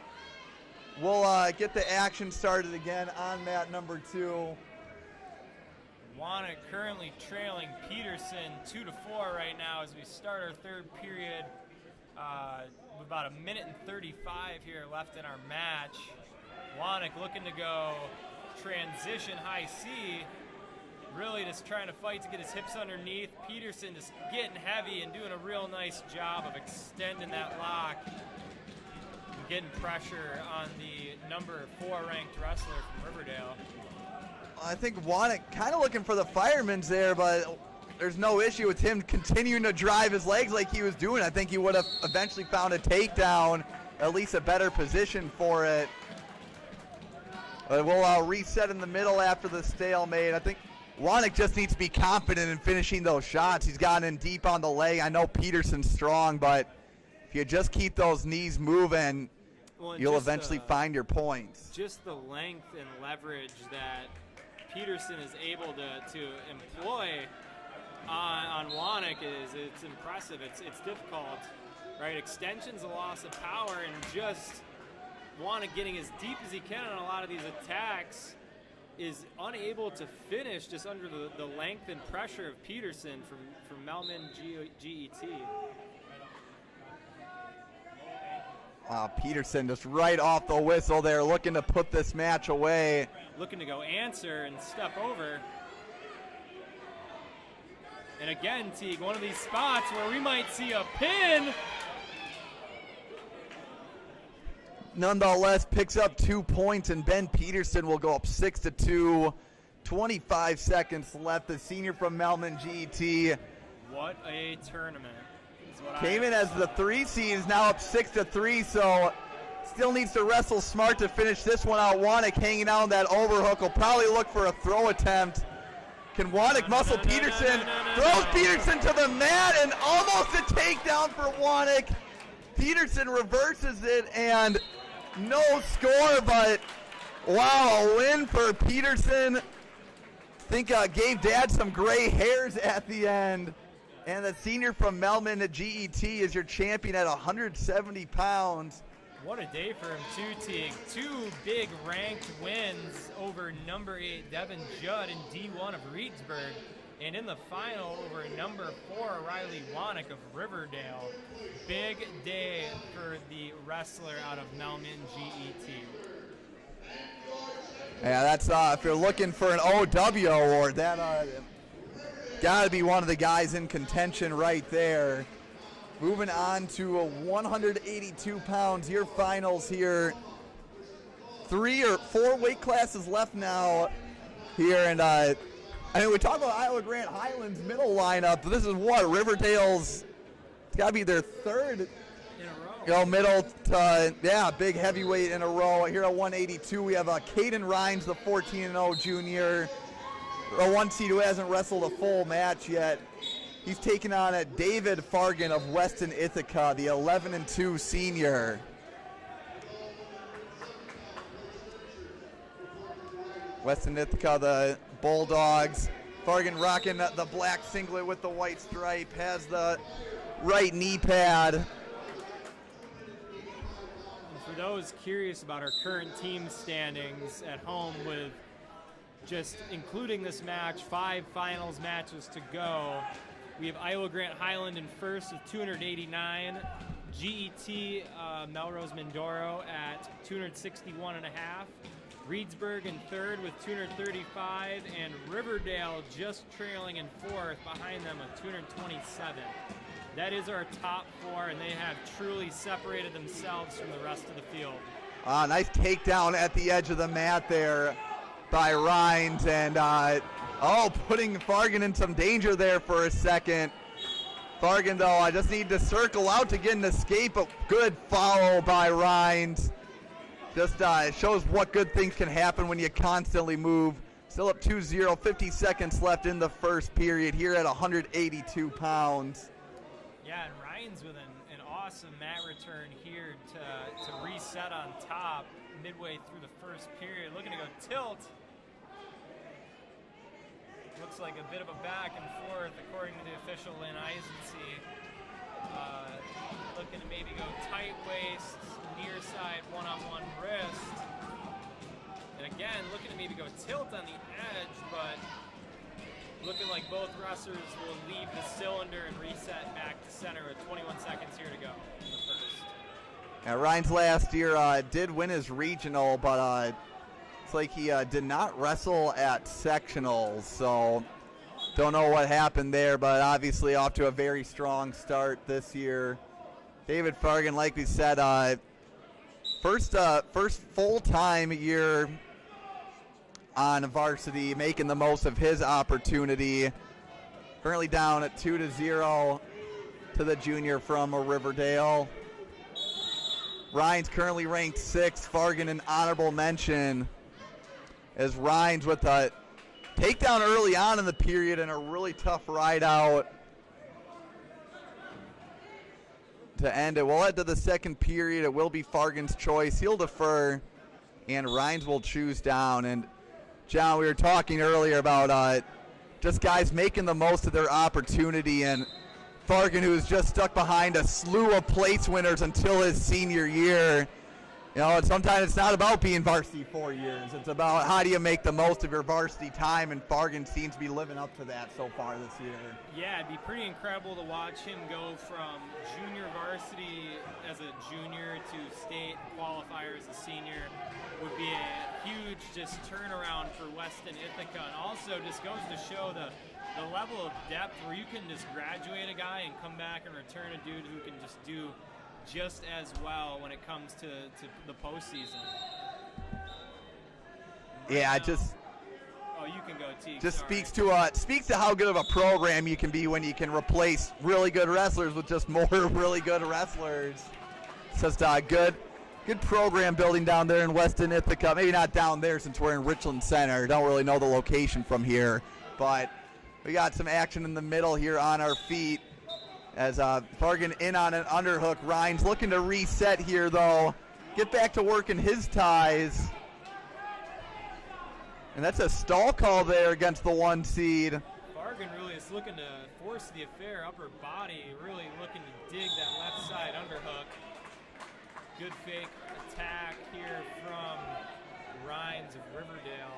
We'll get the action started again on mat number 2. Wanek currently trailing Peterson 2-4 right now as we start our third period. With about 1:35 here left in our match. Wanek looking to go transition high C. Really just trying to fight to get his hips underneath. Peterson just getting heavy and doing a real nice job of extending that lock and getting pressure on the number 4 ranked wrestler from Riverdale. I think Wanek kind of looking for the fireman's there, but there's no issue with him continuing to drive his legs like he was doing. I think he would have eventually found a takedown, at least a better position for it. But we'll reset in the middle after the stalemate. I think Wanek just needs to be confident in finishing those shots. He's gotten in deep on the leg. I know Peterson's strong, but if you just keep those knees moving, you'll eventually find your points. Just the length and leverage that Peterson is able to employ on Wanek it's impressive. It's difficult, right? Extension's a loss of power, and just Wanek getting as deep as he can on a lot of these attacks is unable to finish just under the length and pressure of Peterson from Melman GET. Peterson just right off the whistle there, looking to put this match away. Looking to go answer and step over. And again, Teague, one of these spots where we might see a pin. Nonetheless, picks up 2 points, and Ben Peterson will go up 6-2. 25 seconds left. The senior from Melman GET. What a tournament. Came in as the 3 seed, is now up 6-3, so still needs to wrestle smart to finish this one out. Wanek hanging out on that overhook, will probably look for a throw attempt. Can Wanek muscle Peterson? Throws Peterson to the mat, and almost a takedown for Wanek. Peterson reverses it, and no score, but wow, a win for Peterson. I think gave Dad some gray hairs at the end. And the senior from Melman at GET is your champion at 170 pounds. What a day for him, too, Teague. 2 big ranked wins over number 8 Devin Judd in D1 of Reedsburg, and in the final over number 4 Riley Wanek of Riverdale. Big day for the wrestler out of Melman GET. Yeah, that's if you're looking for an OW award, that got to be one of the guys in contention right there. Moving on to 182 pounds, your finals here. 3 or 4 weight classes left now here, and I mean, we talk about Iowa Grant Highlands middle lineup, but this is what Riverdale's. It's got to be their 3rd in a row. Middle to big heavyweight in a row. Here at 182, we have Caden Rhines, the 14-0 junior. A 1 seed who hasn't wrestled a full match yet. He's taking on David Fargan of Weston Ithaca, the 11-2 senior. Weston Ithaca, the Bulldogs. Fargan rocking the black singlet with the white stripe, has the right knee pad. And for those curious about our current team standings at home, with just including this match, 5 finals matches to go. We have Iowa Grant Highland in first with 289, GET Melrose Mindoro at 261.5, Reedsburg in third with 235, and Riverdale just trailing in fourth behind them with 227. That is our top 4, and they have truly separated themselves from the rest of the field. Nice takedown at the edge of the mat there by Rhines, and putting Fargan in some danger there for a second. Fargan, though, I just need to circle out to get an escape, but good follow by Rhines. Just shows what good things can happen when you constantly move. Still up 2-0, 50 seconds left in the first period here at 182 pounds. Yeah, and Rhines with an awesome mat return here to reset on top midway through the first period. Looking to go tilt. Looks like a bit of a back and forth according to the official Lynn Eisense. Looking to maybe go tight waist, near side one-on-one wrist. And again, looking to maybe go tilt on the edge, but looking like both wrestlers will leave the cylinder and reset back to center with 21 seconds here to go in the first. Now, Rhines last year did win his regional, but it's like he did not wrestle at sectionals, so don't know what happened there, but obviously off to a very strong start this year. David Fargan, like we said, first full-time year on varsity, making the most of his opportunity. Currently down at 2-0 to the junior from Riverdale. Rhines currently ranked 6th. Fargan an honorable mention, as Rhines with a takedown early on in the period and a really tough ride out to end it. We'll head to the second period. It will be Fargan's choice. He'll defer, and Rhines will choose down. And John, we were talking earlier about just guys making the most of their opportunity, and Fargan, who was just stuck behind a slew of place winners until his senior year. You know, sometimes it's not about being varsity 4 years. It's about how do you make the most of your varsity time, and Fargan seems to be living up to that so far this year. Yeah, it'd be pretty incredible to watch him go from junior varsity as a junior to state qualifier as a senior would be a huge just turnaround for Weston Ithaca, and also just goes to show the level of depth where you can just graduate a guy and come back and return a dude who can just do just as well when it comes to the postseason. Yeah, Oh, you can go, T. just Sorry. speaks to how good of a program you can be when you can replace really good wrestlers with just more really good wrestlers. It's just a good program building down there in Weston Ithaca. Maybe not down there since we're in Richland Center. Don't really know the location from here, but we got some action in the middle here on our feet as Fargan in on an underhook. Rhines looking to reset here though, get back to working his ties. And that's a stall call there against the 1 seed. Fargan really is looking to force the affair, upper body, really looking to dig that left side underhook. Good fake attack here from Rhines of Riverdale.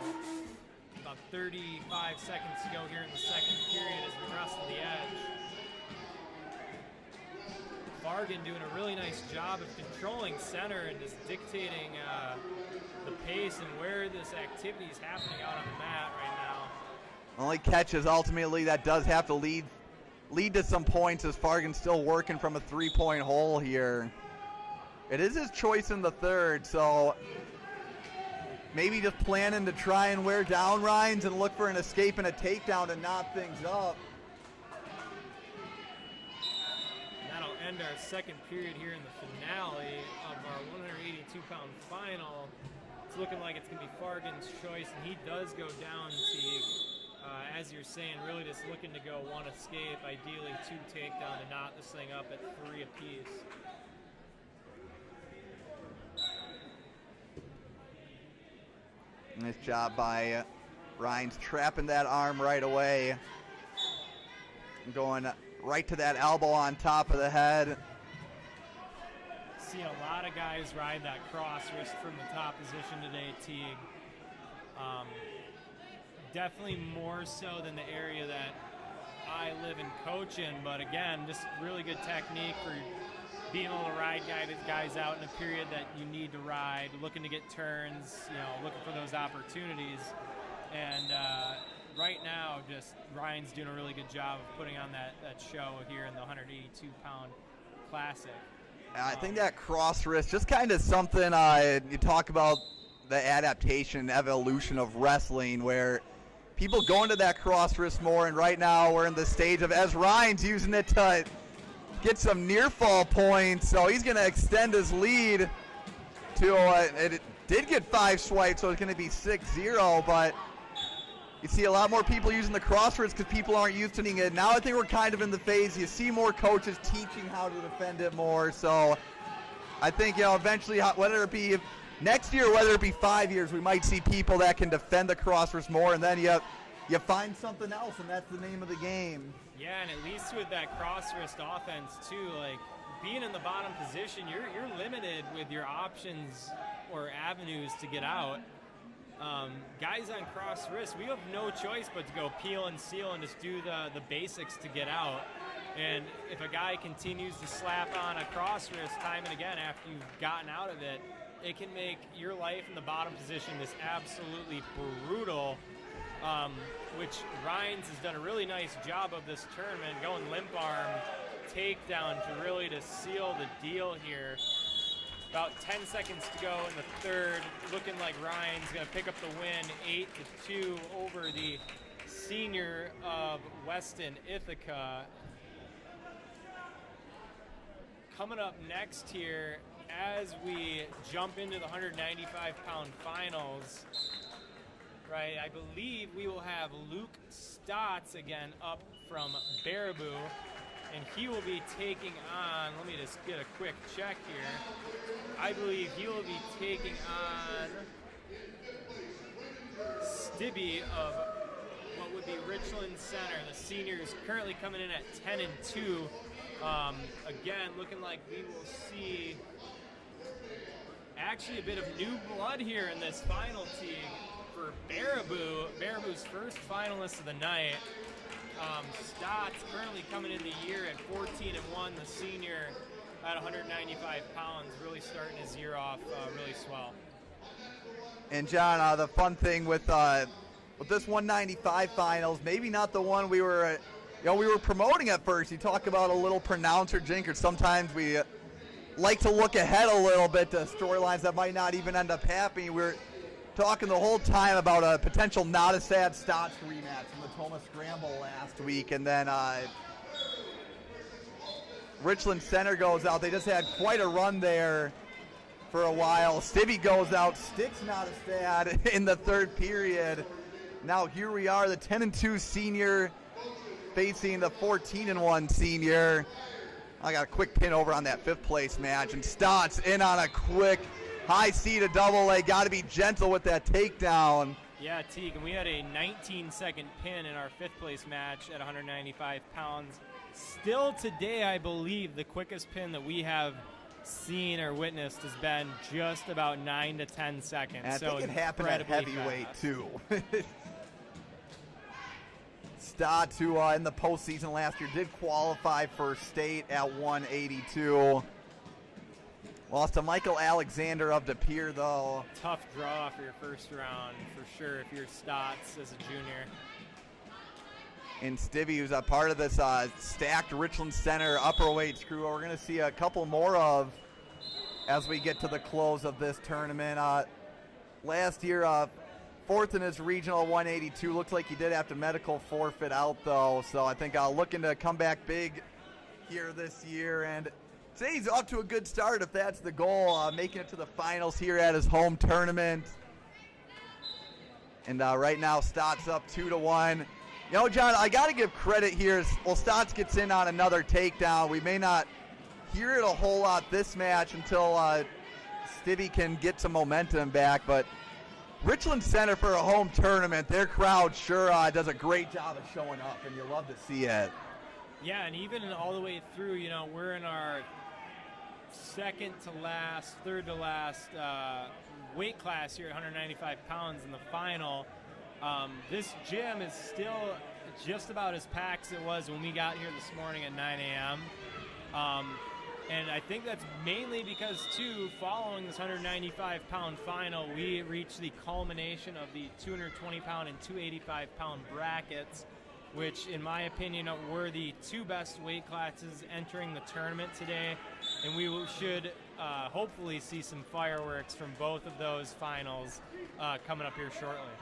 About 35 seconds to go here in the second period as we wrestle the edge. Fargan doing a really nice job of controlling center and just dictating the pace and where this activity is happening out on the mat right now. Only catch is ultimately that does have to lead to some points as Fargan's still working from a 3-point hole here. It is his choice in the third, so maybe just planning to try and wear down Rhines and look for an escape and a takedown to knot things up. That'll end our second period here in the finale of our 182-pound final. It's looking like it's going to be Fargan's choice, and he does go down, Teague. As you're saying, really just looking to go 1 escape, ideally 2 takedown to knot this thing up at 3 apiece. Nice job by Rhines trapping that arm right away. Going right to that elbow on top of the head. Seen a lot of guys ride that cross wrist from the top position today, Teague. Definitely more so than the area that I live and coach in, but again, just really good technique for being able to ride guys out in a period that you need to ride, looking to get turns, looking for those opportunities. And right now, just Ryan's doing a really good job of putting on that show here in the 182-pound classic. I think that cross wrist, just kind of something you talk about the adaptation and evolution of wrestling where people go into that cross wrist more, and right now we're in the stage of as Ryan's using it to get some near fall points, so he's going to extend his lead to it did get 5 swipes, so it's going to be 6-0, but you see a lot more people using the cross wrist because people aren't used to it. Now I think we're kind of in the phase you see more coaches teaching how to defend it more, so I think eventually, whether it be next year, whether it be 5 years, we might see people that can defend the cross wrist more, and then you find something else, and that's the name of the game. Yeah, and at least with that cross wrist offense too, like being in the bottom position, you're limited with your options or avenues to get out. Guys on cross wrist, we have no choice but to go peel and seal and just do the basics to get out. And if a guy continues to slap on a cross wrist time and again after you've gotten out of it, it can make your life in the bottom position just absolutely brutal, which Rhines has done a really nice job of this tournament, going limp arm takedown to really to seal the deal here. About 10 seconds to go in the third, looking like Ryan's going to pick up the win, 8-2 over the senior of Weston Ithaca. Coming up next here, as we jump into the 195-pound finals, right, I believe we will have Luke Stotts again up from Baraboo. And he will be taking on, let me just get a quick check here. I believe he will be taking on Stibby of what would be Richland Center. The seniors currently coming in at 10-2. Again, looking like we will see actually a bit of new blood here in this final team for Baraboo. Baraboo's first finalist of the night. Stotts currently coming in the year at 14-1, the senior. at 195 pounds, really starting his year off really swell. And John, the fun thing with this 195 finals, maybe not the one we were promoting at first. You talk about a little pronouncer jinker. Sometimes we like to look ahead a little bit to storylines that might not even end up happening. We're talking the whole time about a potential Not a Sad Stotts rematch from the Thomas Scramble last week, and then Richland Center goes out. They just had quite a run there for a while. Stibbe goes out, sticks Not a Sad in the third period. Now here we are, the 10-2 senior facing the 14-1 senior. I got a quick pin over on that fifth place match, and Stotts in on a quick high C to double A. Got to be gentle with that takedown. Yeah, Teague, and we had a 19-second pin in our fifth place match at 195 pounds. Still today, I believe, the quickest pin that we have seen or witnessed has been just about 9 to 10 seconds. And I think it happened at heavyweight, too. Stotts, who in the postseason last year did qualify for state at 182. Lost to Michael Alexander of De Pere, though. Tough draw for your first round, for sure, if you're Stotts as a junior. And Stibbe, who's a part of this stacked Richland Center upperweight crew, we're going to see a couple more of as we get to the close of this tournament. Last year, fourth in his regional 182. Looks like he did have to medical forfeit out, though. So I think looking to come back big here this year. And say he's off to a good start if that's the goal, making it to the finals here at his home tournament. And right now, Stotts up 2-1. You know, John, I got to give credit here. Well, Stotts gets in on another takedown. We may not hear it a whole lot this match until Stibbe can get some momentum back. But Richland Center for a home tournament, their crowd sure does a great job of showing up, and you love to see it. Yeah, and even all the way through, you know, we're in our second to last, third to last weight class here at 195 pounds in the final. This gym is still just about as packed as it was when we got here this morning at 9 a.m. And I think that's mainly because, too, following this 195-pound final, we reached the culmination of the 220-pound and 285-pound brackets, which, in my opinion, were the two best weight classes entering the tournament today. And we should hopefully see some fireworks from both of those finals coming up here shortly.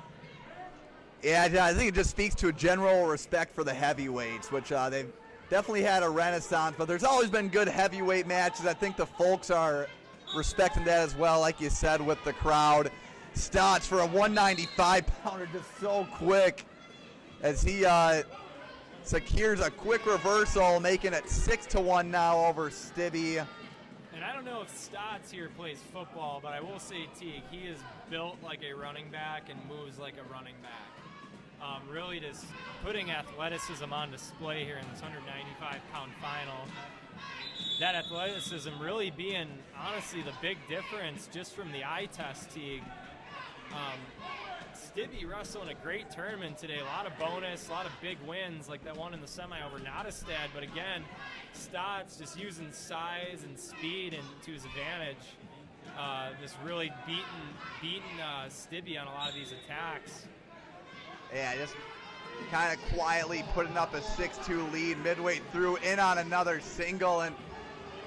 Yeah, I think it just speaks to a general respect for the heavyweights, which they've definitely had a renaissance, but there's always been good heavyweight matches. I think the folks are respecting that as well, like you said, with the crowd. Stotts for a 195-pounder, just so quick as he secures a quick reversal, making it 6-1 now over Stibbe. And I don't know if Stotts here plays football, but I will say, Teague, he is built like a running back and moves like a running back. Really just putting athleticism on display here in this 195-pound final. That athleticism really being, honestly, the big difference just from the eye test, Teague. Stibbe wrestling a great tournament today. A lot of bonus, a lot of big wins, like that one in the semi over Nottestad. But again, Stotts just using size and speed and to his advantage. Just really beating Stibbe on a lot of these attacks. Yeah, just kind of quietly putting up a 6-2 lead midway through, in on another single. And,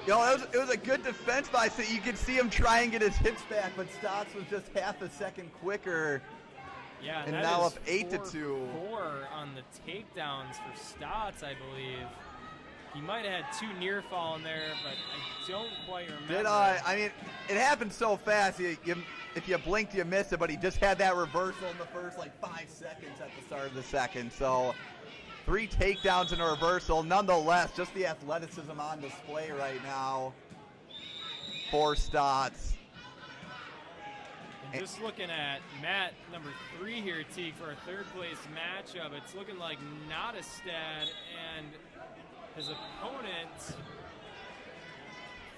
you know, it was a good defense by Stibbe. You could see him try and get his hits back, but Stotts was just half a second quicker. Yeah, and now up 8-2. 4 on the takedowns for Stotts, I believe. He might have had 2 near fall in there, but I don't quite remember. I mean, it happened so fast. If you blinked, you missed it, but he just had that reversal in the first, 5 seconds at the start of the second. So 3 takedowns and a reversal. Nonetheless, just the athleticism on display right now for Stotts. And just looking at mat number 3 here, Teague, for our third place matchup, it's looking like Nottestad and his opponent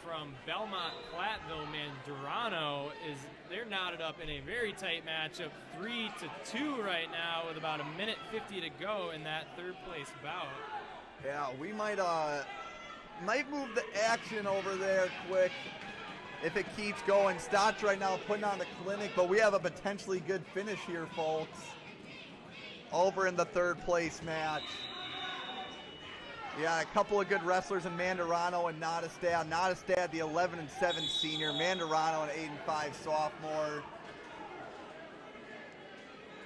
from Belmont Platteville, Mandurano, they're knotted up in a very tight matchup, 3-2 right now, with about 1:50 to go in that third place bout. Yeah, we might might move the action over there quick if it keeps going. Stotts right now putting on the clinic, but we have a potentially good finish here, folks, over in the third place match. Yeah, a couple of good wrestlers in Mandarano and Nottestad. Nottestad, the 11-7 senior. Mandarano, an 8-5 sophomore.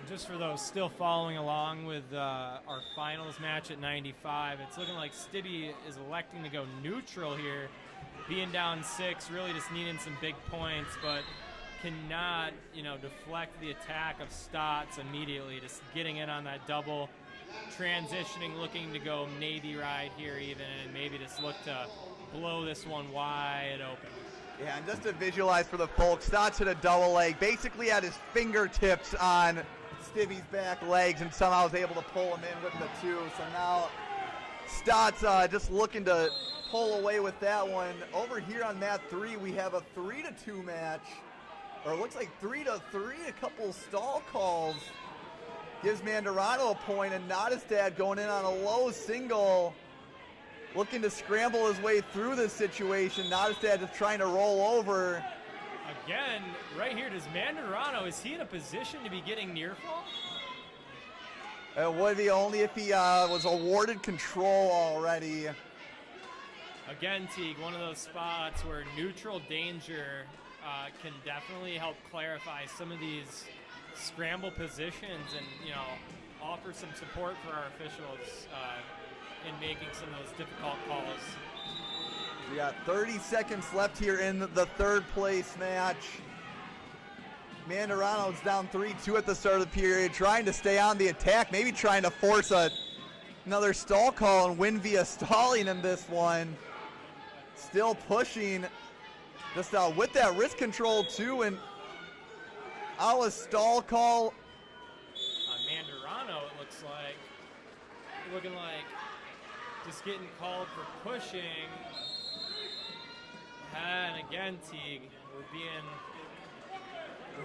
Just for those still following along with our finals match at 95, it's looking like Stibbe is electing to go neutral here, being down 6, really just needing some big points, but cannot, deflect the attack of Stotts immediately, just getting in on that double, transitioning, looking to go Navy ride here even, and maybe just look to blow this one wide open. Yeah, and just to visualize for the folks, Stotts hit a double leg, basically had his fingertips on Stibbe's back legs and somehow was able to pull him in with the 2. So now Stotts just looking to pull away with that one. Over here on mat 3, we have a 3-2 match, or it looks like 3-3, a couple stall calls. Gives Mandarano a point, and Nottestad going in on a low single, looking to scramble his way through this situation. Nottestad just trying to roll over. Again, right here, does Mandarano, is he in a position to be getting near fall? It would be only if he was awarded control already. Again, Teague, one of those spots where neutral danger can definitely help clarify some of these scramble positions and, offer some support for our officials in making some of those difficult calls. We got 30 seconds left here in the third place match. Mandarano's down 3-2 at the start of the period, trying to stay on the attack, maybe trying to force another stall call and win via stalling in this one. Still pushing, just with that wrist control too, and a stall call. Mandarano, it looks like, looking like just getting called for pushing. And again, Teague, we're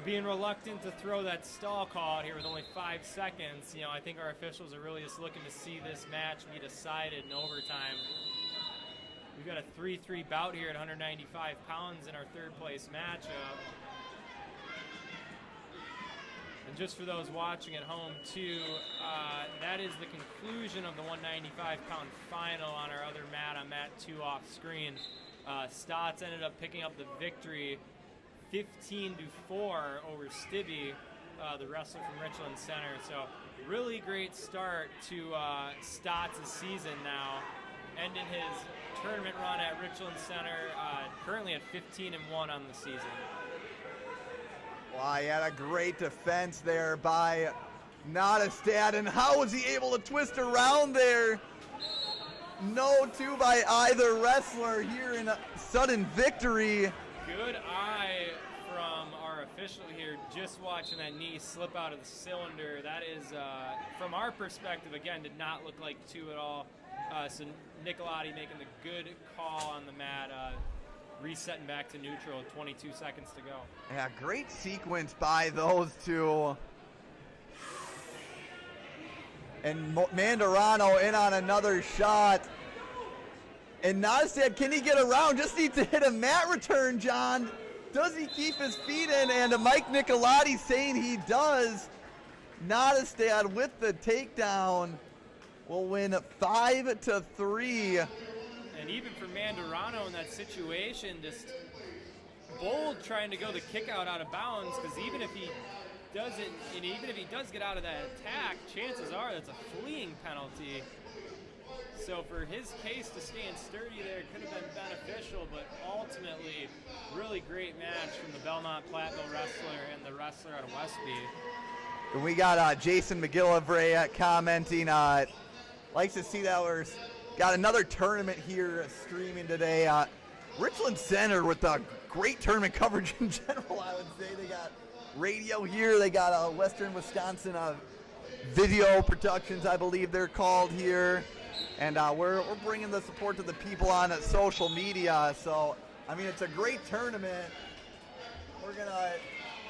being reluctant to throw that stall call out here with only 5 seconds. I think our officials are really just looking to see this match be decided in overtime. We've got a 3-3 bout here at 195 pounds in our third place matchup. And just for those watching at home too, that is the conclusion of the 195-pound final on our other mat, on mat 2 off screen. Stotts ended up picking up the victory 15-4 over Stibbe, the wrestler from Richland Center. So really great start to Stotts' season now, ending his tournament run at Richland Center, currently at 15-1 on the season. Wow, he had a great defense there by Nottestad, and how was he able to twist around there? No 2 by either wrestler here in a sudden victory. Good eye from our official here, just watching that knee slip out of the cylinder. That is, from our perspective, again, did not look like 2 at all. So Nicolati making the good call on the mat, resetting back to neutral, 22 seconds to go. Yeah, great sequence by those 2. And Mandarano in on another shot. And Nottestad, can he get around? Just needs to hit a mat return, John. Does he keep his feet in? And Mike Nicolati saying he does. Nottestad with the takedown will win 5-3. And even for Mandarano in that situation, just bold trying to go the kick out of bounds, because even if he doesn't, and even if he does get out of that attack, chances are that's a fleeing penalty. So for his case to stand sturdy there could have been beneficial, but ultimately, really great match from the Belmont-Platteville wrestler and the wrestler out of Westby. And we got Jason McGillivray commenting, likes to see that we're got another tournament here streaming today. Richland Center with great tournament coverage in general, I would say. They got radio here. They got Western Wisconsin video productions, I believe they're called here. And we're bringing the support to the people on social media. So, I mean, it's a great tournament. We're going to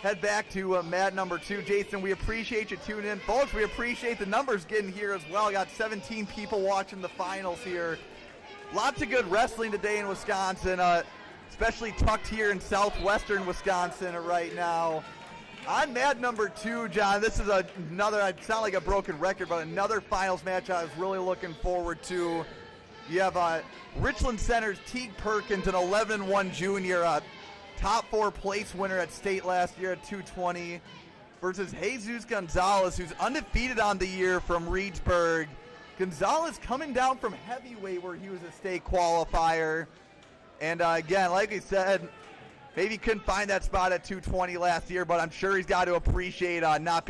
head back to mat number 2. Jason, we appreciate you tuning in. Folks, we appreciate the numbers getting here as well. Got 17 people watching the finals here Lots of good wrestling today in Wisconsin, especially tucked here in southwestern Wisconsin right now. On mat number 2, John, this is another, I sound like a broken record, but another finals match I was really looking forward to. You have Richland Center's Teague Perkins, an 11-1 junior, top 4 place winner at state last year at 220, versus Jesus Gonzalez, who's undefeated on the year from Reedsburg. Gonzalez coming down from heavyweight where he was a state qualifier. And again, like I said, maybe couldn't find that spot at 220 last year, but I'm sure he's got to appreciate not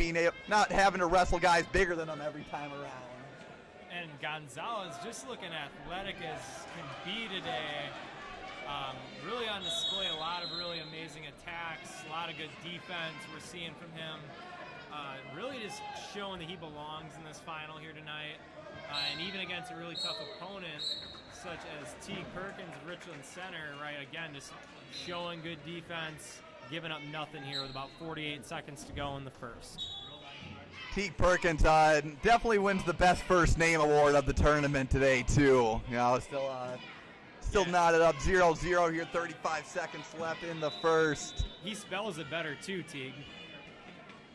having to wrestle guys bigger than him every time around. And Gonzalez just looking athletic as can be today. Really on display, a lot of really amazing attacks, a lot of good defense we're seeing from him. Really just showing that he belongs in this final here tonight. And even against a really tough opponent such as Teague Perkins of Richland Center, right? Again, just showing good defense, giving up nothing here with about 48 seconds to go in the first. Teague Perkins definitely wins the best first name award of the tournament today, too. You know, still knotted up 0-0 here, 35 seconds left in the first. He spells it better, too, Teague.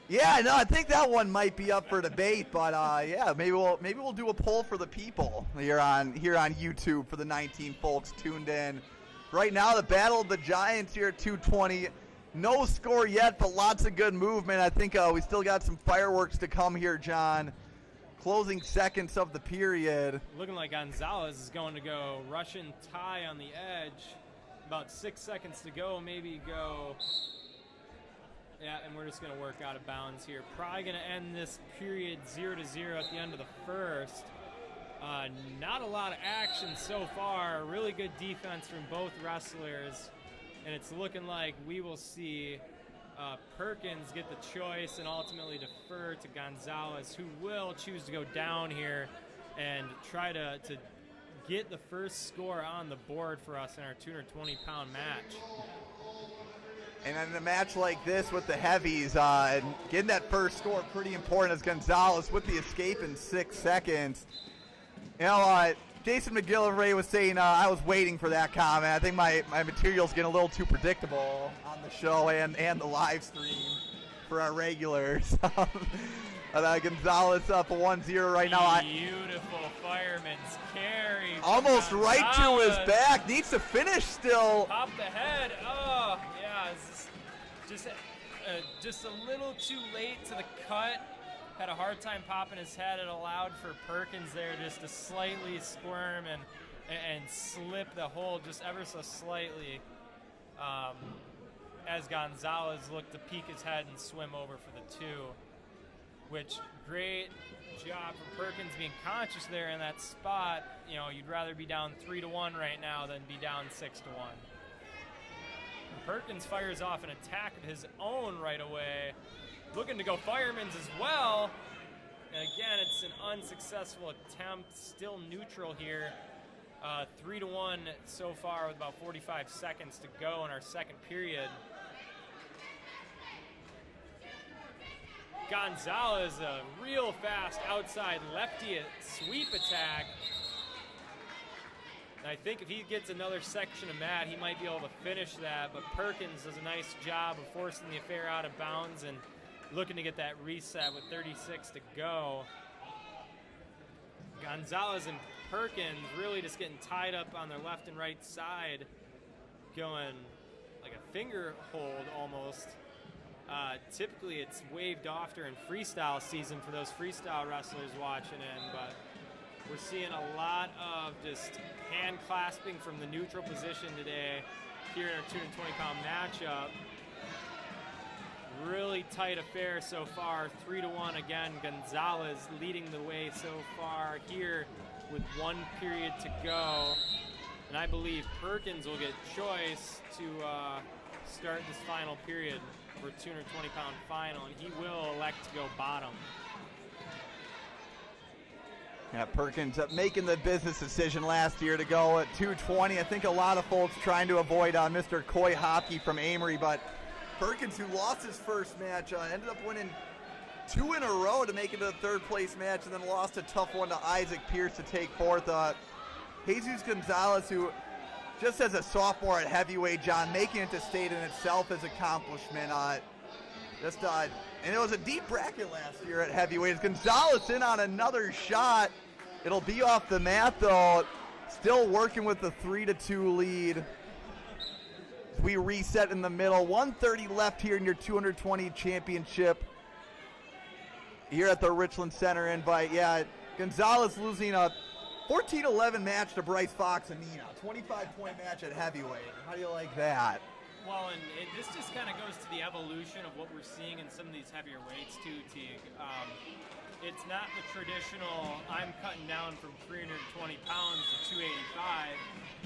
Yeah, no, I think that one might be up for debate, but yeah, maybe we'll do a poll for the people here on YouTube for the 19 folks tuned in. Right now, the Battle of the Giants here at 220. No score yet, but lots of good movement. I think we still got some fireworks to come here, John. Closing seconds of the period. Looking like Gonzalez is going to go Russian tie on the edge. About 6 seconds to go, maybe go. Yeah, and we're just going to work out of bounds here. Probably going to end this period 0-0 at the end of the first. Not a lot of action so far. Really good defense from both wrestlers. And it's looking like we will see Perkins get the choice and ultimately defer to Gonzalez, who will choose to go down here and try to get the first score on the board for us in our 220-pound match. And in a match like this with the heavies, getting that first score pretty important as Gonzalez with the escape in 6 seconds. You know, Jason McGillivray was saying I was waiting for that comment. I think my material's getting a little too predictable on the show and the live stream for our regulars. Gonzalez up 1-0 right now. Beautiful fireman's carry. Almost right to his back. Needs to finish still. Pop the head. Oh, yeah. Just a little too late to the cut. Had a hard time popping his head. It allowed for Perkins there just to slightly squirm and slip the hold just ever so slightly as Gonzalez looked to peek his head and swim over for the 2. Which, great job for Perkins being conscious there in that spot. You know, you'd rather be down 3-1 right now than be down 6-1. Perkins fires off an attack of his own right away. Looking to go fireman's as well. And again, it's an unsuccessful attempt. Still neutral here. 3-1 so far with about 45 seconds to go in our second period. Gonzalez, a real fast outside lefty sweep attack. And I think if he gets another section of mat, he might be able to finish that. But Perkins does a nice job of forcing the affair out of bounds and looking to get that reset with 36 to go. Gonzalez and Perkins really just getting tied up on their left and right side, going like a finger hold almost. Typically it's waved off during freestyle season for those freestyle wrestlers watching in, but we're seeing a lot of just hand clasping from the neutral position today here in our 220-pound matchup. Really tight affair so far, 3-1 again. Gonzalez leading the way so far here with 1 period to go. And I believe Perkins will get choice to start this final period for 220-pound final, and he will elect to go bottom. Yeah, Perkins making the business decision last year to go at 220. I think a lot of folks trying to avoid Mr. Coy Hopke from Amory, but Perkins, who lost his first match, ended up winning 2 in a row to make it to the third place match, and then lost a tough one to Isaac Pierce to take fourth. Jesus Gonzalez, who just as a sophomore at heavyweight, John, making it to state in itself is accomplishment. And it was a deep bracket last year at heavyweight. Gonzalez in on another shot. It'll be off the mat, though. Still working with the 3-2 lead. As we reset in the middle. 1:30 left here in your 220 championship here at the Richland Center Invite. Yeah, Gonzalez losing a 14-11 match to Bryce Fox and Nina. 25-point match at heavyweight. How do you like that? Well, and this just kind of goes to the evolution of what we're seeing in some of these heavier weights too, Teague. It's not the traditional, I'm cutting down from 320 pounds to 285.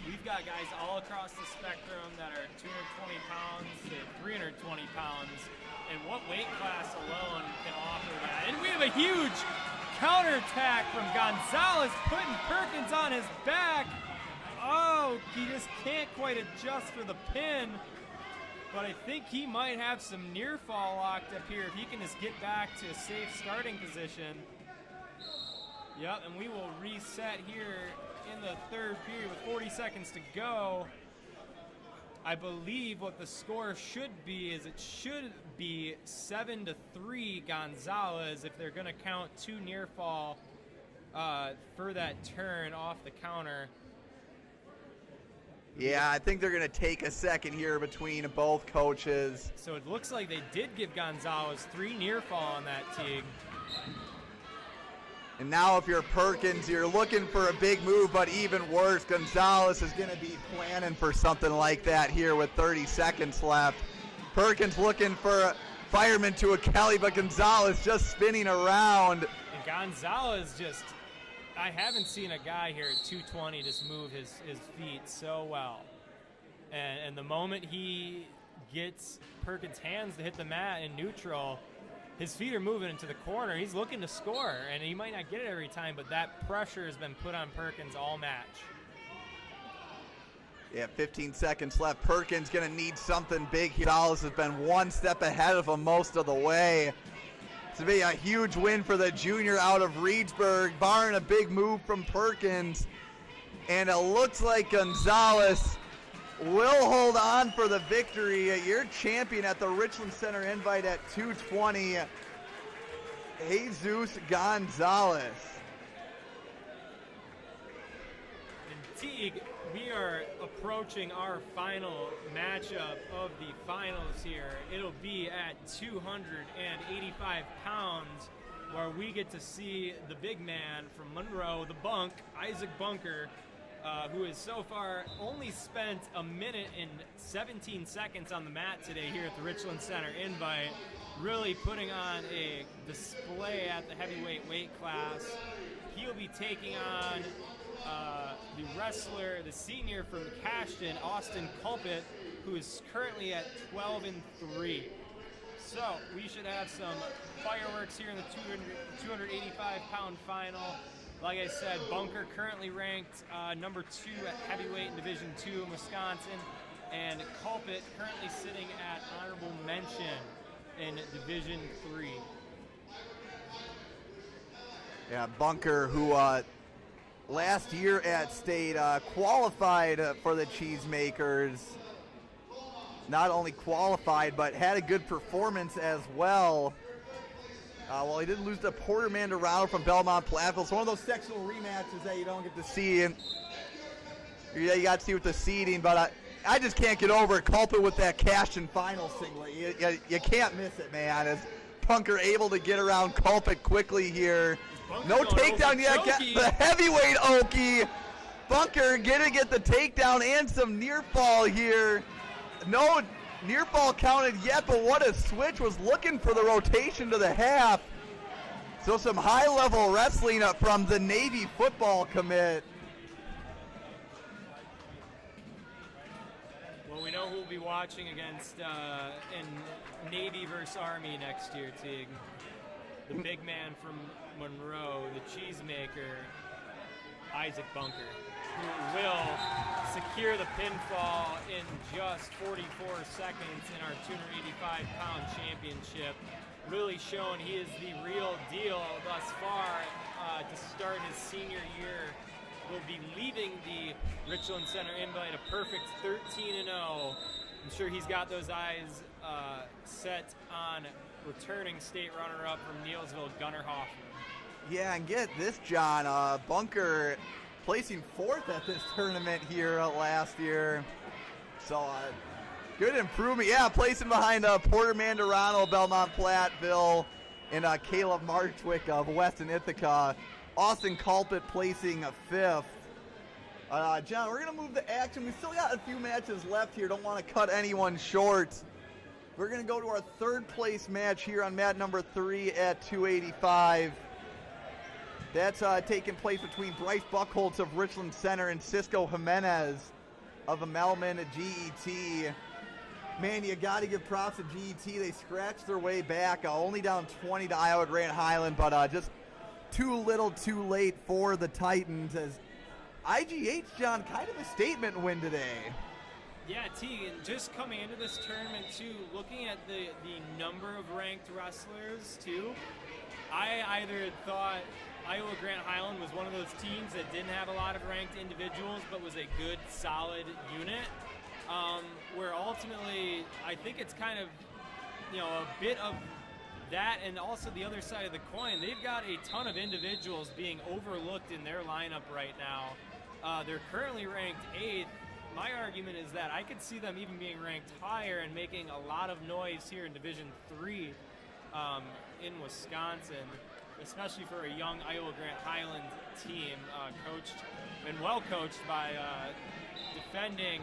We've got guys all across the spectrum that are 220 pounds to 320 pounds, and what weight class alone can offer that? And we have a huge counterattack from Gonzalez, putting Perkins on his back. Oh, he just can't quite adjust for the pin. But I think he might have some near fall locked up here if he can just get back to a safe starting position. Yep, and we will reset here in the third period with 40 seconds to go. I believe what the score should be is it should be 7-3 Gonzalez if they're going to count 2 near fall for that turn off the counter. Yeah, I think they're going to take a second here between both coaches. So it looks like they did give Gonzalez 3 near fall on that, Teague. And now if you're Perkins, you're looking for a big move, but even worse, Gonzalez is going to be planning for something like that here with 30 seconds left. Perkins looking for a fireman to a Kelly, but Gonzalez just spinning around. And Gonzalez just, I haven't seen a guy here at 220 just move his feet so well. And the moment he gets Perkins' hands to hit the mat in neutral, his feet are moving into the corner. He's looking to score, and he might not get it every time, but that pressure has been put on Perkins all match. Yeah, 15 seconds left. Perkins going to need something big. Gonzalez has been one step ahead of him most of the way. It's going to be a huge win for the junior out of Reedsburg, barring a big move from Perkins. And it looks like Gonzalez will hold on for the victory. Your champion at the Richland Center Invite at 220, Jesus Gonzalez. And Teague, we are approaching our final matchup of the finals here. It'll be at 285 pounds, where we get to see the big man from Monroe, the Bunk, Isaac Bunker, who has so far only spent a minute and 17 seconds on the mat today here at the Richland Center Invite, really putting on a display at the heavyweight weight class. He'll be taking on the wrestler, the senior from Cashton, Austin Culpit, who is currently at 12-3. So we should have some fireworks here in the 285-pound final. Like I said, Bunker currently ranked number 2 at heavyweight in Division II in Wisconsin, and Culpit currently sitting at honorable mention in Division III. Yeah, Bunker, who last year at state qualified for the Cheesemakers. Not only qualified, but had a good performance as well. Well, he did lose to Porter Mandarano from Belmont Platteville. It's one of those sectional rematches that you don't get to see. And yeah, you got to see with the seeding, but I just can't get over Culpit with that Cashton final singlet. You can't miss it, man. As Bunker able to get around Culpit quickly here. No takedown yet. The heavyweight Okie. Bunker going to get the takedown and some near fall here. No near fall counted yet, but what a switch. Was looking for the rotation to the half. So some high level wrestling up from the Navy football commit. Well, we know who we'll be watching against in Navy versus Army next year, Teague. The big man from Monroe, the cheesemaker, Isaac Bunker, who will secure the pinfall in just 44 seconds in our 285-pound championship. Really showing he is the real deal thus far to start his senior year will be leaving the Richland Center Invite a perfect 13-0. I'm sure he's got those eyes set on returning state runner-up from Neilsville, Gunnar Hoffman. Yeah, and get this, John. Bunker placing 4th at this tournament here last year. So good improvement. Yeah, placing behind Porter Mandarano, Belmont Platteville, and Caleb Marchwick of Weston Ithaca. Austin Culpet placing 5th. John, we're going to move the action. We still got a few matches left here. Don't want to cut anyone short. We're going to go to our 3rd place match here on mat number 3 at 285. That's taking place between Bryce Buckholtz of Richland Center and Cisco Jimenez of Amelman GET. Man, you got to give props to GET. They scratched their way back, only down 20 to Iowa Grant Highland, but just too little too late for the Titans as IGH, John, kind of a statement win today. Yeah, T, and just coming into this tournament, too, looking at the number of ranked wrestlers, too, I either thought Iowa Grant Highland was one of those teams that didn't have a lot of ranked individuals but was a good, solid unit, where ultimately I think it's kind of, a bit of that and also the other side of the coin. They've got a ton of individuals being overlooked in their lineup right now. They're currently ranked 8th. My argument is that I could see them even being ranked higher and making a lot of noise here in Division III in Wisconsin, especially for a young Iowa Grant Highland team coached and well coached by defending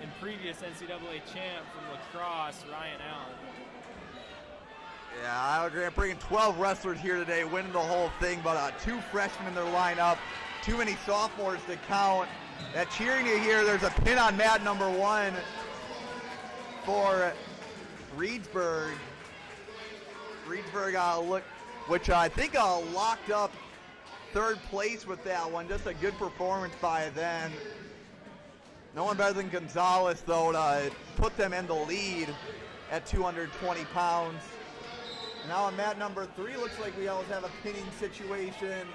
and previous NCAA champ from lacrosse, Ryan Allen. Yeah, Iowa Grant bringing 12 wrestlers here today, winning the whole thing, but 2 freshmen in their lineup, too many sophomores to count. That cheering you hear, there's a pin on mat number 1 for Reedsburg. Reedsburg which I think locked up 3rd place with that one. Just a good performance by them. No one better than Gonzalez, though, to put them in the lead at 220 pounds. Now on mat number 3, looks like we always have a pinning situation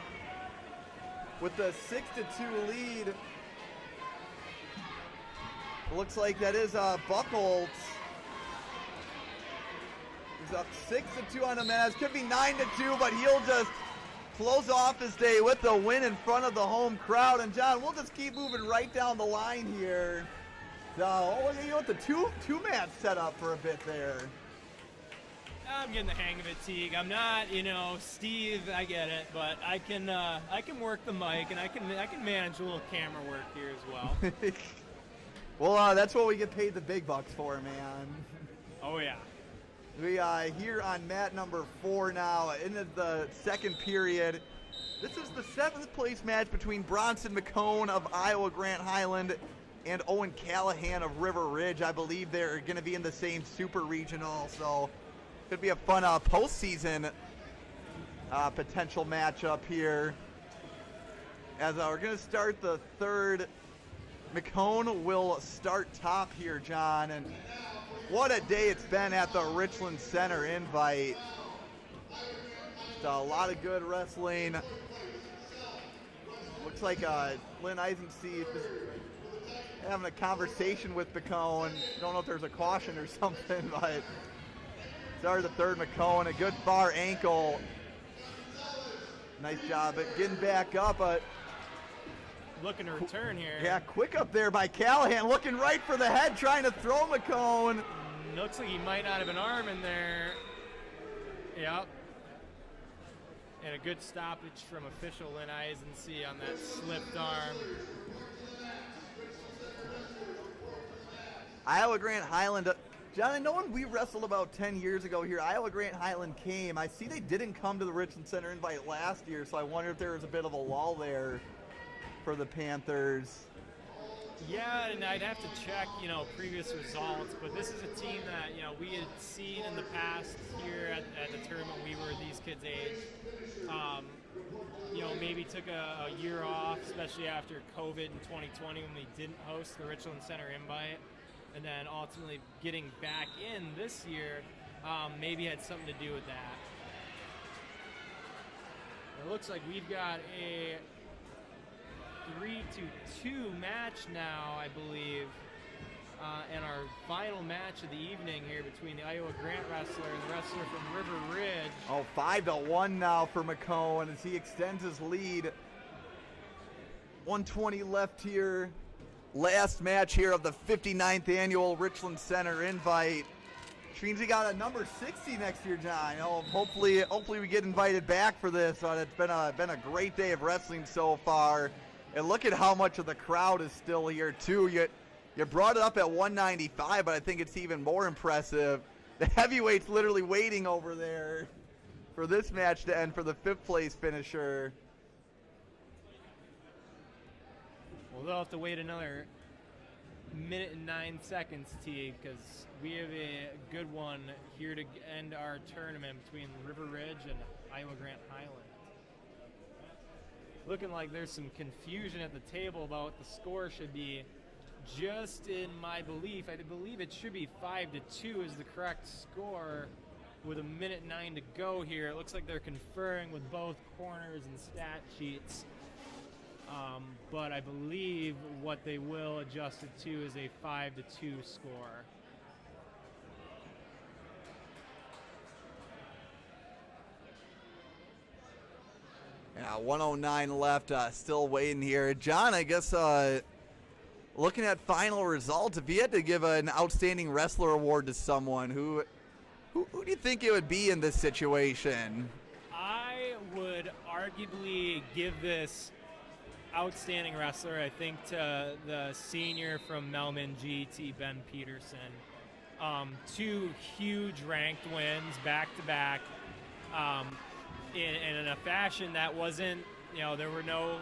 with the 6-2 lead. Looks like that is Buckholtz. He's up 6-2 on Jimenez. Could be 9-2, but he'll just close off his day with the win in front of the home crowd. And John, we'll just keep moving right down the line here. So, the two-man setup for a bit there. I'm getting the hang of it, Teague. I'm not, Steve. I get it, but I can work the mic and I can manage a little camera work here as well. Well, that's what we get paid the big bucks for, man. Oh yeah. We here on mat number 4 now into the 2nd period. This is the 7th place match between Bronson McCone of Iowa Grant Highland and Owen Callahan of River Ridge. I believe they're going to be in the same super regional, so could be a fun postseason potential matchup here. As we're going to start the 3rd. McCone will start top here, John, and what a day it's been at the Richland Center Invite. Just a lot of good wrestling. Looks like Lynn Eisenstein is having a conversation with McCone. Don't know if there's a caution or something, but started the 3rd McCone, a good far ankle. Nice job at getting back up, but looking to return here. Yeah, quick up there by Callahan, looking right for the head, trying to throw McCone. Looks like he might not have an arm in there. Yep. And a good stoppage from official Lynn Eisenstein on that slipped arm. Iowa Grant Highland. John, I know when we wrestled about 10 years ago here, Iowa Grant Highland came. I see they didn't come to the Richland Center Invite last year, so I wonder if there was a bit of a lull there for the Panthers. Yeah, and I'd have to check, previous results, but this is a team that, we had seen in the past here at the tournament we were these kids' age. Maybe took a year off, especially after COVID in 2020 when we didn't host the Richland Center Invite. And then ultimately getting back in this year maybe had something to do with that. It looks like we've got a 3-2 match now, I believe. And our final match of the evening here between the Iowa Grant wrestler and the wrestler from River Ridge. Oh, 5-1 now for McCone as he extends his lead. 120 left here. Last match here of the 59th Annual Richland Center Invite. Which means we got a number 60 next year, John. Hopefully we get invited back for this. It's been a great day of wrestling so far. And look at how much of the crowd is still here, too. You brought it up at 195, but I think it's even more impressive. The heavyweight's literally waiting over there for this match to end for the 5th place finisher. Well, they'll have to wait another minute and 9 seconds, T, because we have a good one here to end our tournament between River Ridge and Iowa Grant Highland. Looking like there's some confusion at the table about what the score should be. Just in my belief, I believe it should be 5-2 is the correct score with a minute 9 to go here. It looks like they're conferring with both corners and stat sheets. But I believe what they will adjust it to is a 5-2 score. Yeah, 109 left, still waiting here. John, I guess looking at final results, if you had to give an outstanding wrestler award to someone, who do you think it would be in this situation? I would arguably give this outstanding wrestler, I think, to the senior from Melman GT, Ben Peterson. 2 huge ranked wins back-to-back in a fashion that wasn't, there were no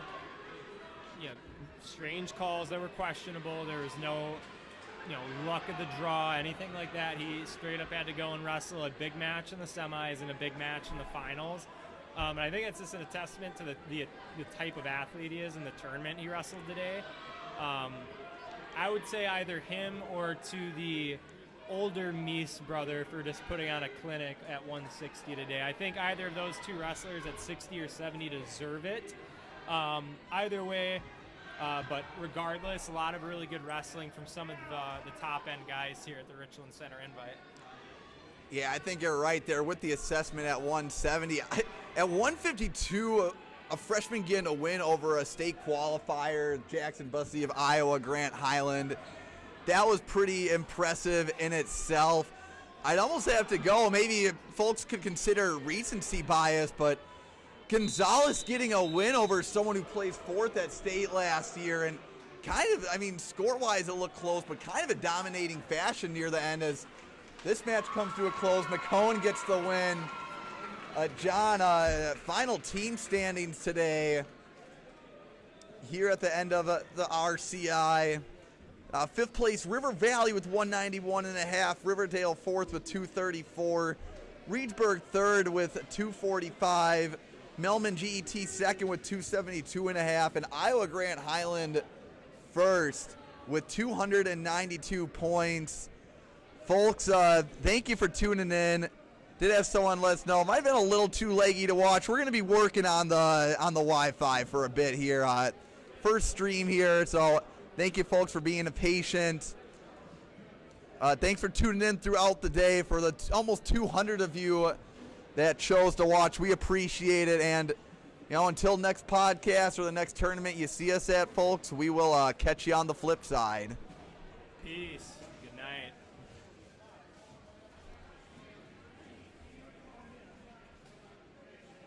strange calls that were questionable. There was no luck of the draw, anything like that. He straight up had to go and wrestle a big match in the semis and a big match in the finals. And I think it's just a testament to the type of athlete he is in the tournament he wrestled today. I would say either him or to the older Meese brother for just putting on a clinic at 160 today. I think either of those 2 wrestlers at 60 or 70 deserve it. Either way, but regardless, a lot of really good wrestling from some of the top-end guys here at the Richland Center Invite. Yeah, I think you're right there with the assessment at 170. At 152, a freshman getting a win over a state qualifier, Jackson Bussey of Iowa, Grant Highland. That was pretty impressive in itself. I'd almost have to go. Maybe folks could consider recency bias, but Gonzalez getting a win over someone who placed 4th at state last year, and kind of, score-wise it looked close, but kind of a dominating fashion near the end as this match comes to a close. McCone gets the win. John, final team standings today here at the end of the RCI. 5th place, River Valley with 191.5. Riverdale 4th with 234. Reedsburg 3rd with 245. Melman GET 2nd with 272.5. And Iowa Grant Highland 1st with 292 points. Folks, thank you for tuning in. Did have someone let us know. Might have been a little too leggy to watch. We're going to be working on the Wi-Fi for a bit here. First stream here, so thank you, folks, for being patient. Thanks for tuning in throughout the day. For the almost 200 of you that chose to watch, we appreciate it. And until next podcast or the next tournament you see us at, folks, we will catch you on the flip side. Peace.